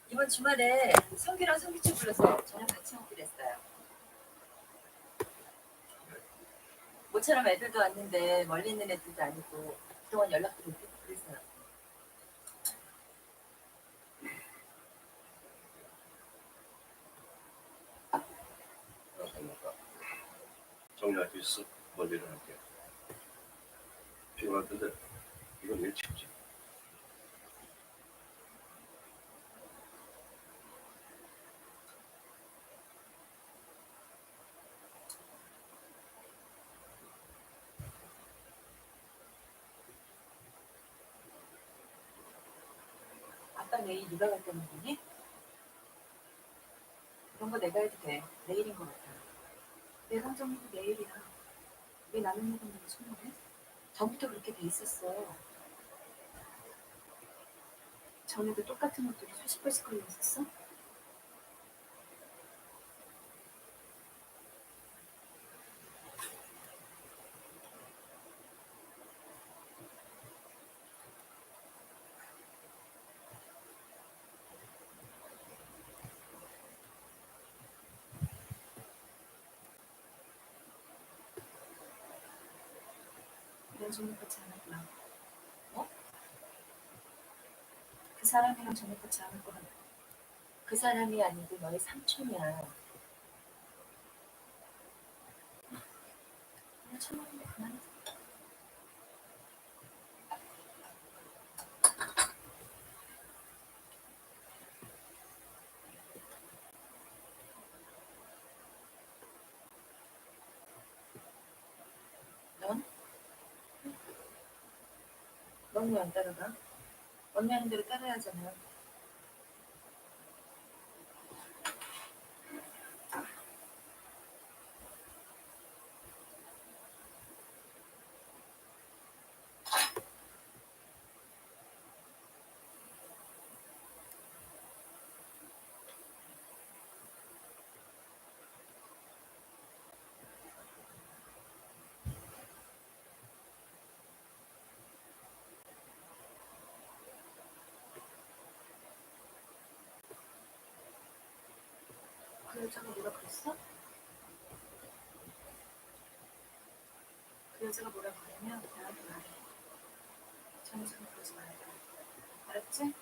이번 주말에 성규랑 성규집 불러서 저녁 같이 먹기로 했어요. 모처럼 애들도 왔는데 멀리 있는 애들도 아니고 그동안 연락도 못 했고 그래서요. 정리할 수 있어. 먼저 일어날게. 피곤할 텐데 이건 일찍지. 아빠 내일 누가 갔다는 거니? 그런 거 내가 해도 돼. 내일인 것 같아. 내 성정도 내일이야. 왜 나는 먹었는데 소문해? 전부터 그렇게 돼 있었어. 전에도 똑같은 것들이 수십 번씩 걸려 있었어? 넌 저녁 같지 않았구나. 뭐? 그 사람이랑 저녁 같지 않을 거야. 그 사람이 아니고 너의 삼촌이야. 그냥 처먹는 거 그만해. 넌? 넌 왜 안 따라가? 언니 하는 대로 따라야 하잖아. 그 여자가 뭐라 그랬어? 그 여자가 뭐라 그러면 나한테 말해. 전 여자가 그러지 말고. 알았지?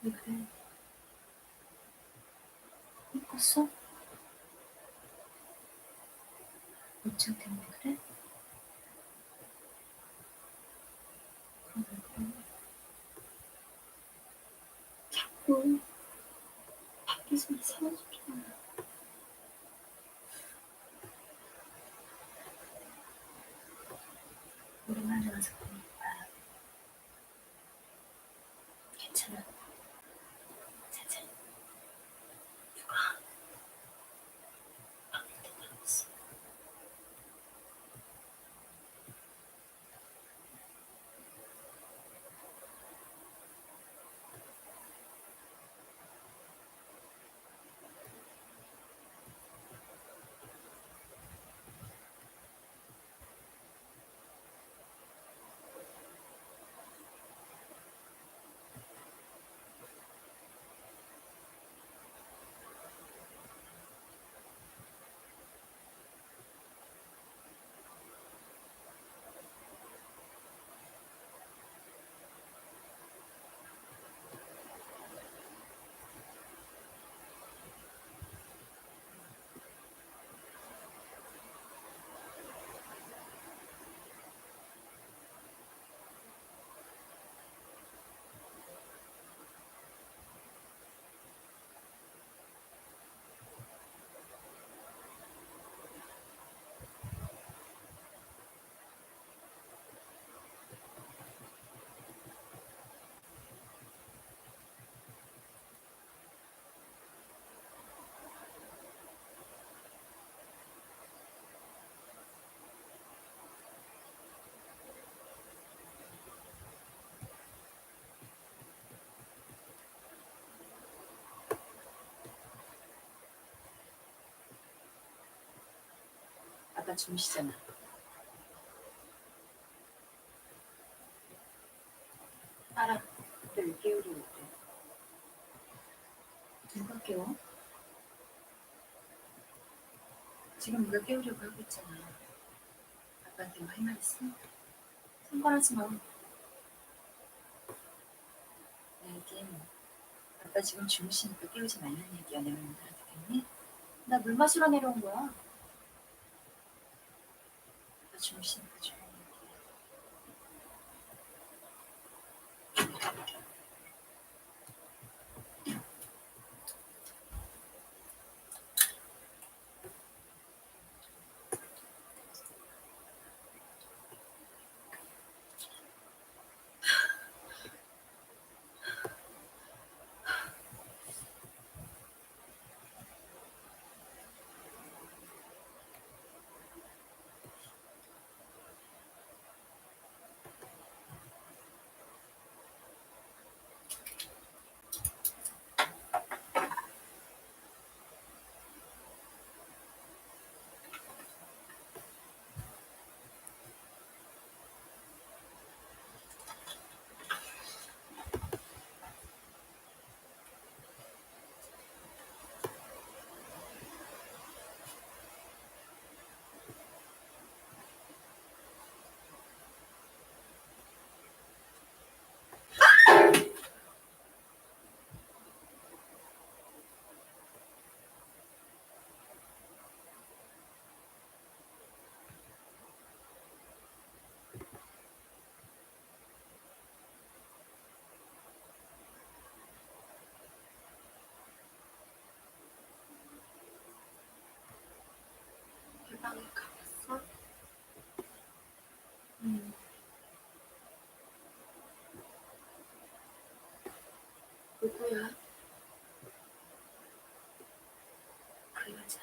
때문에 그래. 이뻤어? 문장 때문에 그래? 그럼 왜 그래? 자꾸 밖에서 이상한 소리가 나. 오랜만에 와서 그러니까 괜찮아. 자자. 누가 방귀 때렸어. 아빠 주무시잖아. 알아. 근데 왜 깨우려고 그래? 누가 깨워? 지금 네가 깨우려고 하고 있잖아. 아빠한테 뭐 할 말 있어? 상관하지 마. 내겐 아빠 지금 주무시니까 깨우지 말라는 얘기야. 내가 못 알아듣겠니? 나 물 마시러 내려온 거야. 아빠 주무시니까 조용히 얘기해. 방에 가봤어? 응. 누구야? 그 여자.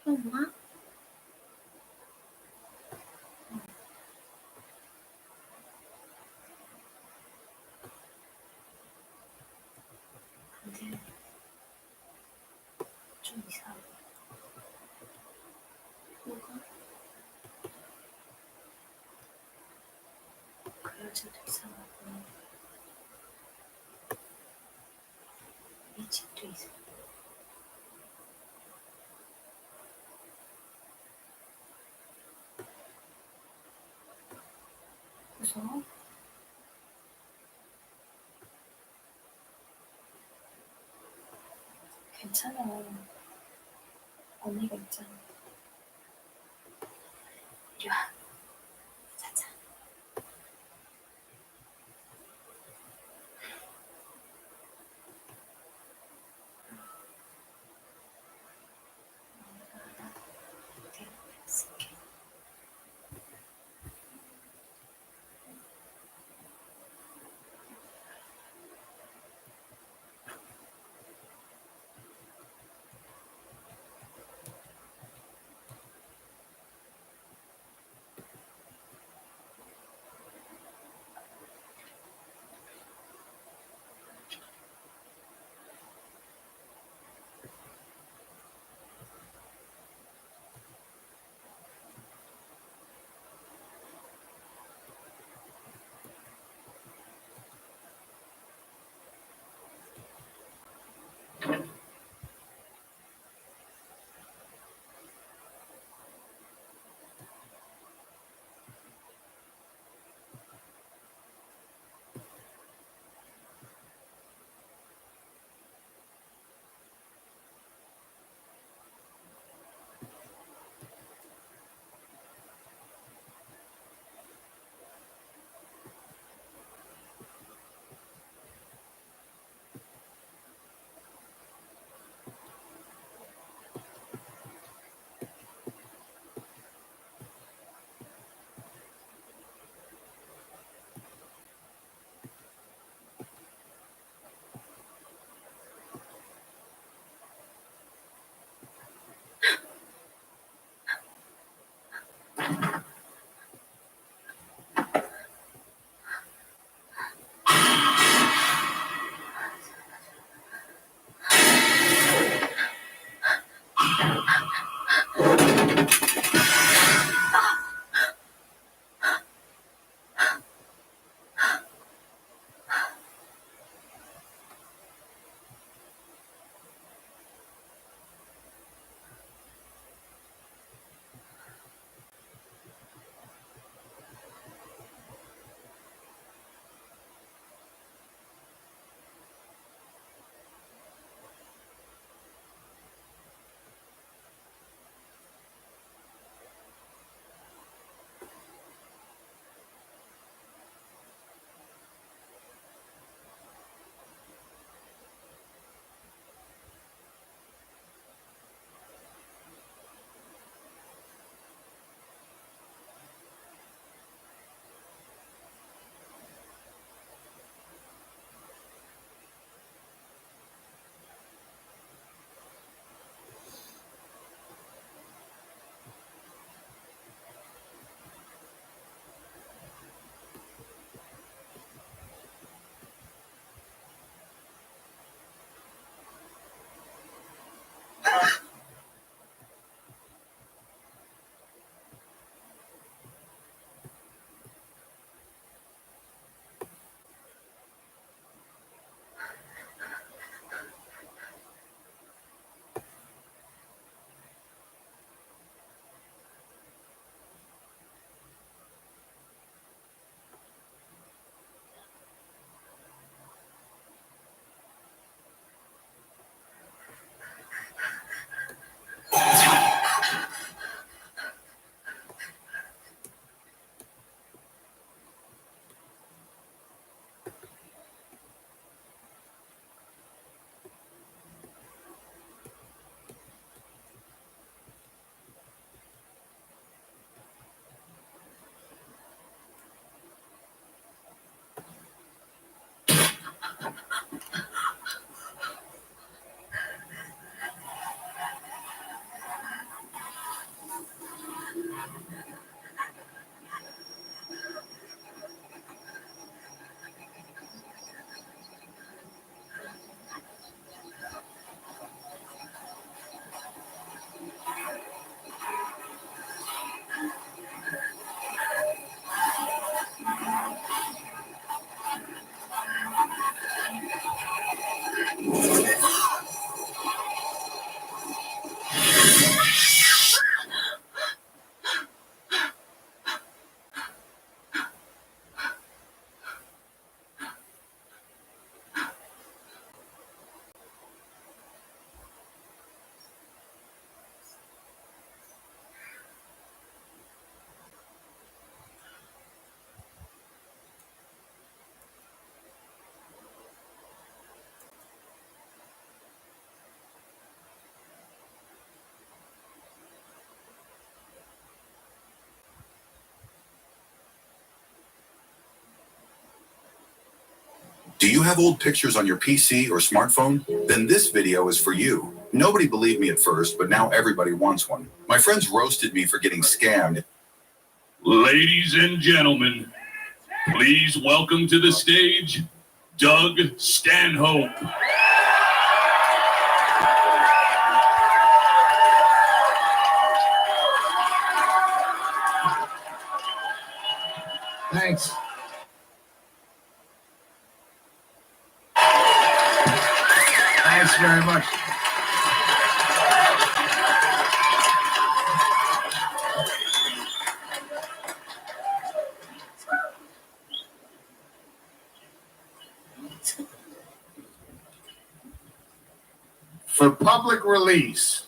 새엄마? 응. 근데 좀 이상해. 뭐가? 그 여자도 이상하고 이 집도 이상해. 무서워? 괜찮아. 언니가 있잖아. 이리 와. 자자. Do you have old pictures on your PC or smartphone? Then this video is for you. Nobody believed me at first, but now everybody wants one. My friends roasted me for getting scammed. Ladies and gentlemen, please welcome to the stage, Doug Stanhope. Thanks. Thanks very much. For public release,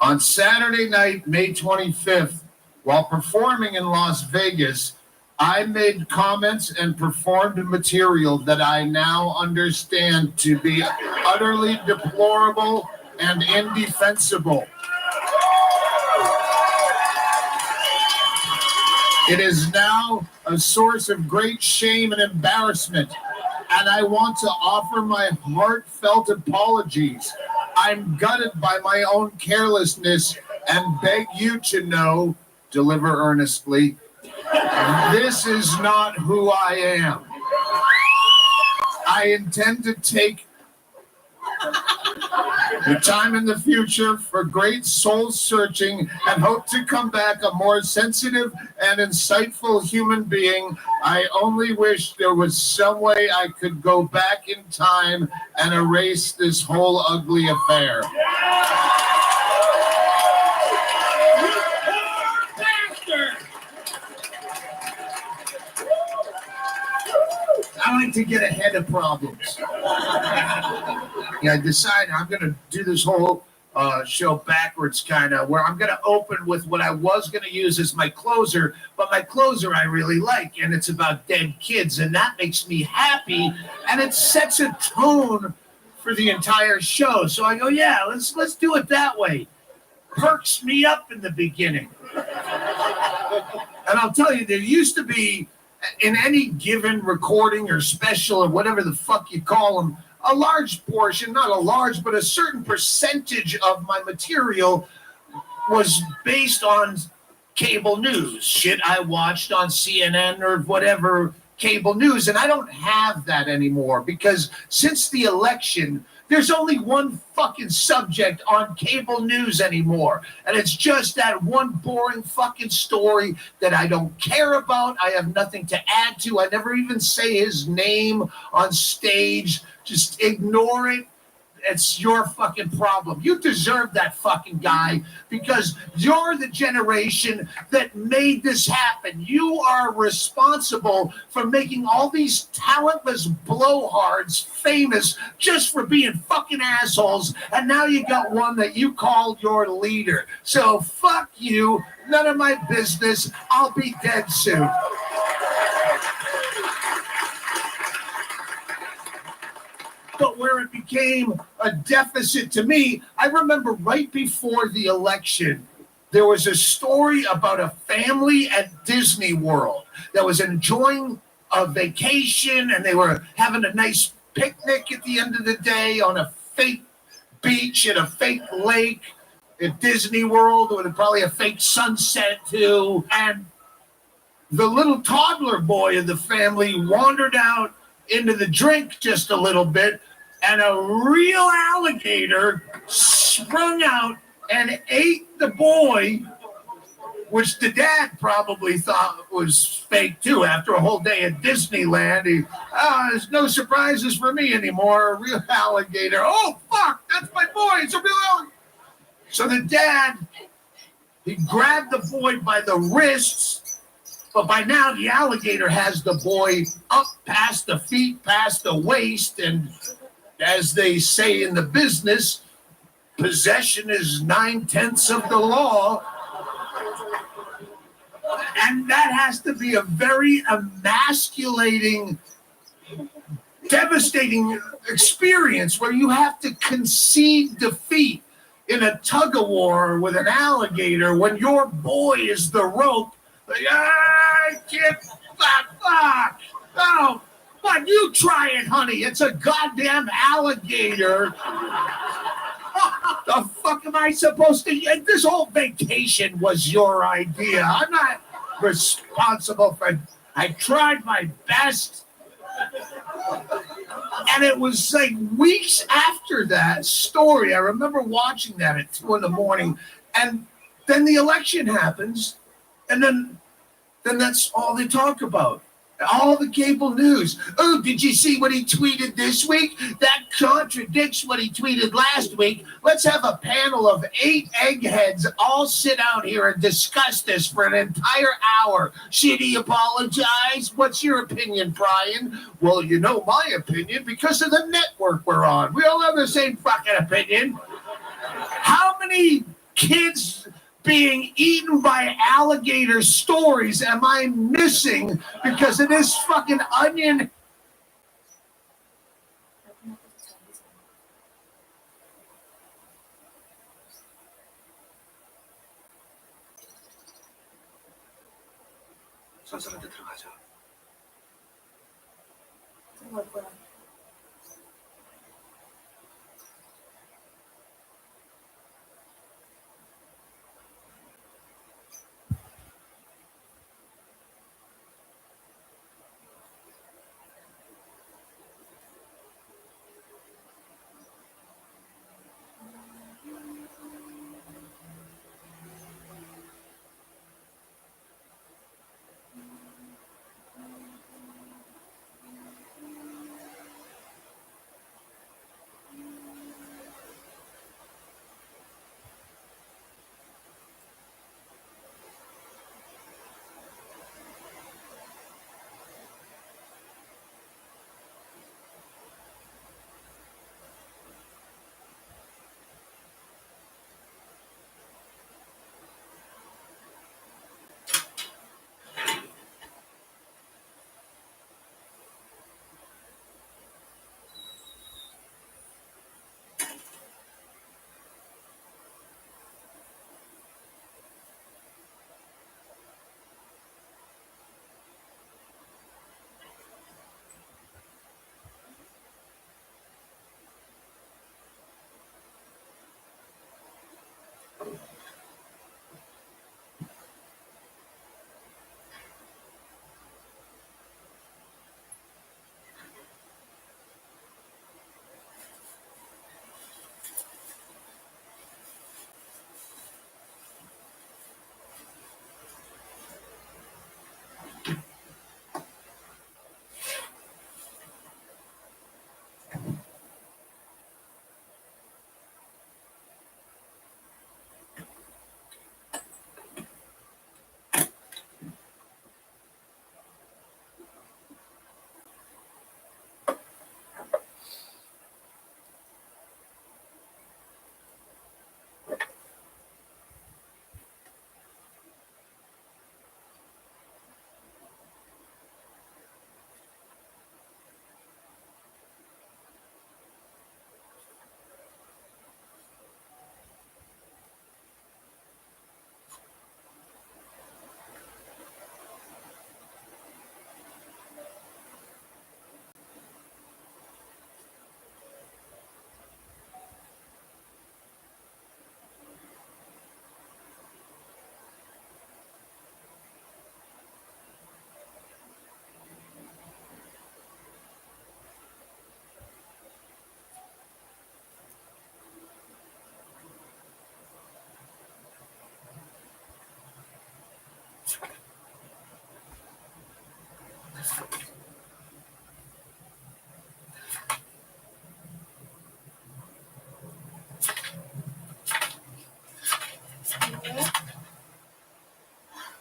on Saturday night, May 25th, while performing in Las Vegas, I made comments and performed material that I now understand to be utterly deplorable and indefensible. It is now a source of great shame and embarrassment, and I want to offer my heartfelt apologies. I'm gutted by my own carelessness and beg you to know, deliver earnestly, this is not who I am. I intend to take the time in the future for great soul searching and hope to come back a more sensitive and insightful human being. I only wish there was some way I could go back in time and erase this whole ugly affair. I like to get ahead of problems. I decided I'm going to do this whole show backwards, kind of, where I'm going to open with what I was going to use as my closer, but my closer I really like, and it's about dead kids, and that makes me happy, and it sets a tone for the entire show. So I go, yeah, let's do it that way. Perks me up in the beginning. And I'll tell you, there used to be, in any given recording or special or whatever the fuck you call them, a large portion, not a large, but a certain percentage of my material was based on cable news, shit I watched on CNN or whatever cable news. And I don't have that anymore because since the election, there's only one fucking subject on cable news anymore. And it's just that one boring fucking story that I don't care about. I have nothing to add to. I never even say his name on stage. Just ignore it. It's your fucking problem. You deserve that fucking guy because you're the generation that made this happen. You are responsible for making all these talentless blowhards famous just for being fucking assholes. And now you got one that you called your leader. So fuck you. None of my business. I'll be dead soon. But where it became a deficit to me, I remember right before the election, there was a story about a family at Disney World that was enjoying a vacation and they were having a nice picnic at the end of the day on a fake beach at a fake lake at Disney World with probably a fake sunset too. And the little toddler boy of the family wandered out into the drink just a little bit, and a real alligator sprung out and ate the boy, which the dad probably thought was fake too. After a whole day at Disneyland, there's no surprises for me anymore. A real alligator. Oh, fuck, that's my boy. It's a real alligator. So the dad, he grabbed the boy by the wrists, but by now the alligator has the boy up past the feet, past the waist, and as they say in the business, possession is 9/10 of the law. And that has to be a very emasculating, devastating experience where you have to concede defeat in a tug-of-war with an alligator when your boy is the rope. Like, I can't, fuck, oh, But you try it, honey. It's a goddamn alligator. The fuck am I supposed to? This whole vacation was your idea. I'm not responsible for. I tried my best. And it was like weeks after that story. I remember watching that at 2 a.m. And then the election happens. And then that's all they talk about. All the cable news. Oh, did you see what he tweeted this week? That contradicts what he tweeted last week. Let's have a panel of 8 eggheads all sit out here and discuss this for an entire hour. Should he apologize? What's your opinion, Brian? Well, you know my opinion because of the network we're on. We all have the same fucking opinion. How many kids being eaten by alligator stories am I missing because of this fucking onion? 선생한테 들어가자. 들어갈 거야.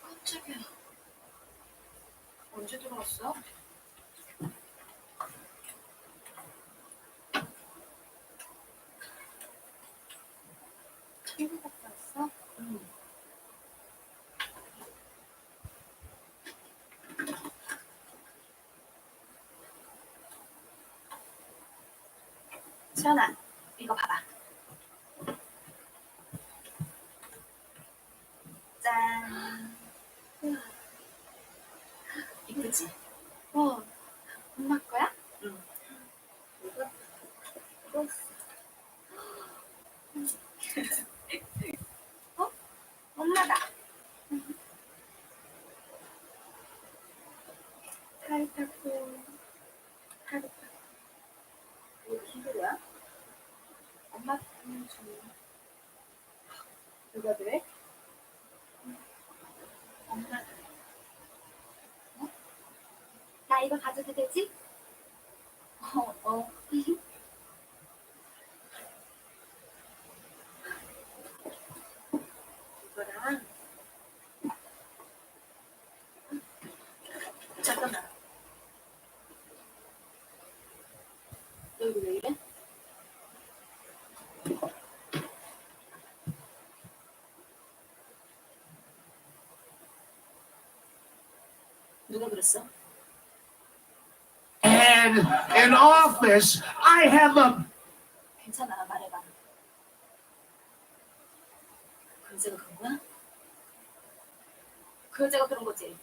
깜짝이야. 언제 들어왔어? 친구 갔다 왔어? 응. 수연아, 이거 봐봐. 짠. 이쁘지? 엄마 거야. 누가 그래? 엄마. 어? 나 이거 가져도 되지? 어. 이거랑 잠깐만. 너 이거 왜 이래? 누가 그랬어? And in office, I have a. 괜찮아, 말해봐. 그 여자가 그런 거야? 그 여자가 그런 거지?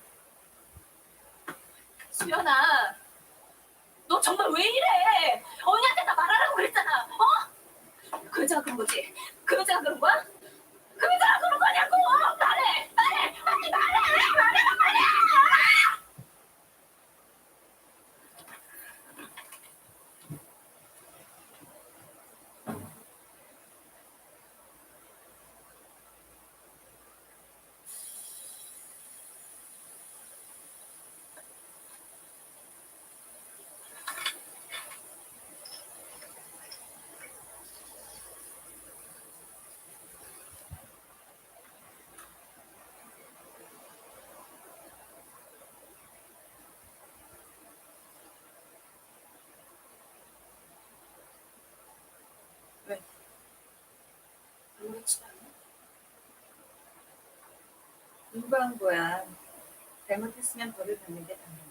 수연아, 너 정말 왜 이래? 언니한테 다 말하라고 그랬잖아, 어? 그 여자가 그런 거지? 그 여자가 그런 거야? 그 여자가 그런 거냐고! 말해! 빨리 말해! 왜? 아무렇지도 않아? 누가 한 거야? 잘못했으면 벌을 받는 게 당연해.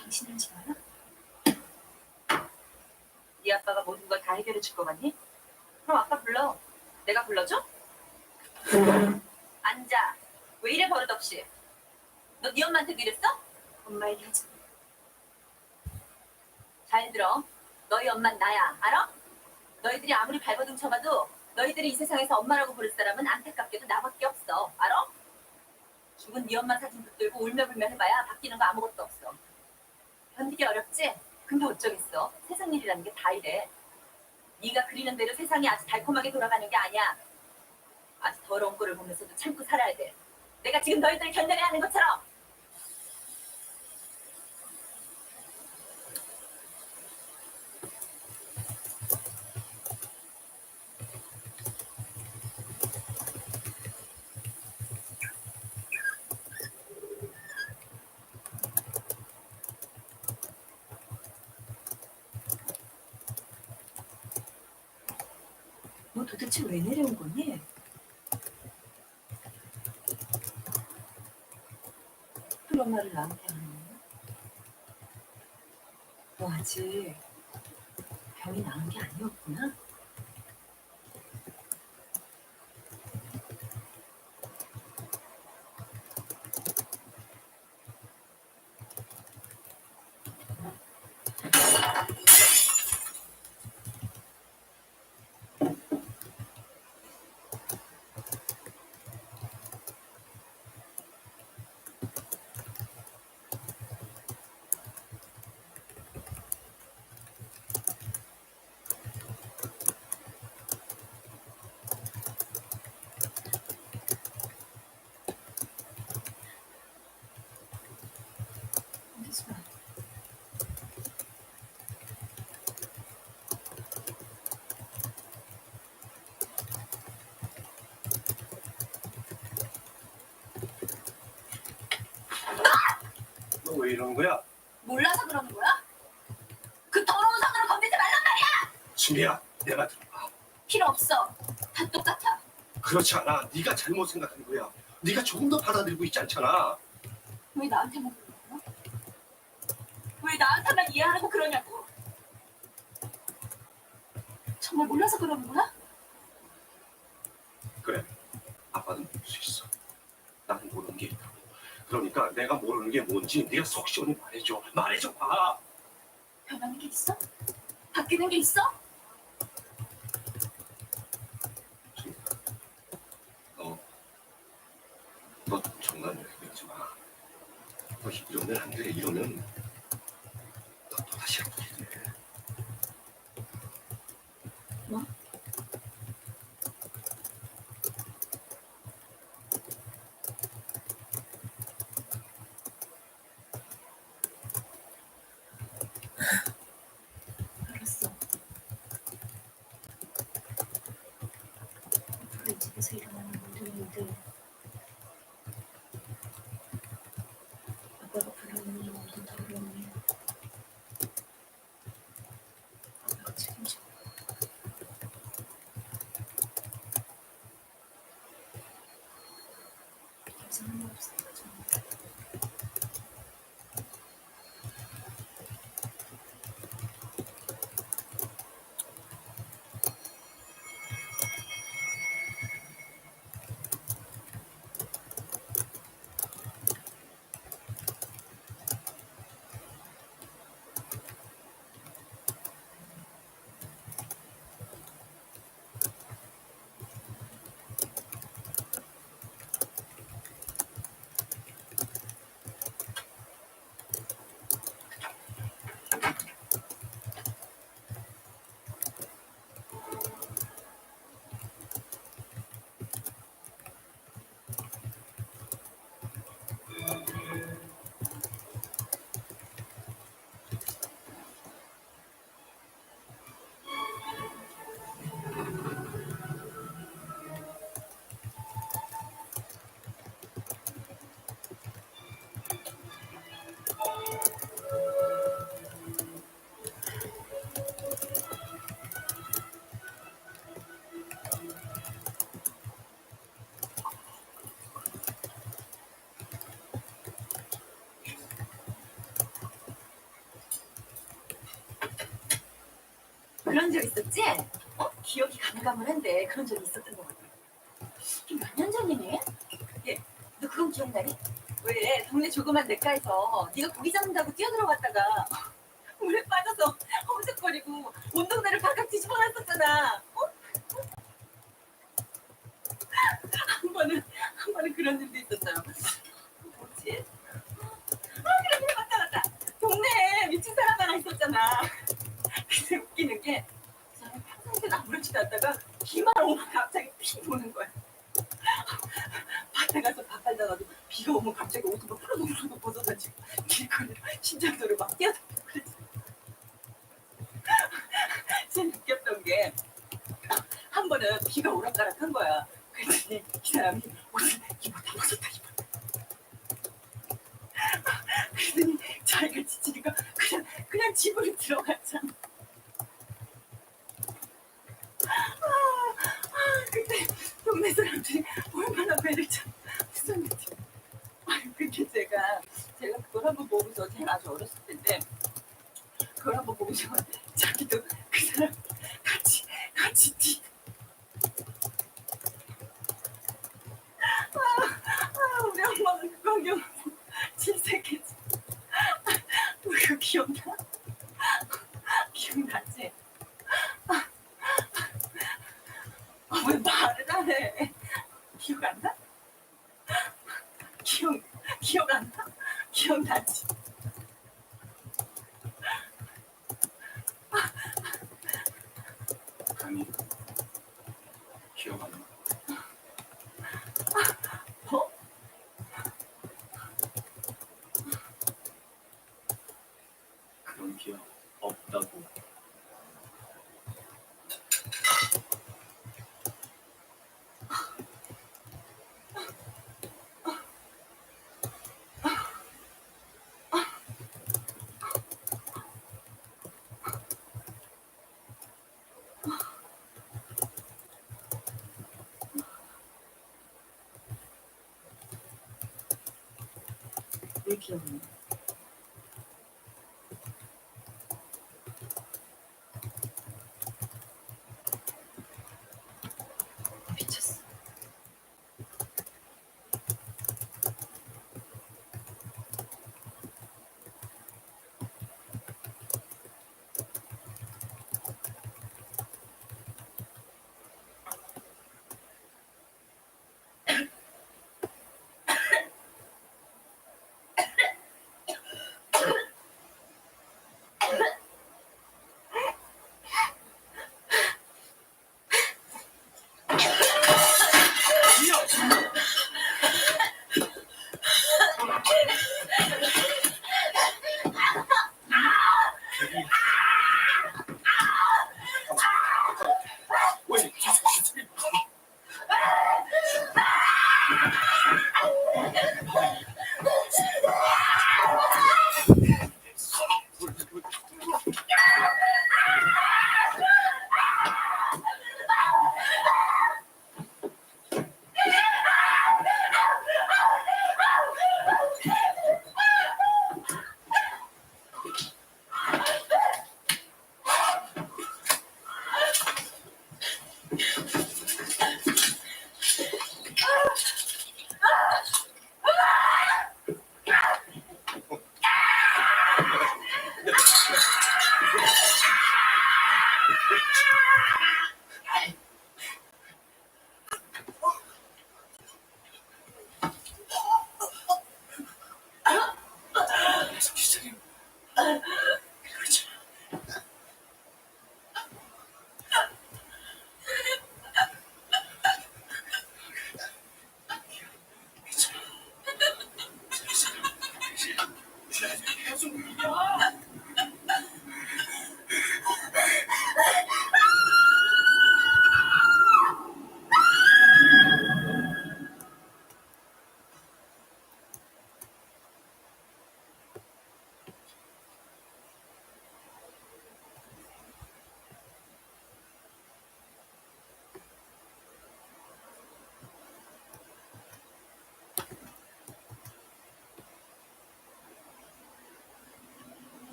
당신이 하지 마라? 네 아빠가 모든 걸 다 해결해 줄 거 같니? 그럼 아빠 불러. 내가 불러줘? 앉아. 왜 이래 버릇없이? 너 네 엄마한테도 이랬어? 엄마 얘기하지 마. 잘 들어. 너희 엄만 나야. 알아? 너희들이 아무리 발버둥 쳐봐도 너희들이 이 세상에서 엄마라고 부를 사람은 안타깝게도 나밖에 없어. 알아? 죽은 네 엄마 사진 붙들고 울며불며 해봐야 바뀌는 거 아무것도 없어. 견디기 어렵지? 근데 어쩌겠어. 세상 일이라는 게 다 이래. 네가 그리는 대로 세상이 아주 달콤하게 돌아가는 게 아니야. 아주 더러운 꼴을 보면서도 참고 살아야 돼. 내가 지금 너희들 견뎌내야 하는 것처럼. 너 도대체 왜 내려온 거니? 그런 말을 나한테 하는 거야? 너 아직 병이 나은 게 아니었구나? 너 왜 이러는 거야? 몰라서 그러는 거야? 그 더러운 손으로 건들지 말란 말이야! 준비야, 내가 들어봐. 필요 없어. 다 똑같아. 그렇지 않아. 네가 잘못 생각하는 거야. 네가 조금 더 받아들이고 있지 않잖아. 왜 나한테만 그러는 거야? 왜 나한테만 이해하라고 그러냐고. 정말 몰라서 그러는 거야? 그래, 아빠는 모를 수 있어. 나는 모르는 게 있다고. 그러니까 내가 모르는 게 뭔지 네가 속 시원히 말해줘. 말해줘 봐. 변하는 게 있어? 바뀌는 게 있어? 너 정말 그러지 마. 너 이러면 안 돼. 이러면 너 또 다시 아프게 돼. 뭐? 집에서 일어나는 모든 일들, 아빠가 불러오는 모든 더러움이 아빠가 책임지고 이상한 일 없으니까 저는 그런 적 있었지? 기억이 가물가물한데 그런 적이 있었던 것 같아. 몇 년 전이네? 예, 너 그건 기억나니? 왜 동네 조그만 냇가에서 네가 고기 잡는다고 뛰어들어갔다가 물에 빠져서 험석거리고 온 동네를 바깥 뒤집어놨었잖아. 한 번은 그런 일도 있었어요. 뭐지? 그래, 맞다. 동네에 미친 사람 하나 있었잖아. 근데 웃기는 게 그 사람이 평상시엔 아무렇지도 않다가 비만 오면 갑자기 피 도는 거야. 밭에 가서 밥 달다가도 비가 오면 갑자기 옷을 막 후루룩 벗어던지고 길거리로 심장소리를 막 뛰어다니고 그랬지. 제일 웃겼던 게 한 번은 비가 오락가락한 거야. 그랬더니 이 사람이 옷을 입어 다 벗었다. 그랬더니 자기가 지치니까 그냥 집으로 들어갔잖아. 그때 동네 사람들이 얼마나 배를 참 무섭는지. 그게 제가 그걸 한번 보고서 제가 아주 어렸을 때인데 그걸 한번 보고서 자기도 그 사람 같이 뛰. 우리 엄마는 그 광경 질색했지. 그거 기억나? 기억나지? 왜 말을 안 해? 기억 안 나? 기억 안 나? 기억나지? 아니, 기억 안 나. 뭐? 그런 기억 없다고. 왜 기억 안 나? 미쳤어.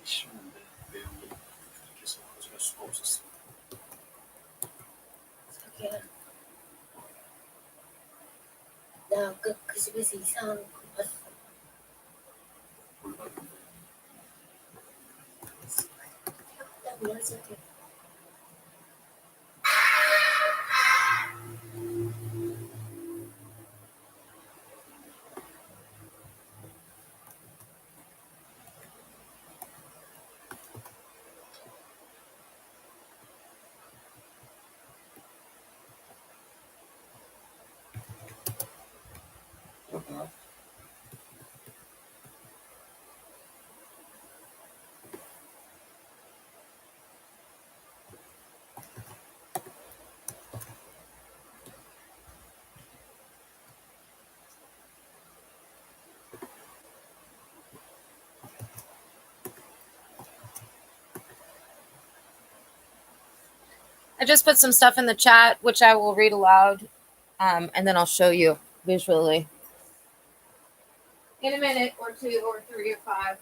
싫었는데 왜 여기 계속 거절할 수가 없었어. 자기야, 나 아까 그 집에서 이상한 거 봤어. 뭘 봤는데? 딱 여자들. 그렇구나. I just put some stuff in the chat, which I will read aloud, and then I'll show you visually. In a minute or two or three or five.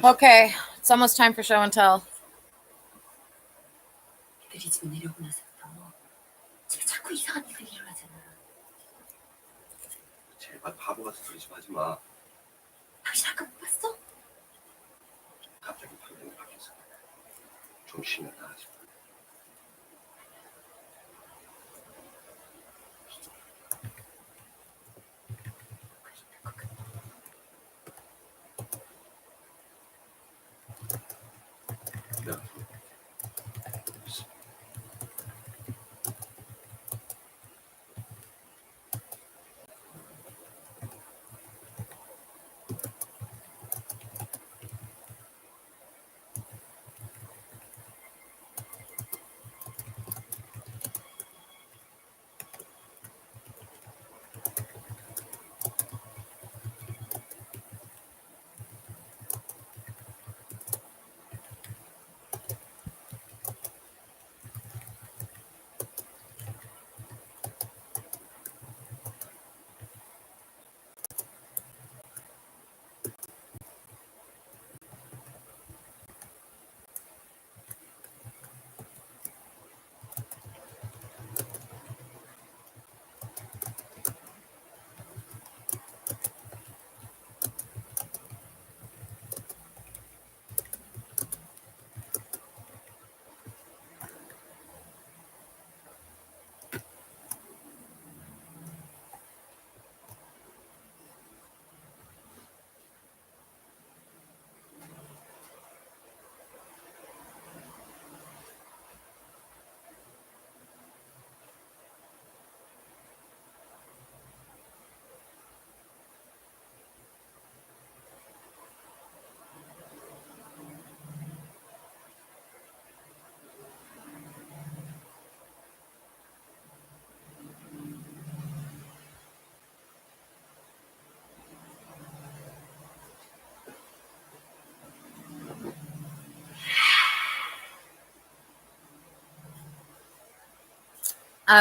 Okay, it's almost time for show and tell. 애들이 집에 내려오고 나서부터 집에 자꾸 이상한 일들이 일어나잖아. 제발 바보 같은 소리 좀 하지 마. 당신 아까 못 봤어? 갑자기 방향이 바뀌었어. 좀 쉬면 나아지.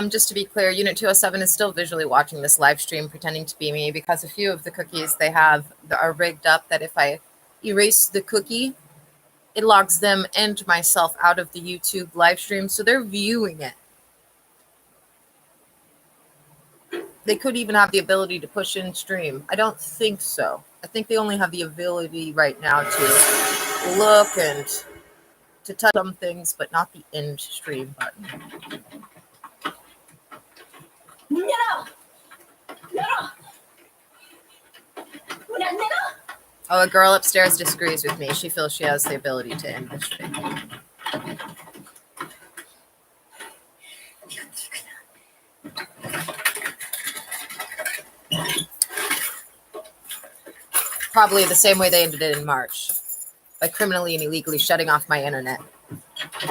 Just to be clear, Unit 207 is still visually watching this live stream, pretending to be me, because a few of the cookies they have are rigged up that if I erase the cookie, it logs them and myself out of the YouTube live stream, so they're viewing it. They could even have the ability to push in stream. I don't think so. I think they only have the ability right now to look and to touch some things, but not the end stream button. Oh, a girl upstairs disagrees with me. She feels she has the ability to end the stream. Probably the same way they ended it in March, by criminally and illegally shutting off my internet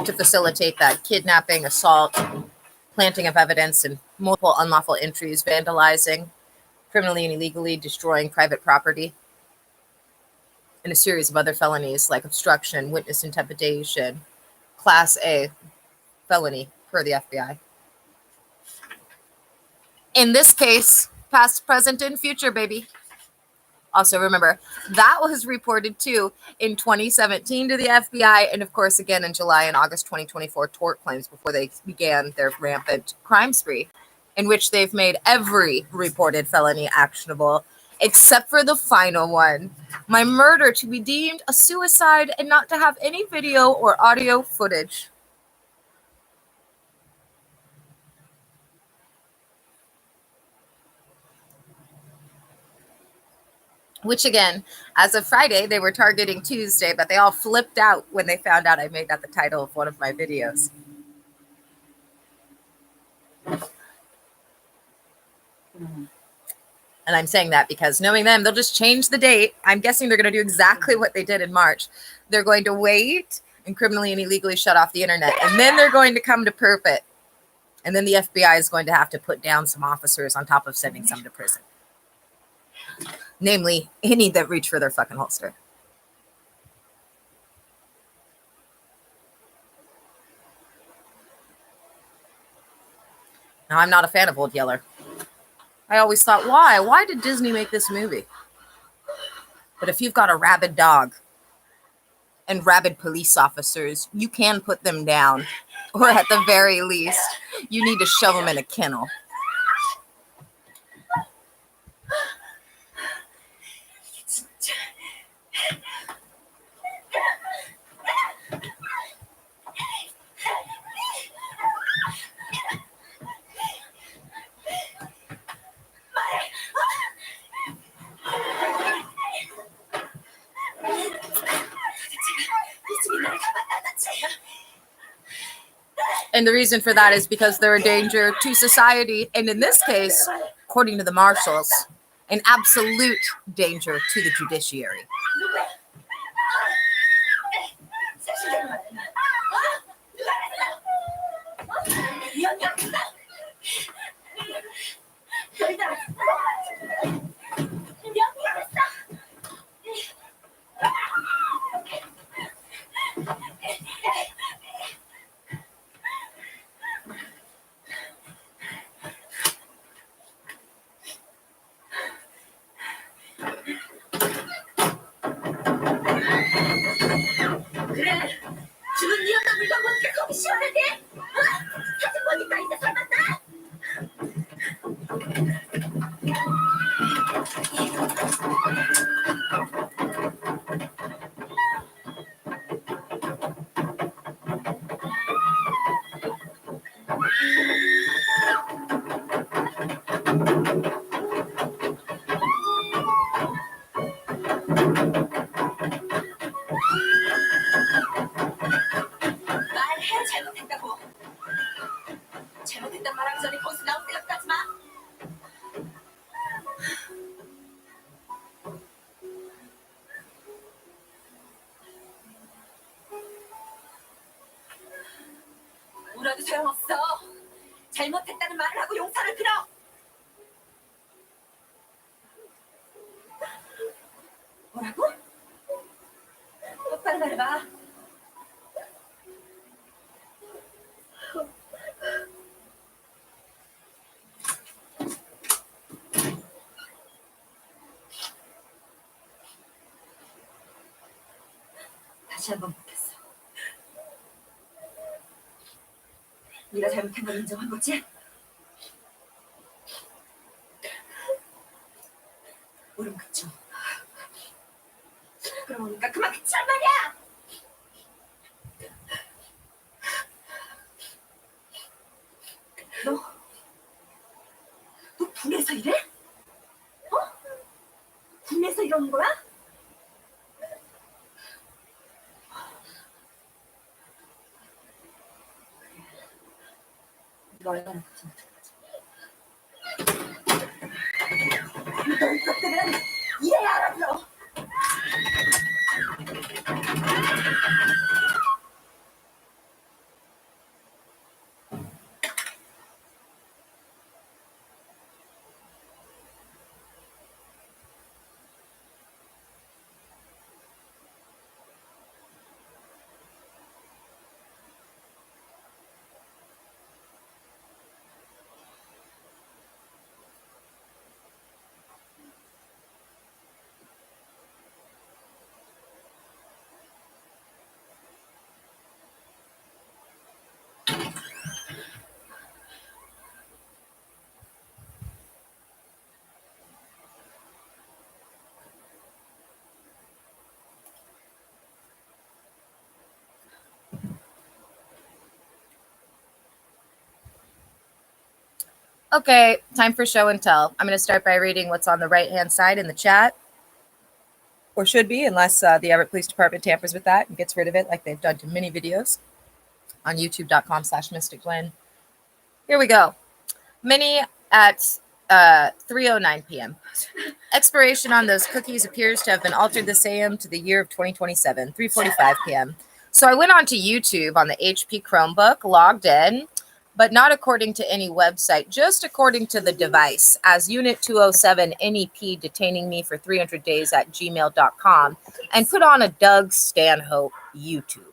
to facilitate that kidnapping, assault, planting of evidence, and multiple unlawful entries, vandalizing, criminally and illegally destroying private property, and a series of other felonies like obstruction, witness intimidation, Class A felony per the FBI. In this case, past, present, and future, baby. Also, remember, that was reported too in 2017 to the FBI, and of course, again in July and August 2024 tort claims before they began their rampant crime spree, in which they've made every reported felony actionable, except for the final one, my murder, to be deemed a suicide and not to have any video or audio footage. Which again, as of Friday, they were targeting Tuesday, but they all flipped out when they found out I made that the title of one of my videos. And I'm saying that because knowing them, they'll just change the date. I'm guessing they're going to do exactly what they did in March. They're going to wait and criminally and illegally shut off the internet. And then they're going to come to perp it. And then the FBI is going to have to put down some officers on top of sending some to prison. Namely, any that reach for their fucking holster. Now, I'm not a fan of Old Yeller. I always thought, why? Why did Disney make this movie? But if you've got a rabid dog and rabid police officers, you can put them down. Or at the very least, you need to shove them in a kennel. And the reason for that is because they're a danger to society. And in this case, according to the marshals, an absolute danger to the judiciary. 잘못했단 말하기 전에 거기서 나올 생각도 하지 마. 울어도 소용없어. 잘못했다는 말을 하고 용서를 빌어. 뭐라고? 똑바로 말해봐. 다시 한번 묻겠어. 네가 잘못한 걸 인정한 거지? 우린 그쵸. 그러니까 그만 그치란 말이야! 너 군에서 일해? 어? 군에서 이러는 거야? 네가 얼마나 고생했는지. 너 이것들은 이래야 알아들어. Okay, time for show and tell. I'm going to start by reading what's on the right-hand side in the chat. Or should be, unless the Everett Police Department tampers with that and gets rid of it like they've done to many videos on youtube.com/mysticgwen. Here we go. Mini at 3:09 p.m. Expiration on those cookies appears to have been altered the same to the year of 2027, 3:45 p.m. So I went onto YouTube on the HP Chromebook, logged in, but not according to any website, just according to the device, as Unit 207 NEP detaining me for 300 days at gmail.com, and put on a Doug Stanhope YouTube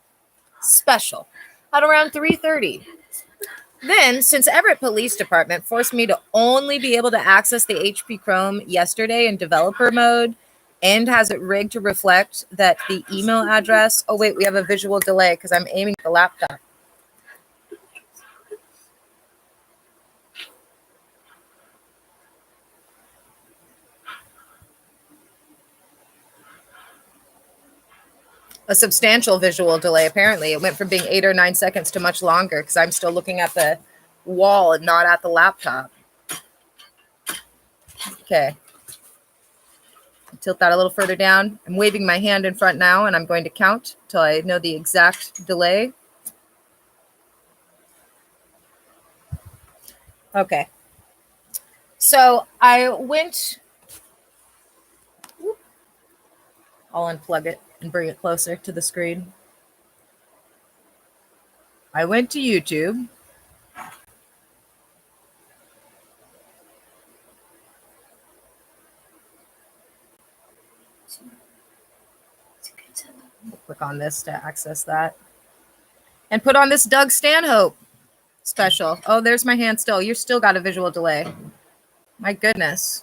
special at around 3:30. Then, since Everett Police Department forced me to only be able to access the HP Chrome yesterday in developer mode, and has it rigged to reflect that the email address, oh wait, we have a visual delay because I'm aiming at the laptop. A substantial visual delay, apparently. It went from being 8 or 9 seconds to much longer because I'm still looking at the wall and not at the laptop. Okay. Tilt that a little further down. I'm waving my hand in front now, and I'm going to count till I know the exact delay. Okay. So I went... I'll unplug it and bring it closer to the screen. I went to YouTube. Click on this to access that. And put on this Doug Stanhope special. Oh, there's my hand still. You still got a visual delay. My goodness.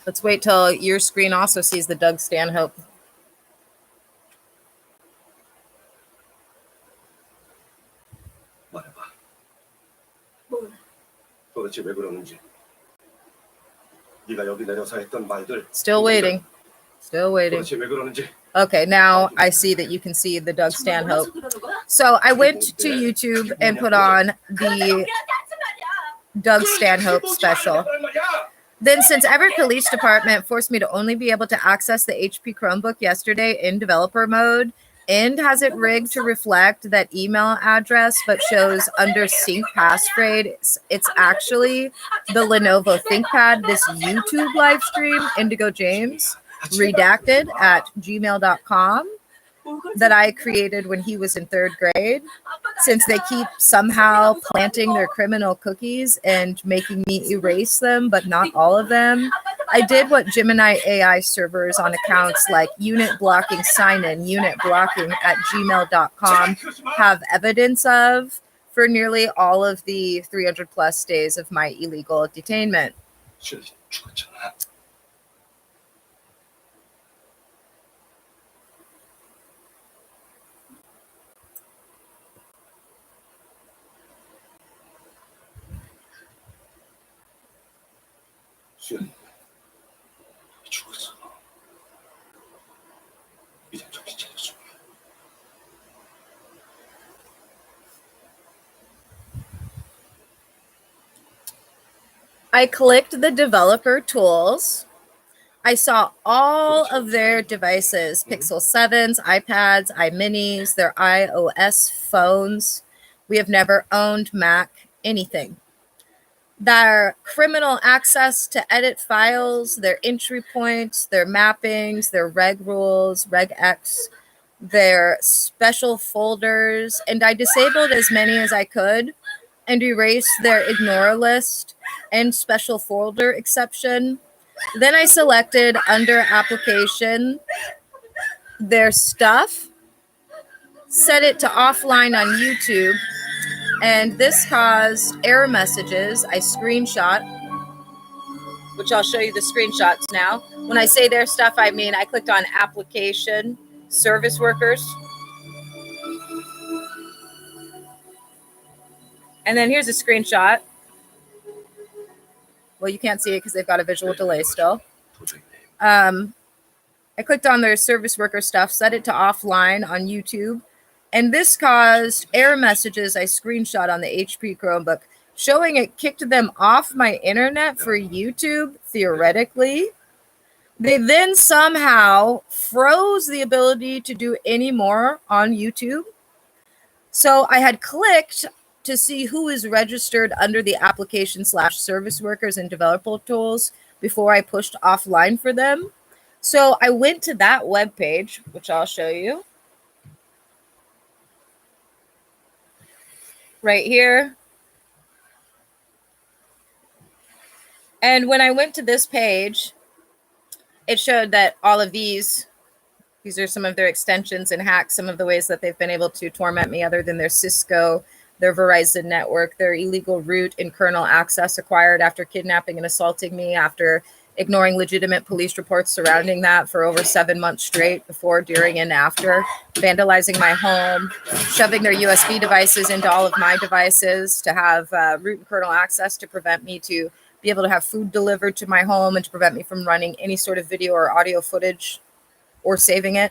Let's wait till your screen also sees the Doug Stanhope. 도대체 왜 그러는지. 네가 여기 내려서 했던 말들. Still waiting. Still waiting. 도대체 왜 그러는지. Okay, now I see that you can see the Doug Stanhope. So I went to YouTube and put on the Doug Stanhope special. Then, since Everett Police Department forced me to only be able to access the HP Chromebook yesterday in developer mode, and has it rigged to reflect that email address, but shows under sync passphrase, it's actually the Lenovo ThinkPad, this YouTube live stream, Indigo James, redacted at gmail.com, that I created when he was in 3rd grade. Since they keep somehow planting their criminal cookies and making me erase them, but not all of them, I did what Gemini AI servers on accounts like unit blocking sign-in, unit blocking at gmail.com have evidence of for nearly all of the 300 plus days of my illegal detainment. I clicked the developer tools. I saw all of their devices, Pixel 7s, iPads, iMinis, their iOS phones. We have never owned Mac, anything. Their criminal access to edit files, their entry points, their mappings, their reg rules, regex, their special folders, and I disabled as many as I could and erased their ignore list and special folder exception. Then I selected under application their stuff, set it to offline on YouTube, and this caused error messages. I screenshot, which I'll show you the screenshots now. When I say their stuff, I mean I clicked on application, service workers. And then here's a screenshot. Well, you can't see it because they've got a visual delay still. I clicked on their service worker stuff, set it to offline on YouTube, and this caused error messages I screenshot on the HP Chromebook, showing it kicked them off my internet for YouTube, theoretically. They then somehow froze the ability to do any more on YouTube. So I had clicked to see who is registered under the application/service workers and developer tools before I pushed offline for them. So I went to that web page, which I'll show you right here. And when I went to this page, it showed that all of these are some of their extensions and hacks, some of the ways that they've been able to torment me other than their Cisco, their Verizon network, their illegal root and kernel access acquired after kidnapping and assaulting me, after ignoring legitimate police reports surrounding that for over 7 months straight, before, during, and after, vandalizing my home, shoving their USB devices into all of my devices to have root and kernel access to prevent me to be able to have food delivered to my home and to prevent me from running any sort of video or audio footage or saving it,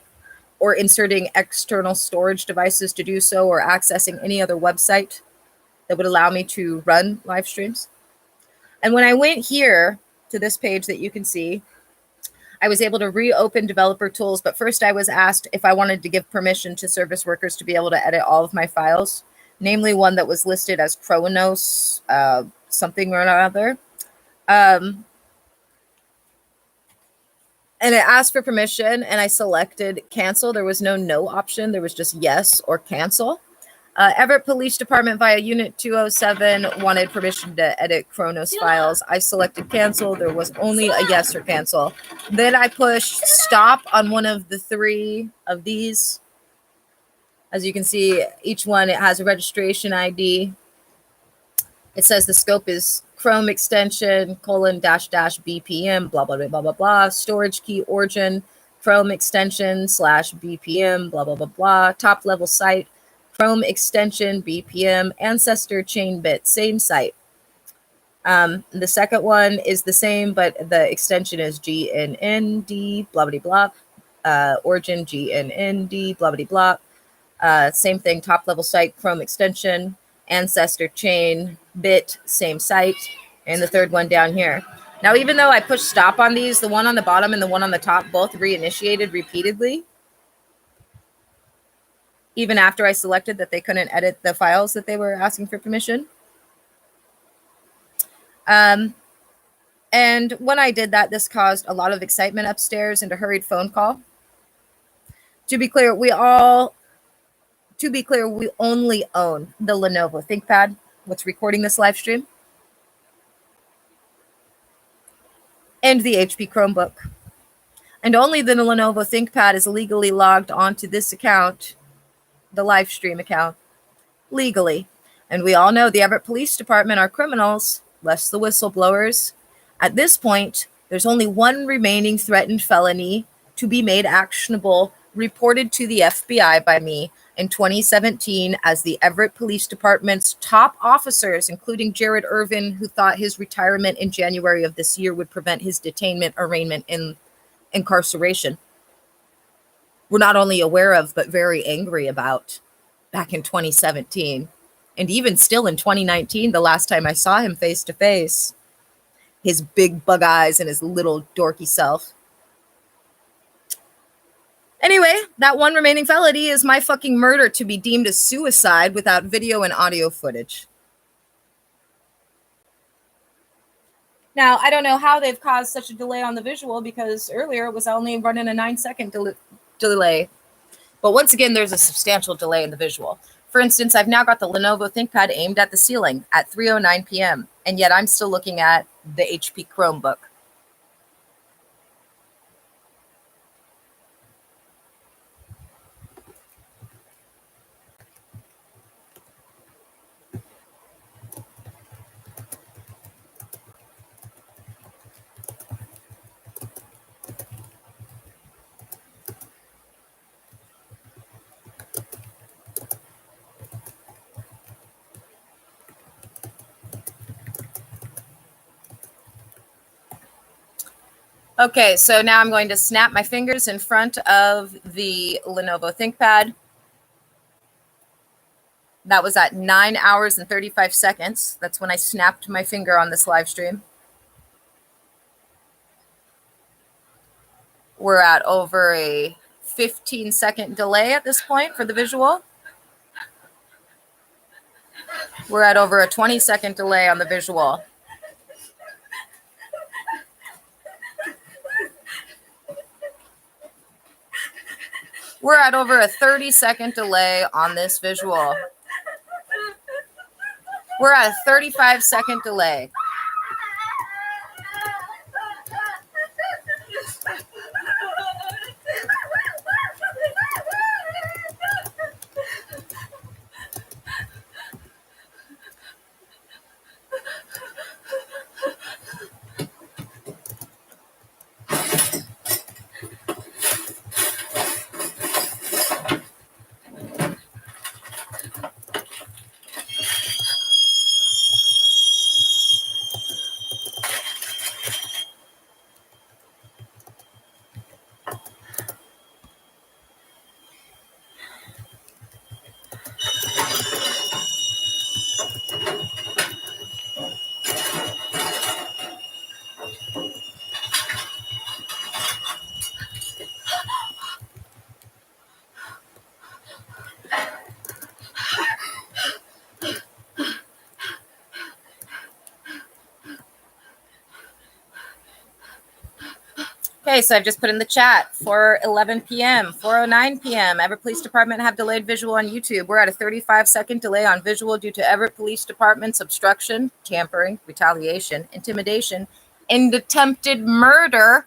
or inserting external storage devices to do so, or accessing any other website that would allow me to run live streams. And when I went here to this page that you can see, I was able to reopen developer tools, but first I was asked if I wanted to give permission to service workers to be able to edit all of my files, namely one that was listed as Kronos something or another. And it asked for permission, and I selected cancel. There was no option. There was just yes or cancel. Everett Police Department via Unit 207 wanted permission to edit Kronos files. I selected cancel. There was only a yes or cancel. Then I pushed stop on one of the three of these. As you can see, each one, it has a registration ID. It says the scope is Chrome extension, / BPM, blah, blah, blah, blah, blah, blah. Storage key origin, Chrome extension / BPM, blah, blah, blah, blah. Top level site, Chrome extension, BPM, ancestor chain bit, same site. The second one is the same, but the extension is GNND, blah, blah, blah. Origin, GNND, blah, blah, blah. Same thing, top level site, Chrome extension, ancestor chain bit, same site. And the third one down here. Now, even though I pushed stop on these, the one on the bottom and the one on the top both reinitiated repeatedly, even after I selected that they couldn't edit the files that they were asking for permission. And when I did that, this caused a lot of excitement upstairs and a hurried phone call. To be clear, we only own the Lenovo ThinkPad, what's recording this live stream, and the HP Chromebook. And only the Lenovo ThinkPad is legally logged onto this account, the live stream account, legally. And we all know the Everett Police Department are criminals, less the whistleblowers. At this point, there's only one remaining threatened felony to be made actionable, reported to the FBI by me in 2017 as the Everett Police Department's top officers, including Jared Irvin, who thought his retirement in January of this year would prevent his detainment, arraignment, and incarceration, were not only aware of, but very angry about back in 2017. And even still in 2019, the last time I saw him face to face, his big bug eyes and his little dorky self. Anyway, that one remaining felony is my fucking murder to be deemed as suicide without video and audio footage. Now, I don't know how they've caused such a delay on the visual because earlier it was only running a 9-second delay. But once again, there's a substantial delay in the visual. For instance, I've now got the Lenovo ThinkPad aimed at the ceiling at 3:09 p.m. And yet I'm still looking at the HP Chromebook. Okay, so now I'm going to snap my fingers in front of the Lenovo ThinkPad. That was at 9 hours and 35 seconds. That's when I snapped my finger on this live stream. We're at over a 15-second delay at this point for the visual. We're at over a 20-second delay on the visual. We're at over a 30-second delay on this visual. We're at a 35-second delay. Okay, so I've just put in the chat for 11 p.m., 4:09 p.m. Everett Police Department have delayed visual on YouTube. We're at a 35-second delay on visual due to Everett Police Department's obstruction, tampering, retaliation, intimidation, and attempted murder.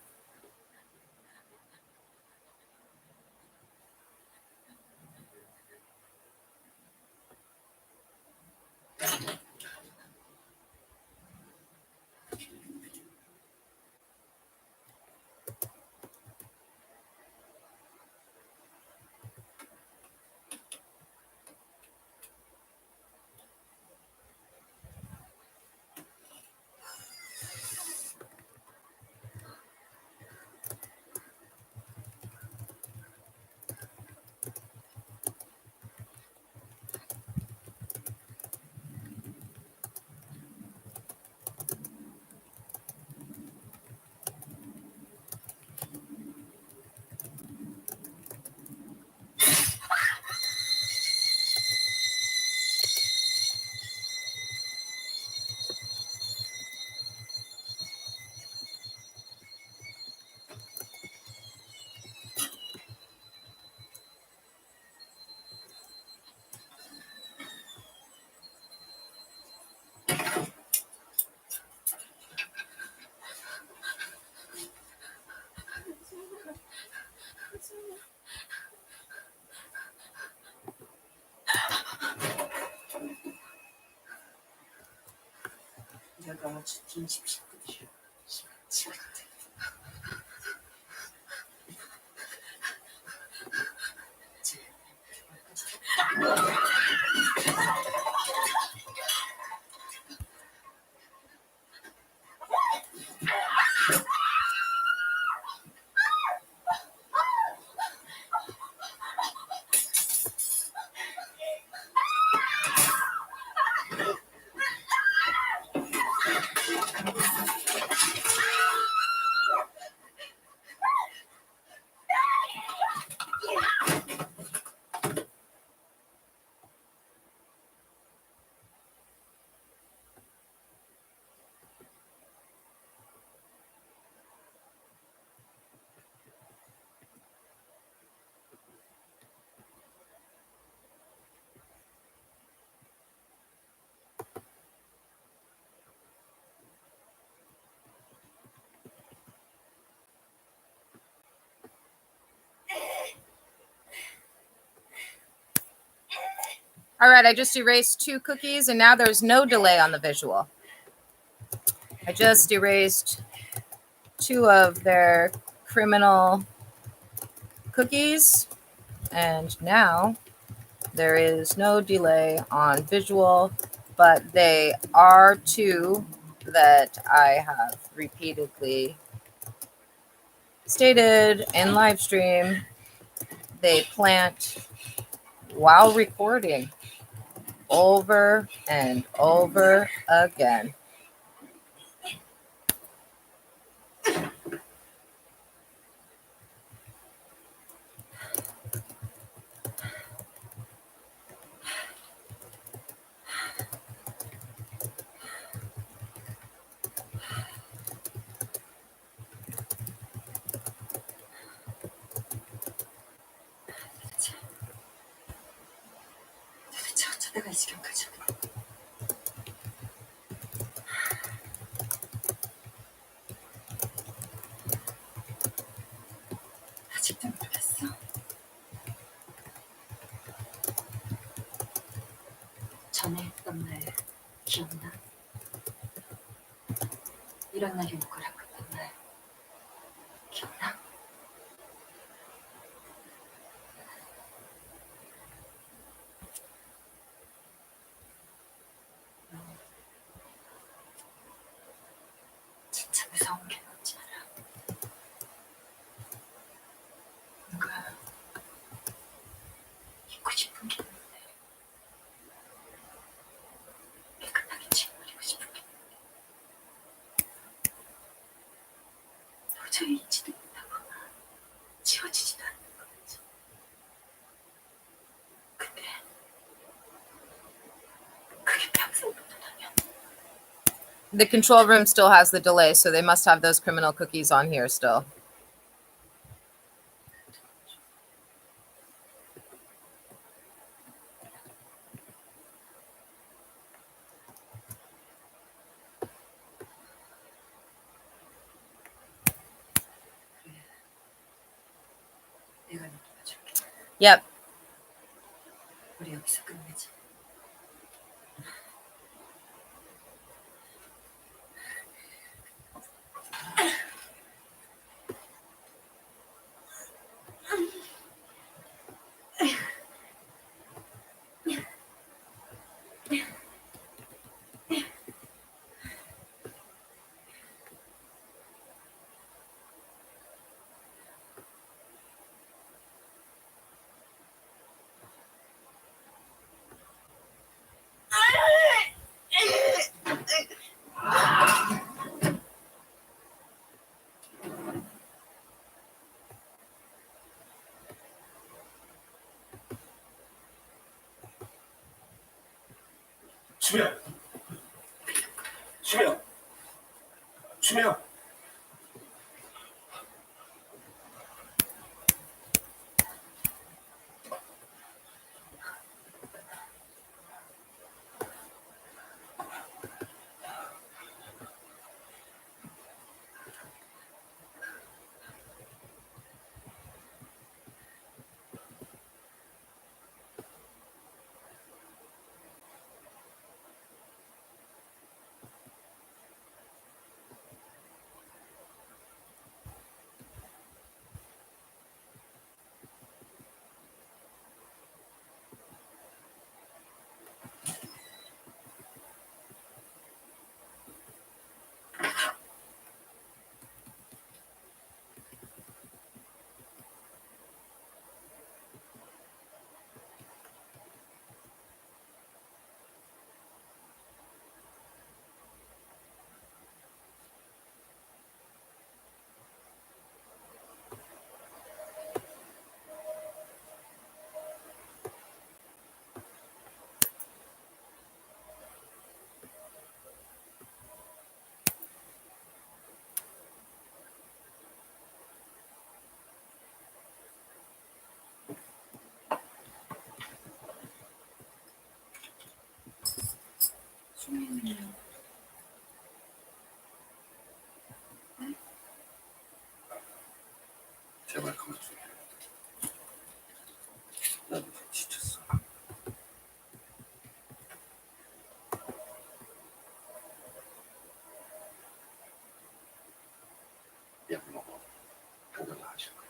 너무 뒤에 싶거든. 집에 갔대. All right, I just erased 2 cookies, and now there's no delay on the visual. I just erased 2 of their criminal cookies, and now there is no delay on visual, but they are 2 that I have repeatedly stated in live stream. They plant while recording over and over again. 도대체 어쩌다가 이 지경까지 왔나? 아직도 모르겠어. 전에 했던 말 기억나? 이런 날이 올 거라고 했던 말 기억나? 진짜 무서운 게 뭔지 알아? 누가 잊고 싶은 게 있는데 깨끗하게 지워버리고 싶은 게 있는데 도저히 잊지도 못하고 지워지지도 않는 거지. 근데 그게 평생 묻어나면 The control room still has the delay, so they must have those criminal cookies on here still. 내가 느껴줄게. Yep. 우리 여기서 끝내자. 수미야, 수미야, 수미야. 제발 그만 좀 해. 나도 좀 지쳤어. 약 먹어. 그거 나아질 거야.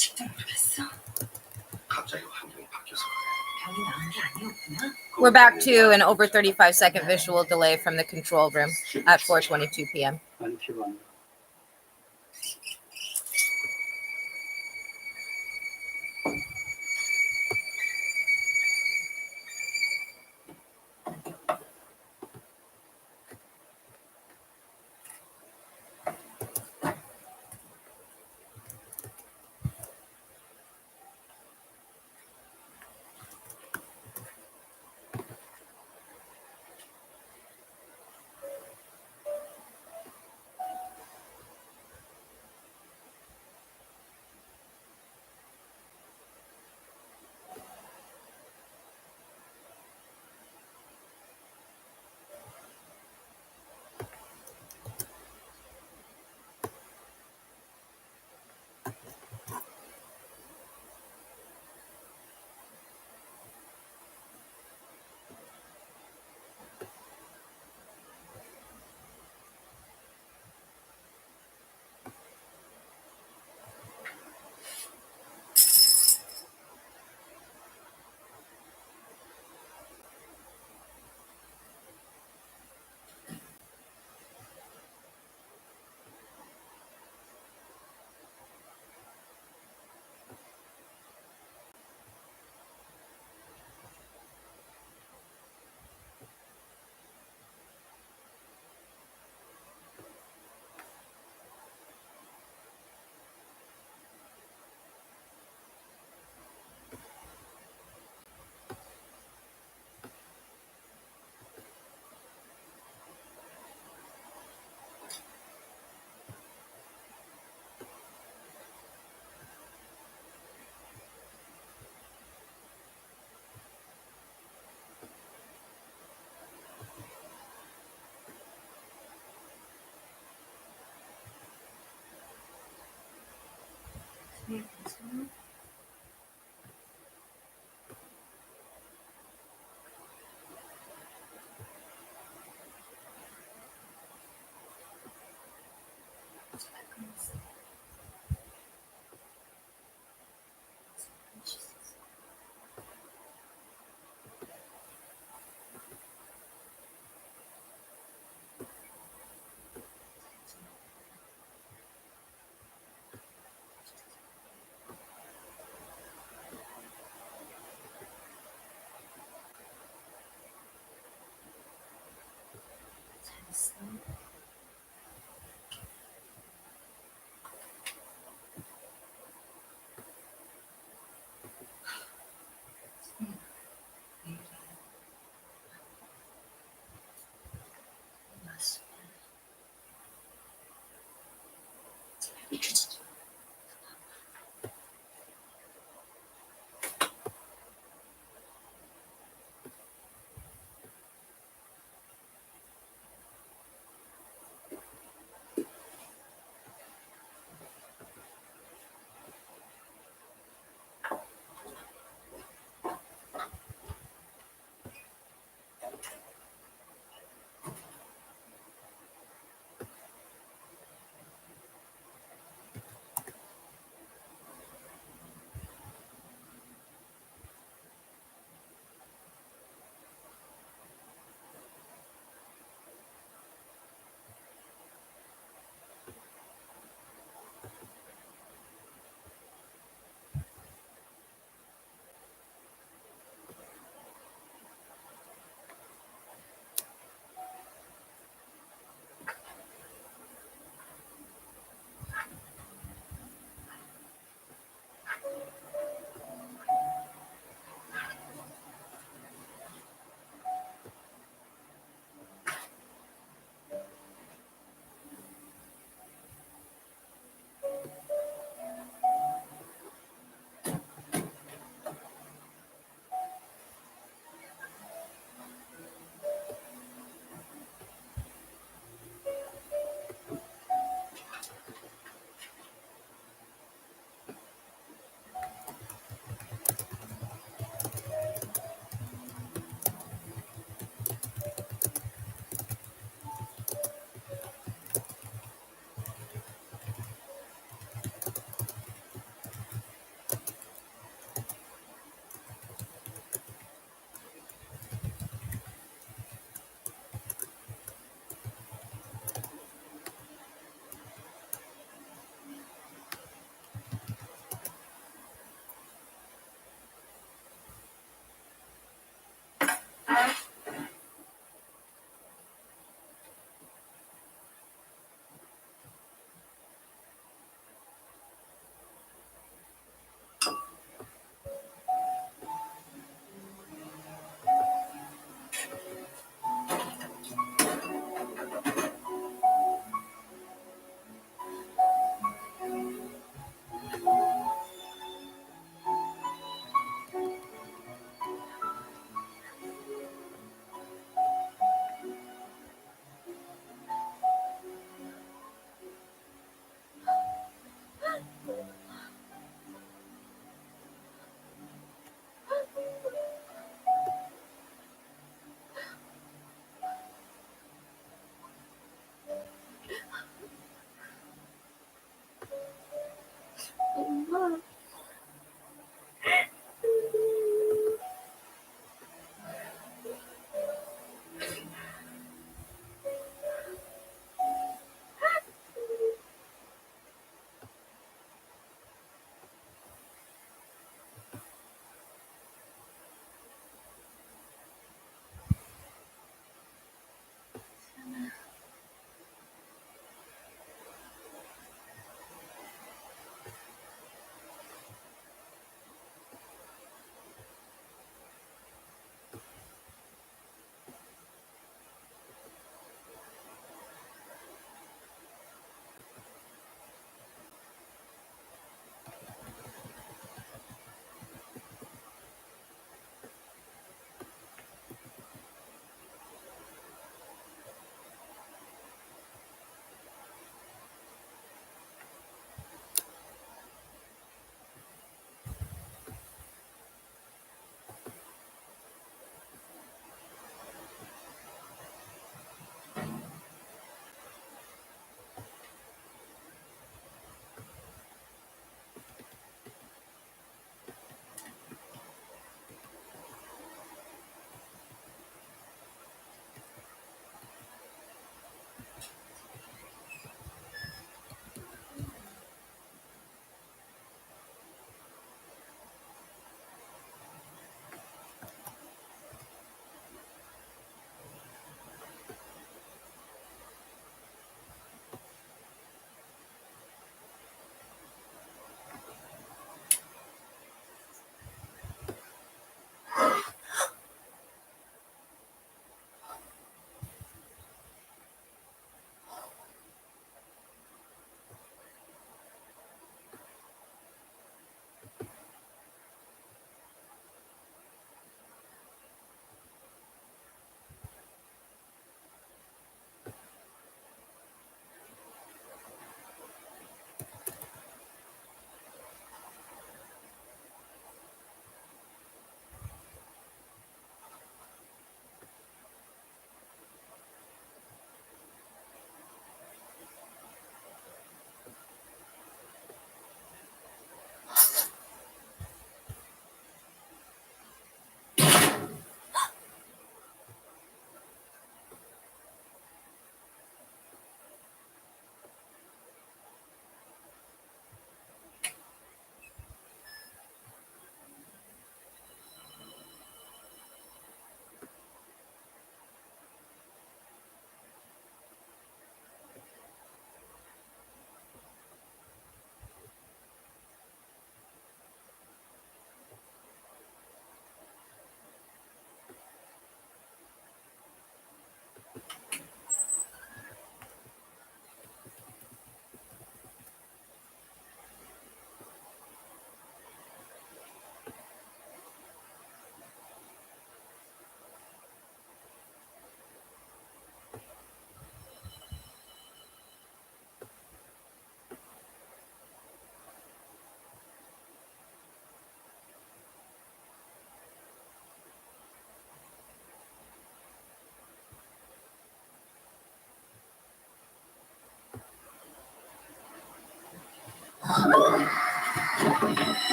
아직도 모르겠어. 갑자기 환경이 바뀌어서 그래. 병이 나은 게 아니었구나. We're back to an over 35-second visual delay from the control room at 4:22 p.m. 많이 피곤해. Richard's